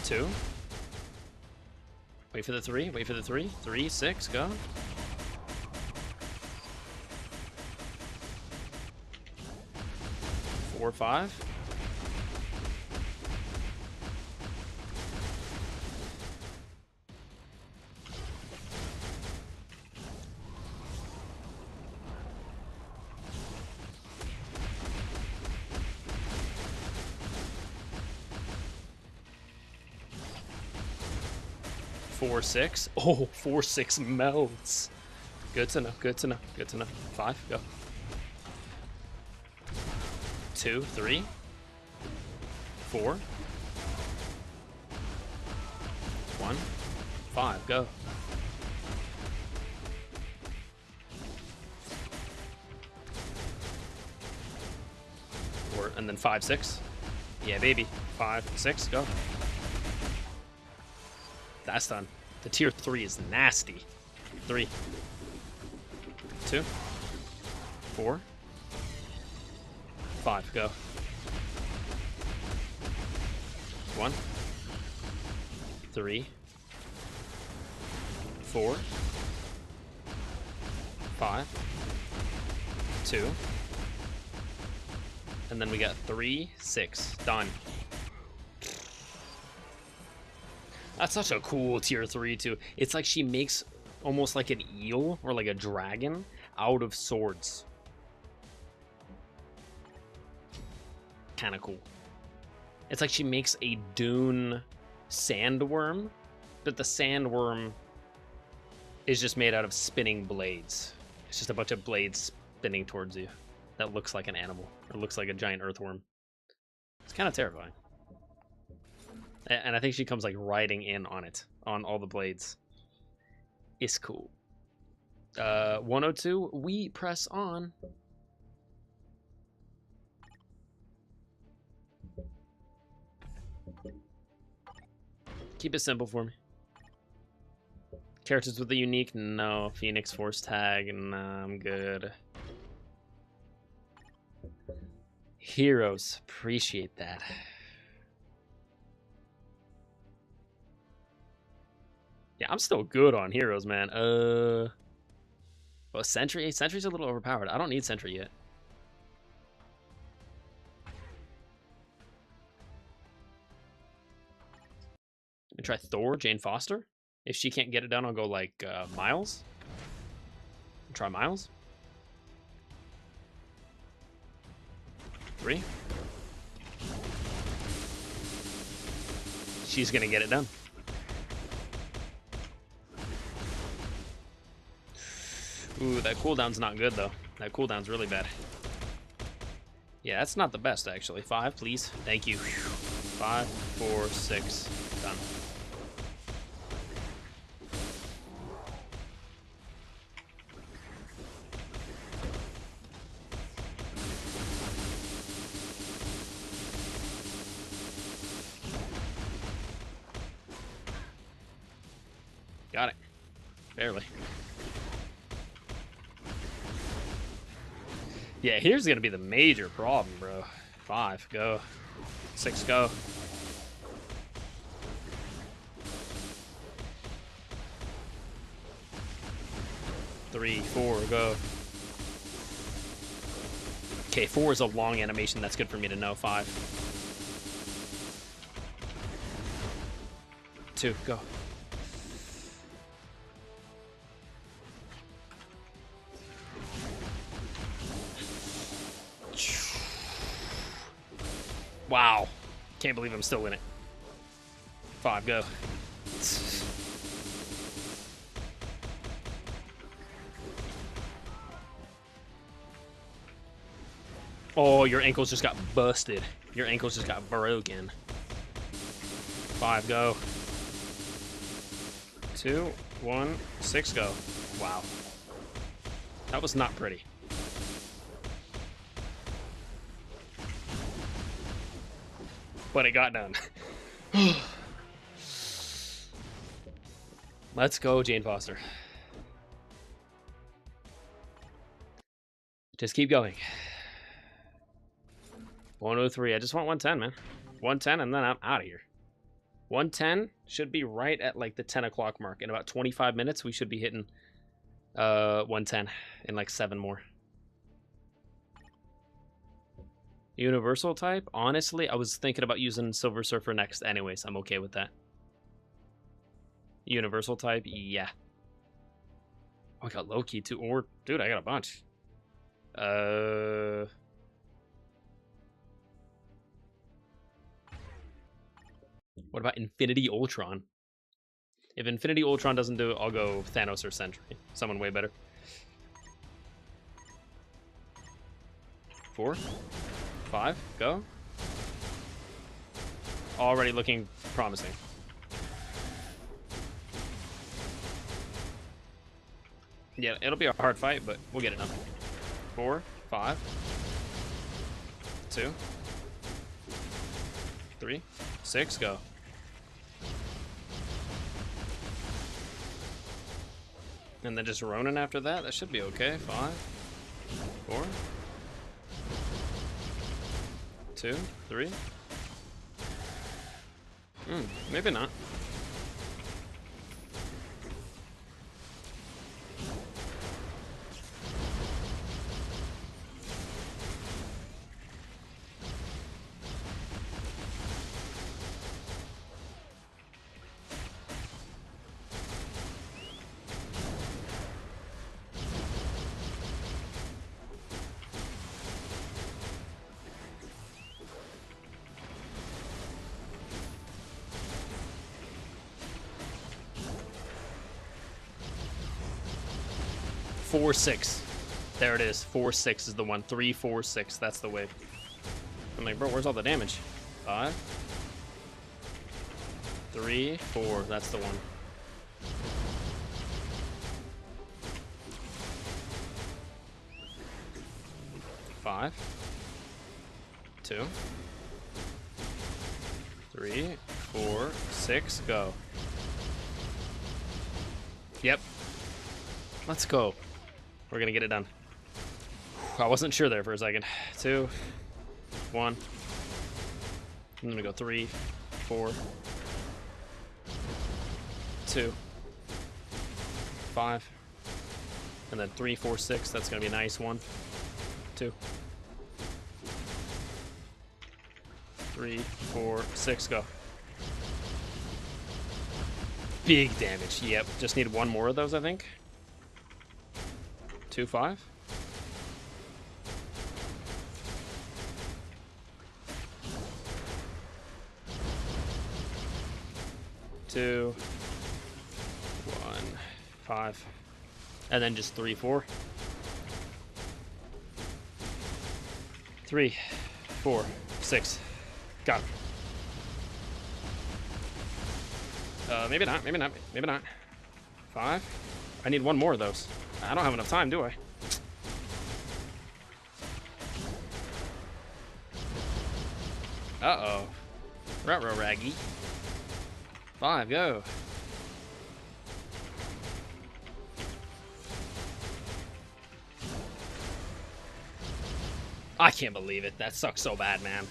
2. Wait for the 3, wait for the 3. 3, 6, go. 4, 5. Four, 6. Oh, 4, 6 melts. Good to know, good to know, good to know. 5, go. 2, 3. 4. 1, 5, go. 4, and then 5, 6. Yeah, baby. 5, 6, go. That's done. The tier 3 is nasty. 3, 2, 4, 5, go. 1, 3, 4, 5, 2, and then we got 3, 6. Done. That's such a cool tier 3 too. It's like she makes almost like an eel or like a dragon out of swords. Kind of cool. It's like she makes a dune sandworm, but the sandworm is just made out of spinning blades. It's just a bunch of blades spinning towards you. That looks like an animal. Or looks like a giant earthworm. It's kind of terrifying. And I think she comes like riding in on it, on all the blades. It's cool. 102, we press on. Keep it simple for me. Characters with a unique? No. Phoenix Force tag? Nah, I'm good. Heroes. Appreciate that. Yeah, I'm still good on heroes, man. Well, Sentry? Sentry's a little overpowered. I don't need Sentry yet. Let me try Thor, Jane Foster. If she can't get it done, I'll go like Miles. Try Miles. 3. She's gonna get it done. Ooh, that cooldown's not good though. That cooldown's really bad. Yeah, that's not the best actually. 5, please. Thank you. 5, 4, 6. Done. Got it. Barely. Yeah, here's gonna be the major problem, bro. 5, go. 6, go. Three, 4, go. Okay, 4 is a long animation. That's good for me to know. 5. 2, go. Wow. Can't believe I'm still in it. 5, go. Oh, your ankles just got busted. Your ankles just got broken. 5, go. 2, 1, 6, go. Wow. That was not pretty. But it got done. Let's go, Jane Foster. Just keep going. 103. I just want 110, man. 110, and then I'm out of here. 110 should be right at like the 10 o'clock mark. In about 25 minutes, we should be hitting 110 in like 7 more. Universal type? Honestly, I was thinking about using Silver Surfer next anyways. I'm okay with that. Universal type? Yeah. Oh, I got Loki too. Or, dude, I got a bunch. What about Infinity Ultron? If Infinity Ultron doesn't do it, I'll go Thanos or Sentry. Someone way better. 4, 5, go. Already looking promising. Yeah, it'll be a hard fight, but we'll get it done. 4, 5, 2, 3, 6, go. And then just Ronin after that. That should be okay. 5, 4, 2, 3. Maybe not. Four, 6. There it is. 4, 6 is the one. 3, 4, 6. That's the wave. I'm like, bro, where's all the damage? 5, 3, 4. That's the one. Five, 2, 3, 4, 6, go. Yep. Let's go. We're gonna get it done. I wasn't sure there for a second. 2, 1. I'm gonna go 3, 4, 2, 5, and then 3, 4, 6. That's gonna be a nice 1, 2, 3, 4, 6, go. Big damage. Yep. Just need one more of those, I think. 2, 5. 2, 1, 5, and then just 3, 4. 3, 4, 6. Got him. Maybe not, maybe not, maybe not. 5. I need one more of those. I don't have enough time, do I? Uh-oh. Ruh-roh, Raggy. 5, go. I can't believe it. That sucks so bad, man.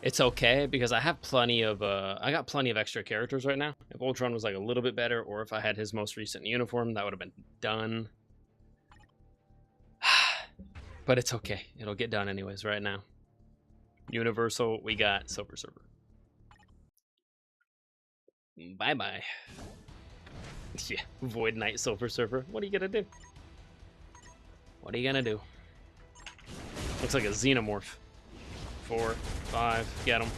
It's okay because I have plenty of I got plenty of extra characters right now. If Ultron was like a little bit better, or if I had his most recent uniform, that would have been done. But it's okay. It'll get done anyways right now. Universal, we got Silver Surfer. Bye-bye. Yeah, Void Knight Silver Surfer. What are you gonna do? What are you gonna do? Looks like a xenomorph. 4, 5, get him.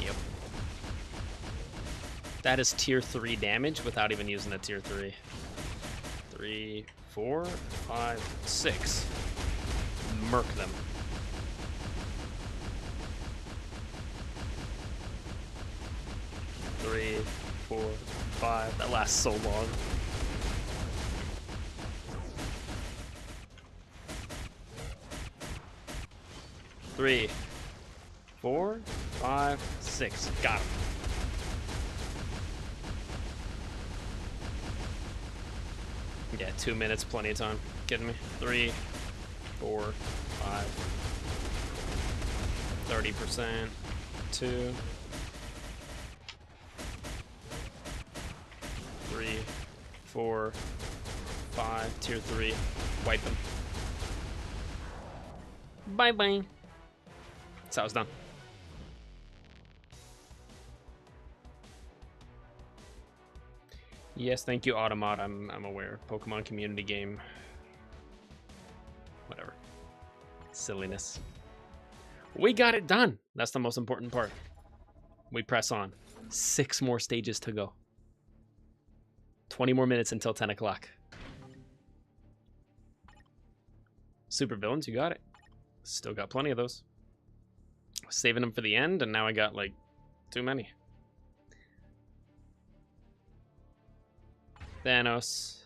Yep. That is tier 3 damage without even using the tier 3. 3, 4, 5, 6. Murk them. Three, 4, 5. That lasts so long. Three, 4, 5, 6. Got him. Yeah, 2 minutes, plenty of time. Kidding me? 3, 4, 5. 30%. 2. 3, 4, 5. Tier 3. Wipe him. Bye-bye. That's how it's done. Yes, thank you, Automod. I'm aware. Pokemon community game. Whatever. Silliness. We got it done. That's the most important part. We press on. 6 more stages to go. 20 more minutes until 10 o'clock. Super villains, you got it. Still got plenty of those. Saving them for the end, and now I got like too many. Thanos.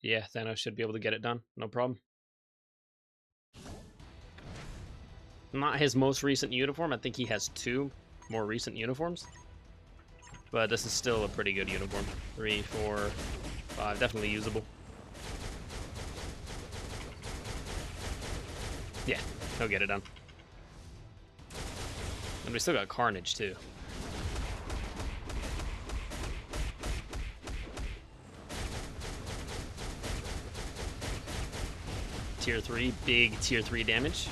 Yeah, Thanos should be able to get it done. No problem. Not his most recent uniform. I think he has 2 more recent uniforms. But this is still a pretty good uniform. 3, 4, 5. Definitely usable. Yeah, he'll get it done. And we still got Carnage, too. Tier 3, big tier 3 damage.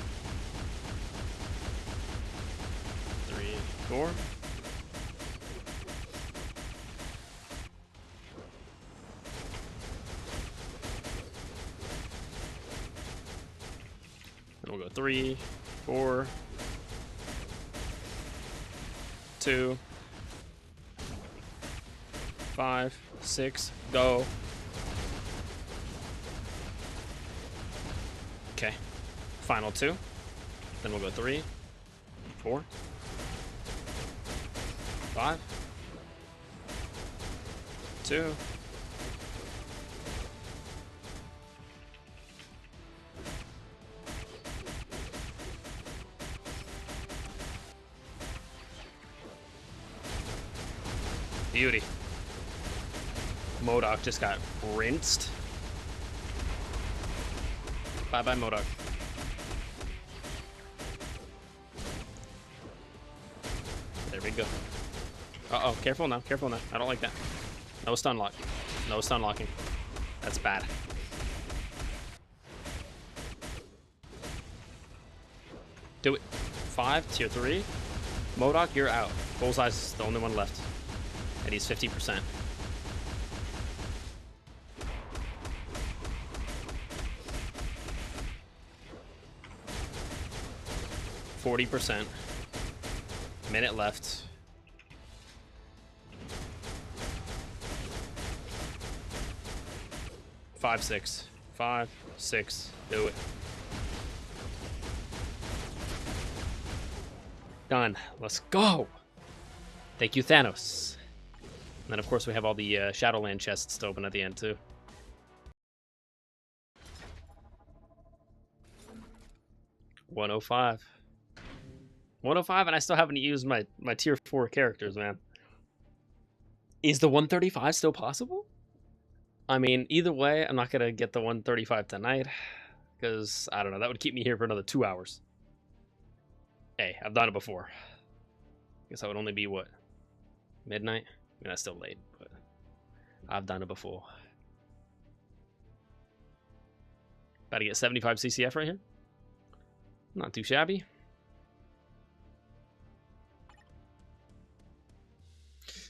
3, 4. And we'll go 3, 4, 2, 5, 6, go. Okay, final 2. Then we'll go 3, 4, 5, 2. Beauty. MODOK just got rinsed. Bye-bye, MODOK. There we go. Uh-oh, careful now, careful now. I don't like that. No stun lock. No stun locking. That's bad. Do it. 5, tier 3. MODOK, you're out. Bullseye's the only one left. And he's 50%. %. Minute left. Five, 6. 5, 6. Do it. Done. Let's go. Thank you, Thanos. And then, of course, we have all the Shadowland chests to open at the end, too. $105. 105, and I still haven't used my tier 4 characters, man. Is the 135 still possible? I mean, either way, I'm not going to get the 135 tonight. Because, I don't know, that would keep me here for another 2 hours. Hey, I've done it before. Guess that would only be, what? Midnight? I mean, that's still late, but I've done it before. About to get 75 CCF right here. Not too shabby.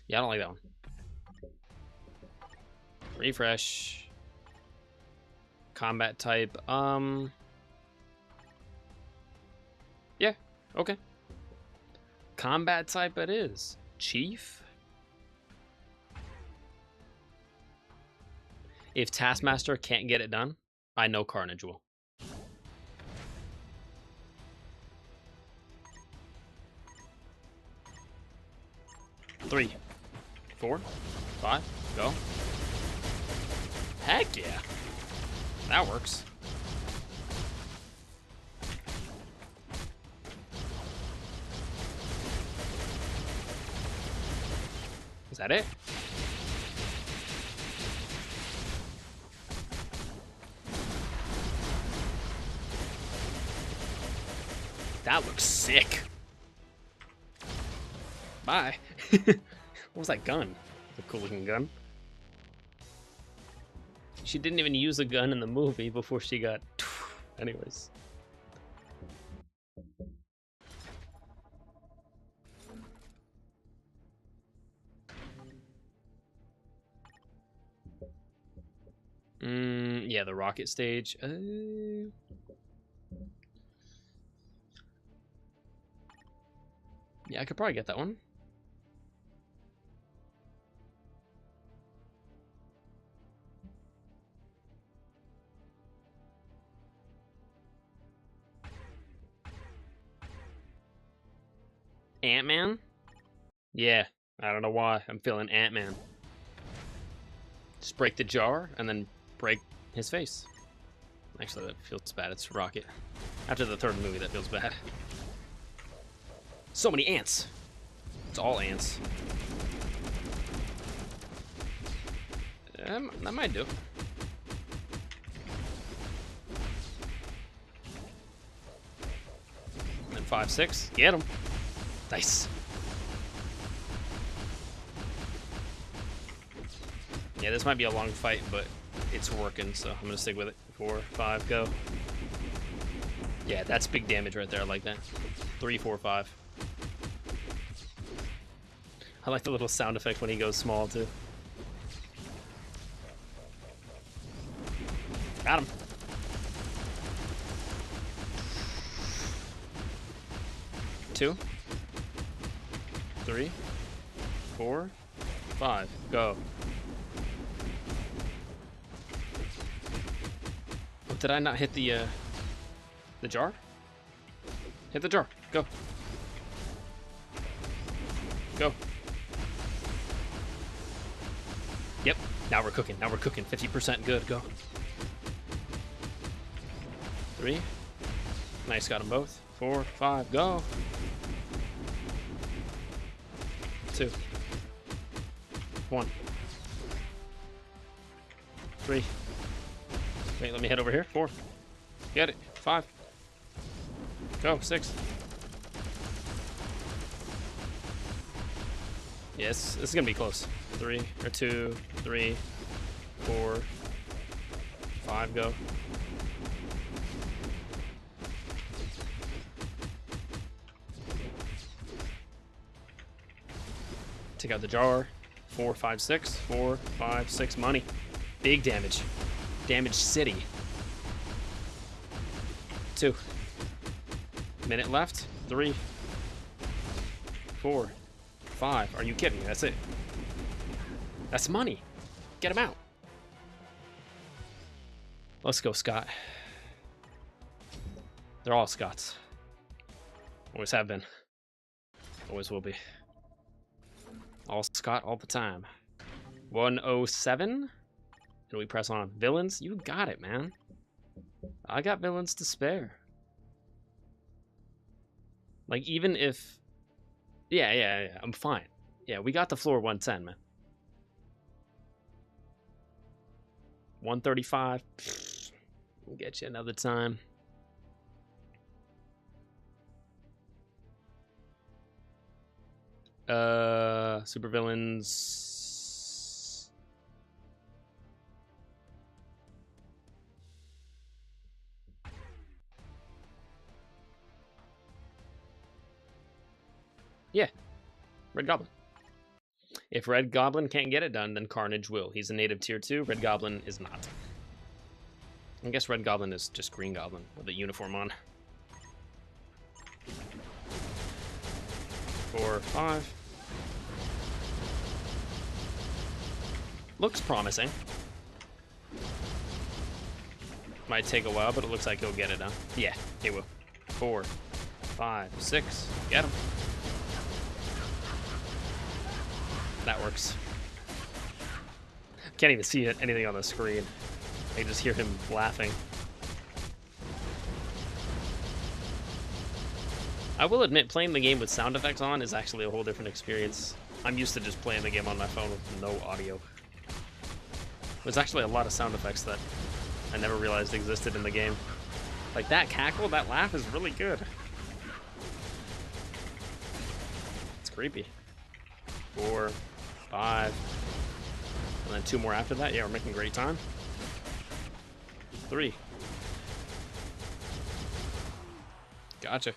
Yeah, I don't like that one. Refresh. Combat type. Yeah, okay. Combat type it is. Chief. If Taskmaster can't get it done, I know Carnage will. Three, 4, 5, go. Heck yeah. That works. Is that it? That looks sick. Bye. What was that gun? A cool looking gun. She didn't even use a gun in the movie before she got... Anyways. Yeah, the rocket stage. Yeah, I could probably get that one. Ant-Man? Yeah, I don't know why. I'm feeling Ant-Man. Just break the jar and then break his face. Actually, that feels bad. It's Rocket. After the third movie, that feels bad. So many ants. It's all ants. That might do. And then 5, 6. Get him. Nice. Yeah, this might be a long fight, but it's working, so I'm gonna stick with it. 4, 5, go. Yeah, that's big damage right there. I like that. 3, 4, 5. I like the little sound effect when he goes small, too. Got him. Two, 3, 4, 5. Go. Oh, did I not hit the jar? Hit the jar. Go. Go. Yep. Now we're cooking. Now we're cooking. 50% good. Go. 3. Nice. Got them both. 4, 5. Go. 2. 1. 3. Wait, let me head over here. 4. Get it. 5. Go. 6. Yes, this is gonna be close. 3 or 2, 3, 4, 5. Go. Take out the jar. 4, 5, 6. 4, 5, 6. Money. Big damage. Damage city. 2. Minute left. 3. 4. 5. Are you kidding me? That's it. That's money. Get him out. Let's go, Scott. They're all Scots. Always have been. Always will be. All Scott all the time. 107. And we press on. Villains? You got it, man. I got villains to spare. Like, even if... Yeah, I'm fine. Yeah, we got the floor 110, man. 135. We'll get you another time. Supervillains. Yeah, Red Goblin. If Red Goblin can't get it done, then Carnage will. He's a native tier 2. Red Goblin is not. I guess Red Goblin is just Green Goblin with a uniform on. 4, 5. Looks promising. Might take a while, but it looks like he'll get it done. Yeah, he will. 4, 5, 6. Get him. That works. Can't even see anything on the screen. I can just hear him laughing. I will admit, playing the game with sound effects on is actually a whole different experience. I'm used to just playing the game on my phone with no audio. There's actually a lot of sound effects that I never realized existed in the game. Like that cackle, that laugh is really good. It's creepy. 4, 5, and then 2 more after that. Yeah, we're making great time. 3. Gotcha.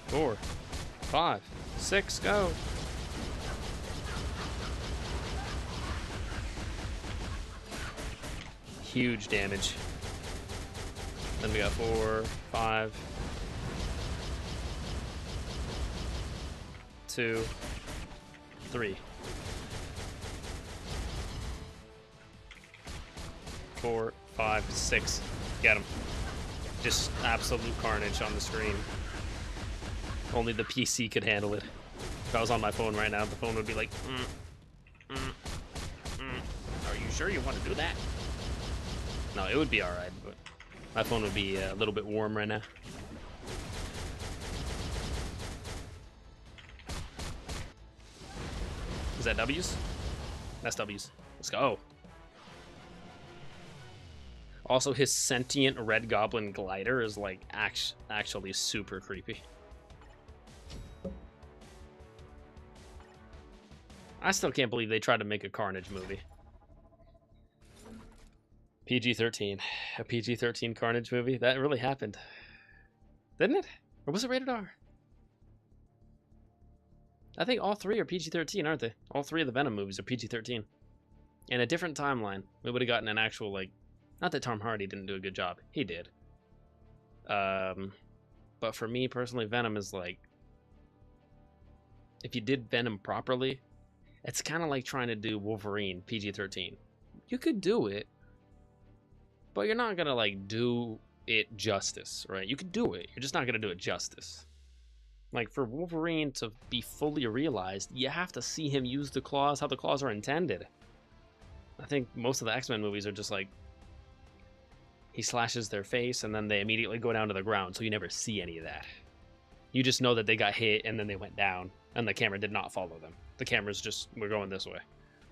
4, 5, 6, go. Huge damage. Then we got 4, 5, 2, 3. 4, 5, 6. Get him. Just absolute carnage on the screen. Only the PC could handle it. If I was on my phone right now, the phone would be like, Are you sure you want to do that? No, it would be alright, but my phone would be a little bit warm right now. Is that W's? That's W's. Let's go. Also, his sentient Red Goblin glider is like actually super creepy. I still can't believe they tried to make a Carnage movie. PG-13. A PG-13 Carnage movie? That really happened. Didn't it? Or was it rated R? I think all 3 are PG-13, aren't they? All 3 of the Venom movies are PG-13. In a different timeline, we would have gotten an actual, like... Not that Tom Hardy didn't do a good job. He did. But for me, personally, Venom is like... If you did Venom properly, it's kind of like trying to do Wolverine PG-13. You could do it, but you're not going to, like, do it justice, right? You could do it. You're just not going to do it justice. Like, for Wolverine to be fully realized, you have to see him use the claws how the claws are intended. I think most of the X-Men movies are just like, he slashes their face and then they immediately go down to the ground, so you never see any of that. You just know that they got hit and then they went down, and the camera did not follow them. The cameras just were going this way.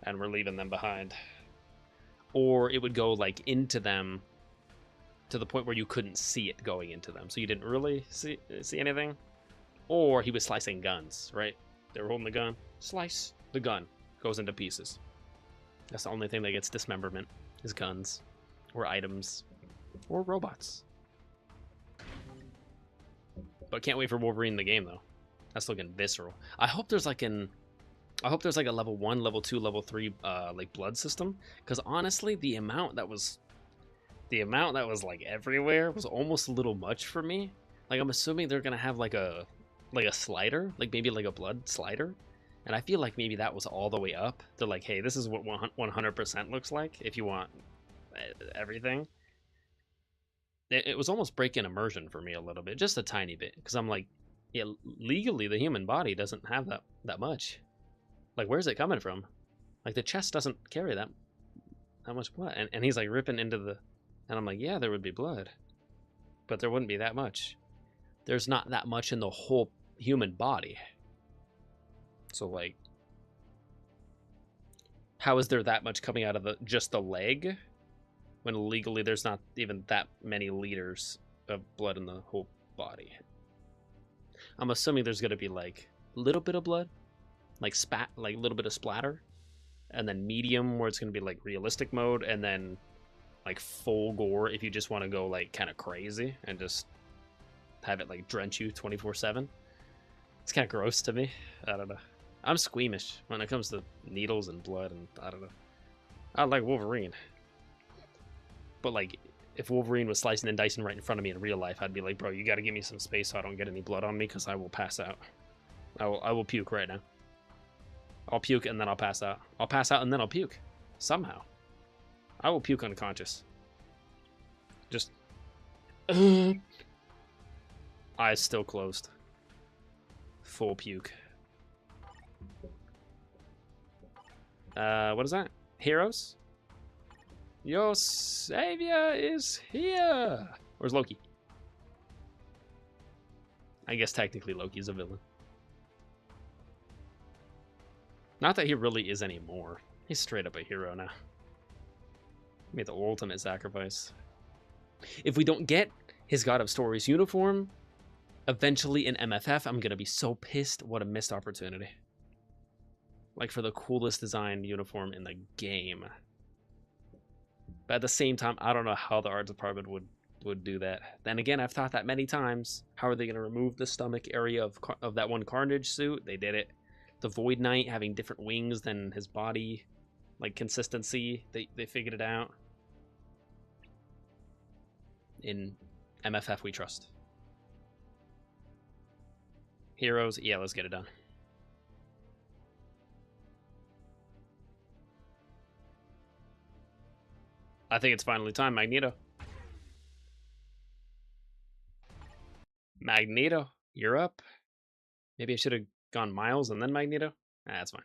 and we're leaving them behind. Or it would go like into them to the point where you couldn't see it going into them, so you didn't really see anything. Or he was slicing guns, right? They were holding the gun, slice, the gun goes into pieces. That's the only thing that gets dismemberment, is guns, or items, or robots. But can't wait for Wolverine in the game, though. That's looking visceral. I hope there's like a level 1, level 2, level 3 like blood system, because honestly, the amount that was like everywhere was almost a little much for me. Like, I'm assuming they're gonna have like a slider, like maybe like a blood slider, and I feel like maybe that was all the way up. They're like, hey, this is what 100% looks like if you want everything. It was almost breaking immersion for me a little bit, just a tiny bit, because I'm like, yeah, legally the human body doesn't have that much. Like, where's it coming from? Like, the chest doesn't carry that much blood, and he's like ripping into the, and I'm like, yeah, there would be blood, but there wouldn't be that much. There's not that much in the whole human body. So like, how is there that much coming out of just the leg, when legally there's not even that many liters of blood in the whole body? I'm assuming there's gonna be like a little bit of blood, like a little bit of splatter, and then medium where it's gonna be like realistic mode, and then like full gore if you just want to go like kind of crazy and just have it like drench you 24/7. It's kind of gross to me. I don't know. I'm squeamish when it comes to needles and blood, and I don't know. I like Wolverine, but like, if Wolverine was slicing and dicing right in front of me in real life, I'd be like, bro, you got to give me some space so I don't get any blood on me, because I will pass out. I will puke right now. I'll puke and then I'll pass out. I'll pass out and then I'll puke. Somehow. I will puke unconscious. Just... eyes still closed. Full puke. What is that? Heroes? Your savior is here! Where's Loki? I guess technically Loki's a villain. Not that he really is anymore. He's straight up a hero now. He made the ultimate sacrifice. If we don't get his God of Stories uniform eventually in MFF, I'm gonna be so pissed. What a missed opportunity. Like, for the coolest designed uniform in the game. But at the same time, I don't know how the art department would do that. Then again, I've thought that many times. How are they going to remove the stomach area of that one Carnage suit? They did it. The Void Knight having different wings than his body, like consistency, they figured it out. In MFF, we trust. Heroes, yeah, let's get it done. I think it's finally time, Magneto. Magneto, you're up. Maybe I should have gone Miles and then Magneto. That's fine.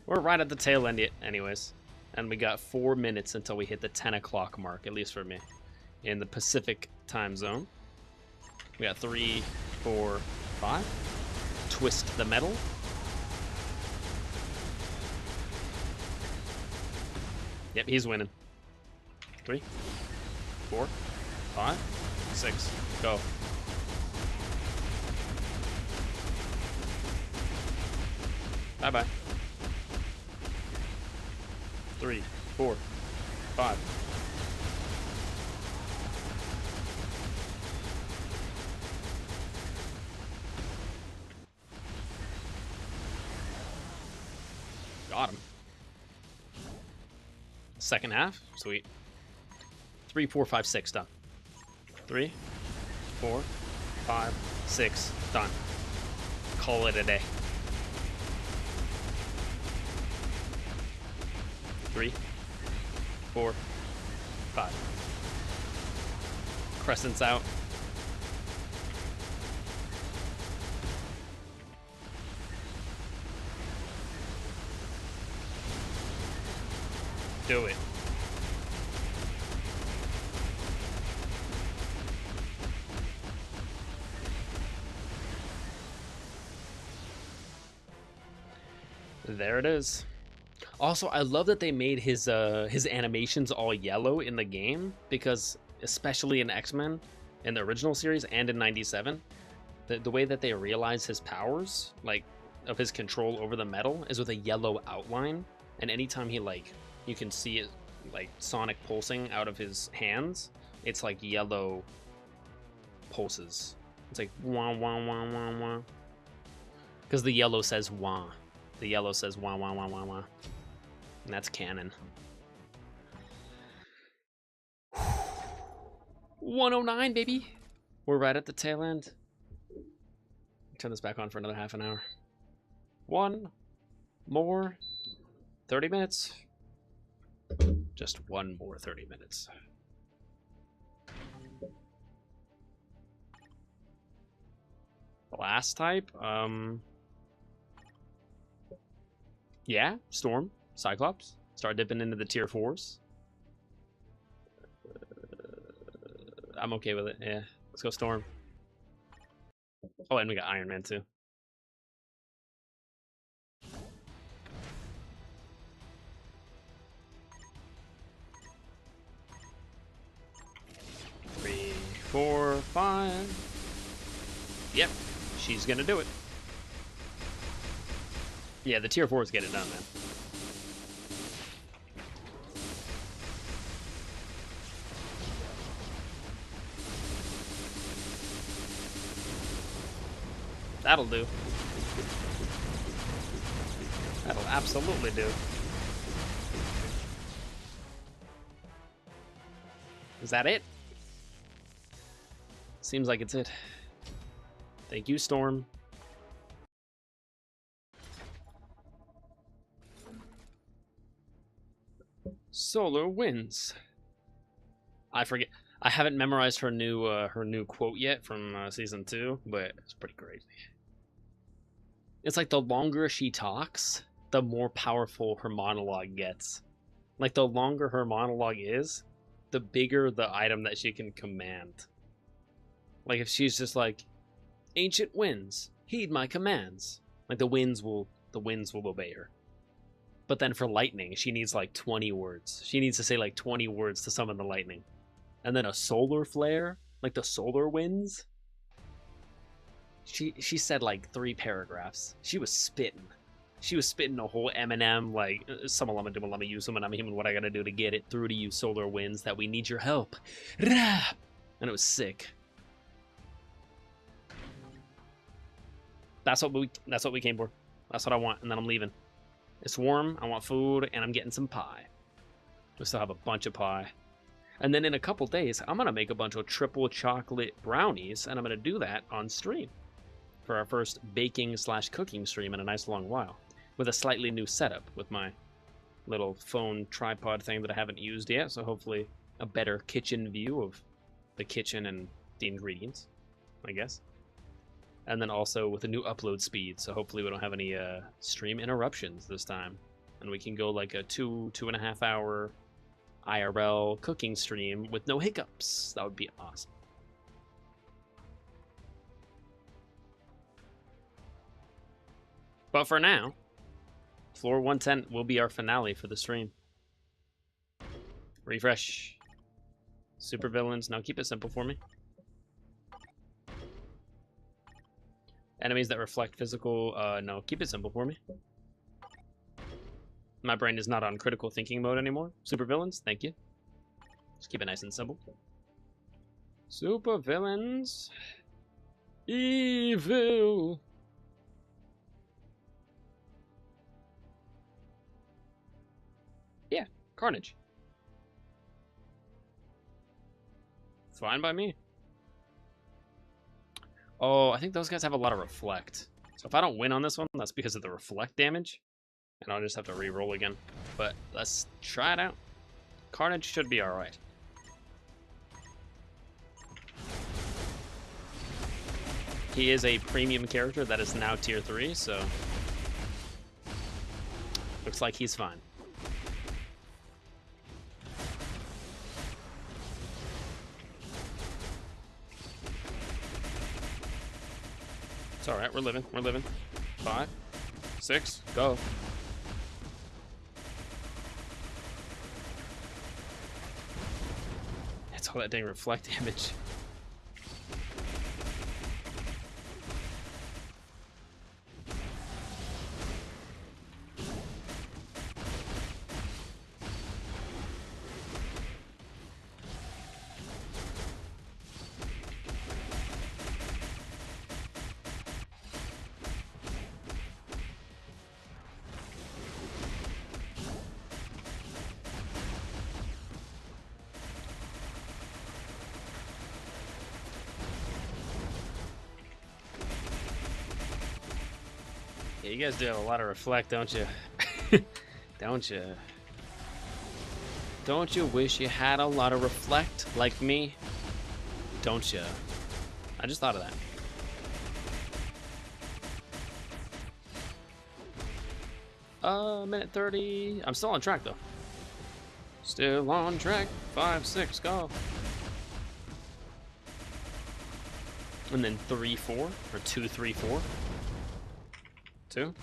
We're right at the tail end anyways. And we got 4 minutes until we hit the 10 o'clock mark, at least for me. In the Pacific time zone. We got 3, 4, 5. Twist the metal. Yep, he's winning. 3, 4, 5, 6, go. Bye-bye. 3, 4, 5. Got him. Second half, sweet. 3, 4, 5, 6, done. 3, 4, 5, 6, done. Call it a day. 3, 4, 5. Crescent's out. Do it. There it is. Also, I love that they made his animations all yellow in the game, because especially in X-Men, in the original series and in '97, the way that they realize his powers, like of his control over the metal, is with a yellow outline, and anytime he like, you can see it like sonic pulsing out of his hands, it's like yellow pulses. It's like wah wah wah wah wah, because the yellow says wah. The yellow says wah wah wah wah wah. And that's canon. 109, baby. We're right at the tail end. Turn this back on for another half an hour. One more 30 minutes. Just one more 30 minutes. Blast type? Yeah, Storm. Cyclops. Start dipping into the tier 4s. I'm okay with it. Yeah, let's go Storm. Oh, and we got Iron Man too. Three, 4, 5. Yep, she's gonna do it. Yeah, the tier 4s get it done, man. That'll do. That'll absolutely do. Is that it? Seems like it's it. Thank you, Storm. Solar Winds. I forget. I haven't memorized her new quote yet from season 2, but it's pretty crazy. It's like the longer she talks, the more powerful her monologue gets. Like the longer her monologue is, the bigger the item that she can command. Like if she's just like, "Ancient winds, heed my commands," like the winds will obey her. But then for lightning, she needs like 20 words. She needs to say like 20 words to summon the lightning. And then a solar flare, like the solar winds. She said like 3 paragraphs. She was spitting. She was spitting a whole Eminem, like, "Sumalama dumalama you summon human, what I gotta do to get it through to you, solar winds, that we need your help." And it was sick. That's what we came for. That's what I want, and then I'm leaving. It's warm, I want food, and I'm getting some pie. We still have a bunch of pie. And then in a couple days, I'm gonna make a bunch of triple chocolate brownies, and I'm gonna do that on stream for our first baking/cooking stream in a nice long while, with a slightly new setup with my little phone tripod thing that I haven't used yet, so hopefully a better kitchen view of the kitchen and the ingredients, I guess. And then also with a new upload speed, so hopefully we don't have any stream interruptions this time, and we can go like a 2.5 hour IRL cooking stream with no hiccups. That would be awesome. But for now, floor 110 will be our finale for the stream. Refresh. Super villains. Now keep it simple for me. Enemies that reflect physical. No, keep it simple for me. My brain is not on critical thinking mode anymore. Super villains, thank you. Just keep it nice and simple. Super villains. Evil. Yeah, Carnage. Fine by me. Oh, I think those guys have a lot of reflect. So if I don't win on this one, that's because of the reflect damage. And I'll just have to re-roll again. But let's try it out. Carnage should be alright. He is a premium character that is now tier 3, so looks like he's fine. It's alright, we're living, we're living. 5, 6, go. It's all that dang reflect damage. Yeah, you guys do have a lot of reflect, don't you? Don't you? Don't you wish you had a lot of reflect like me? Don't you? I just thought of that. Minute 30. I'm still on track though. Still on track. 5, 6, go. And then 3, 4, or 2, 3, 4. 2,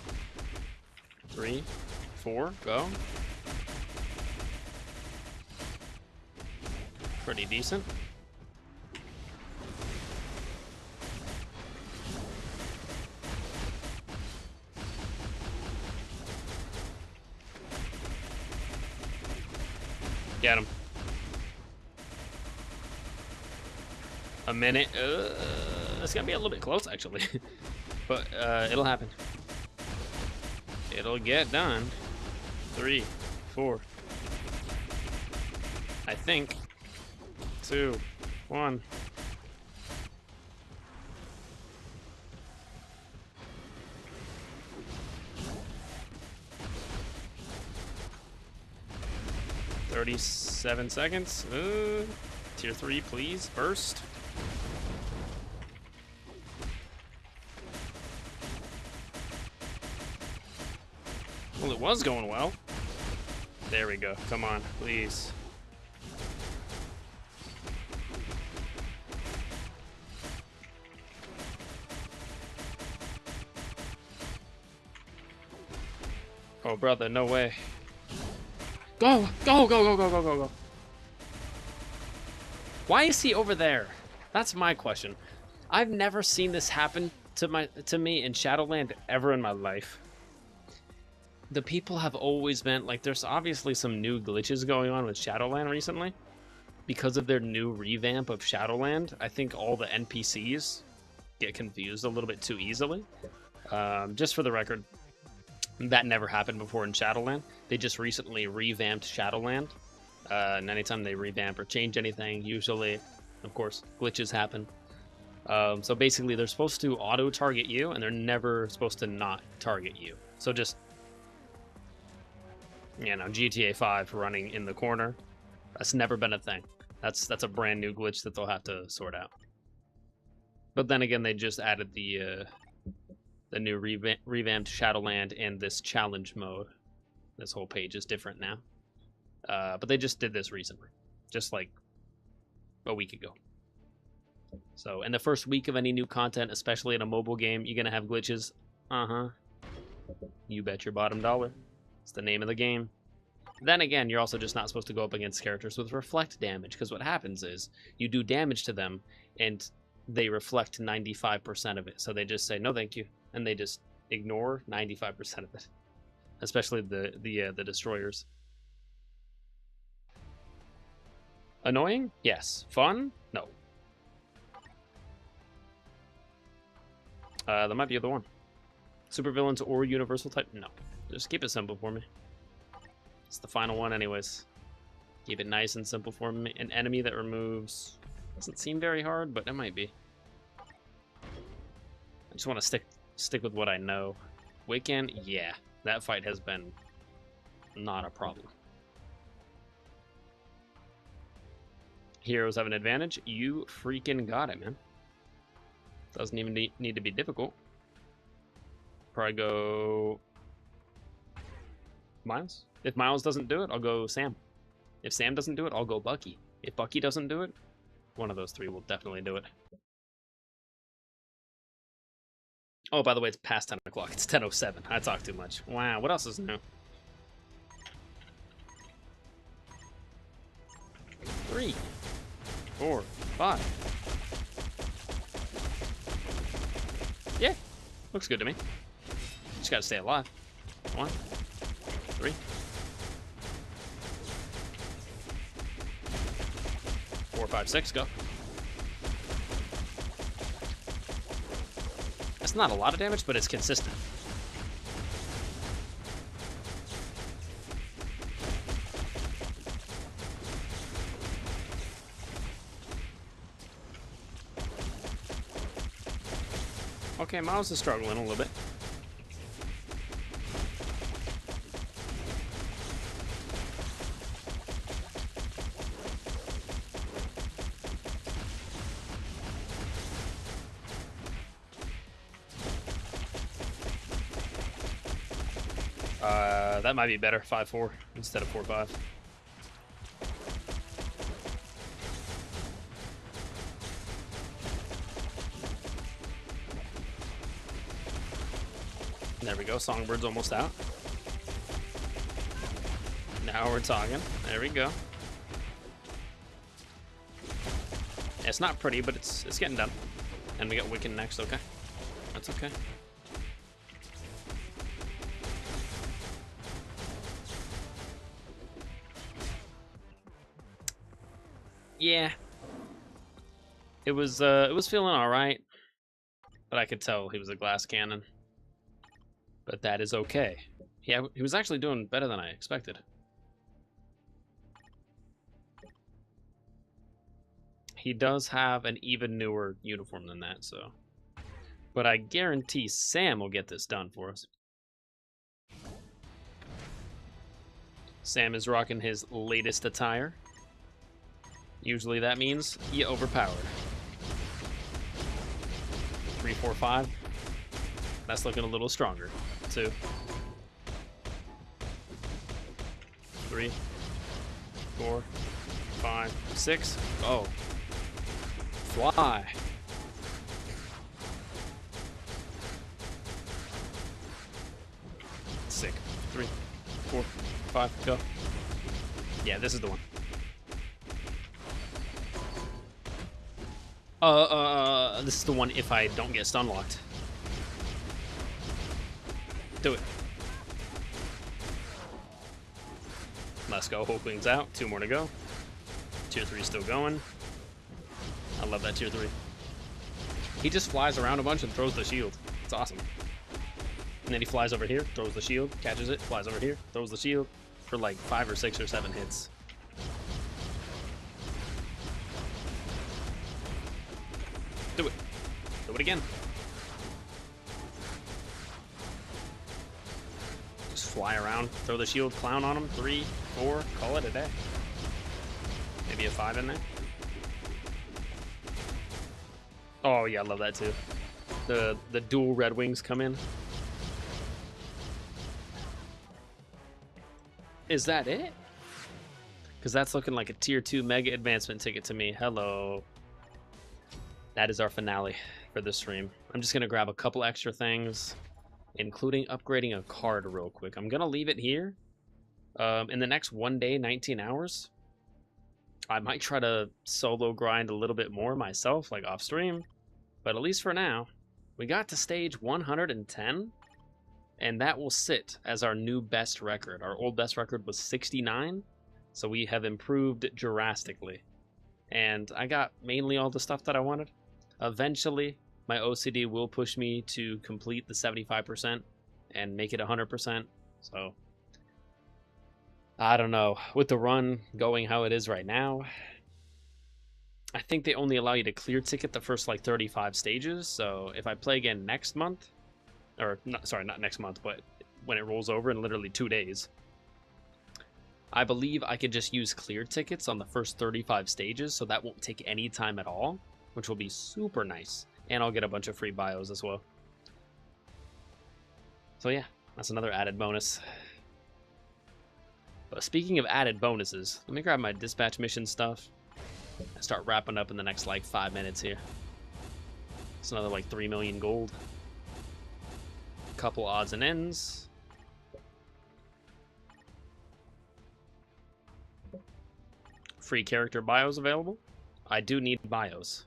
3, 4, go. Pretty decent. Get him. A minute. It's gonna be a little bit close actually, but it'll happen. It'll get done. 3, 4. I think. 2, 1. $37 seconds. Tier 3, please. Burst. Well, it was going well. There we go. Come on, please. Oh, brother, no way. Go! Go, go, go, go, go, go, go. Why is he over there? That's my question. I've never seen this happen to me in Shadowland ever in my life. The people have always been like, there's obviously some new glitches going on with Shadowland recently because of their new revamp of Shadowland. I think all the NPCs get confused a little bit too easily. Just for the record, that never happened before in Shadowland. They just recently revamped Shadowland. And anytime they revamp or change anything, usually, of course, glitches happen. So basically, they're supposed to auto-target you, and they're never supposed to not target you. So just, you know, GTA 5 running in the corner, that's never been a thing. That's a brand new glitch that they'll have to sort out. But then again, they just added the new revamped Shadowland and this challenge mode. This whole page is different now. But they just did this recently, just like a week ago. So in the first week of any new content, especially in a mobile game, you're gonna have glitches. You bet your bottom dollar. It's the name of the game. Then again, you're also just not supposed to go up against characters with reflect damage, because what happens is you do damage to them and they reflect 95% of it. So they just say no thank you, and they just ignore 95% of it. Especially the destroyers. Annoying? Yes. Fun? No. That might be the one. Supervillains or universal type? No. Just keep it simple for me. It's the final one anyways. Keep it nice and simple for me. An enemy that removes... Doesn't seem very hard, but it might be. I just want to stick with what I know. Wiccan? Yeah. That fight has been not a problem. Heroes have an advantage. You freaking got it, man. Doesn't even need to be difficult. Probably go Miles. If Miles doesn't do it, I'll go Sam. If Sam doesn't do it, I'll go Bucky. If Bucky doesn't do it, one of those three will definitely do it. Oh, by the way, it's past 10 o'clock. It's 10:07. I talk too much. Wow, what else is new? 3. 4, 5. Yeah, looks good to me. Just gotta stay alive. 1, 3. 4, 5, 6, go. That's not a lot of damage, but it's consistent. Okay, Miles is struggling a little bit. That might be better, 5-4 instead of 4-5. There we go, Songbird's almost out. Now we're talking. There we go. It's not pretty, but it's getting done. And we got Wiccan next, okay. That's okay. Yeah. It was feeling alright. But I could tell he was a glass cannon. But that is okay. Yeah, he was actually doing better than I expected. He does have an even newer uniform than that, so. But I guarantee Sam will get this done for us. Sam is rocking his latest attire. Usually that means he overpowered. 3, 4, 5. That's looking a little stronger. 2, 3, 4, 5, 6. Oh. Fly. Sick. 3, 4, 5, go. Yeah, this is the one. This is the one if I don't get stun locked. Do it. Let's go. Hulk wings out. 2 more to go. Tier 3 still going. I love that tier 3. He just flies around a bunch and throws the shield. It's awesome. And then he flies over here, throws the shield, catches it, flies over here, throws the shield for like 5 or 6 or 7 hits. Do it. Do it again. Just fly around, throw the shield, clown on him. 3, 4, call it a day. Maybe a 5 in there. Oh yeah, I love that too. The dual red wings come in. Is that it? Because that's looking like a tier 2 mega advancement ticket to me. Hello. That is our finale for this stream. I'm just going to grab a couple extra things, including upgrading a card real quick. I'm going to leave it here. In the next 1 day, 19 hours, I might try to solo grind a little bit more myself, like off stream. But at least for now, we got to stage 110, and that will sit as our new best record. Our old best record was 69, so we have improved drastically. And I got mainly all the stuff that I wanted. Eventually, my OCD will push me to complete the 75% and make it 100%. So, I don't know. With the run going how it is right now, I think they only allow you to clear ticket the first like 35 stages. So if I play again next month, or not next month, but when it rolls over in literally 2 days, I believe I could just use clear tickets on the first 35 stages, so that won't take any time at all, which will be super nice. And I'll get a bunch of free bios as well. So yeah, that's another added bonus. But speaking of added bonuses, let me grab my dispatch mission stuff and start wrapping up in the next like 5 minutes here. It's another like 3 million gold. Couple odds and ends. Free character bios available. I do need bios.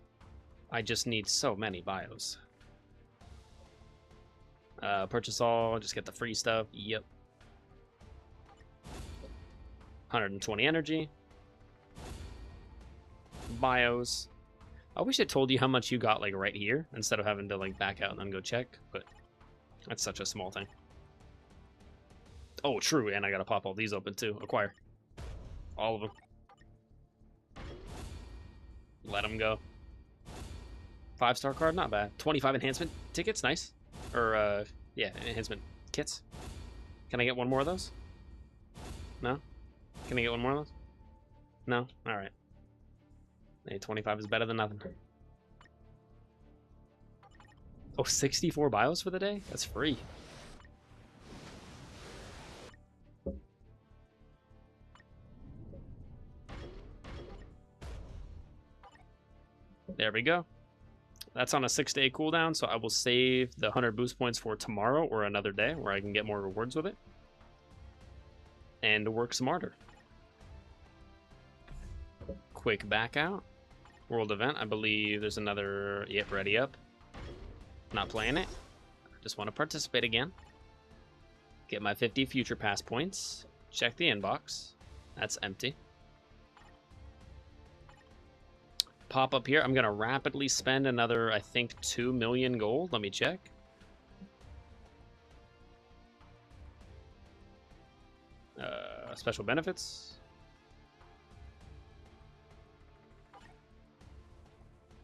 I just need so many bios. Purchase all, just get the free stuff. Yep. 120 energy. Bios. I wish it told you how much you got, like, right here, instead of having to, like, back out and then go check, but that's such a small thing. Oh, true, and I gotta pop all these open, too. Acquire. All of them. Let them go. 5-star card, not bad. 25 enhancement tickets, nice. Or, yeah, enhancement kits. Can I get one more of those? No? Can I get one more of those? No? Alright. Hey, 25 is better than nothing. Oh, 64 bios for the day? That's free. There we go. That's on a 6-day cooldown, so I will save the 100 boost points for tomorrow or another day where I can get more rewards with it. And work smarter. Quick back out. World event, I believe there's another, yep, ready up. Not playing it. Just want to participate again. Get my 50 future pass points. Check the inbox. That's empty. Pop up here. I'm going to rapidly spend another, I think, 2 million gold. Let me check. Special benefits.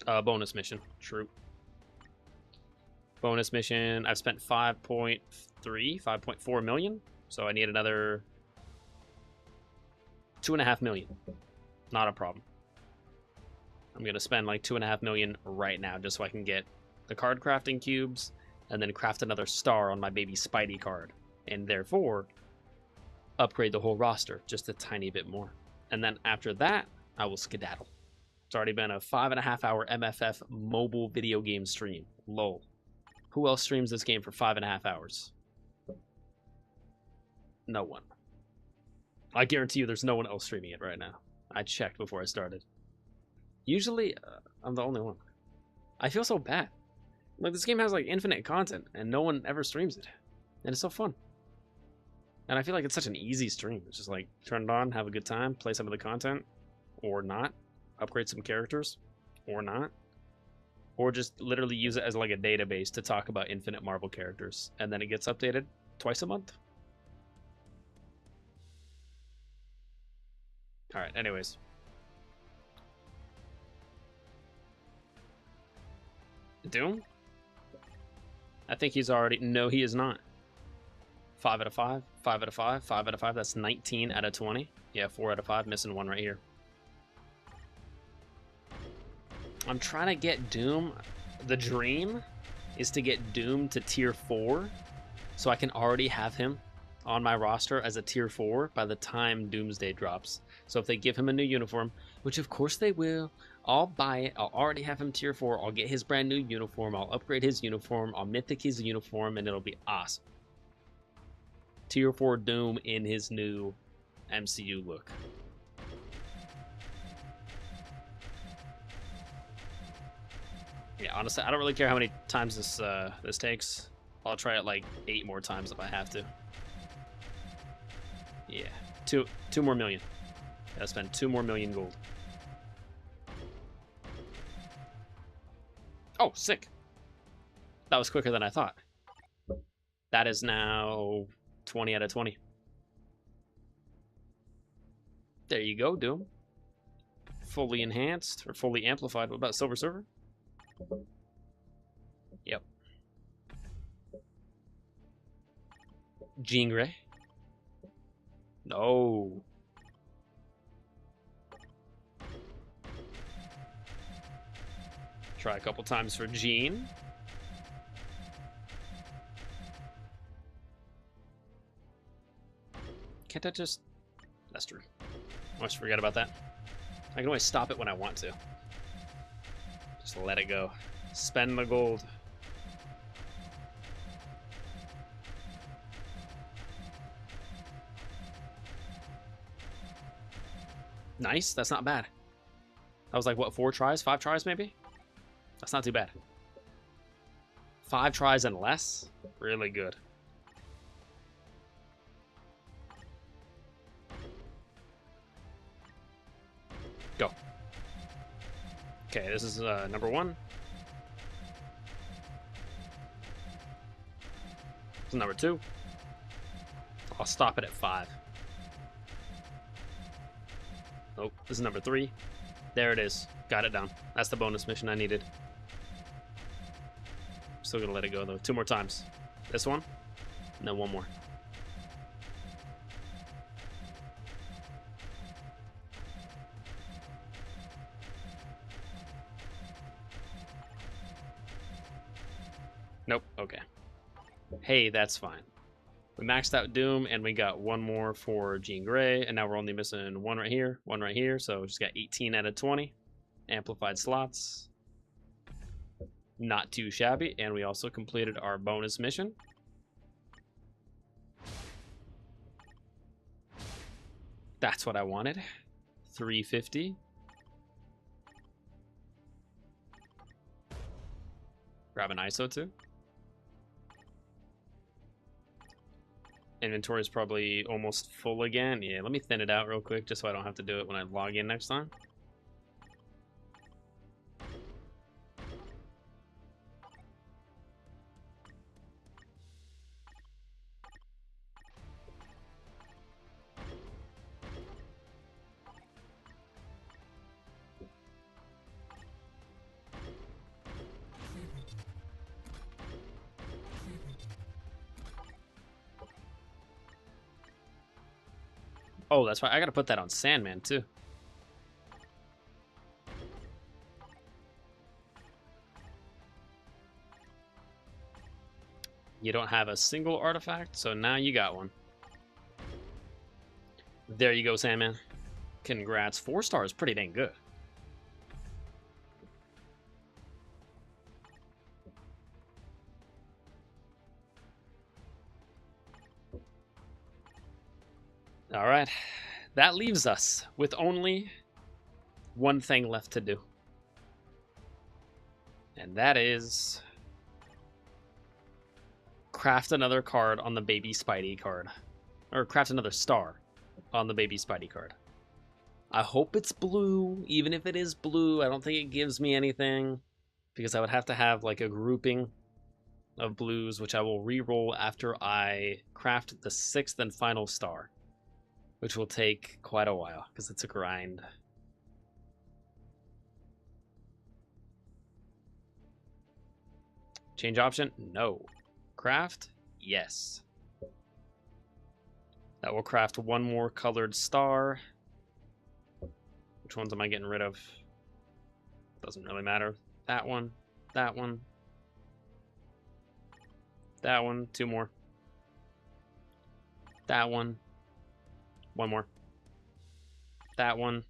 Bonus mission. True. Bonus mission. I've spent 5.4 million. So I need another 2.5 million. Not a problem. I'm going to spend like 2.5 million right now just so I can get the card crafting cubes and then craft another star on my baby Spidey card. And therefore, upgrade the whole roster just a tiny bit more. And then after that, I will skedaddle. It's already been a 5.5 hour MFF mobile video game stream. Lol. Who else streams this game for 5.5 hours? No one. I guarantee you there's no one else streaming it right now. I checked before I started. Usually, I'm the only one. I feel so bad. Like, this game has, like, infinite content, and no one ever streams it. And it's so fun. And I feel like it's such an easy stream. It's just, like, turn it on, have a good time, play some of the content, or not. Upgrade some characters, or not. Or just literally use it as, like, a database to talk about infinite Marvel characters. And then it gets updated twice a month. Alright, anyways. Doom? I think he's already... No, he is not. 5 out of 5, 5 out of 5, 5 out of 5. That's 19 out of 20. Yeah, 4 out of 5. Missing one right here. I'm trying to get Doom. The dream is to get Doom to tier 4 so I can already have him on my roster as a tier 4 by the time Doomsday drops. So if they give him a new uniform, which of course they will, I'll buy it. I'll already have him tier 4. I'll get his brand new uniform. I'll upgrade his uniform. I'll mythic his uniform, and it'll be awesome. Tier 4 Doom in his new MCU look. Yeah, honestly, I don't really care how many times this takes. I'll try it like 8 more times if I have to. Yeah, two more million. Gotta spend 2 more million gold. Oh, sick. That was quicker than I thought. That is now 20 out of 20. There you go, Doom. Fully enhanced, or fully amplified. What about Silver Surfer? Yep. Jean Grey? No. Try a couple times for Jean. Can't I just... That's true. I almost forget about that. I can always stop it when I want to. Just let it go. Spend the gold. Nice. That's not bad. That was like, what, 4 tries? 5 tries, maybe? That's not too bad. 5 tries and less? Really good. Go. Okay, this is number 1. This is number 2. I'll stop it at 5. Oh, this is number 3. There it is. Got it down. That's the bonus mission I needed. Still gonna let it go though. 2 more times. This one, and then 1 more. Nope. Okay. Hey, that's fine. We maxed out Doom, and we got 1 more for Jean Grey, and now we're only missing 1 right here, 1 right here, so we just got 18 out of 20. Amplified slots. Not too shabby, and we also completed our bonus mission. That's what I wanted. 350. Grab an ISO too. Inventory is probably almost full again. Yeah, let me thin it out real quick just so I don't have to do it when I log in next time. Oh, that's right. I gotta put that on Sandman too. You don't have a single artifact, so now you got one. There you go, Sandman. Congrats. 4 stars, pretty dang good. All right. That leaves us with only 1 thing left to do. And that is craft another card on the baby Spidey card. Or craft another star on the baby Spidey card. I hope it's blue. Even if it is blue, I don't think it gives me anything, because I would have to have like a grouping of blues, which I will re-roll after I craft the 6th and final star, which will take quite a while because it's a grind. Change option? No. Craft? Yes. That will craft 1 more colored star. Which ones am I getting rid of? Doesn't really matter. That one. That one. That one. 2 more. That one. 1 more. That one.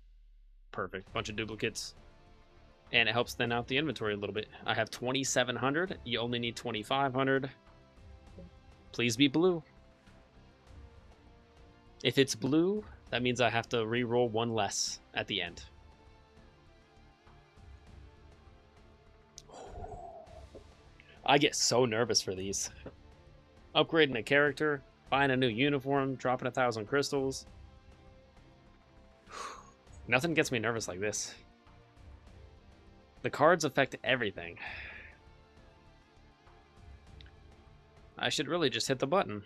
Perfect. Bunch of duplicates. And it helps thin out the inventory a little bit. I have 2,700. You only need 2,500. Please be blue. If it's blue, that means I have to re-roll 1 less at the end. I get so nervous for these. Upgrading a character, buying a new uniform, dropping 1,000 crystals. Nothing gets me nervous like this. The cards affect everything. I should really just hit the button.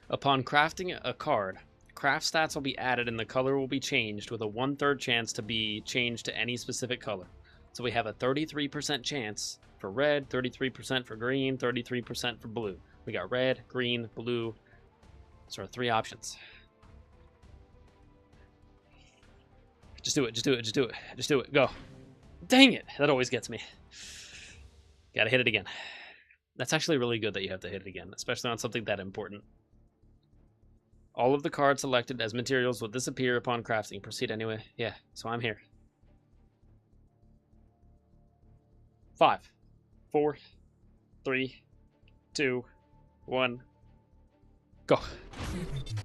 Upon crafting a card, craft stats will be added and the color will be changed with a 1/3 chance to be changed to any specific color. So we have a 33% chance for red, 33% for green, 33% for blue. We got red, green, blue. So our 3 options. Just do it, just do it, just do it, just do it. Go. Dang it, that always gets me. Gotta hit it again. That's actually really good that you have to hit it again, especially on something that important. All of the cards selected as materials will disappear upon crafting. Proceed anyway. Yeah, so I'm here. 5, 4, 3, 2, 1. Go.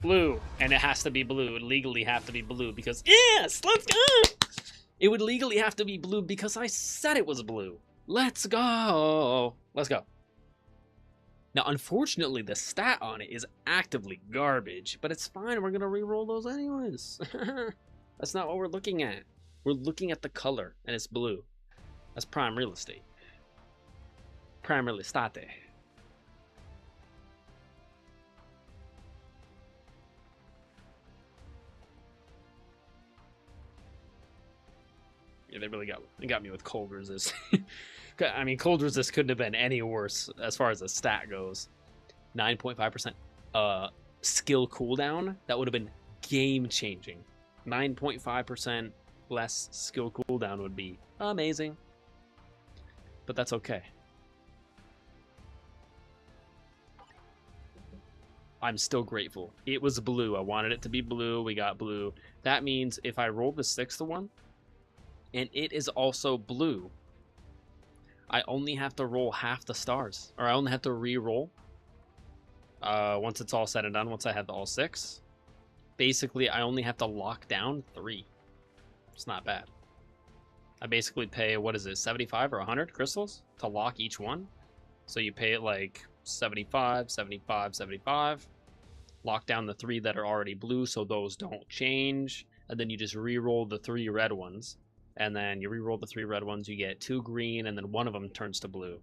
Blue. And it has to be blue. It would legally have to be blue because... Yes! Let's go! It would legally have to be blue because I said it was blue. Let's go. Let's go. Now, unfortunately, the stat on it is actively garbage, but it's fine. We're going to re-roll those anyways. That's not what we're looking at. We're looking at the color, and it's blue. That's prime real estate. Prime real estate. Yeah, they really got me with cold resist. I mean, cold resist couldn't have been any worse as far as the stat goes. 9.5% skill cooldown. That would have been game changing. 9.5% less skill cooldown would be amazing. But that's okay. I'm still grateful. It was blue. I wanted it to be blue. We got blue. That means if I roll the sixth one, and it is also blue, I only have to roll half the stars. Or I only have to re-roll. Once it's all said and done, once I have all 6. Basically, I only have to lock down 3. It's not bad. I basically pay, what is it, 75 or 100 crystals to lock each one. So you pay it like 75, 75, 75. Lock down the 3 that are already blue so those don't change. And then you just re-roll the 3 red ones. And then you re-roll the 3 red ones, you get 2 green, and then one of them turns to blue.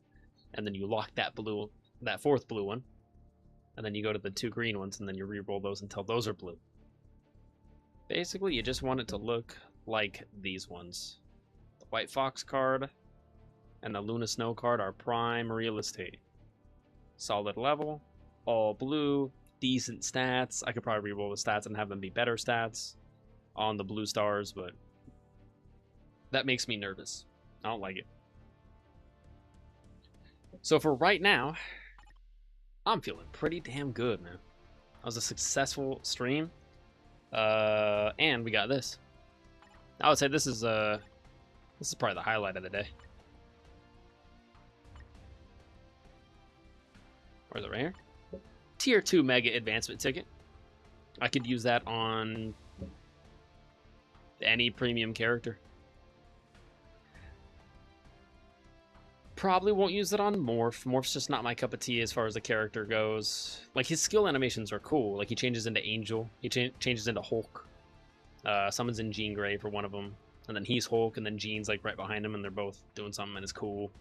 And then you lock that 4th blue one. And then you go to the 2 green ones, and then you re-roll those until those are blue. Basically, you just want it to look like these ones. The White Fox card and the Luna Snow card are prime real estate. Solid level, all blue, decent stats. I could probably re-roll the stats and have them be better stats on the blue stars, but that makes me nervous. I don't like it. So for right now, I'm feeling pretty damn good, man. That was a successful stream. And we got this. I would say this is probably the highlight of the day. Where is it, right here? Tier 2 Mega Advancement Ticket. I could use that on any premium character. Probably won't use it on Morph. Morph's just not my cup of tea as far as the character goes. Like, his skill animations are cool. Like, he changes into Angel. He changes into Hulk. Summons in Jean Grey for one of them. And then he's Hulk, and then Jean's, like, right behind him, and they're both doing something, and it's cool.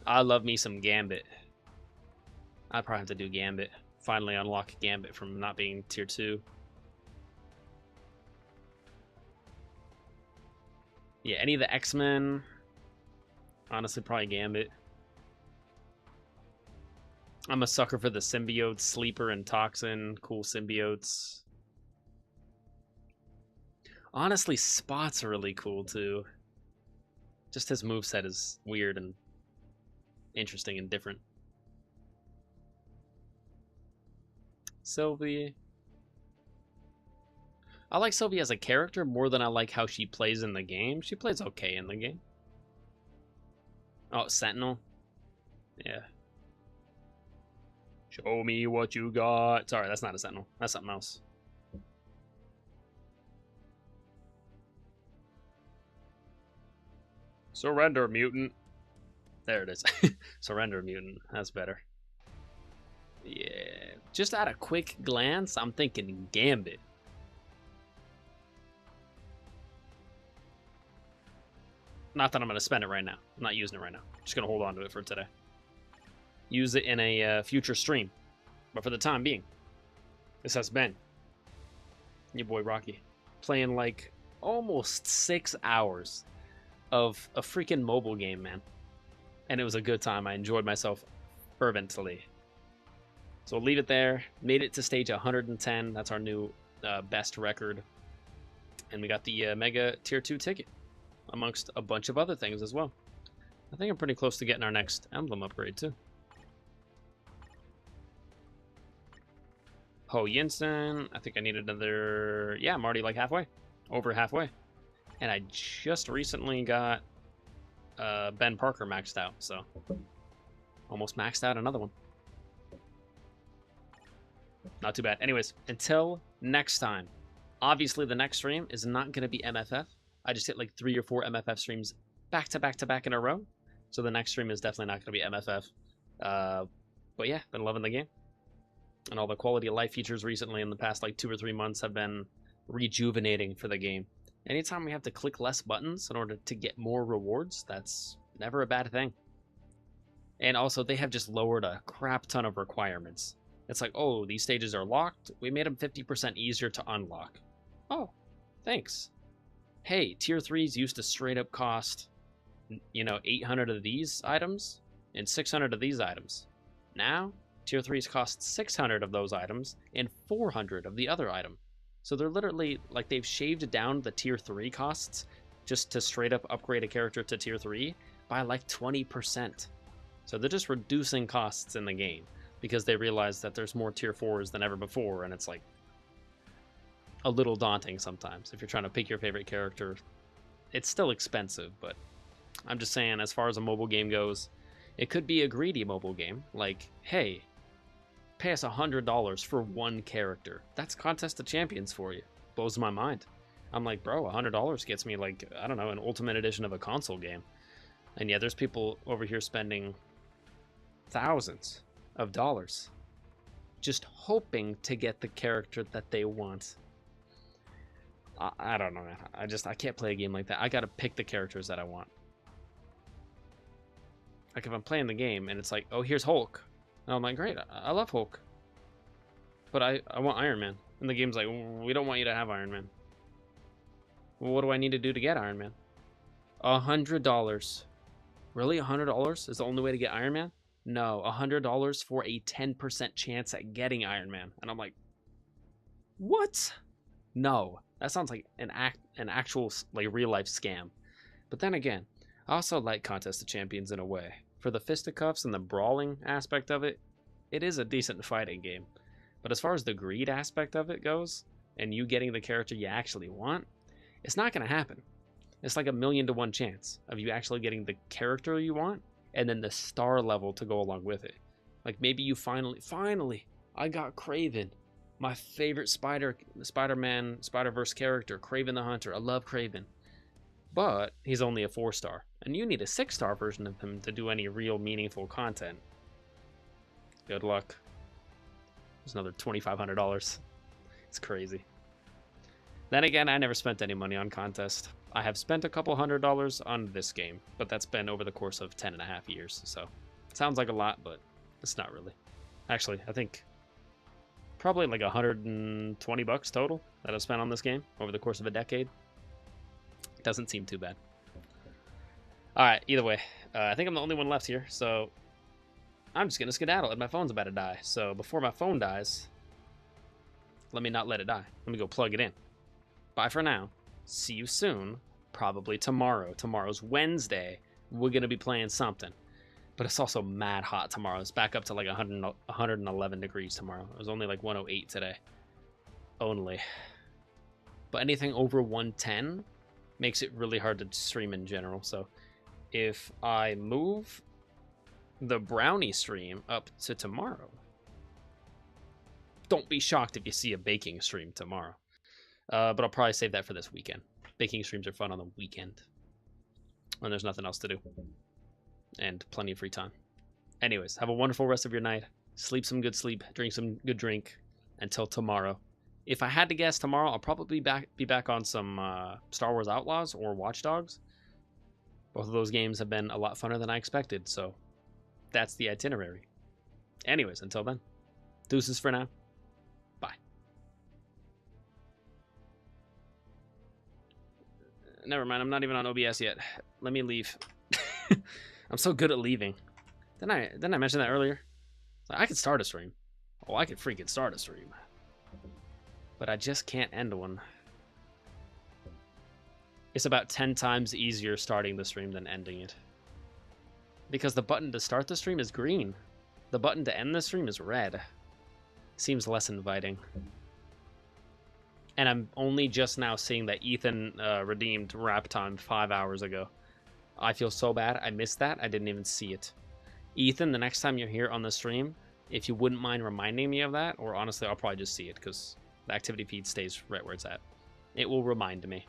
I love me some Gambit. I'd probably have to do Gambit. Finally unlock Gambit from not being tier 2. Yeah, any of the X-Men. Honestly, probably Gambit. I'm a sucker for the symbiotes, Sleeper and Toxin. Cool symbiotes. Honestly, Spot's really cool, too. Just his moveset is weird and interesting and different. Sylvie. I like Sylvie as a character more than I like how she plays in the game. She plays okay in the game. Oh, Sentinel. Yeah. Show me what you got. Sorry, that's not a Sentinel. That's something else. Surrender, mutant. There it is. Surrender, mutant. That's better. Yeah. Just at a quick glance, I'm thinking Gambit. Not that I'm going to spend it right now. I'm not using it right now. I'm just going to hold on to it for today. Use it in a future stream. But for the time being, this has been your boy Rocky. Playing like almost 6 hours of a freaking mobile game, man. And it was a good time. I enjoyed myself fervently. So we'll leave it there. Made it to stage 110. That's our new best record. And we got the Mega Tier 2 ticket. Amongst a bunch of other things as well. I think I'm pretty close to getting our next emblem upgrade too. Ho Yinsen. I think I need another... Yeah, I'm already like halfway. Over halfway. And I just recently got Ben Parker maxed out, so almost maxed out another one. Not too bad. Anyways, until next time. Obviously, the next stream is not going to be MFF. I just hit like 3 or 4 MFF streams back to back to back in a row. So the next stream is definitely not going to be MFF. But yeah, been loving the game. And all the quality of life features recently in the past like 2 or 3 months have been rejuvenating for the game. Anytime we have to click less buttons in order to get more rewards, that's never a bad thing. And also, they have just lowered a crap ton of requirements. It's like, oh, these stages are locked. We made them 50% easier to unlock. Oh, thanks. Hey, tier 3s used to straight up cost, 800 of these items and 600 of these items. Now, tier 3s cost 600 of those items and 400 of the other item. So they're literally, like, they've shaved down the tier 3 costs just to straight up upgrade a character to tier 3 by like 20%. So they're just reducing costs in the game because they realize that there's more tier 4s than ever before, and it's like a little daunting sometimes if you're trying to pick your favorite character. It's still expensive, but I'm just saying, as far as a mobile game goes, it could be a greedy mobile game. Like, hey, pay us $100 for one character. That's Contest of Champions for you. Blows my mind. I'm like, bro, $100 gets me, like, I don't know, an Ultimate Edition of a console game. And yeah, there's people over here spending thousands of dollars just hoping to get the character that they want. I don't know, man. I can't play a game like that. I gotta pick the characters that I want. Like, if I'm playing the game and it's like, oh, here's Hulk. And I'm like, great, I love Hulk. But I want Iron Man. And the game's like, we don't want you to have Iron Man. Well, what do I need to do to get Iron Man? $100. Really? $100 is the only way to get Iron Man? No, $100 for a 10% chance at getting Iron Man. And I'm like, what? No, that sounds like an actual, like, real life scam. But then again, I also like Contest of Champions in a way. For the fisticuffs and the brawling aspect of it, it is a decent fighting game. But as far as the greed aspect of it goes, and you getting the character you actually want, it's not going to happen. It's like a 1,000,000 to 1 chance of you actually getting the character you want, and then the star level to go along with it. Like, maybe you finally, I got Kraven. My favorite Spider-Man, Spider-Verse character, Kraven the Hunter. I love Kraven. But he's only a 4-star, and you need a 6-star version of him to do any real meaningful content. Good luck. There's another $2,500. It's crazy. Then again, I never spent any money on Contest. I have spent a couple $100 on this game, but that's been over the course of 10.5 years, so it sounds like a lot, but it's not really. Actually, I think probably like $120 total that I've spent on this game over the course of a decade. Doesn't seem too bad. Alright, either way, I think I'm the only one left here, so I'm just gonna skedaddle, and my phone's about to die. So before my phone dies, let me not let it die. Let me go plug it in. Bye for now. See you soon. Probably tomorrow. Tomorrow's Wednesday. We're gonna be playing something. But it's also mad hot tomorrow. It's back up to like 111 degrees tomorrow. It was only like 108 today. Only. But anything over 110 makes it really hard to stream in general. So if I move the brownie stream up to tomorrow, don't be shocked if you see a baking stream tomorrow. But I'll probably save that for this weekend. Baking streams are fun on the weekend when there's nothing else to do and plenty of free time. Anyways, have a wonderful rest of your night. Sleep some good sleep. Drink some good drink. Until tomorrow. If I had to guess, tomorrow I'll probably be back on some Star Wars Outlaws or Watch Dogs. Both of those games have been a lot funner than I expected, so that's the itinerary. Anyways, until then, deuces for now. Bye. Never mind, I'm not even on OBS yet. Let me leave. I'm so good at leaving. Didn't I mention that earlier? I could start a stream. Oh, I could freaking start a stream. But I just can't end one. It's about 10 times easier starting the stream than ending it. Because the button to start the stream is green. The button to end the stream is red. Seems less inviting. And I'm only just now seeing that Ethan redeemed wrap time 5 hours ago. I feel so bad. I missed that. I didn't even see it. Ethan, the next time you're here on the stream, if you wouldn't mind reminding me of that, or honestly, I'll probably just see it because the activity feed stays right where it's at. It will remind me.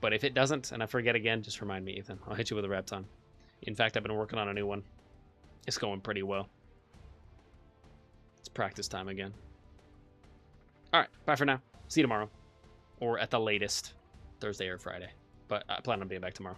But if it doesn't, and I forget again, just remind me, Ethan. I'll hit you with a Repton. In fact, I've been working on a new one. It's going pretty well. It's practice time again. Alright, bye for now. See you tomorrow. Or at the latest, Thursday or Friday. But I plan on being back tomorrow.